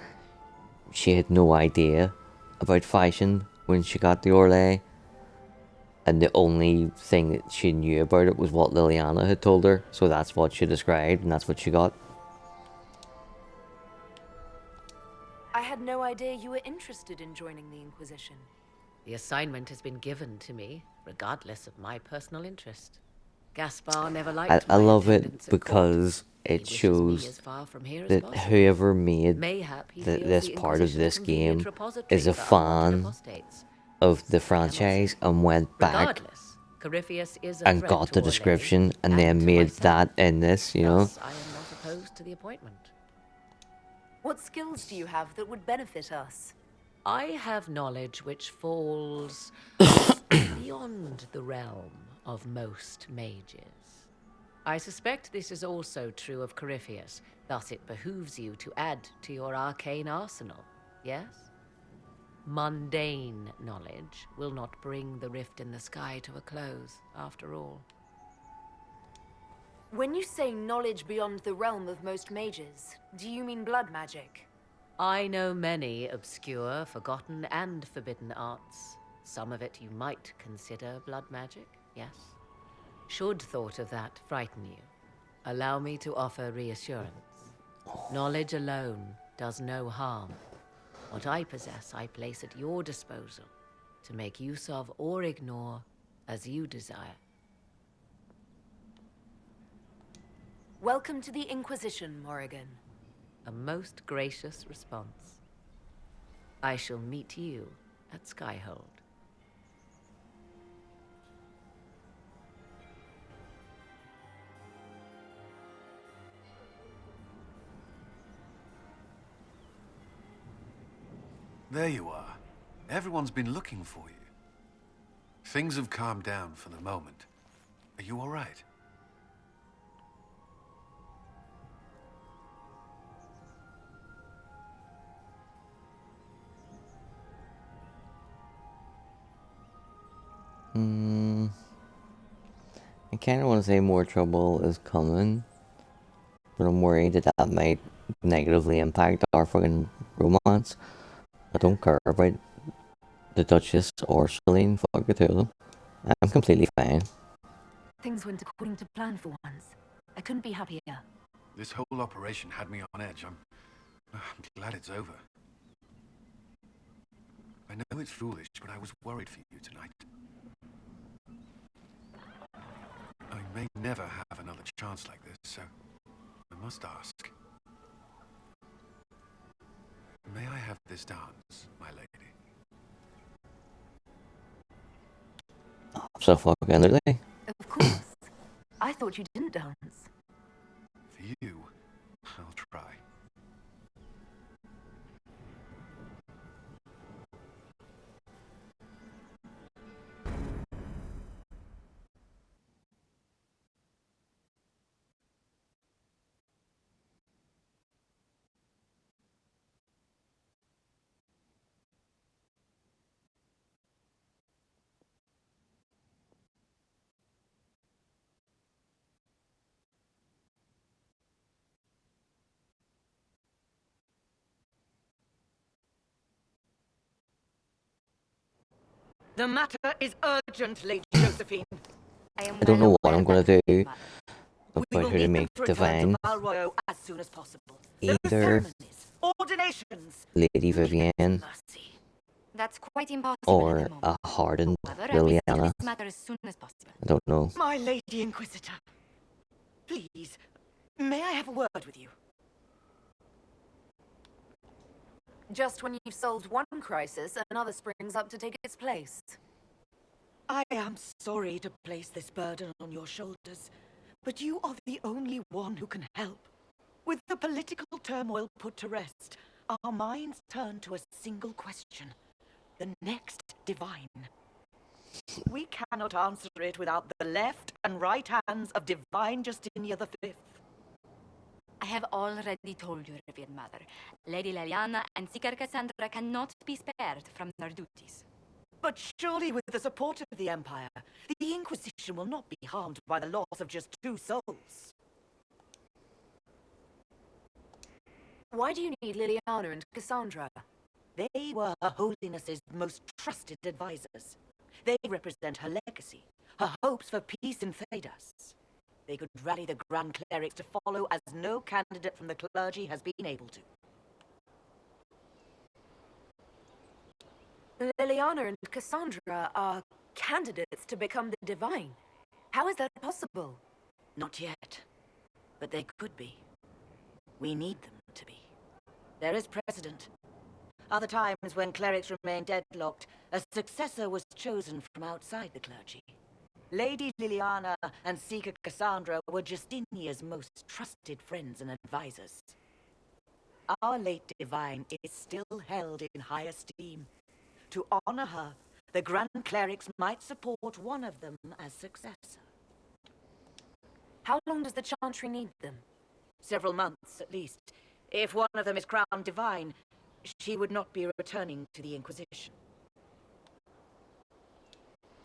she had no idea about fashion when she got to Orlais. And the only thing that she knew about it was what Liliana had told her. So that's what she described, and that's what she got. I had no idea you were interested in joining the Inquisition. The assignment has been given to me, regardless of my personal interest. Gaspar never liked I my love it attendance at because court. it He wishes me shows as far from here as that possible. whoever made Mayhap he this feels the part of Inquisition a this convenient game repository is a for unwanted fan apostates. of the franchise and went back Regardless, Corypheus is a and threat got to the Orlais description and and then to made myself. that in this, you know? Thus, I am not opposed to the appointment. What skills do you have that would benefit us? I have knowledge which falls beyond the realm of most mages. I suspect this is also true of Corypheus, thus it behooves you to add to your arcane arsenal, yes? Mundane knowledge will not bring the rift in the sky to a close, after all. When you say knowledge beyond the realm of most mages, do you mean blood magic? I know many obscure, forgotten, and forbidden arts. Some of it you might consider blood magic, yes? Should thought of that frighten you, allow me to offer reassurance. Knowledge alone does no harm. What I possess, I place at your disposal to make use of or ignore as you desire. Welcome to the Inquisition, Morrigan. A most gracious response. I shall meet you at Skyhold. There you are. Everyone's been looking for you. Things have calmed down for the moment. Are you all right? I kind of want to say more trouble is coming, but I'm worried that that might negatively impact our fucking romance. I don't care about the Duchess or Celine, fuck the two of them. I'm completely fine. Things went according to plan for once. I couldn't be happier. This whole operation had me on edge. I'm glad it's over. I know it's foolish, but I was worried for you tonight. I may never have another chance like this, so I must ask. May I have this dance, my lady? Absolutely. Of course. I thought you didn't dance. For you, I'll try. The matter is urgent, Lady Josephine. I don't know what I'm gonna do about who to make divine. As soon as possible. Either Ordinations. Lady Vivienne That's quite impossible at or the moment. a hardened However, I will settle Liliana. this matter as soon as possible. I don't know. My Lady Inquisitor, please, may I have a word with you? Just when you've solved one crisis, another springs up to take its place. I am sorry to place this burden on your shoulders, but you are the only one who can help. With the political turmoil put to rest, our minds turn to a single question. The next divine. We cannot answer it without the left and right hands of Divine Justinia V. I have already told you, revered mother. Lady Leliana and Seeker Cassandra cannot be spared from their duties. But surely with the support of the Empire, the Inquisition will not be harmed by the loss of just 2 souls. Why do you need Liliana and Cassandra? They were Her Holiness's most trusted advisors. They represent her legacy, her hopes for peace in Thedas. They could rally the Grand Clerics to follow as no candidate from the clergy has been able to. Liliana and Cassandra are candidates to become the Divine. How is that possible? Not yet, but they could be. We need them to be. There is precedent. Other times when clerics remained deadlocked, a successor was chosen from outside the clergy. Lady Liliana and Seeker Cassandra were Justinia's most trusted friends and advisors. Our late divine is still held in high esteem. To honor her, the Grand Clerics might support one of them as successor. How long does the Chantry need them? Several months, at least. If one of them is crowned divine, she would not be returning to the Inquisition.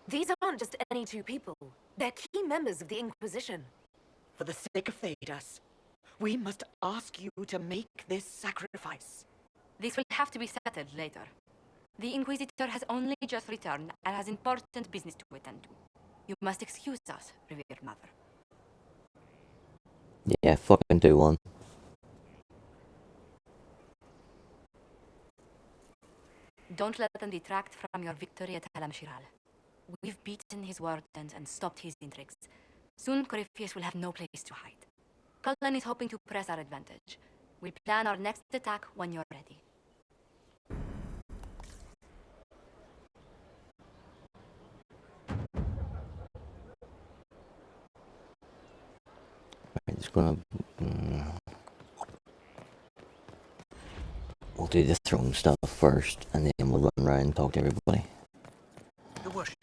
These aren't just any 2 people. They're key members of the Inquisition. For the sake of Thedas, we must ask you to make this sacrifice. This will have to be settled later. The Inquisitor has only just returned and has important business to attend to. You must excuse us, revered mother. Yeah, fucking do one. Don't let them detract from your victory at Alam-Shiral. We've beaten his wardens and stopped his intrigues. Soon Corypheus will have no place to hide. Cullen is hoping to press our advantage. We'll plan our next attack when you're ready. I'm just gonna... we'll do the throne stuff first, and then we'll run around and talk to everybody. Your worship.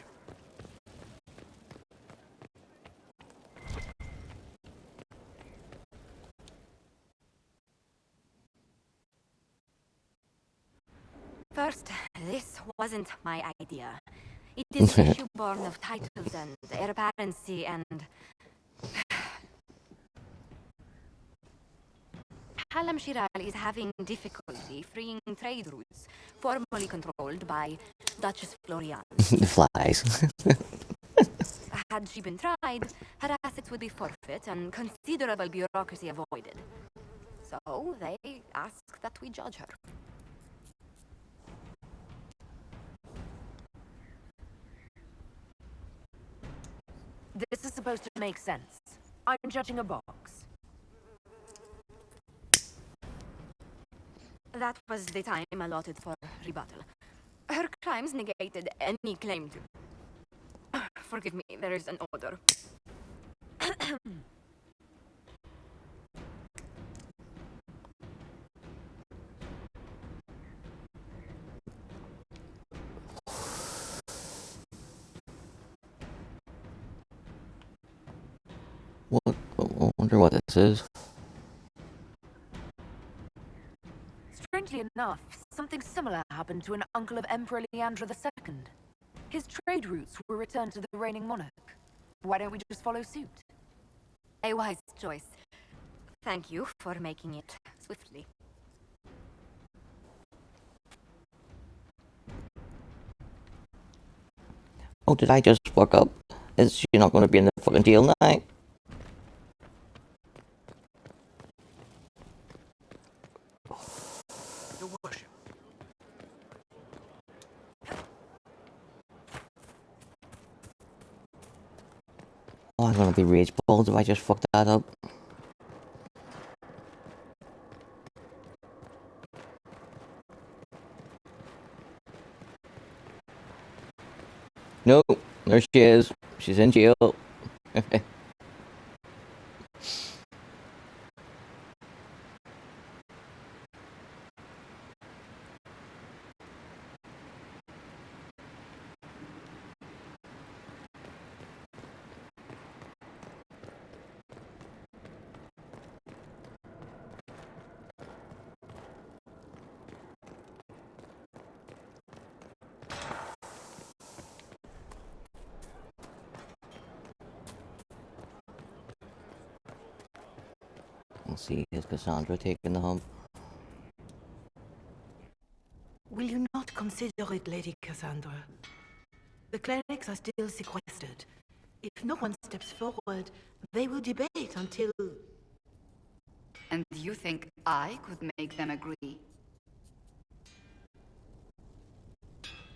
First, this wasn't my idea. It is an issue born of titles and heir apparency and... Alam-Shiral is having difficulty freeing trade routes formerly controlled by Duchess Florian. The flies. Had she been tried, her assets would be forfeit and considerable bureaucracy avoided. So they ask that we judge her. This is supposed to make sense. I'm judging a box. That was the time allotted for rebuttal. Her crimes negated any claim to... Forgive me, there is an order. What? I wonder what this is. Strangely enough, something similar happened to an uncle of Emperor Leandra II. His trade routes were returned to the reigning monarch. Why don't we just follow suit? A wise choice. Thank you for making it swiftly. Oh, did I just fuck up? Is she not going to be in the fucking deal now? Your worship. Oh, I'm going to be rage balled if I just fucked that up. No, there she is. She's in jail. We'll see, is Cassandra taking the hump? Will you not consider it, Lady Cassandra? The clerics are still sequestered. If no one steps forward, they will debate until... And you think I could make them agree?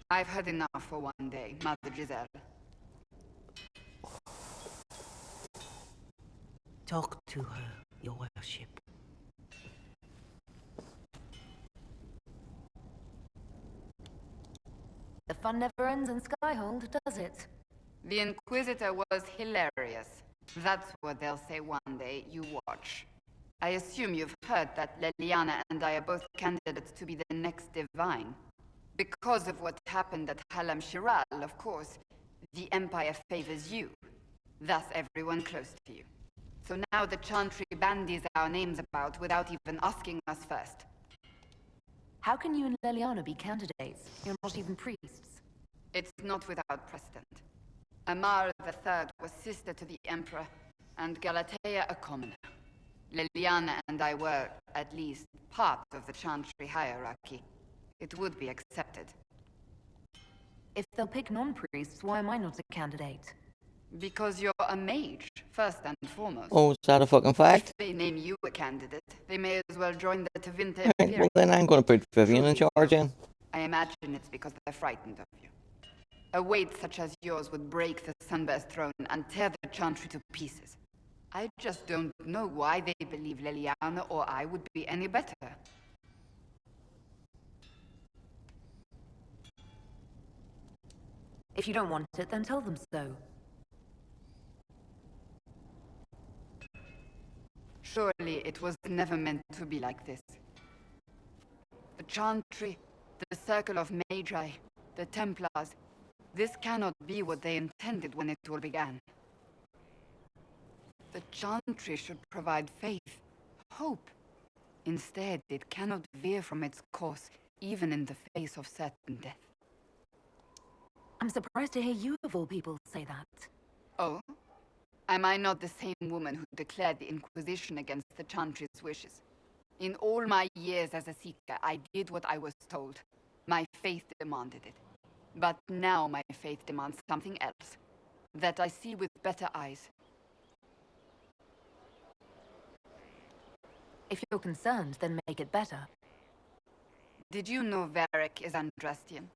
I've had enough for one day, Mother Giselle. Talk to her, your worship. The fun never ends in Skyhold, does it? The Inquisitor was hilarious. That's what they'll say one day, you watch. I assume you've heard that Leliana and I are both candidates to be the next Divine. Because of what happened at Halam Shiral, of course, the Empire favors you. Thus everyone close to you. So now the Chantry bandies our names about without even asking us first. How can you and Leliana be candidates? You're not even priests. It's not without precedent. Amar III was sister to the Emperor, and Galatea a commoner. Leliana and I were, at least, part of the Chantry hierarchy. It would be accepted. If they'll pick non-priests, why am I not a candidate? Because you're a mage, first and foremost. Oh, is that a fucking fact? If they name you a candidate, they may as well join the Tevinter Right, Imperium. well then I'm going to put Vivian in charge then. I imagine it's because they're frightened of you. A weight such as yours would break the Sunburst throne and tear the Chantry to pieces. I just don't know why they believe Leliana or I would be any better. If you don't want it, then tell them so. Surely it was never meant to be like this. The Chantry, the Circle of Magi, the Templars, this cannot be what they intended when it all began. The Chantry should provide faith, hope. Instead, it cannot veer from its course, even in the face of certain death. I'm surprised to hear you, of all people, say that. Oh? Am I not the same woman who declared the Inquisition against the Chantry's wishes? In all my years as a Seeker, I did what I was told. My faith demanded it. But now my faith demands something else. That I see with better eyes. If you're concerned, then make it better. Did you know Varric is Andrastian?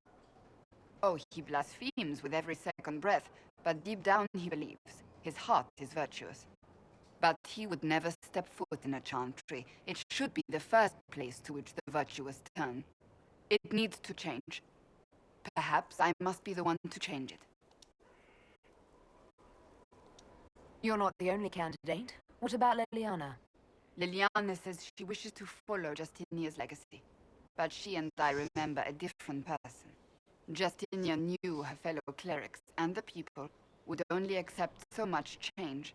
Oh, he blasphemes with every second breath, but deep down he believes. His heart is virtuous. But he would never step foot in a Chantry. It should be the first place to which the virtuous turn. It needs to change. Perhaps I must be the one to change it. You're not the only candidate. What about Leliana? Liliana says she wishes to follow Justinia's legacy. But she and I remember a different person. Justinia knew her fellow clerics and the people would only accept so much change.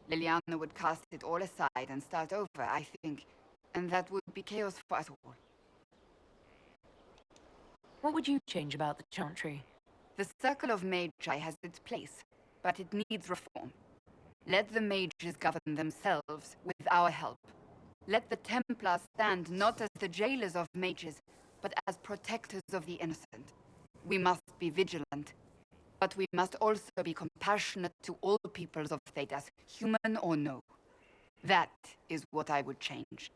Liliana would cast it all aside and start over, I think. And that would be chaos for us all. What would you change about the Chantry? The Circle of Magi has its place, but it needs reform. Let the mages govern themselves with our help. Let the Templars stand not as the jailers of mages, but as protectors of the innocent. We must be vigilant, but we must also be compassionate to all peoples of Thedas, human or no. That is what I would change.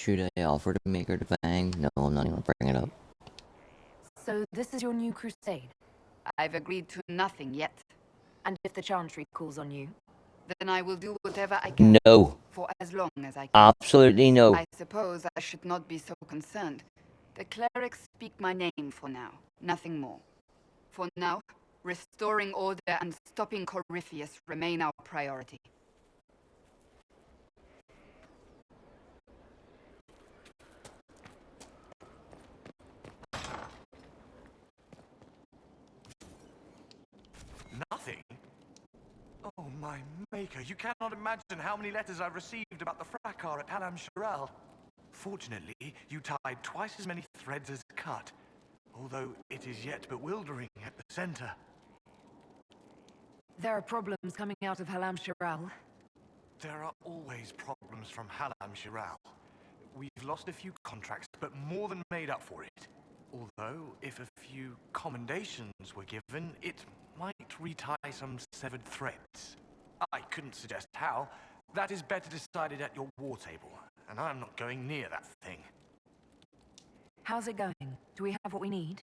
Should I offer to make her divine? No, I'm not even bringing it up. So this is your new crusade? I've agreed to nothing yet. And if the Chantry calls on you? Then I will do whatever I can. No. For as long as I can. Absolutely no. I suppose I should not be so concerned. The clerics speak my name for now, nothing more. For now, restoring order and stopping Corypheus remain our priority. Baker, you cannot imagine how many letters I've received about the fracas at Halam Shiral. Fortunately, you tied twice as many threads as cut, although it is yet bewildering at the center. There are problems coming out of Halam Shiral. There are always problems from Halam Shiral. We've lost a few contracts, but more than made up for it. Although, if a few commendations were given, it might retie some severed threads. I couldn't suggest how. That is better decided at your war table, and I'm not going near that thing. How's it going? Do we have what we need?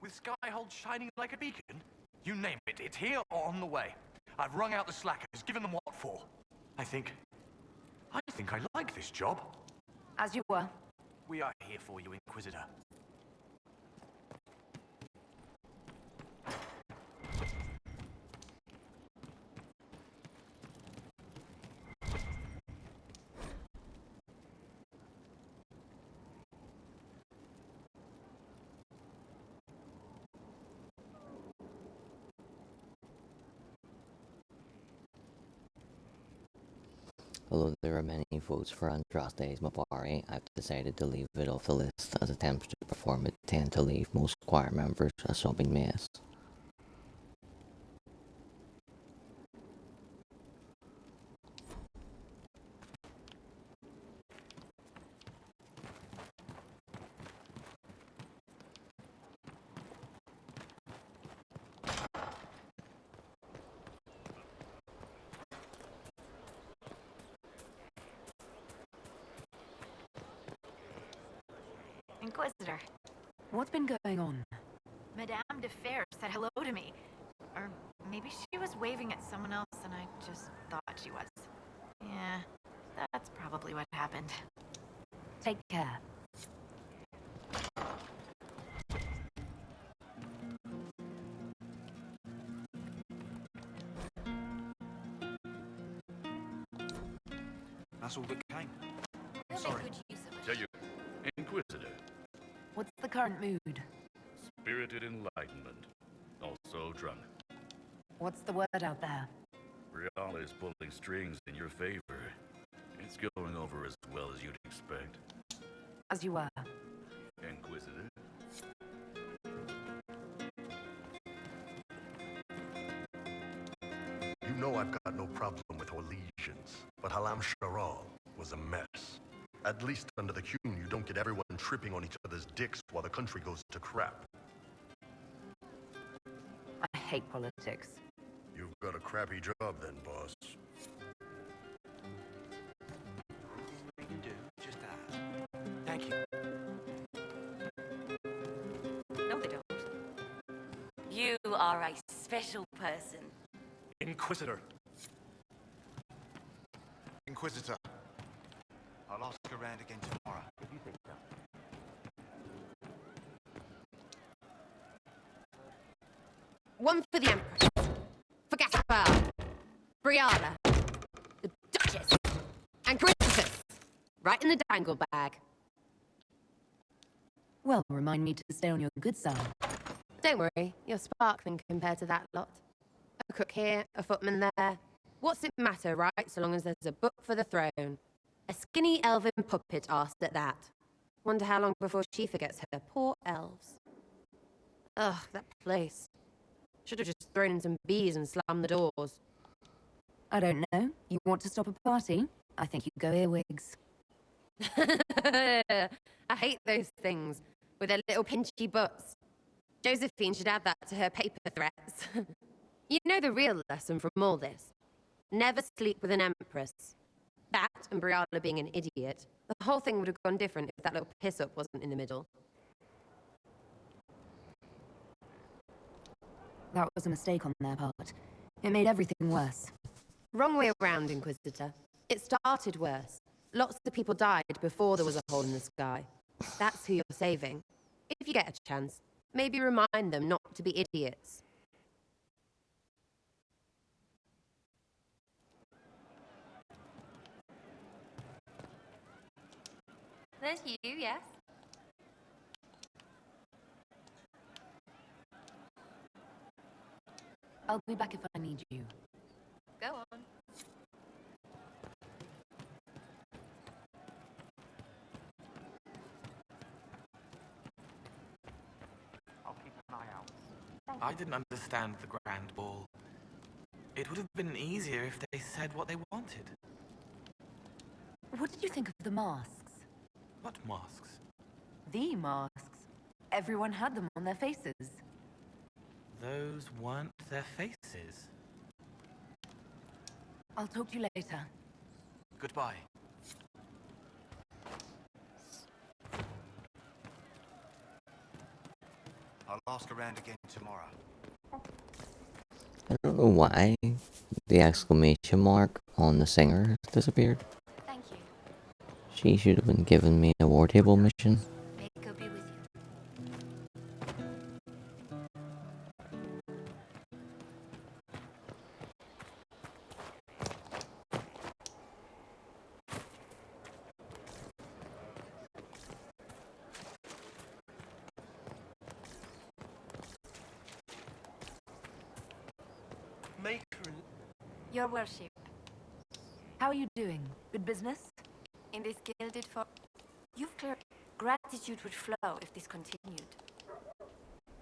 With Skyhold shining like a beacon? You name it, it's here or on the way. I've wrung out the slackers, given them what for. I think I like this job. As you were. We are here for you, Inquisitor. Although there are many votes for Andraste's Mabari, I've decided to leave it off the list, as attempts to perform it tend to leave most choir members a sobbing mess. Inquisitor, What's been going on? Madame de Fer said hello to me. Or maybe she was waving at someone else and I just thought she was. Yeah, that's probably what happened. Take care. That's all that came. We'll Sorry. make good use of it. Tell you, Inquisitor, What's the current mood? spirited enlightenment, also drunk. What's the word out there? Briala is pulling strings in your favor. It's going over as well as you'd expect. As you were. Inquisitor? You know I've got no problem with our legions, but Halam Sharal was a mess. At least under the Qun, you don't get everyone tripping on each other's dicks while the country goes to crap. I hate politics. You've got a crappy job then, boss. They can do, just ask. Thank you. No, they don't. You are a special person. Inquisitor. Inquisitor. I'll ask around again tomorrow. If you think so. One for the Empress, for Gaspard, Brianna, the Duchess, and Christopher. Right in the dangle bag. Well, remind me to stay on your good side. Don't worry, you're sparkling compared to that lot. A cook here, a footman there. What's it matter, right, so long as there's a book for the throne? A skinny elven puppet asked at that. Wonder how long before she forgets her poor elves. Ugh, that place. Should have just thrown in some bees and slammed the doors. I don't know. You want to stop a party? I think you go earwigs. I hate those things, with their little pinchy butts. Josephine should add that to her paper threats. You know the real lesson from all this? Never sleep with an empress. That, and Brianna being an idiot, the whole thing would have gone different if that little piss-up wasn't in the middle. That was a mistake on their part. It made everything worse. Wrong way around, Inquisitor. It started worse. Lots of people died before there was a hole in the sky. That's who you're saving. If you get a chance, maybe remind them not to be idiots. There's you, yes? I'll be back if I need you. Go on. I didn't understand the Grand Ball. It would have been easier if they said what they wanted. What did you think of the masks? What masks? The masks. Everyone had them on their faces. Those weren't their faces. I'll talk to you later. Goodbye. I'll ask around again tomorrow. I don't know why the exclamation mark on the singer disappeared. Thank you. She should have been giving me a war table mission. May God be with you. Your worship. How are you doing? Good business? In this gilded for... You've clear... Gratitude would flow if this continued.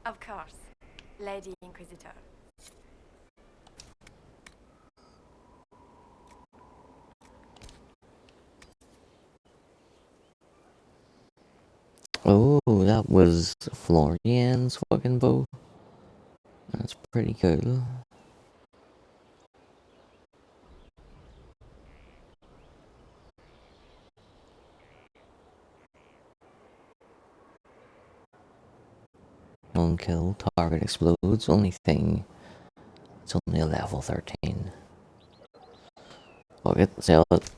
Of course, Lady Inquisitor. Oh, that was Florian's fucking bow. That's pretty cool. One kill, target explodes. Only thing, it's only a level 13. Fuck it, sell it.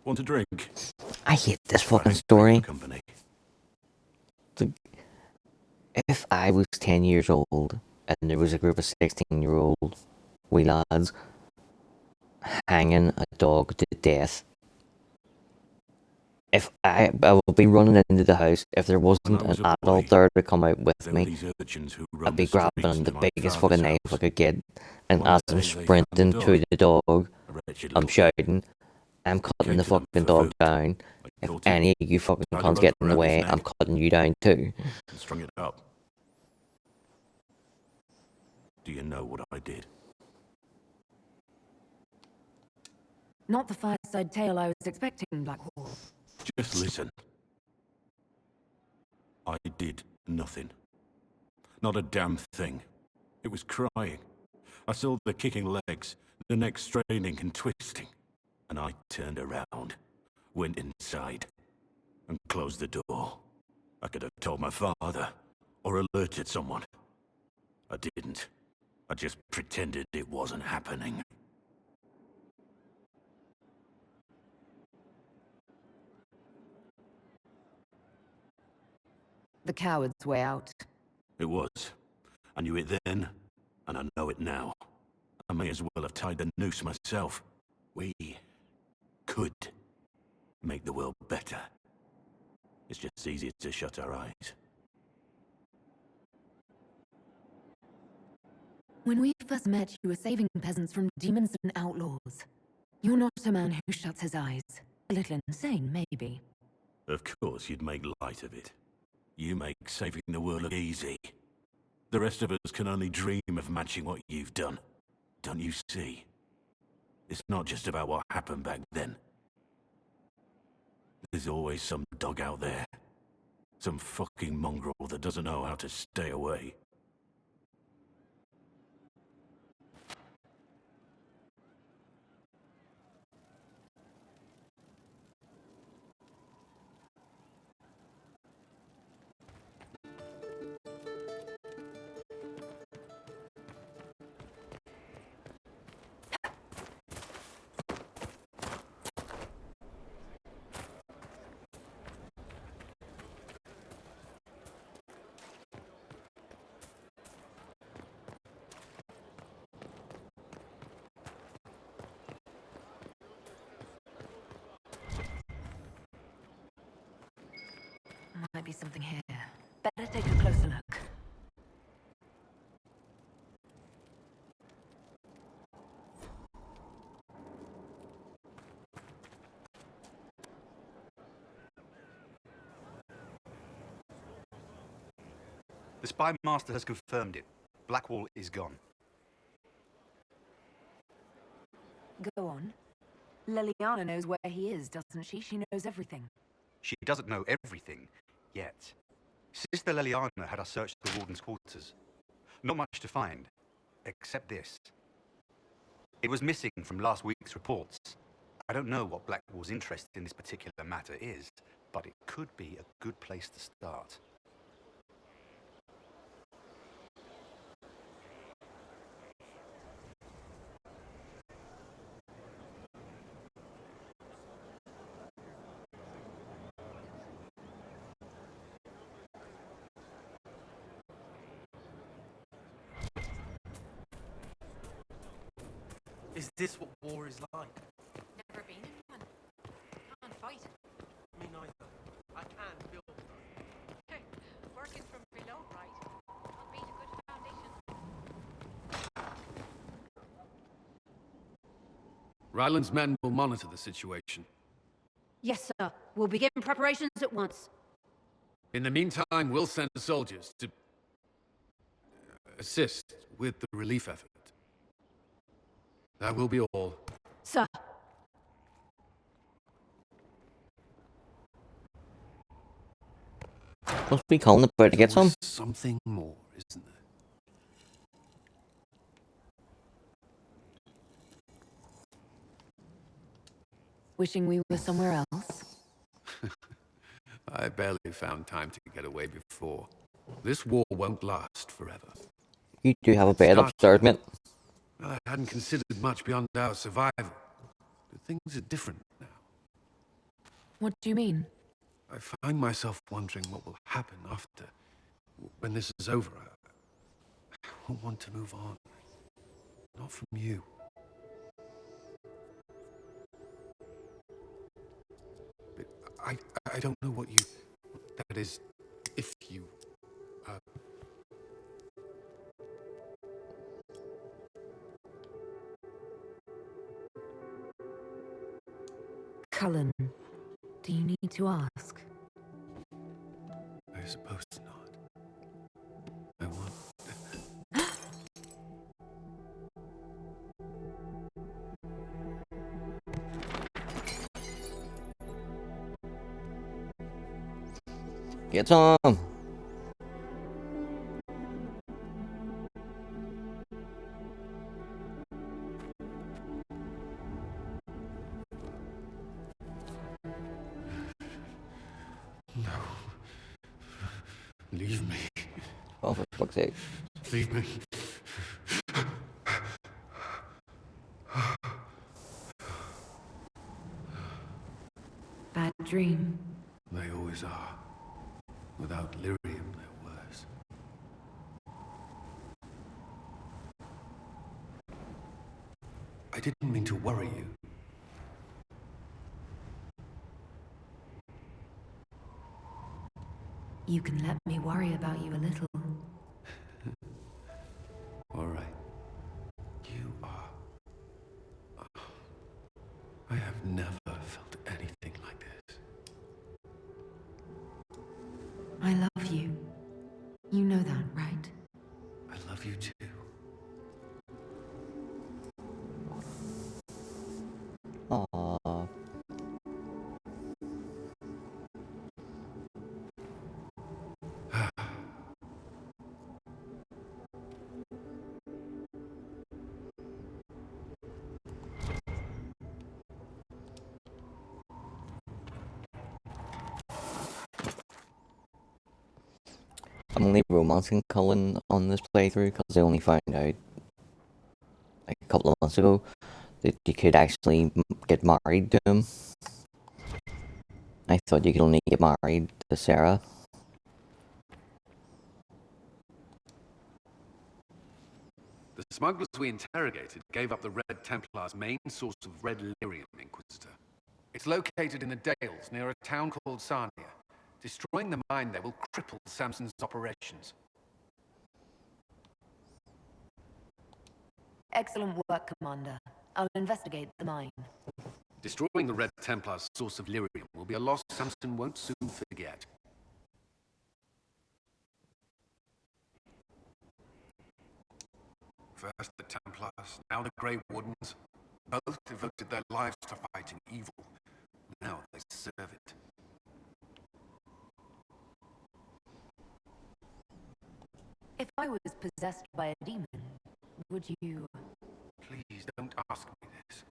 Want a drink? I hate this fucking story. Company. If I was 10 years old and there was a group of 16-year-old wee lads hanging a dog to death, if I would be running into the house if there wasn't an adult there to come out with me, I'd be grabbing the biggest fucking knife I could get, and as I'm sprinting to the dog, I'm shouting, I'm cutting the fucking dog down. If any of you fucking cunts get in the way, I'm cutting you down too. Strung it up. Do you know what I did? Not the fireside tale I was expecting, Blackwall. Just listen. I did nothing. Not a damn thing. It was crying. I saw the kicking legs, the neck straining and twisting. And I turned around, went inside, and closed the door. I could have told my father, or alerted someone. I didn't. I just pretended it wasn't happening. The coward's way out. It was. I knew it then, and I know it now. I may as well have tied the noose myself. We could make the world better. It's just easier to shut our eyes. When we first met, you were saving peasants from demons and outlaws. You're not a man who shuts his eyes. A little insane, maybe. Of course you'd make light of it. You make saving the world look easy. The rest of us can only dream of matching what you've done. Don't you see? It's not just about what happened back then. There's always some dog out there. Some fucking mongrel that doesn't know how to stay away. Might be something here. Better take a closer look. The spy master has confirmed it. Blackwall is gone. Go on. Liliana knows where he is, doesn't she? She knows everything. She doesn't know everything, yet. Sister Liliana had us search the warden's quarters. Not much to find, except this. It was missing from last week's reports. I don't know what Blackwall's interest in this particular matter is, but it could be a good place to start. Is this what war is like? Never been in one. Can't fight. Me neither. I can build though. Hey, working from below, right? Not being a good foundation. Ryland's men will monitor the situation. Yes, sir. We'll begin preparations at once. In the meantime, we'll send soldiers to assist with the relief effort. That will be all. Sir. Must be calling about to get some. Something more, isn't there? Wishing we were somewhere else? I barely found time to get away before. This war won't last forever. You do have a bed upstairs, mate. I hadn't considered much beyond our survival. But things are different now. What do you mean? I find myself wondering what will happen after, when this is over. I want to move on. Not from you. But I don't know what you... That is, if you... Cullen, do you need to ask? I suppose not. I want... Get some. No. Leave me. Oh, for fuck's sake. Leave me. Bad dream. They always are. Without lyrium, they're worse. I didn't mean to worry you. You can let me worry about you a little. All right. You are... I have never felt anything like this. I love you. You know that, right? I love you too. Aww. I'm only romancing Cullen on this playthrough because I only found out like a couple of months ago that you could actually get married to him. I thought you could only get married to Sarah. The smugglers we interrogated gave up the Red Templar's main source of red lyrium, Inquisitor. It's located in the Dales near a town called Sarnia. Destroying the mine there will cripple Samson's operations. Excellent work, Commander. I'll investigate the mine. Destroying the Red Templar's source of lyrium will be a loss Samson won't soon forget. First the Templars, now the Grey Wardens. Both devoted their lives to fighting evil. Now they serve it. If I was possessed by a demon, would you... Please don't ask me this.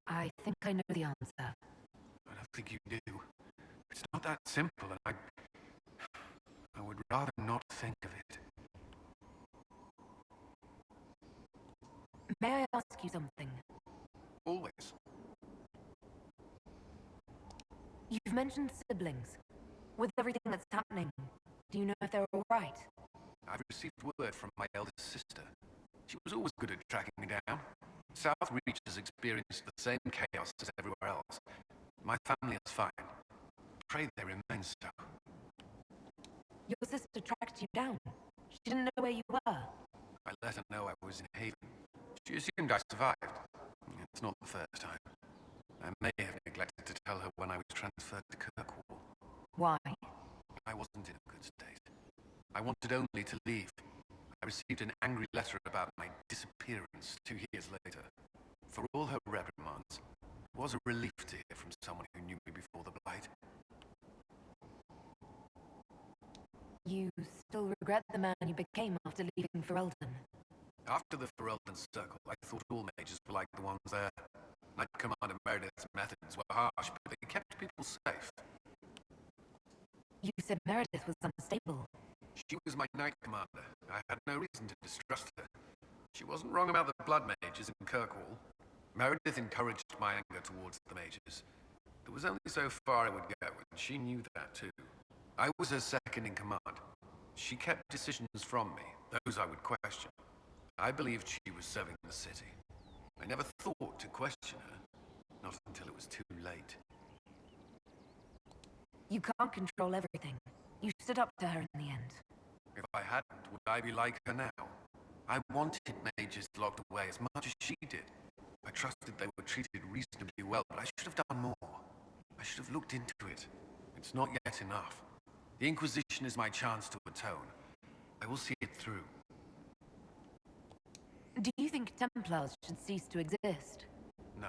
I think I know the answer. I don't think you do. It's not that simple, and I would rather not think of it. May I ask you something? Always. You've mentioned siblings. With everything that's happening, do you know if they're all right? I've received word from my eldest sister. She was always good at tracking me down. South Reach has experienced the same chaos as everywhere else. My family is fine. Pray they remain so. Your sister tracked you down. She didn't know where you were. I let her know I was in Haven. She assumed I survived. It's not the first time. I may have neglected to tell her when I was transferred to Kirkwall. Why? I wasn't in a good state. I wanted only to leave. I received an angry letter about my disappearance 2 years later. For all her reprimands, it was a relief to hear from someone who knew me before the Blight. You still regret the man you became after leaving Ferelden? After the Ferelden Circle, I thought all mages were like the ones there. Knight Commander Meredith's methods were harsh, but they kept people safe. You said Meredith was unstable. She was my Knight Commander. I had no reason to distrust her. She wasn't wrong about the Blood Mages in Kirkwall. Meredith encouraged my anger towards the mages. There was only so far I would go, and she knew that too. I was her second in command. She kept decisions from me, those I would question. I believed she was serving the city. I never thought to question her, not until it was too late. You can't control everything. You stood up to her in the end. If I hadn't, would I be like her now? I wanted mages locked away as much as she did. I trusted they were treated reasonably well, but I should have done more. I should have looked into it. It's not yet enough. The Inquisition is my chance to atone. I will see it through. Do you think Templars should cease to exist? No.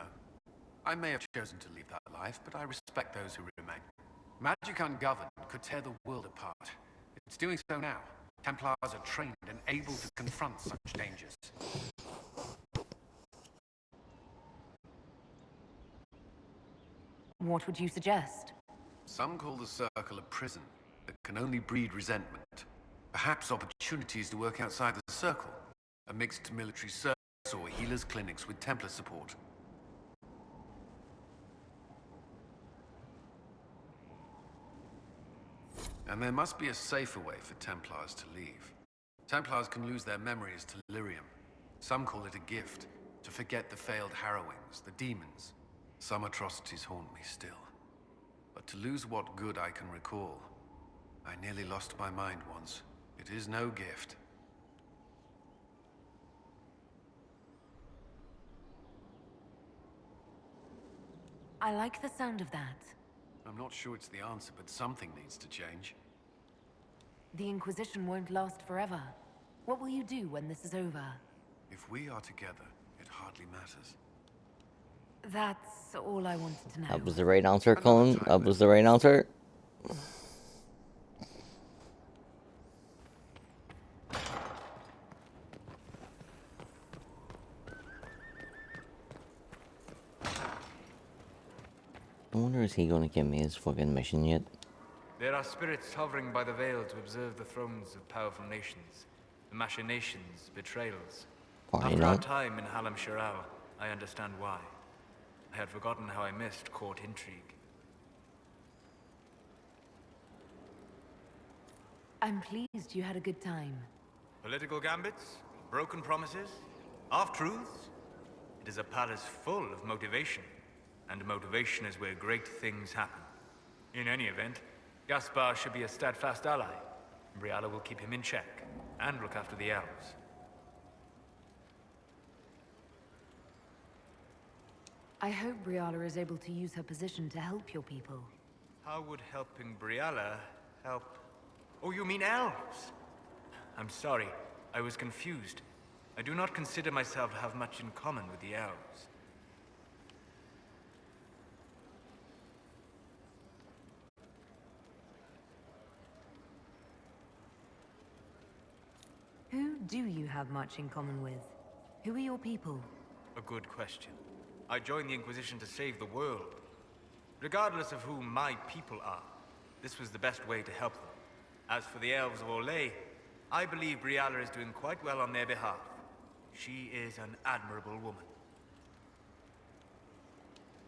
I may have chosen to leave that life, but I respect those who remain. Magic ungoverned could tear the world apart. It's doing so now. Templars are trained and able to confront such dangers. What would you suggest? Some call the Circle a prison that can only breed resentment. Perhaps opportunities to work outside the Circle. A mixed military service or healers' clinics with Templar support. And there must be a safer way for Templars to leave. Templars can lose their memories to lyrium. Some call it a gift, to forget the failed harrowings, the demons. Some atrocities haunt me still. But to lose what good I can recall, I nearly lost my mind once. It is no gift. I like the sound of that. I'm not sure it's the answer, but something needs to change. The Inquisition won't last forever. What will you do when this is over? If we are together, it hardly matters. That's all I wanted to know. That was the right answer, Colin. That was the right answer. I wonder, is he going to give me his fucking mission yet? There are spirits hovering by the veil to observe the thrones of powerful nations, the machinations, betrayals. Probably After our not. time in Halam Shiral, I understand why. I had forgotten how I missed court intrigue. I'm pleased you had a good time. Political gambits, broken promises, half-truths. It is a palace full of motivation, and motivation is where great things happen. In any event, Gaspar should be a steadfast ally. Briala will keep him in check, and look after the elves. I hope Briala is able to use her position to help your people. How would helping Briala help? Oh, you mean elves? I'm sorry, I was confused. I do not consider myself to have much in common with the elves. Who do you have much in common with? Who are your people? A good question. I joined the Inquisition to save the world. Regardless of who my people are, this was the best way to help them. As for the elves of Orlais, I believe Briala is doing quite well on their behalf. She is an admirable woman.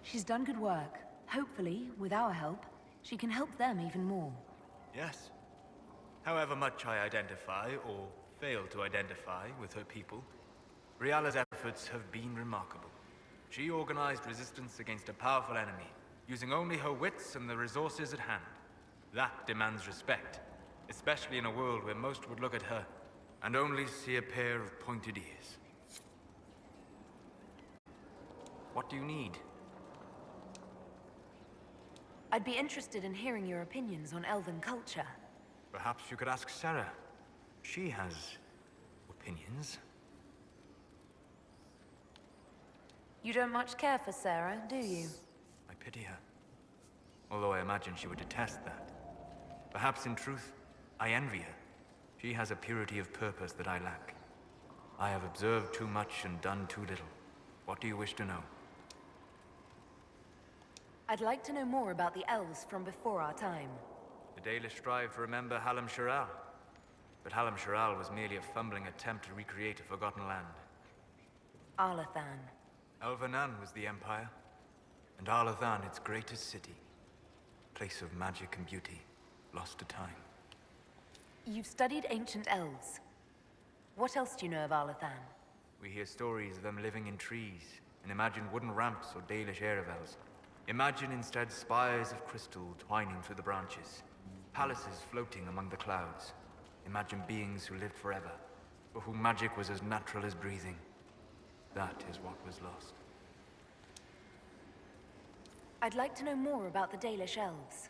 She's done good work. Hopefully, with our help, she can help them even more. Yes. However much I identify, or fail to identify, with her people, Briala's efforts have been remarkable. She organized resistance against a powerful enemy, using only her wits and the resources at hand. That demands respect, especially in a world where most would look at her and only see a pair of pointed ears. What do you need? I'd be interested in hearing your opinions on elven culture. Perhaps you could ask Sarah. She has opinions. You don't much care for Sarah, do you? I pity her. Although I imagine she would detest that. Perhaps in truth, I envy her. She has a purity of purpose that I lack. I have observed too much and done too little. What do you wish to know? I'd like to know more about the elves from before our time. The Dalish strive to remember Halam Shiral. But Halam Shiral was merely a fumbling attempt to recreate a forgotten land. Arlathan. Elvanan was the Empire, and Arlathan its greatest city. Place of magic and beauty, lost to time. You've studied ancient elves. What else do you know of Arlathan? We hear stories of them living in trees, and imagine wooden ramps or Dalish Erebels. Imagine instead spires of crystal twining through the branches, palaces floating among the clouds. Imagine beings who lived forever, for whom magic was as natural as breathing. That is what was lost. I'd like to know more about the Dalish elves.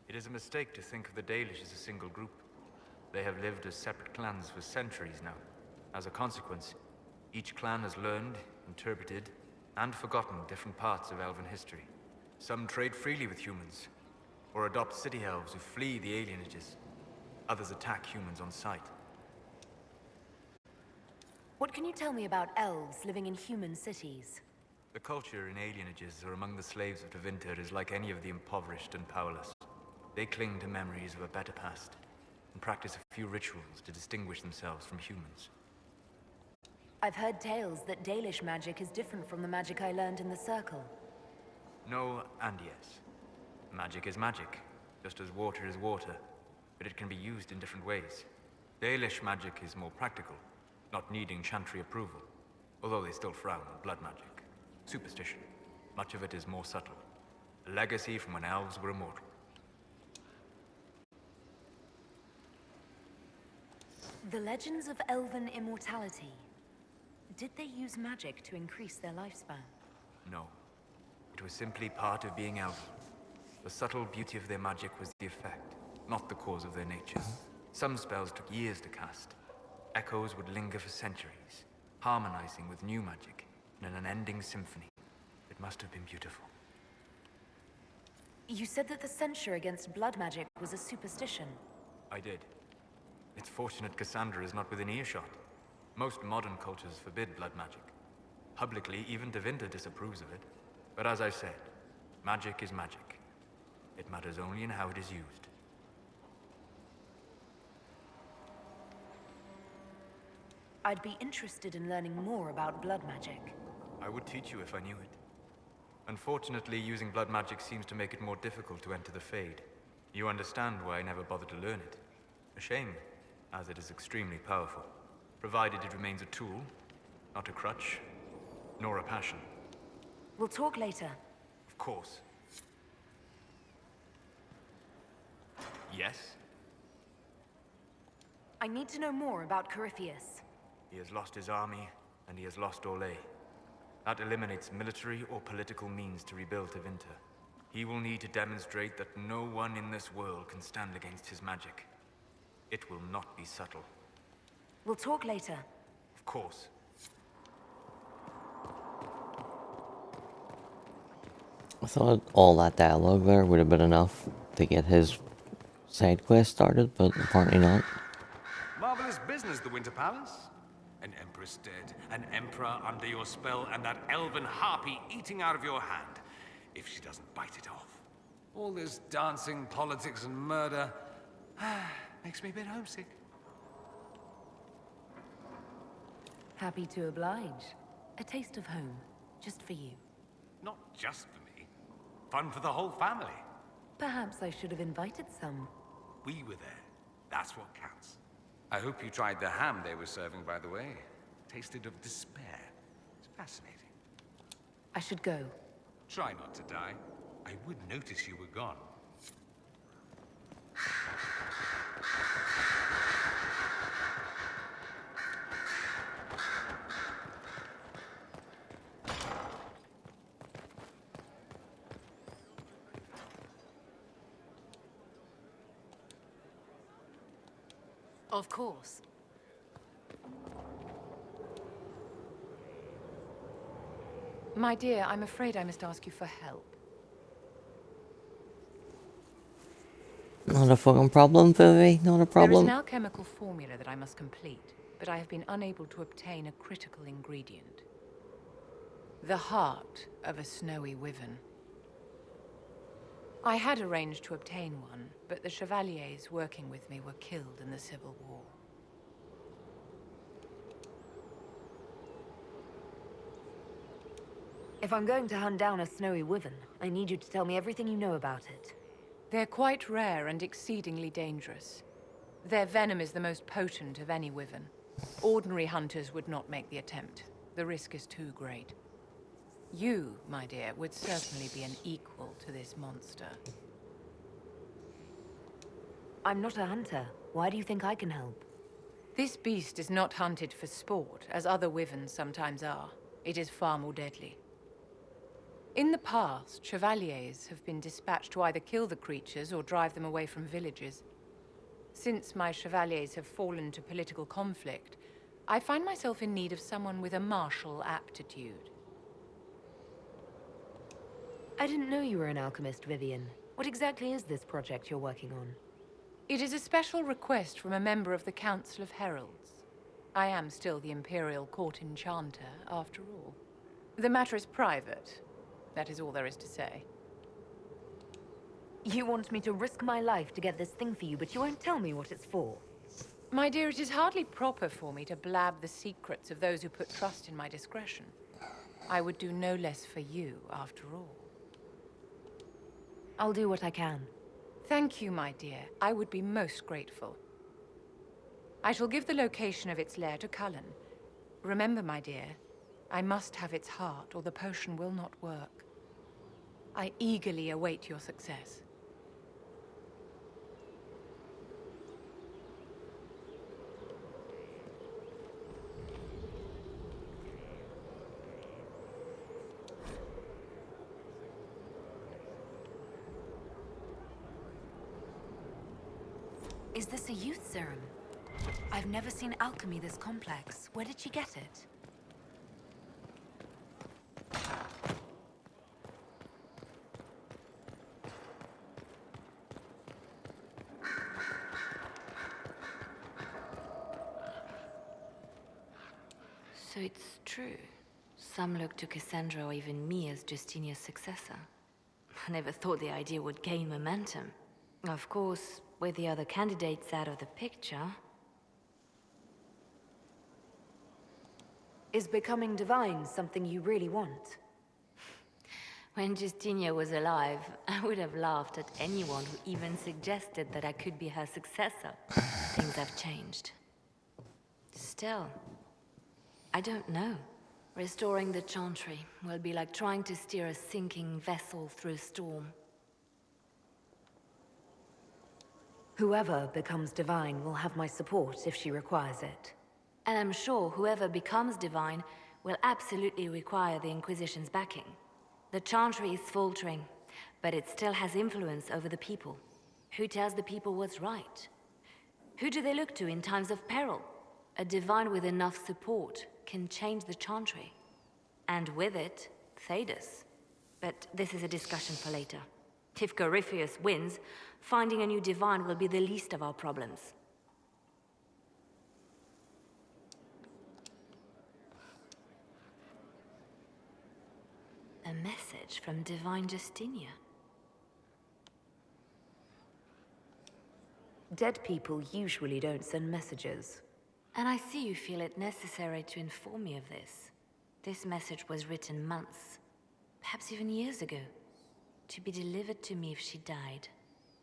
It is a mistake to think of the Dalish as a single group. They have lived as separate clans for centuries now. As a consequence, each clan has learned, interpreted, and forgotten different parts of elven history. Some trade freely with humans, or adopt city elves who flee the alienages. Others attack humans on sight. What can you tell me about elves living in human cities? The culture in alienages or among the slaves of Tevinter is like any of the impoverished and powerless. They cling to memories of a better past, and practice a few rituals to distinguish themselves from humans. I've heard tales that Dalish magic is different from the magic I learned in the Circle. No and yes. Magic is magic, just as water is water, but it can be used in different ways. Dalish magic is more practical, not needing chantry approval, although they still frown on blood magic. Superstition. Much of it is more subtle. A legacy from when elves were immortal. The legends of elven immortality. Did they use magic to increase their lifespan? No. It was simply part of being elven. The subtle beauty of their magic was the effect, not the cause of their nature. Some spells took years to cast. Echoes would linger for centuries, harmonizing with new magic in an unending symphony. It must have been beautiful. You said that the censure against blood magic was a superstition. I did. It's fortunate Cassandra is not within earshot. Most modern cultures forbid blood magic. Publicly, even Tevinter disapproves of it. But as I said, magic is magic. It matters only in how it is used. I'd be interested in learning more about blood magic. I would teach you if I knew it. Unfortunately, using blood magic seems to make it more difficult to enter the Fade. You understand why I never bothered to learn it. A shame, as it is extremely powerful, provided it remains a tool, not a crutch, nor a passion. We'll talk later. Of course. Yes? I need to know more about Corypheus. He has lost his army, and he has lost Orlais. That eliminates military or political means to rebuild Tevinter. He will need to demonstrate that no one in this world can stand against his magic. It will not be subtle. We'll talk later. Of course. I thought all that dialogue there would have been enough to get his side quest started, but apparently not. Marvelous business, the Winter Palace. An empress dead, an emperor under your spell, and that elven harpy eating out of your hand, if she doesn't bite it off. All this dancing, politics, and murder makes me a bit homesick. Happy to oblige. A taste of home, just for you. Not just for me. Fun for the whole family. Perhaps I should have invited some. We were there. That's what counts. I hope you tried the ham they were serving, by the way. Tasted of despair. It's fascinating. I should go. Try not to die. I would notice you were gone. Of course. My dear, I'm afraid I must ask you for help. Not a fucking problem, Vivi. Not a There is problem. an alchemical formula that I must complete, but I have been unable to obtain a critical ingredient. The heart of a snowy wyvern. I had arranged to obtain one, but the chevaliers working with me were killed in the Civil War. If I'm going to hunt down a snowy wyvern, I need you to tell me everything you know about it. They're quite rare and exceedingly dangerous. Their venom is the most potent of any wyvern. Ordinary hunters would not make the attempt. The risk is too great. You, my dear, would certainly be an equal to this monster. I'm not a hunter. Why do you think I can help? This beast is not hunted for sport, as other wyverns sometimes are. It is far more deadly. In the past, chevaliers have been dispatched to either kill the creatures or drive them away from villages. Since my chevaliers have fallen to political conflict, I find myself in need of someone with a martial aptitude. I didn't know you were an alchemist, Vivian. What exactly is this project you're working on? It is a special request from a member of the Council of Heralds. I am still the Imperial Court Enchanter, after all. The matter is private. That is all there is to say. You want me to risk my life to get this thing for you, but you won't tell me what it's for. My dear, it is hardly proper for me to blab the secrets of those who put trust in my discretion. I would do no less for you, after all. I'll do what I can. Thank you, my dear. I would be most grateful. I shall give the location of its lair to Cullen. Remember, my dear, I must have its heart, or the potion will not work. I eagerly await your success. Is this a youth serum? I've never seen alchemy this complex. Where did she get it? So it's true. Some look to Cassandra or even me as Justinia's successor. I never thought the idea would gain momentum. Of course, with the other candidates out of the picture... Is becoming divine something you really want? When Justinia was alive, I would have laughed at anyone who even suggested that I could be her successor. Things have changed. Still, I don't know. Restoring the Chantry will be like trying to steer a sinking vessel through a storm. Whoever becomes divine will have my support if she requires it. And I'm sure whoever becomes divine will absolutely require the Inquisition's backing. The Chantry is faltering, but it still has influence over the people. Who tells the people what's right? Who do they look to in times of peril? A divine with enough support can change the Chantry. And with it, Thedas. But this is a discussion for later. If Corypheus wins, finding a new divine will be the least of our problems. A message from Divine Justinia. Dead people usually don't send messages. And I see you feel it necessary to inform me of this. This message was written months, perhaps even years ago, to be delivered to me if she died.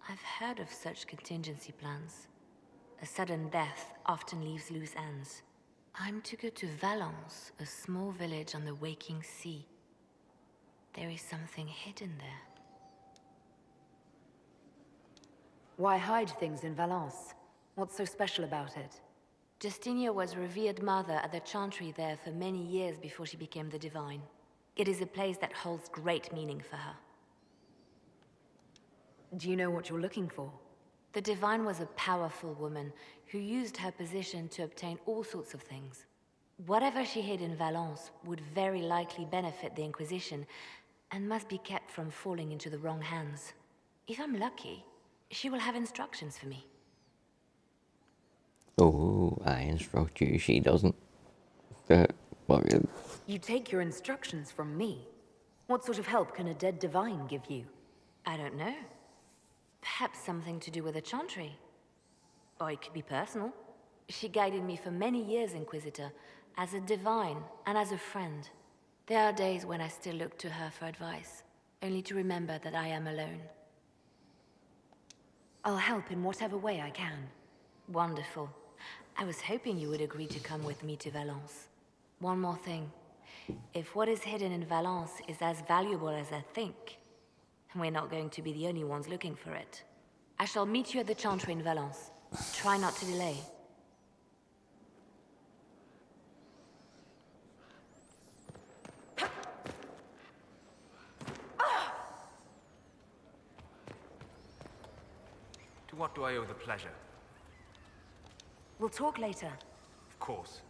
I've heard of such contingency plans. A sudden death often leaves loose ends. I'm to go to Valence, a small village on the waking sea. There is something hidden there. Why hide things in Valence? What's so special about it? Justinia was revered mother at the Chantry there for many years before she became the Divine. It is a place that holds great meaning for her. Do you know what you're looking for? The Divine was a powerful woman who used her position to obtain all sorts of things. Whatever she hid in Valence would very likely benefit the Inquisition and must be kept from falling into the wrong hands. If I'm lucky, she will have instructions for me. Oh, I instruct you, she doesn't. You take your instructions from me. What sort of help can a dead divine give you? I don't know. Perhaps something to do with the Chantry. Or it could be personal. She guided me for many years, Inquisitor, as a divine and as a friend. There are days when I still look to her for advice, only to remember that I am alone. I'll help in whatever way I can. Wonderful. I was hoping you would agree to come with me to Valence. One more thing. If what is hidden in Valence is as valuable as I think, we're not going to be the only ones looking for it. I shall meet you at the Chantry in Valence. Try not to delay. To what do I owe the pleasure? We'll talk later. Of course.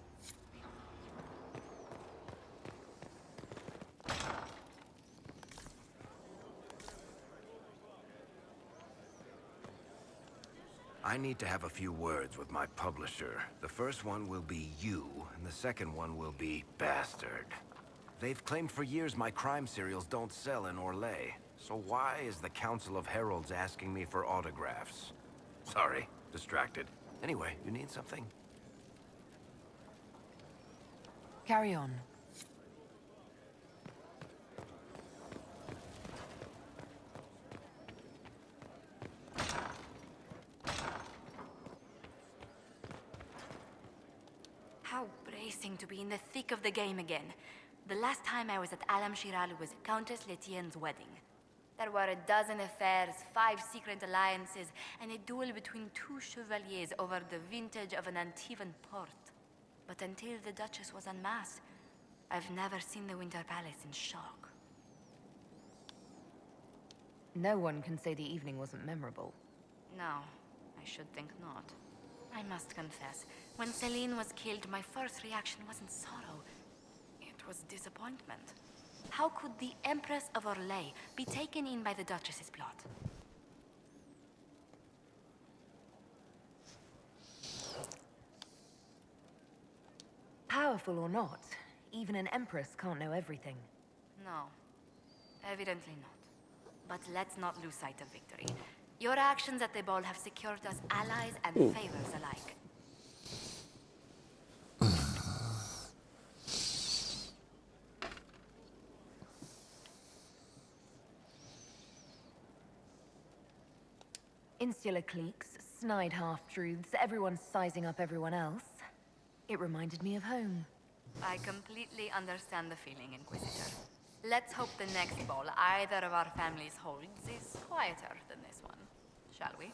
I need to have a few words with my publisher. The first one will be you, and the second one will be Bastard. They've claimed for years my crime serials don't sell in Orlais. So why is the Council of Heralds asking me for autographs? Sorry, distracted. Anyway, you need something? Carry on. How bracing to be in the thick of the game again. The last time I was at Alam Shiral was Countess Letienne's wedding. There were a dozen affairs, 5 secret alliances, and a duel between 2 chevaliers over the vintage of an Antivan port. But until the Duchess was unmasked, I've never seen the Winter Palace in shock. No one can say the evening wasn't memorable. No, I should think not. I must confess, when Celine was killed, my first reaction wasn't sorrow. It was disappointment. How could the Empress of Orlais be taken in by the Duchess's plot? Powerful or not, even an empress can't know everything. No, evidently not. But let's not lose sight of victory. Your actions at the ball have secured us allies and favors alike. Insular cliques, snide half-truths, everyone sizing up everyone else. It reminded me of home. I completely understand the feeling, Inquisitor. Let's hope the next ball either of our families holds is quieter than this one, shall we?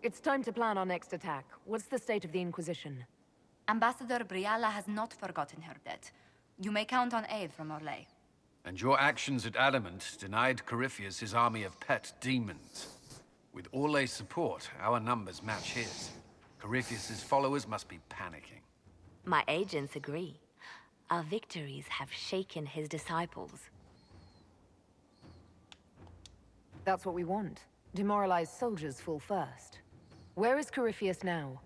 It's time to plan our next attack. What's the state of the Inquisition? Ambassador Briala has not forgotten her debt. You may count on aid from Orlais. And your actions at Adamant denied Corypheus his army of pet demons. With Orlay's support, our numbers match his. Corypheus's followers must be panicking. My agents agree. Our victories have shaken his disciples. That's what we want. Demoralized soldiers fall first. Where is Corypheus now?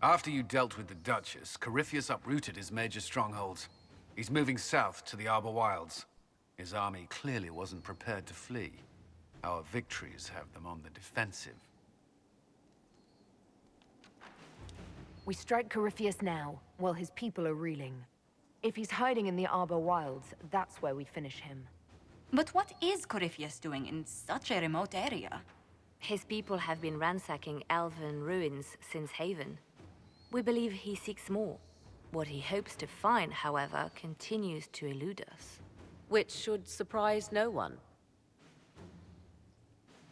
After you dealt with the Duchess, Corypheus uprooted his major strongholds. He's moving south to the Arbor Wilds. His army clearly wasn't prepared to flee. Our victories have them on the defensive. We strike Corypheus now, while his people are reeling. If he's hiding in the Arbor Wilds, that's where we finish him. But what is Corypheus doing in such a remote area? His people have been ransacking elven ruins since Haven. We believe he seeks more. What he hopes to find, however, continues to elude us. Which should surprise no one.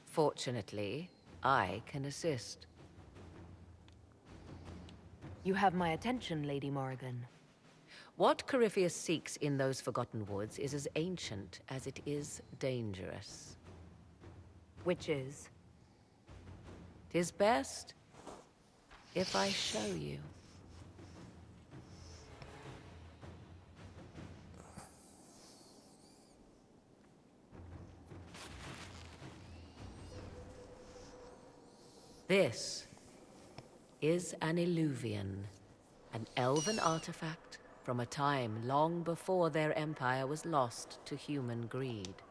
Fortunately, I can assist. You have my attention, Lady Morrigan. What Corypheus seeks in those Forgotten Woods is as ancient as it is dangerous. Which is? 'Tis best if I show you. This is an illuvian, an elven artifact from a time long before their empire was lost to human greed.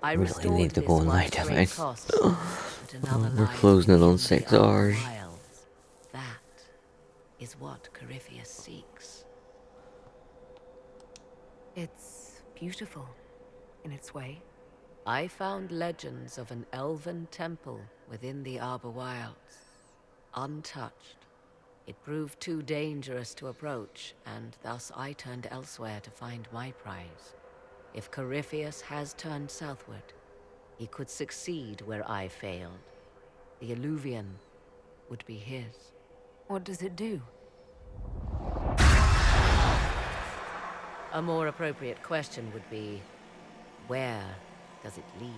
I really restored need to this go one night, at I great think. cost, but another We're lies closing it on within 6 the Arbor hours. Wilds. That is what Corypheus seeks. It's beautiful, in its way. I found legends of an elven temple within the Arbor Wilds, untouched. It proved too dangerous to approach, and thus I turned elsewhere to find my prize. If Corypheus has turned southward, he could succeed where I failed. The Illuvian would be his. What does it do? A more appropriate question would be, where does it lead?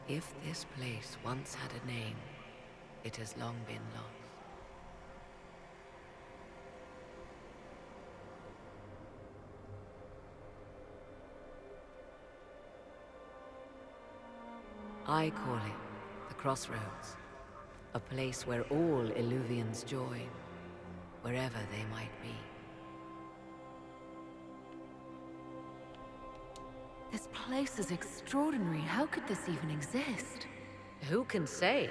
If this place once had a name, it has long been lost. I call it the Crossroads, a place where all Illuvians join, wherever they might be. This place is extraordinary. How could this even exist? Who can say?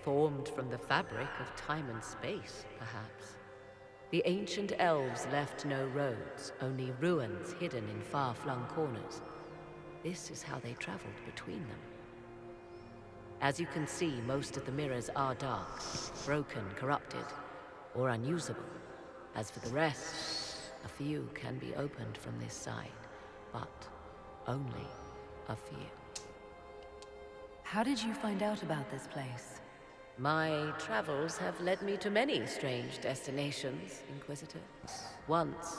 Formed from the fabric of time and space, perhaps. The ancient elves left no roads, only ruins hidden in far-flung corners. This is how they traveled between them. As you can see, most of the mirrors are dark, broken, corrupted, or unusable. As for the rest, A few can be opened from this side, but only a few. How did you find out about this place? My travels have led me to many strange destinations, Inquisitor. Once,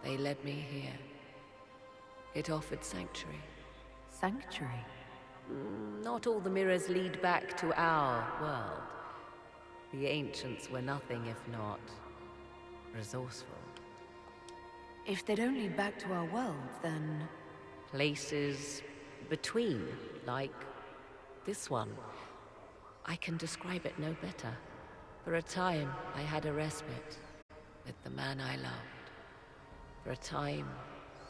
they led me here. It offered sanctuary. Sanctuary? Not all the mirrors lead back to our world. The ancients were nothing if not resourceful. If they don't lead back to our world, then... Places between, like this one. I can describe it no better. For a time, I had a respite with the man I loved. For a time,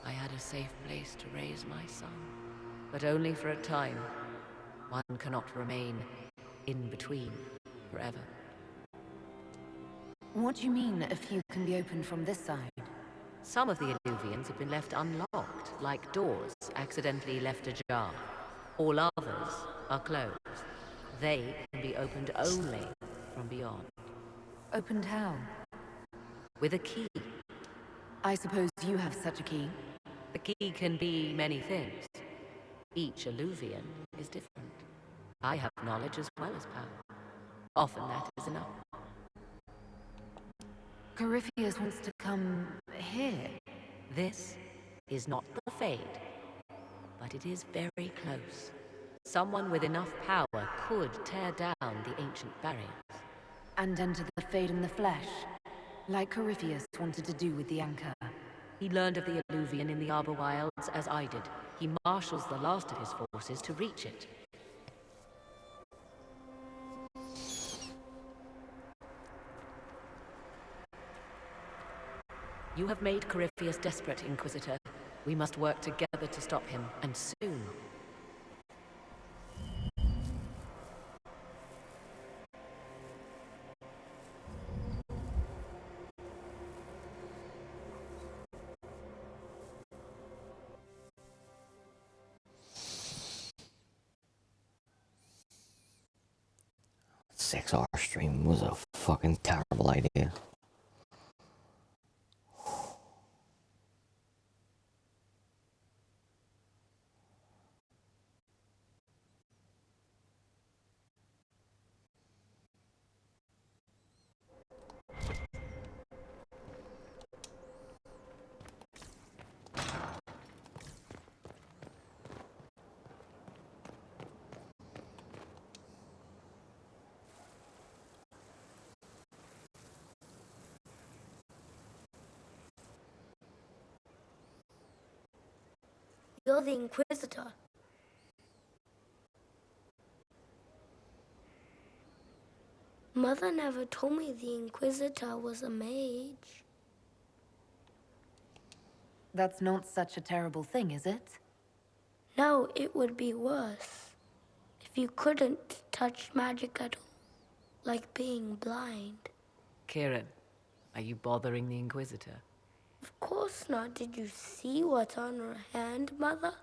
I had a safe place to raise my son. But only for a time. One cannot remain in between forever. What do you a few can be opened from this side? Some of the Illuvians have been left unlocked, like doors accidentally left ajar. All others are closed. They can be opened only from beyond. Opened how? With a key. I suppose you have such a key. The key can be many things. Each Illuvian is different. I have knowledge as well as power. Often that is enough. Corypheus wants to come here. This is not the Fade, but it is very close. Someone with enough power could tear down the ancient barriers. And enter the Fade in the flesh, like Corypheus wanted to do with the Anchor. He learned of the Illuvian in the Arbor Wilds as I did. He marshals the last of his forces to reach it. You have made Corypheus desperate, Inquisitor. We must work together to stop him, and soon. Six-hour stream was a fucking terrible idea. You're the Inquisitor. Mother never told me the Inquisitor was a mage. That's not such a terrible thing, is it? No, it would be worse. If you couldn't touch magic at all, like being blind. Kieran, are you bothering the Inquisitor? Of course not. Did you see what's on her hand, Mother?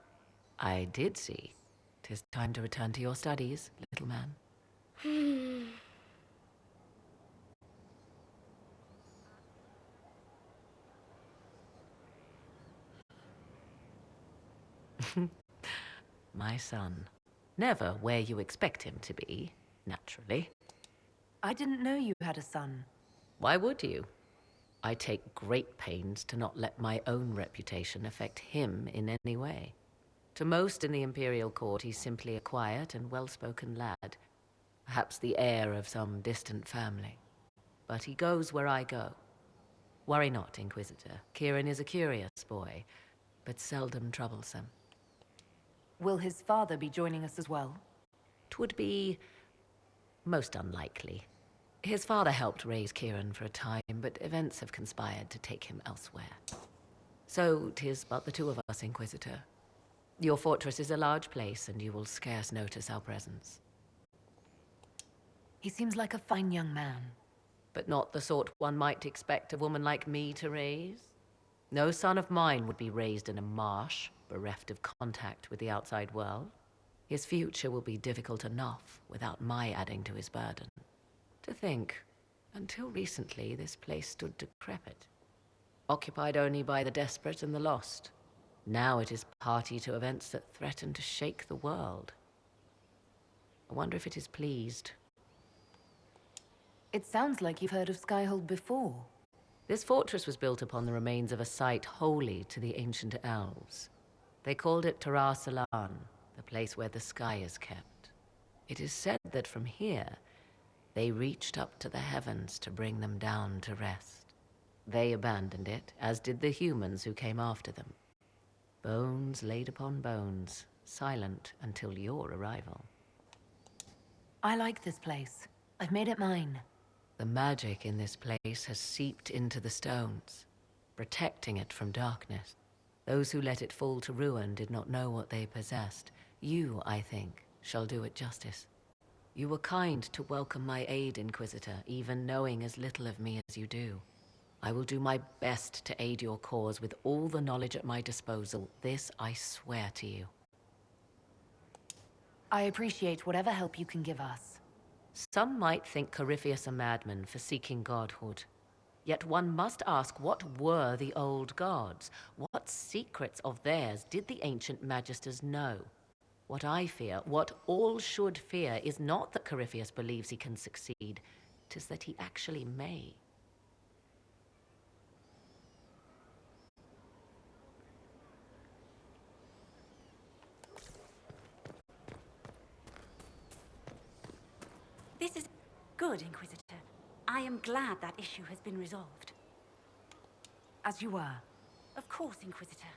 I did see. 'Tis time to return to your studies, little man. My son. Never where you expect him to be, naturally. I didn't know you had a son. Why would you? I take great pains to not let my own reputation affect him in any way. To most in the Imperial Court, he's simply a quiet and well-spoken lad. Perhaps the heir of some distant family. But he goes where I go. Worry not, Inquisitor. Kieran is a curious boy, but seldom troublesome. Will his father be joining us as well? 'Twould be most unlikely. His father helped raise Kieran for a time, but events have conspired to take him elsewhere. So 'tis but the two of us, Inquisitor. Your fortress is a large place, and you will scarce notice our presence. He seems like a fine young man. But not the sort one might expect a woman like me to raise. No son of mine would be raised in a marsh, bereft of contact with the outside world. His future will be difficult enough without my adding to his burden. To think, until recently this place stood decrepit. occupied only by the desperate and the lost. Now it is party to events that threaten to shake the world. I wonder if it is pleased. It sounds like you've heard of Skyhold before. This fortress was built upon the remains of a site holy to the ancient elves. They called it Tara Salan, the place where the sky is kept. It is said that from here, they reached up to the heavens to bring them down to rest. They abandoned it, as did the humans who came after them. Bones laid upon bones, silent until your arrival. I like this place. I've made it mine. The magic in this place has seeped into the stones, protecting it from darkness. Those who let it fall to ruin did not know what they possessed. You, I think, shall do it justice. You were kind to welcome my aid, Inquisitor, even knowing as little of me as you do. I will do my best to aid your cause with all the knowledge at my disposal. This I swear to you. I appreciate whatever help you can give us. Some might think Corypheus a madman for seeking godhood. Yet one must ask, what were the old gods? What secrets of theirs did the ancient magisters know? What I fear, what all should fear, is not that Corypheus believes he can succeed. 'Tis that he actually may. This is good, Inquisitor. I am glad that issue has been resolved. As you were. Of course, Inquisitor.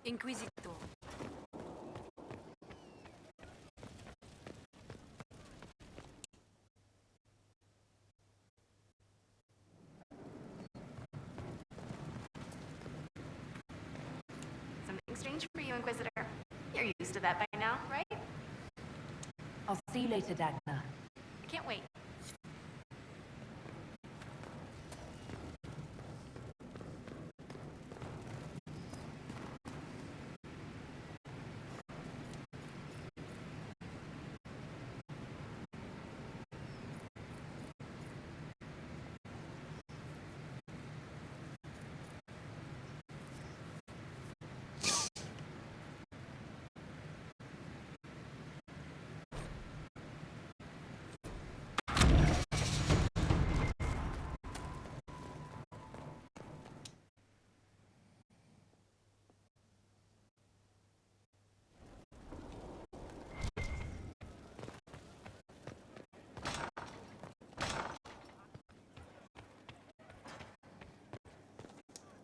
Inquisitor. Something strange for you, Inquisitor. You're used to that by now, right? I'll see you later, Dagna. I can't wait.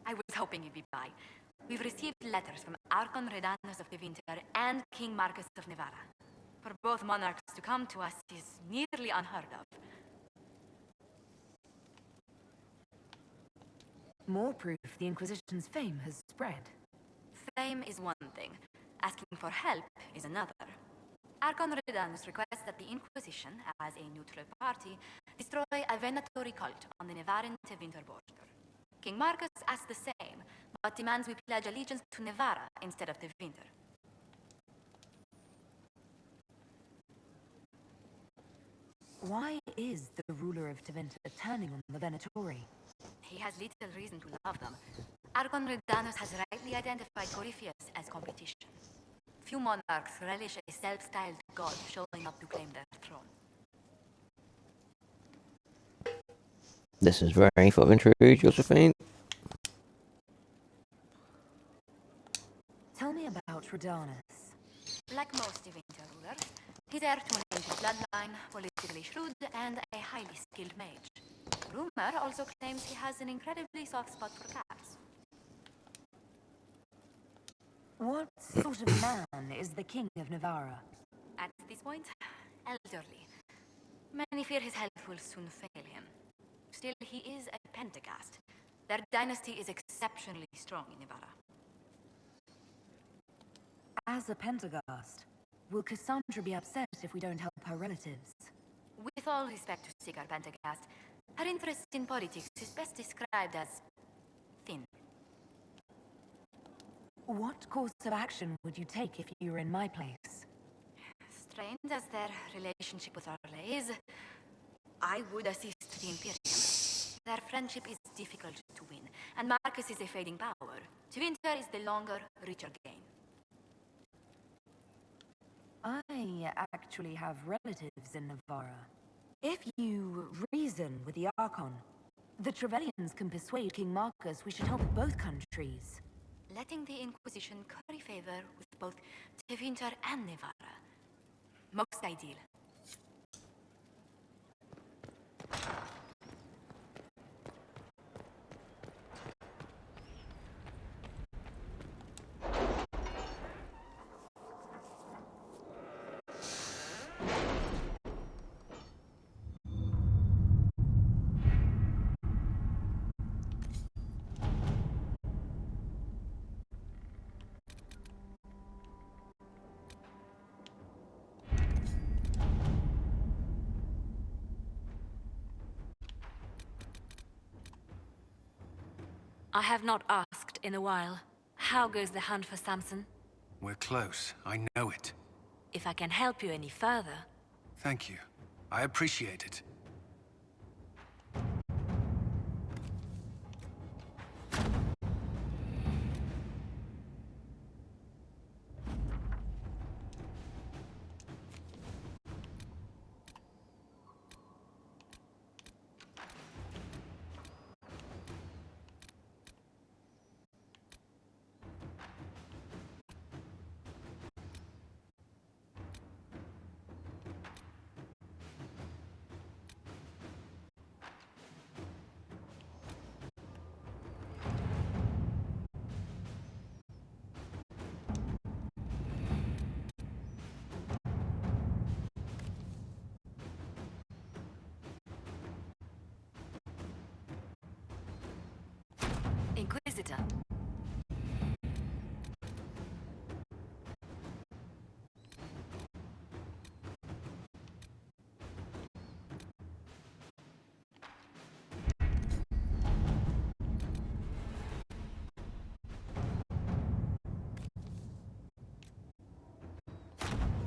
I was hoping you'd be by. We've received letters from Archon Redanus of the Winter and King Marcus of Nevada. For both monarchs to come to us is nearly unheard of. More proof the Inquisition's fame has spread. Fame is one thing. Asking for help is another. Archon Redanus requests that the Inquisition, as a neutral party, destroy a venatory cult on the Nevaran to Winter border. King Marcus asks the same, but demands we pledge allegiance to Nevara instead of the Winter. Why is the ruler of Tevinter turning on the Venatori? He has little reason to love them. Archon Redanus has rightly identified Corypheus as competition. Few monarchs relish a self-styled god showing up to claim their throne. This is very fucking true, Josephine. Tell me about Redanus. Like most Tevinter rulers, he's heir to an ancient bloodline, politically shrewd, and a highly skilled mage. Rumor also claims he has an incredibly soft spot for cats. What sort of man is the King of Nevara? At this point, elderly. Many fear his health will soon fail him. Still, he is a Pentagast. Their dynasty is exceptionally strong in Nevada. As a Pentagast, Will Cassandra be upset if we don't help her relatives? With all respect to Sigar Pentagast, her interest in politics is best described as thin. What course of action would you take if you were in my place? Strained as their relationship with Orlais is, I would assist the Imperium. Their friendship is difficult to win, and Marcus is a fading power. To enter is the longer, richer game. I actually have relatives in Navarra. If you reason with the Archon, the Trevellians can persuade King Marcus we should help both countries. Letting the Inquisition curry favor with both Tevinter and Navarra. Most ideal. I have not asked in a while. How goes the hunt for Samson? We're close. I know it. If I can help you any further... Thank you. I appreciate it. Inquisitor.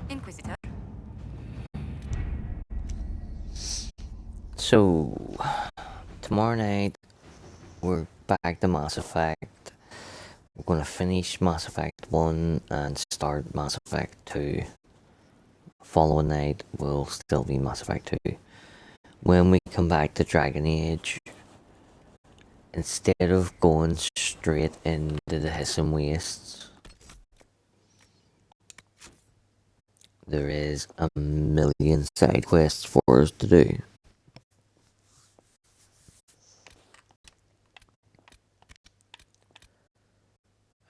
Inquisitor. So, tomorrow night, we're back to Mass Effect. We're gonna finish Mass Effect 1 and start Mass Effect 2. Following night will still be Mass Effect 2. When we come back to Dragon Age, instead of going straight into the Hissing Wastes, there is a million side quests for us to do.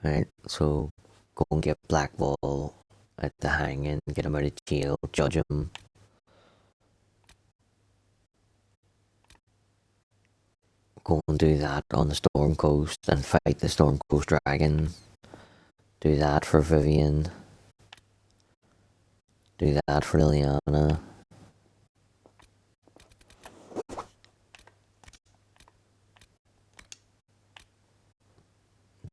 Right, so go and get Blackwall at the hanging, get him out of jail, judge him. Go and do that on the Storm Coast and fight the Storm Coast Dragon. Do that for Vivian. Do that for Liliana.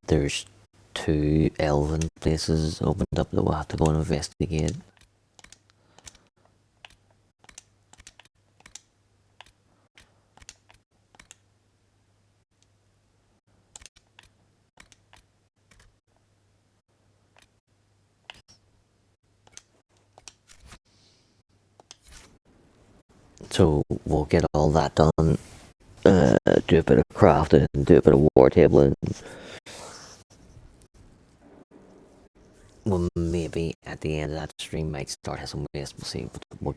There's 2 elven places opened up that we'll have to go and investigate. So we'll get all that done. Do a bit of crafting, do a bit of war tabling. Well, maybe at the end of that stream might start has some waste. We'll see. We'll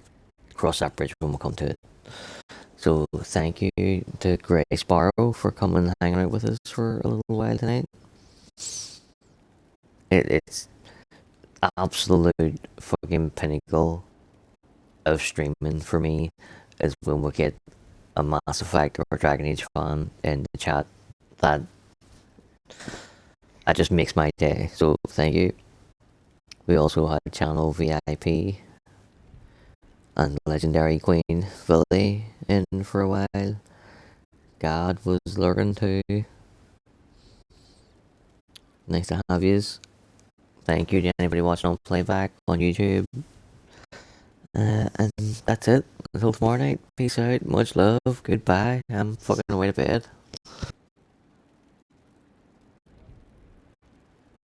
cross that bridge when we come to it. So thank you to Grey Sparrow for coming and hanging out with us for a little while tonight. It's absolute fucking pinnacle of streaming for me is when we get a Mass Effect or a Dragon Age fan in the chat. That just makes my day. So thank you. We also had Channel VIP and legendary Queen Philly in for a while. God was lurking too. Nice to have yous. Thank you to anybody watching on playback on YouTube. And that's it. Until tomorrow night. Peace out. Much love. Goodbye. I'm fucking away to bed.